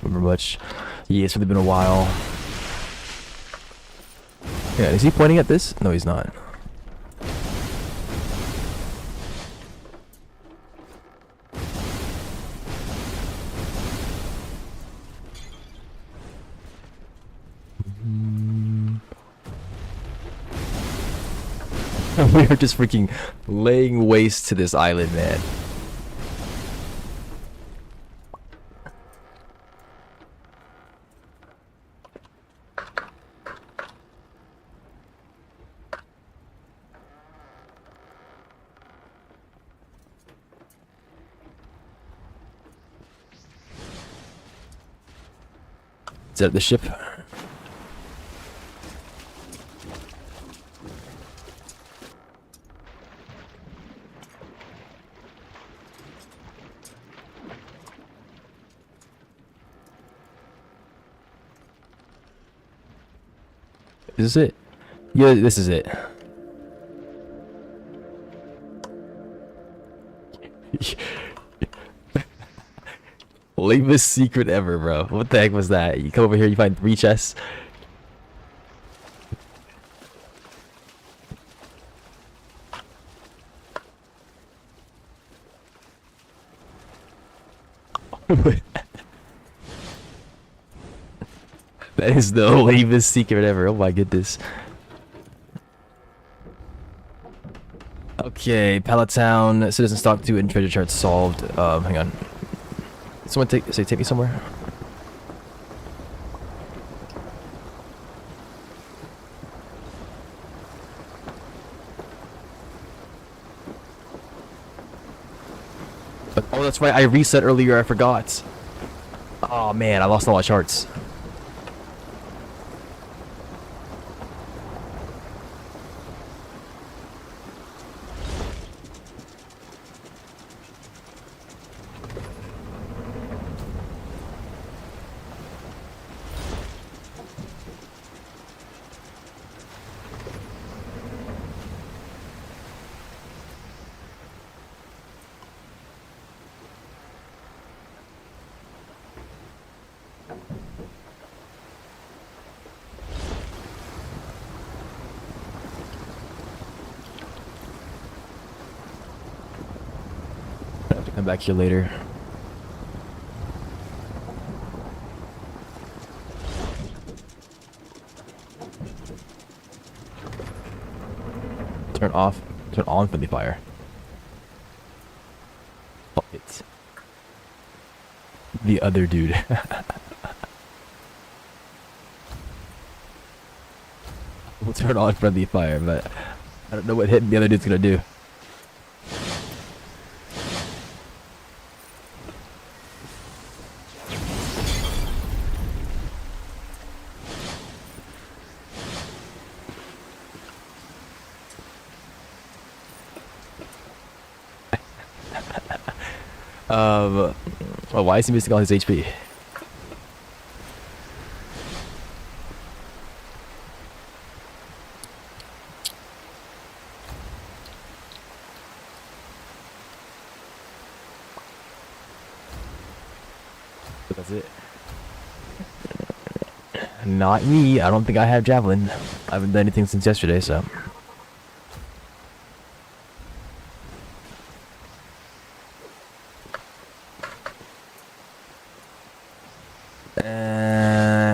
A: Remember much. Yeah, it's really been a while. Yeah, is he pointing at this? No, he's not. We are just freaking laying waste to this island, man. Is that the ship? Is this it? Yeah, this is it. Lamest secret ever, bro. What the heck was that? You come over here, you find 3 chests. That is the lamest secret ever. Oh my goodness. Okay, Pallet Town, Citizen Stock 2, and treasure chart solved. Hang on. Someone take me somewhere. Oh, that's right. I reset earlier. I forgot. Oh man, I lost all my charts. I have to come back here later. Turn on friendly fire. Fuck it. The other dude. We'll turn on friendly fire, but I don't know what hitting the other dude's gonna do. Oh, why is he missing all his HP? But that's it. Not me. I don't think I have javelin. I haven't done anything since yesterday, so.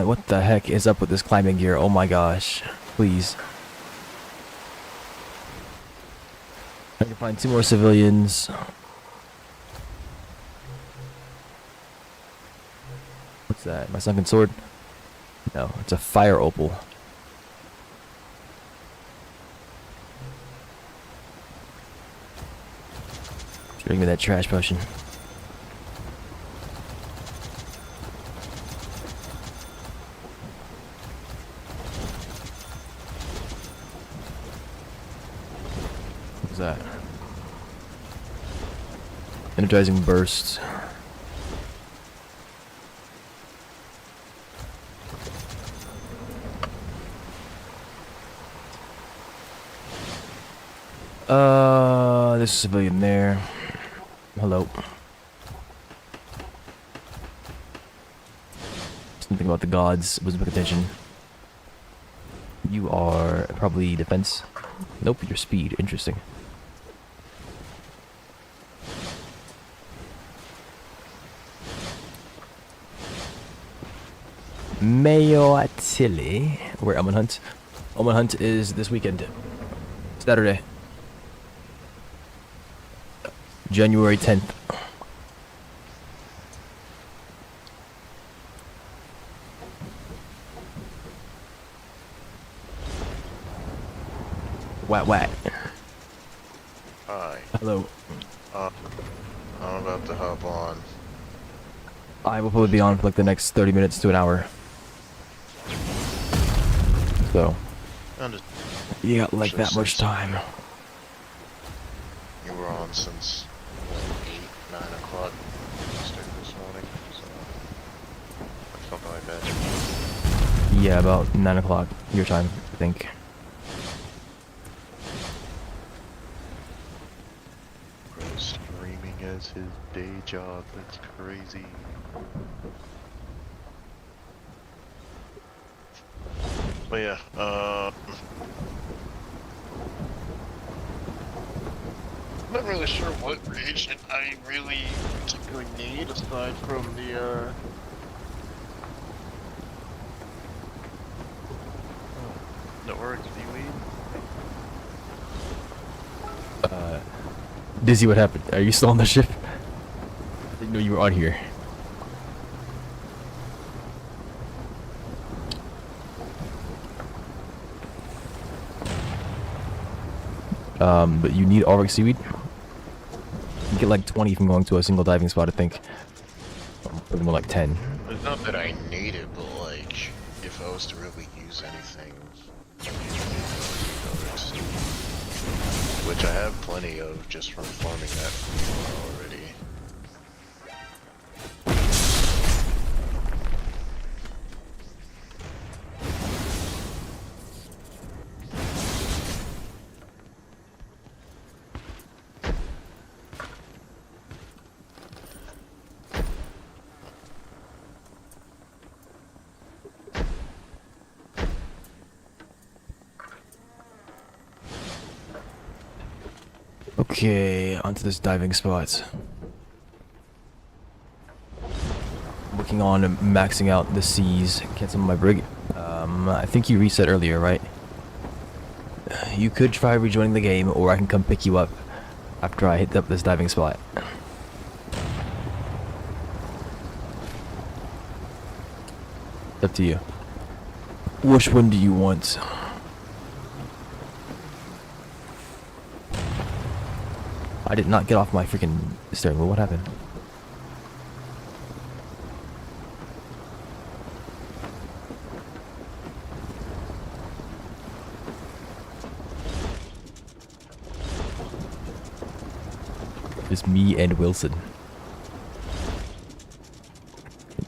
A: What the heck is up with this climbing gear? Oh my gosh. Please. I can find 2 more civilians. What's that? My sunken sword? No, it's a fire opal. Bring me that trash potion. What's that? Energizing burst. There's a civilian there. Hello. Something about the gods. Wasn't paying attention. You are probably defense. Nope, your speed. Interesting. Mayo Attili. We're Elman Hunt. Elman Hunt is this weekend. Saturday. January 10th. Whack.
B: Hi.
A: Hello.
B: I'm about to hop on.
A: I will probably be on for like the next 30 minutes to an hour. So, you got like that much time.
B: You were on since 8, 9 o'clock Eastern this morning, so something like that.
A: Yeah, about 9 o'clock your time, I think.
B: Bro, streaming as his day job, that's crazy. But yeah, I'm not really sure what reagent I really particularly need aside from the that works, seaweed.
A: Dizzy, what happened? Are you still on the ship? I didn't know you were on here. But you need Auric seaweed. You get like 20 from going to a single diving spot, I think. Or more like 10.
B: It's not that I need it, but like, if I was to really use anything, which I have plenty of just from farming that already.
A: Okay, onto this diving spot. Working on maxing out the seas. Cancel my brig. I think you reset earlier, right? You could try rejoining the game, or I can come pick you up after I hit up this diving spot. It's up to you. Which one do you want? I did not get off my freaking steering wheel. What happened? Just me and Wilson.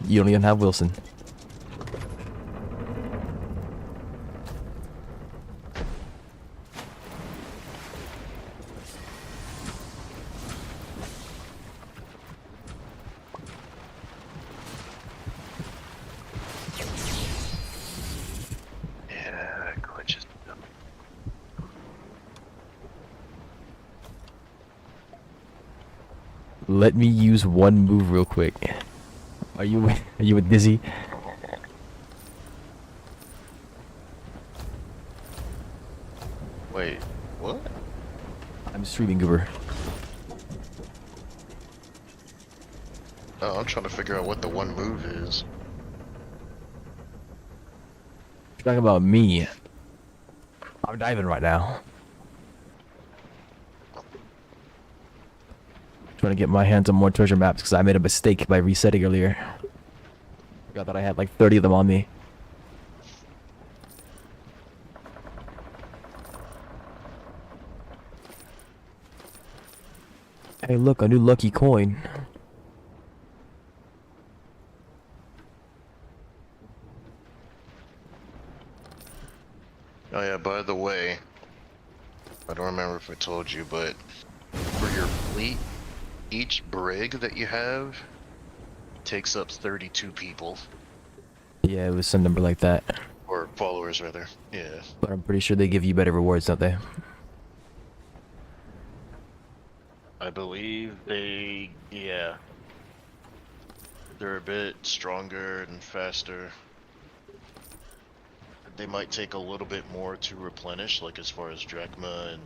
A: You don't even have Wilson. Let me use one move real quick. Are you with Dizzy?
B: Wait, what?
A: I'm streaming Goober.
B: Oh, I'm trying to figure out what the one move is.
A: You're talking about me. I'm diving right now. Trying to get my hands on more treasure maps because I made a mistake by resetting earlier. Forgot that I had like 30 of them on me. Hey, look, a new lucky coin.
B: Oh yeah, by the way, I don't remember if I told you, but for your fleet, each brig that you have takes up 32 people.
A: Yeah, it was some number like that.
B: Or followers, rather. Yeah.
A: But I'm pretty sure they give you better rewards, don't they?
B: I believe they, yeah. They're a bit stronger and faster. They might take a little bit more to replenish, like as far as drachma and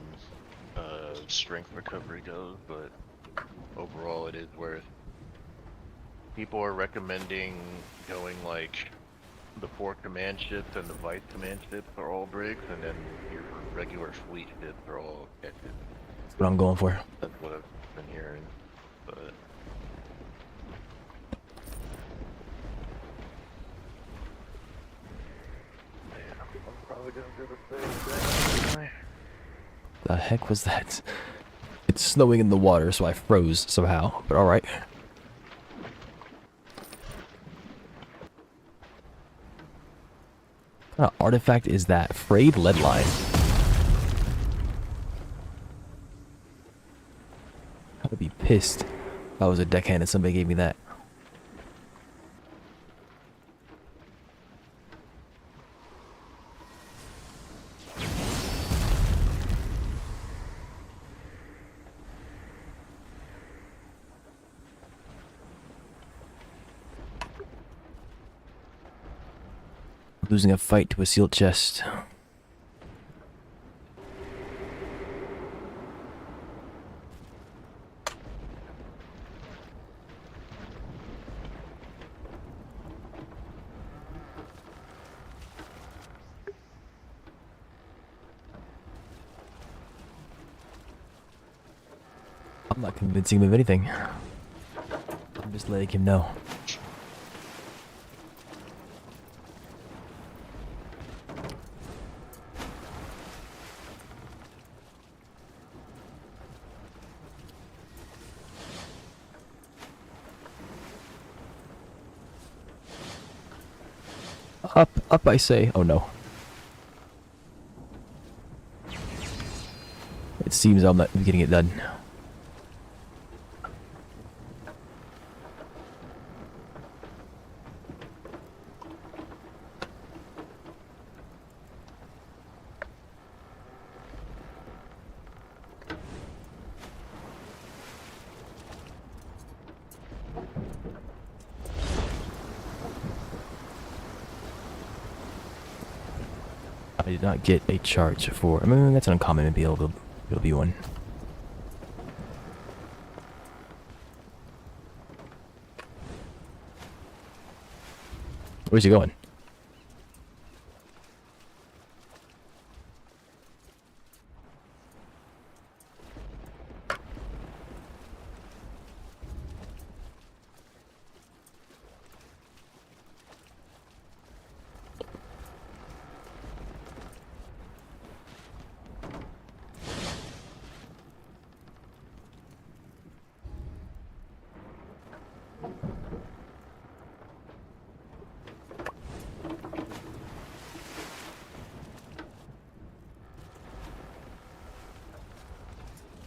B: strength recovery goes, but overall it is worth. People are recommending going like the 4 command ships and the vice command ships are all brigs, and then your regular fleet ships are all catches.
A: That's what I'm going for.
B: That's what I've been hearing, but... I'm probably gonna do the same thing anyway.
A: The heck was that? It's snowing in the water, so I froze somehow, but alright. What kind of artifact is that? Frayed lead line. I would be pissed if I was a deckhand and somebody gave me that. Losing a fight to a sealed chest. I'm not convincing him of anything. I'm just letting him know. Up, I say. Oh no. It seems I'm not getting it done. I did not get a charge for. I mean, that's an uncommon. Maybe it'll be one. Where's he going?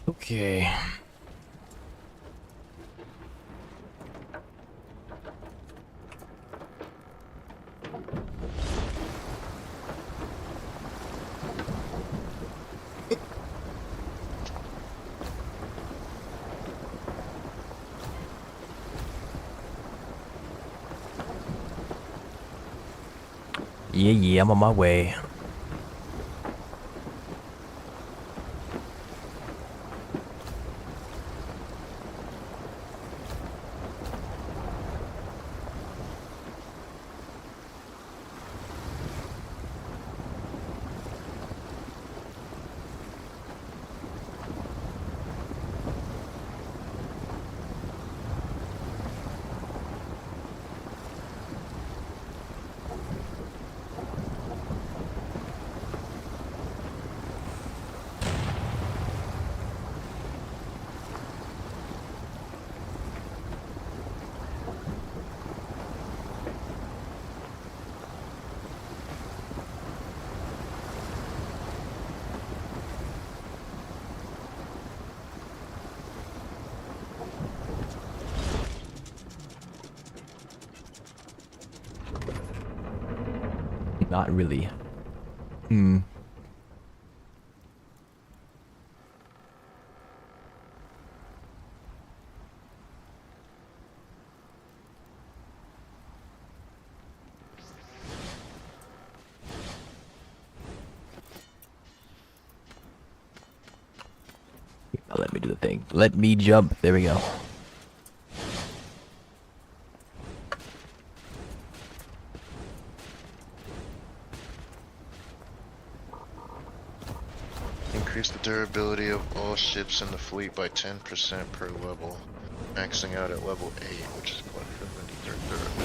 A: Okay. Yeah, I'm on my way. Not really. Hmm. Now let me do the thing. Let me jump. There we go.
B: Increase the durability of all ships in the fleet by 10% per level, maxing out at level 8, which is what, 73rd durability.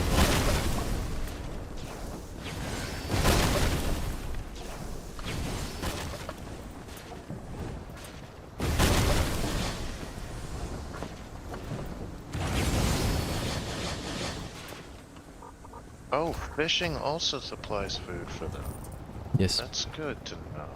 B: Oh, fishing also supplies food for them.
A: Yes.
B: That's good to know.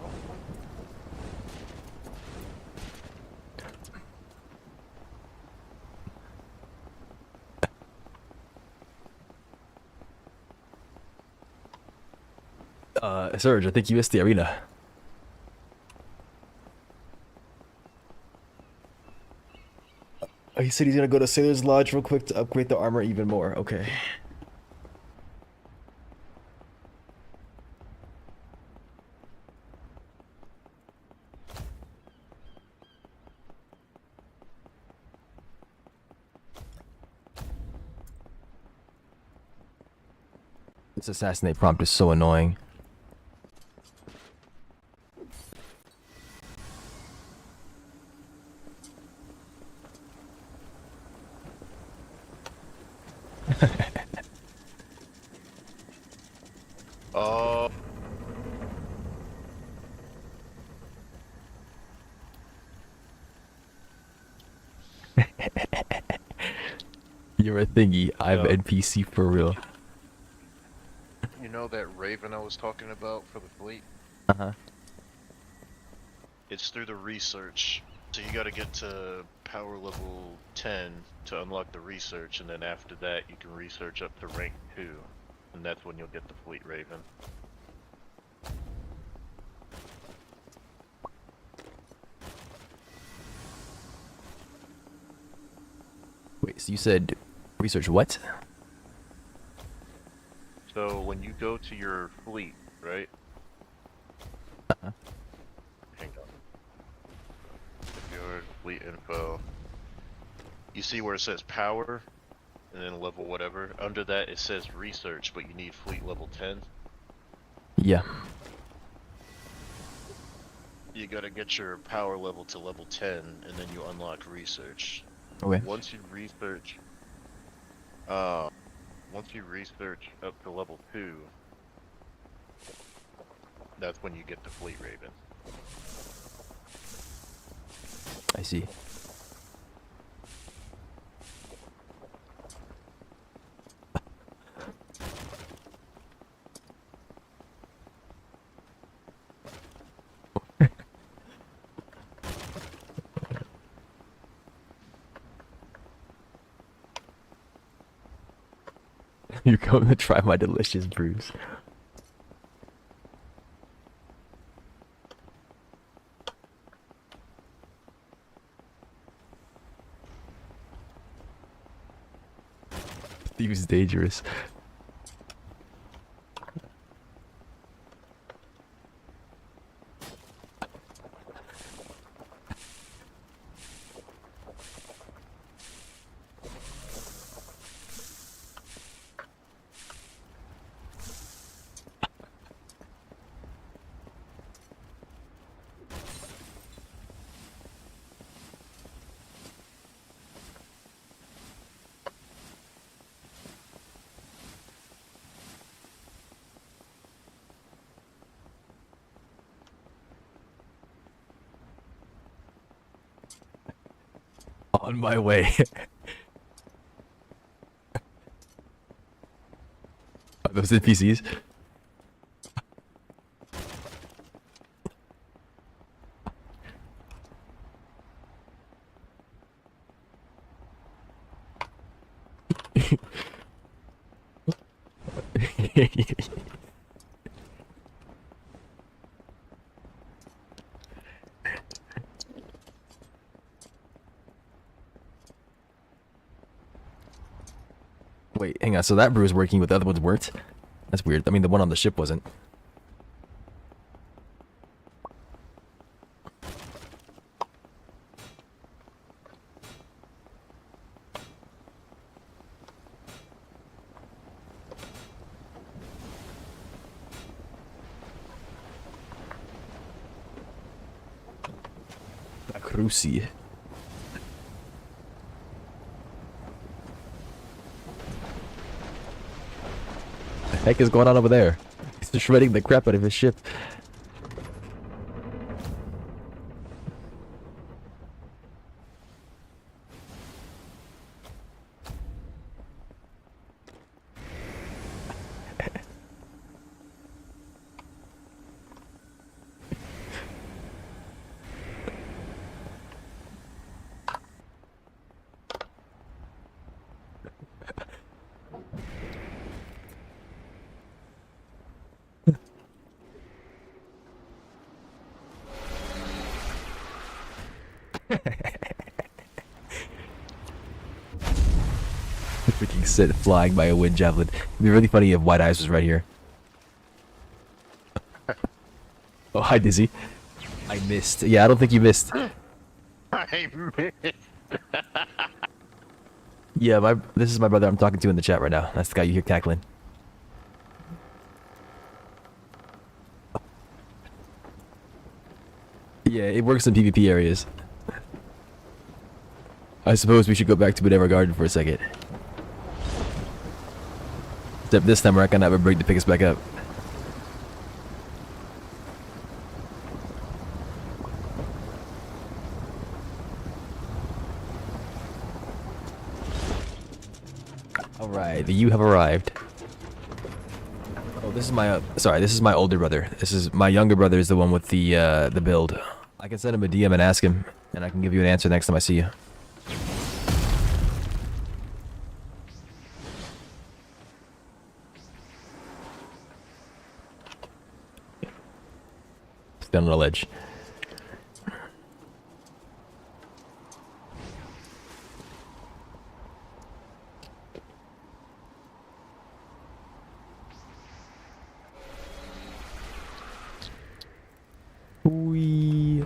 A: Serge, I think you missed the arena. Oh, he said he's gonna go to Sailor's Lodge real quick to upgrade the armor even more. Okay. This assassinate prompt is so annoying.
B: Oh.
A: You're a thingy. I'm
B: Yeah.
A: NPC for real.
B: You know that Raven I was talking about for the fleet?
A: Uh-huh.
B: It's through the research. So you gotta get to power level 10 to unlock the research, and then after that you can research up to rank 2. And that's when you'll get the Fleet Raven.
A: Wait, so you said research what?
B: So when you go to your fleet, right?
A: Uh-huh.
B: Hang on. Your fleet info. You see where it says power, and then level whatever. Under that it says research, but you need fleet level 10.
A: Yeah.
B: You gotta get your power level to level 10, and then you unlock research.
A: Okay.
B: Once you research up to level 2, that's when you get the Fleet Raven.
A: I see. You're going to try my delicious brews. He was dangerous. On my way. Are those NPCs? Wait, hang on. So that brew is working, but the other ones weren't? That's weird. I mean, the one on the ship wasn't. Cruci. The heck is going on over there? He's shredding the crap out of his ship. Freaking set flying by a wind javelin. It'd be really funny if White Eyes was right here. Oh, hi, Dizzy. I missed. Yeah, I don't think you missed.
B: I missed.
A: Yeah, this is my brother I'm talking to in the chat right now. That's the guy you hear cackling. Yeah, it works in PvP areas. I suppose we should go back to Banana Garden for a second. Except this time we're not gonna have a break to pick us back up. Alright, you have arrived. Oh, this is my, sorry, this is my older brother. This is, my younger brother is the one with the build. I can send him a DM and ask him, and I can give you an answer next time I see you. Stand on a ledge.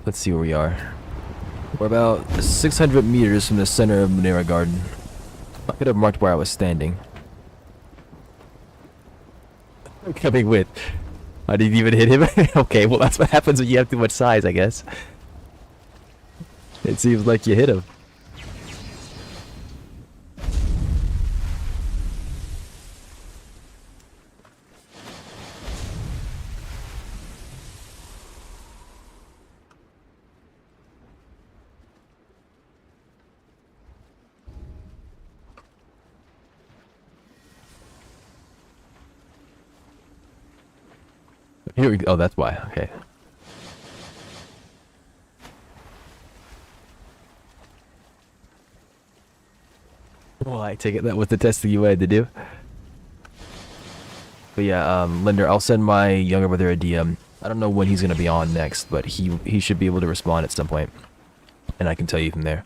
A: Let's see where we are. We're about 600 meters from the center of Monera Garden. I could have marked where I was standing. I'm coming with. I didn't even hit him. Okay, well that's what happens when you have too much size, I guess. It seems like you hit him. Here we go. Oh, that's why. Okay. Well, I take it that was the testing you had to do. But yeah, Linder, I'll send my younger brother a DM. I don't know when he's gonna be on next, but he should be able to respond at some point, and I can tell you from there.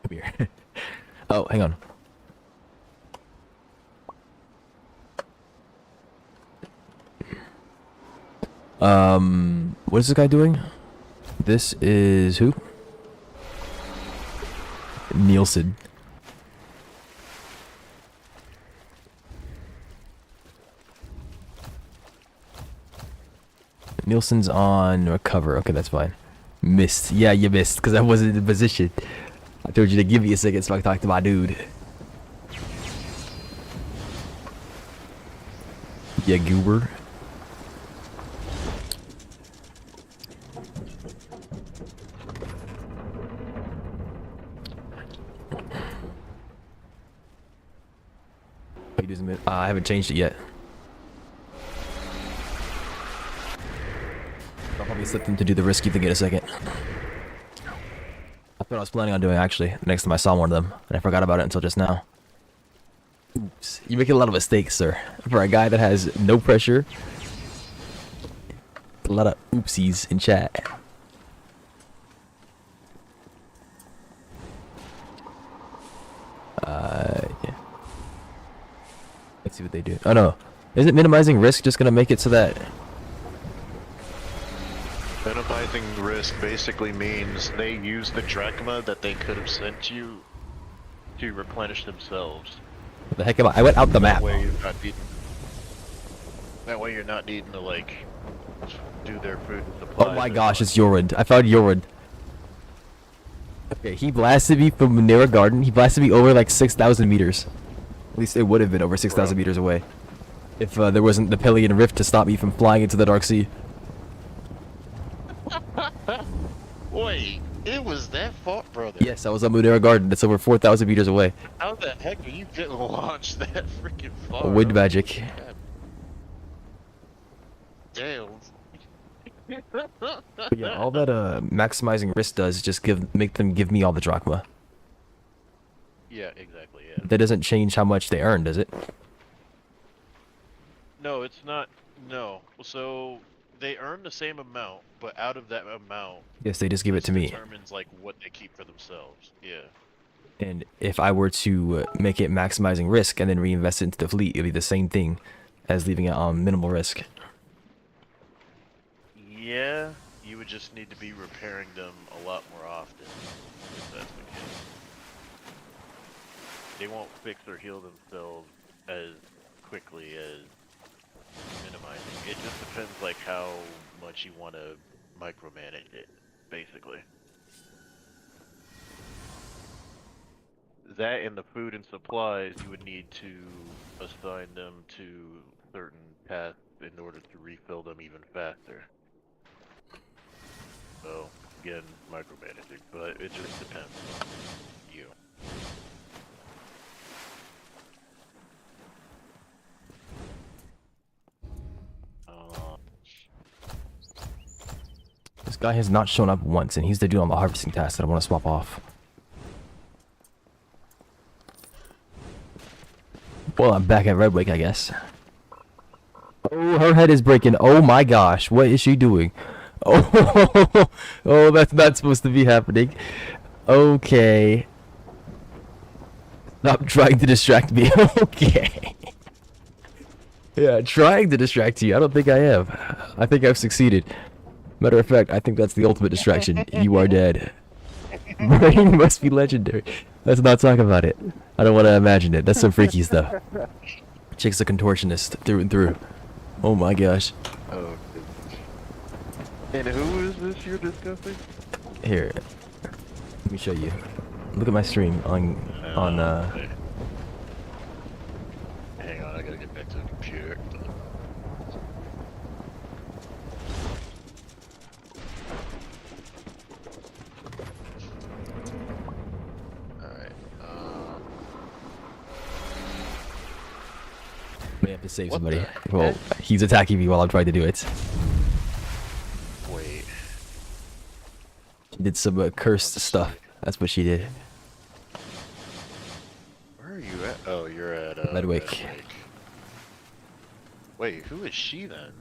A: Come here. Oh, hang on. What is this guy doing? This is who? Nielsen. Nielsen's on recover. Okay, that's fine. Missed. Yeah, you missed because I wasn't in position. I told you to give me a second so I can talk to my dude. Yeah, goober. Wait just a minute. I haven't changed it yet. I'll probably slip them to do the risky thing in a second. That's what I was planning on doing actually, next time I saw one of them, and I forgot about it until just now. Oops. You're making a lot of mistakes, sir. For a guy that has no pressure. A lot of oopsies in chat. Yeah. Let's see what they do. Oh no. Isn't minimizing risk just gonna make it so that...
B: Minimizing risk basically means they use the drachma that they could have sent you to replenish themselves.
A: What the heck am I went out the map.
B: That way you're not needing to, like, do their food and supplies.
A: Oh my gosh, it's Yorund. I found Yorund. Okay, he blasted me from near a garden. He blasted me over like 6,000 meters. At least it would have been over 6,000 meters away. If there wasn't the Pelian Rift to stop me from flying into the Dark Sea.
B: Wait, it was that far, brother?
A: Yes, I was on Munera Garden. That's over 4,000 meters away.
B: How the heck are you getting launched that freaking far?
A: Wind magic.
B: Damn.
A: But yeah, all that maximizing risk does is just make them give me all the drachma.
B: Yeah, exactly, yeah.
A: That doesn't change how much they earn, does it?
B: No, it's not. No. So they earn the same amount, but out of that amount,
A: Yes, they just give it to me.
B: determines like what they keep for themselves. Yeah.
A: And if I were to make it maximizing risk and then reinvest it into the fleet, it'd be the same thing as leaving it on minimal risk.
B: Yeah, you would just need to be repairing them a lot more often, if that's the case. They won't fix or heal themselves as quickly as minimizing. It just depends like how much you want to micromanage it, basically. That and the food and supplies, you would need to assign them to certain tasks in order to refill them even faster. So, again, micromanaging, but it just depends on you.
A: This guy has not shown up once, and he's the dude on the harvesting task that I want to swap off. Well, I'm back at Redwake, I guess. Oh, her head is breaking. Oh my gosh, what is she doing? Oh, oh, that's not supposed to be happening. Okay. Stop trying to distract me. Okay. Yeah, trying to distract you. I don't think I am. I think I've succeeded. Matter of fact, I think that's the ultimate distraction. You are dead. Brain must be legendary. Let's not talk about it. I don't want to imagine it. That's some freaky stuff. Chick's a contortionist through and through. Oh my gosh.
B: Oh, and who is this you're discussing?
A: Here, let me show you. Look at my stream on
B: okay. Hang on, I gotta get back to the computer. Alright,
A: may have to save
B: What
A: somebody.
B: the
A: Well, he's attacking me while I'm trying to do it.
B: wait.
A: She did some cursed stuff. That's what she did.
B: Where are you at? Oh, you're at,
A: Redwake.
B: Wait, who is she then?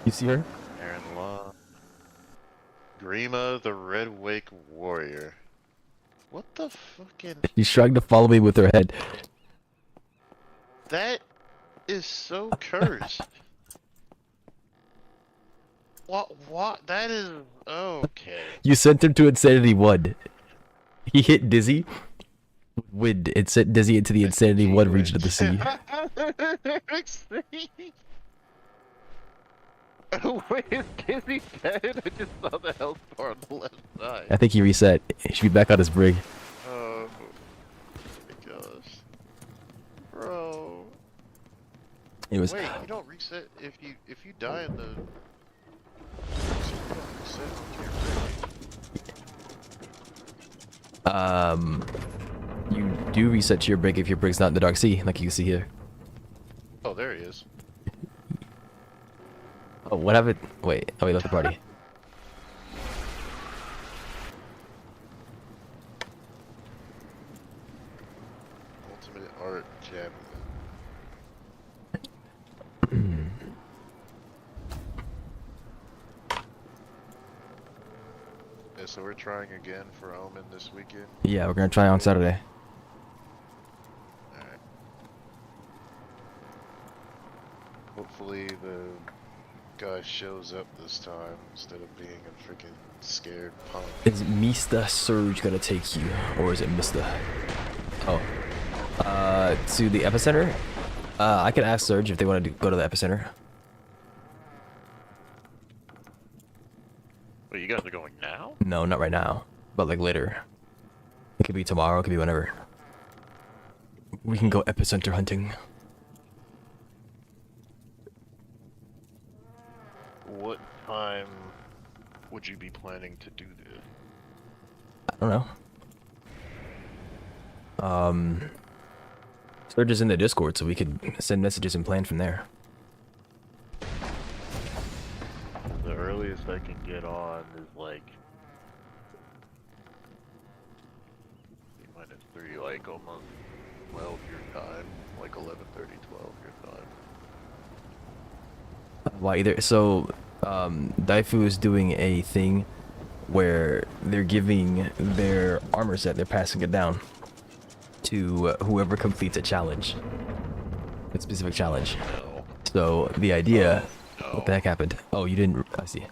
A: You see her?
B: Aaron Law. Grima, the Red Wake Warrior. What the fucking...
A: She's trying to follow me with her head.
B: That is so cursed. What? That is... Okay.
A: You sent him to Insanity 1. He hit Dizzy. Would it set Dizzy into the Insanity 1 region of the sea?
B: Wait, is Dizzy dead? I just saw the health bar on the left side.
A: I think he reset. He should be back on his brig.
B: Oh my gosh. Bro.
A: It was.
B: Wait, you don't reset if you die in the you don't reset to your brig.
A: You do reset to your brig if your brig's not in the Dark Sea, like you can see here.
B: Oh, there he is.
A: Oh, what happened? Wait, oh, he left the party.
B: Ultimate art gem. Yeah, so we're trying again for Omen this weekend.
A: Yeah, we're gonna try on Saturday.
B: Alright. Hopefully the guy shows up this time instead of being a freaking scared punk.
A: Is Mr. Surge gonna take you, or is it Mr.? Oh, to the epicenter. I could ask Surge if they want to go to the epicenter.
B: Wait, you guys are going now?
A: No, not right now, but like later. It could be tomorrow. It could be whenever. We can go epicenter hunting.
B: What time would you be planning to do this?
A: I don't know. Surge is in the Discord, so we could send messages and plan from there.
B: The earliest I can get on is like -3, like almost 12 your time, like 11:30, 12 your time.
A: Why either? So, Daifu is doing a thing where they're giving their armor set, they're passing it down to whoever completes a challenge. A specific challenge.
B: No.
A: So, the idea... What the heck happened? Oh, you didn't... I see.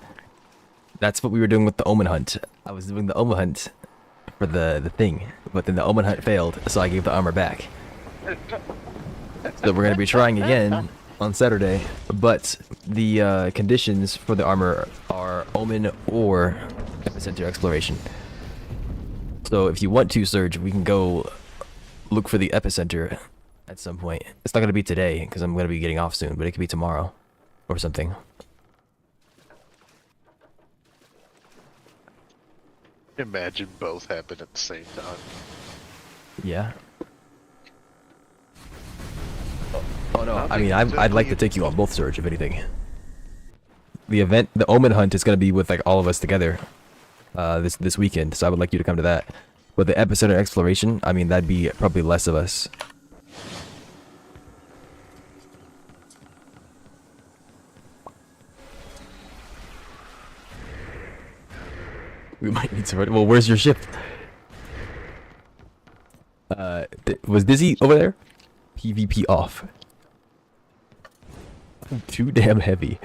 A: That's what we were doing with the Omen Hunt. I was doing the Omen Hunt for the thing, but then the Omen Hunt failed, so I gave the armor back. So we're going to be trying again on Saturday, but the conditions for the armor are Omen or Epicenter Exploration. So if you want to, Surge, we can go look for the Epicenter at some point. It's not going to be today, because I'm going to be getting off soon, but it could be tomorrow or something.
B: Imagine both happen at the same time.
A: Yeah. Oh no, I mean, I'd like to take you on both, Surge, if anything. The event, the Omen Hunt is going to be with like all of us together this weekend, so I would like you to come to that. But the Epicenter Exploration, I mean, that'd be probably less of us. We might need some... Well, where's your ship? Was Dizzy over there? PvP off. Too damn heavy.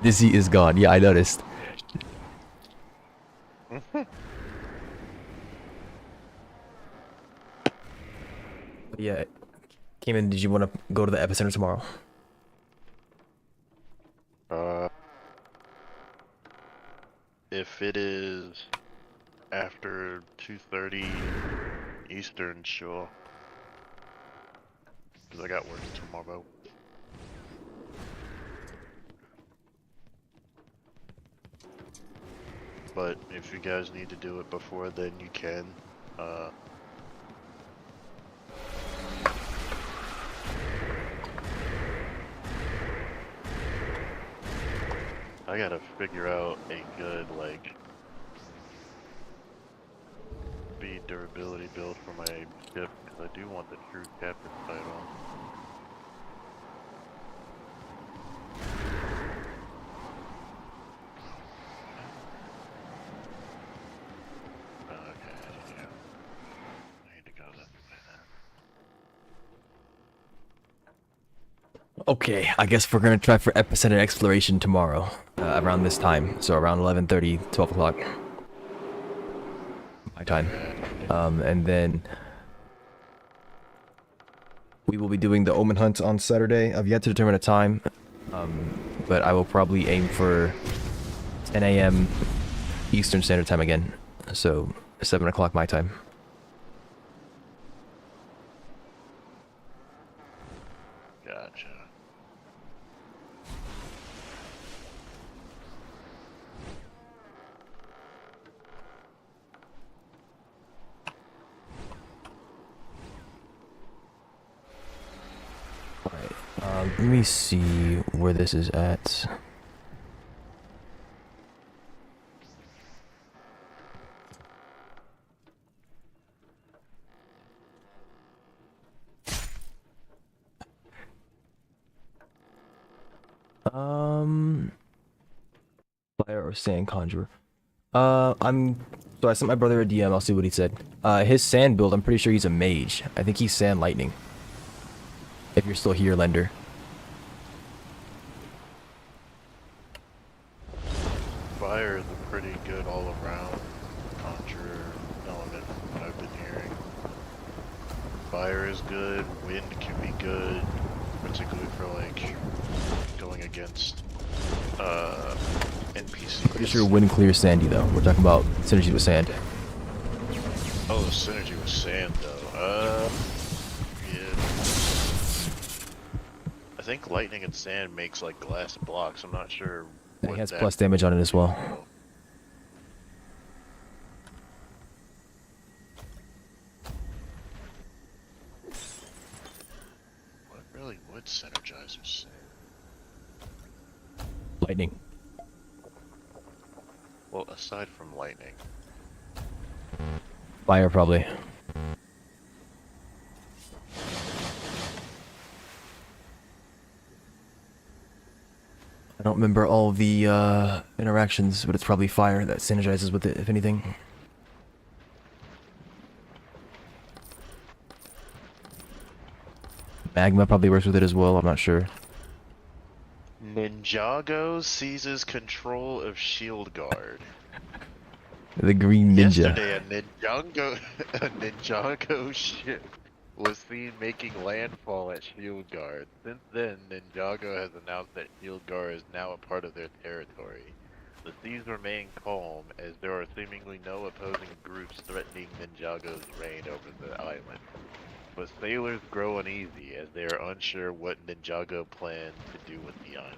A: Dizzy is gone. Yeah, I noticed. Yeah. Cayman, did you want to go to the Epicenter tomorrow?
B: If it is after 2:30 Eastern, sure. Because I got work tomorrow. But if you guys need to do it before then, you can. I gotta figure out a good, like, speed durability build for my ship, because I do want the true captain title. Okay, yeah. I need to go that way
A: Okay, I guess we're gonna try for epicenter exploration tomorrow, around this time. So around 11:30, 12 o'clock, my time. And then we will be doing the omen hunt on Saturday. I've yet to determine a time, but I will probably aim for 10 a.m. Eastern Standard Time again. So 7 o'clock my time.
B: Gotcha.
A: Let me see where this is at. Fire or sand conjurer. So I sent my brother a DM. I'll see what he said. His sand build, I'm pretty sure he's a mage. I think he's sand lightning. If you're still here, Lender.
B: Fire is a pretty good all-around conjurer element from what I've been hearing. Fire is good, wind can be good, particularly for like going against NPCs.
A: Pretty sure wind clears sandy though. We're talking about synergy with sand.
B: Oh, synergy with sand though. Yeah. I think lightning and sand makes like glass blocks. I'm not sure.
A: He has plus damage on it as well.
B: What really would synergize with sand?
A: Lightning.
B: Well, aside from lightning.
A: Fire probably. I don't remember all the interactions, but it's probably fire that synergizes with it, if anything. Magma probably works with it as well, I'm not sure.
B: Ninjago seizes control of Shield Guard.
A: The green ninja.
B: Yesterday, a Ninjago ship was seen making landfall at Shield Guard. Since then, Ninjago has announced that Shield Guard is now a part of their territory. The seas remain calm as there are seemingly no opposing groups threatening Ninjago's reign over the island. But sailors grow uneasy as they are unsure what Ninjago plan to do with the island.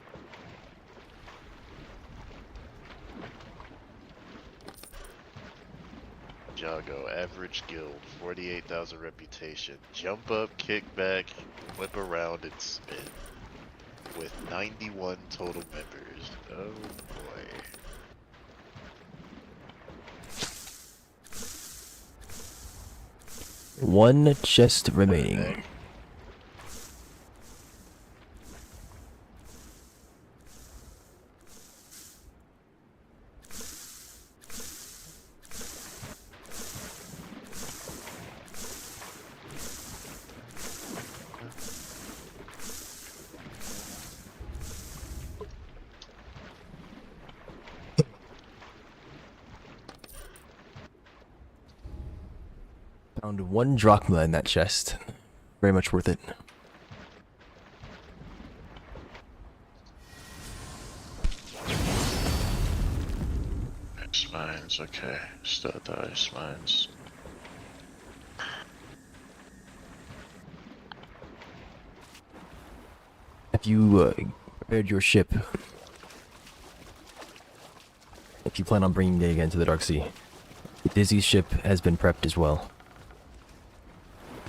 B: Ninjago, average guild, 48,000 reputation. Jump up, kick back, whip around, and spin. With 91 total members. Oh boy.
A: One chest remaining. Found one drachma in that chest. Very much worth it.
B: Ice mines, okay. Still at the ice mines.
A: Have you prepared your ship? If you plan on bringing it again to the Dark Sea. Dizzy's ship has been prepped as well.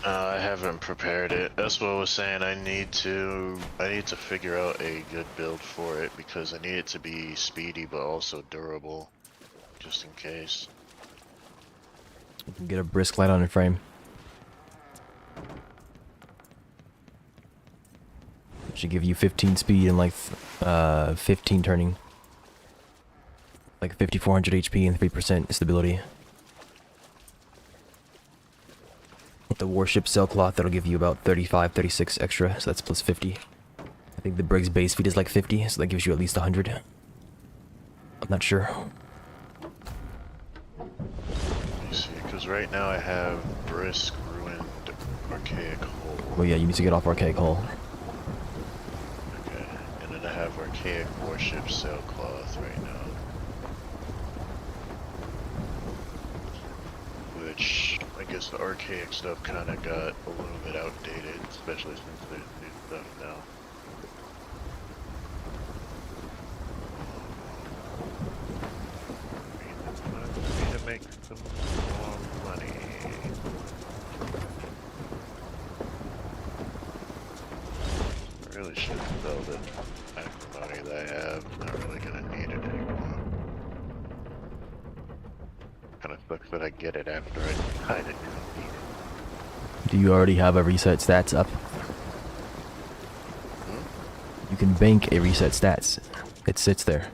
B: I haven't prepared it. That's what I was saying. I need to figure out a good build for it because I need it to be speedy but also durable, just in case.
A: You can get a brisk light on the frame. Should give you 15 speed and like 15 turning. Like 5400 HP and 3% stability. With the warship cell cloth, that'll give you about 35, 36 extra, so that's plus 50. think the Briggs base feed is like 50, so that gives you at least 100. I'm not sure.
B: Let me see, because right now I have Brisk, Ruined, Archaic Hull.
A: Well, yeah, you need to get off Archaic Hull.
B: Okay, and then I have Archaic Warship Sailcloth right now. Which, I guess the Archaic stuff kind of got a little bit outdated, especially since there's new stuff now. I need to make some more money. I really should sell the acrimony that I have. Not really gonna need it anymore. Kinda sucks that I get it after I decide it don't need it.
A: Do you already have a reset stats up?
B: Hmm?
A: You can bank a reset stats. It sits there.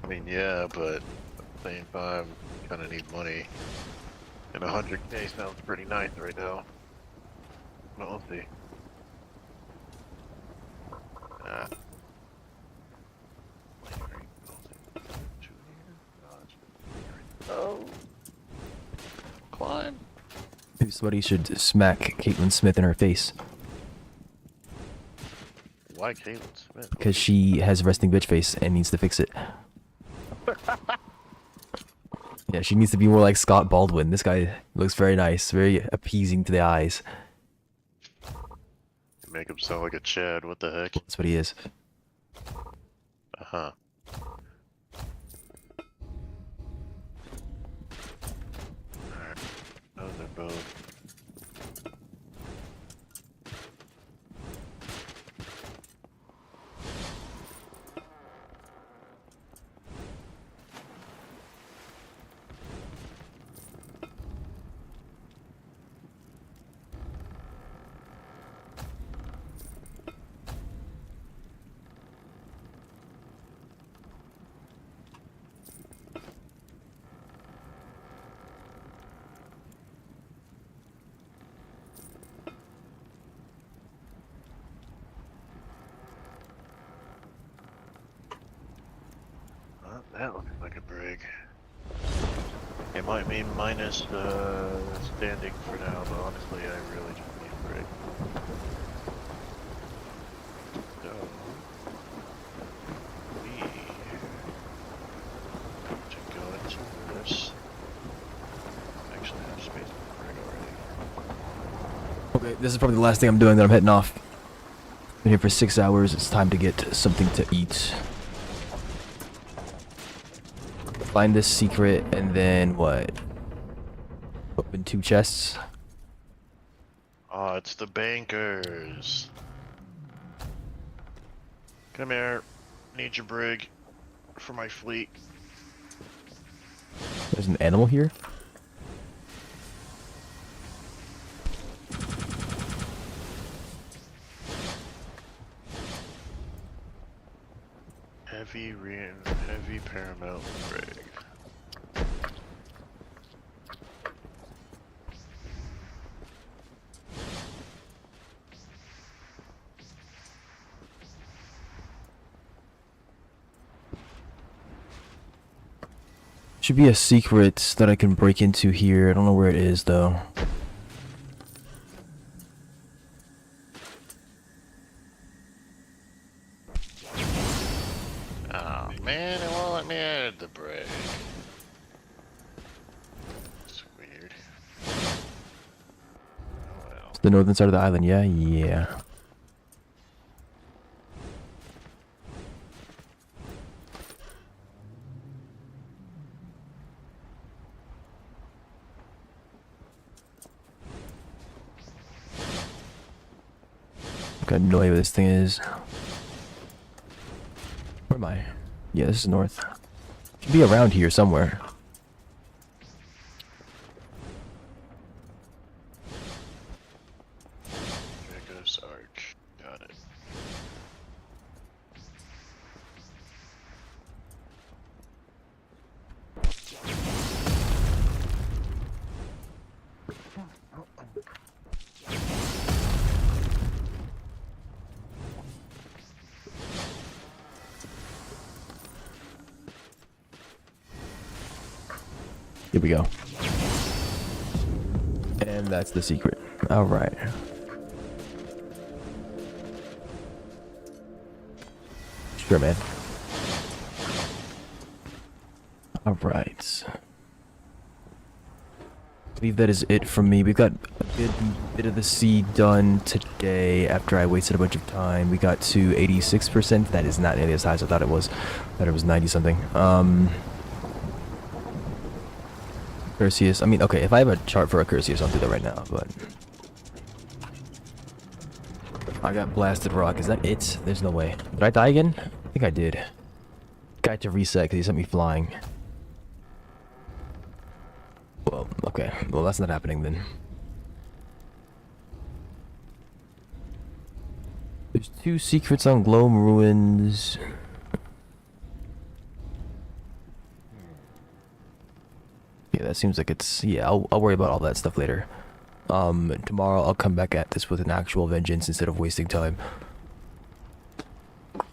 B: I mean, yeah, but at the same time, kinda need money. And 100k sounds pretty nice right now. But we'll see. Ah. Oh. Climb.
A: Maybe somebody should smack Caitlin Smith in her face.
B: Why Caitlin Smith?
A: Because she has resting bitch face and needs to fix it. Yeah, she needs to be more like Scott Baldwin. This guy looks very nice, very appeasing to the eyes.
B: Make him sound like a Chad, what the heck?
A: That's what he is.
B: Uh-huh. Alright. Those are both. Well, that looks like a brig. It might be minus standing for now, but honestly, I really just need a brig. So, we to go into this. Actually, I have space for the brig already.
A: Okay, this is probably the last thing I'm doing, then I'm heading off. Been here for 6 hours, it's time to get something to eat. Find this secret, and then what? Open 2 chests.
B: Oh, it's the bankers. Come here. Need your brig for my fleet.
A: There's an animal here?
B: Heavy paramount brig.
A: Should be a secret that I can break into here. I don't know where it is though.
B: Oh man, it won't let me add the brig. It's weird. Oh well.
A: It's the northern side of the island, yeah? Yeah. Got no idea what this thing is. Where am I? Yeah, this is north. Should be around here somewhere.
B: Draco's Arc. Got it.
A: Here we go. And that's the secret. All right. Sure, man. All right. I believe that is it from me. We've got a good bit of the seed done today after I wasted a bunch of time. We got to 86%. That is not nearly as high as I thought it was. I thought it was 90 something. Curseus. I mean, okay, if I have a chart for a Curseus, I'll do that right now, but... I got blasted rock. Is that it? There's no way. Did I die again? I think I did. Got to reset because he sent me flying. Well, okay. Well, that's not happening then. There's 2 secrets on Gloam Ruins. Yeah, that seems like it's... Yeah, I'll worry about all that stuff later. Tomorrow I'll come back at this with an actual vengeance instead of wasting time.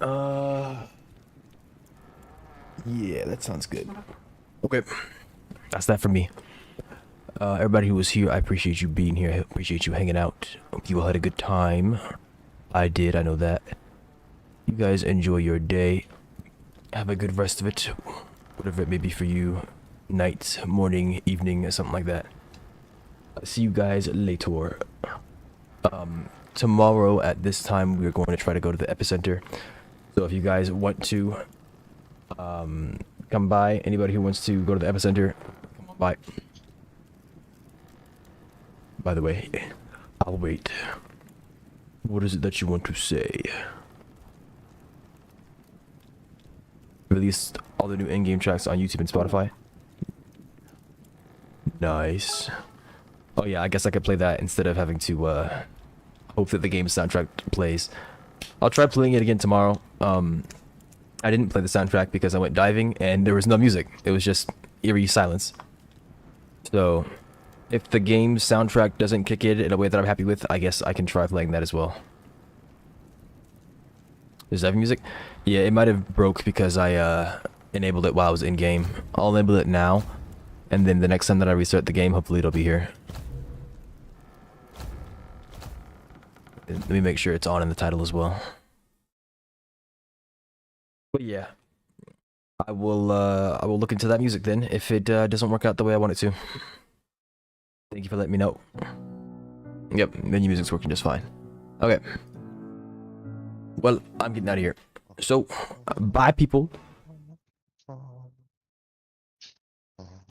A: Yeah, that sounds good. Okay. That's that from me. Everybody who was here, I appreciate you being here. I appreciate you hanging out. Hope you all had a good time. I did, I know that. You guys enjoy your day. Have a good rest of it. Whatever it may be for you. Night, morning, evening, something like that. See you guys later. Tomorrow at this time, we're going to try to go to the epicenter. So if you guys want to come by, anybody who wants to go to the epicenter, come on by. By the way, I'll wait. What is it that you want to say? Released all the new in-game tracks on YouTube and Spotify. Nice. Oh yeah, I guess I could play that instead of having to hope that the game's soundtrack plays. I'll try playing it again tomorrow. I didn't play the soundtrack because I went diving and there was no music. It was just eerie silence. So, if the game's soundtrack doesn't kick in a way that I'm happy with, I guess I can try playing that as well. Does that have music? Yeah, it might have broke because I enabled it while I was in game. I'll enable it now, and then the next time that I restart the game, hopefully it'll be here. Let me make sure it's on in the title as well. But yeah, I will look into that music then if it doesn't work out the way I want it to. Thank you for letting me know. Yep, menu music's working just fine. Okay. Well, I'm getting out of here. So, bye people.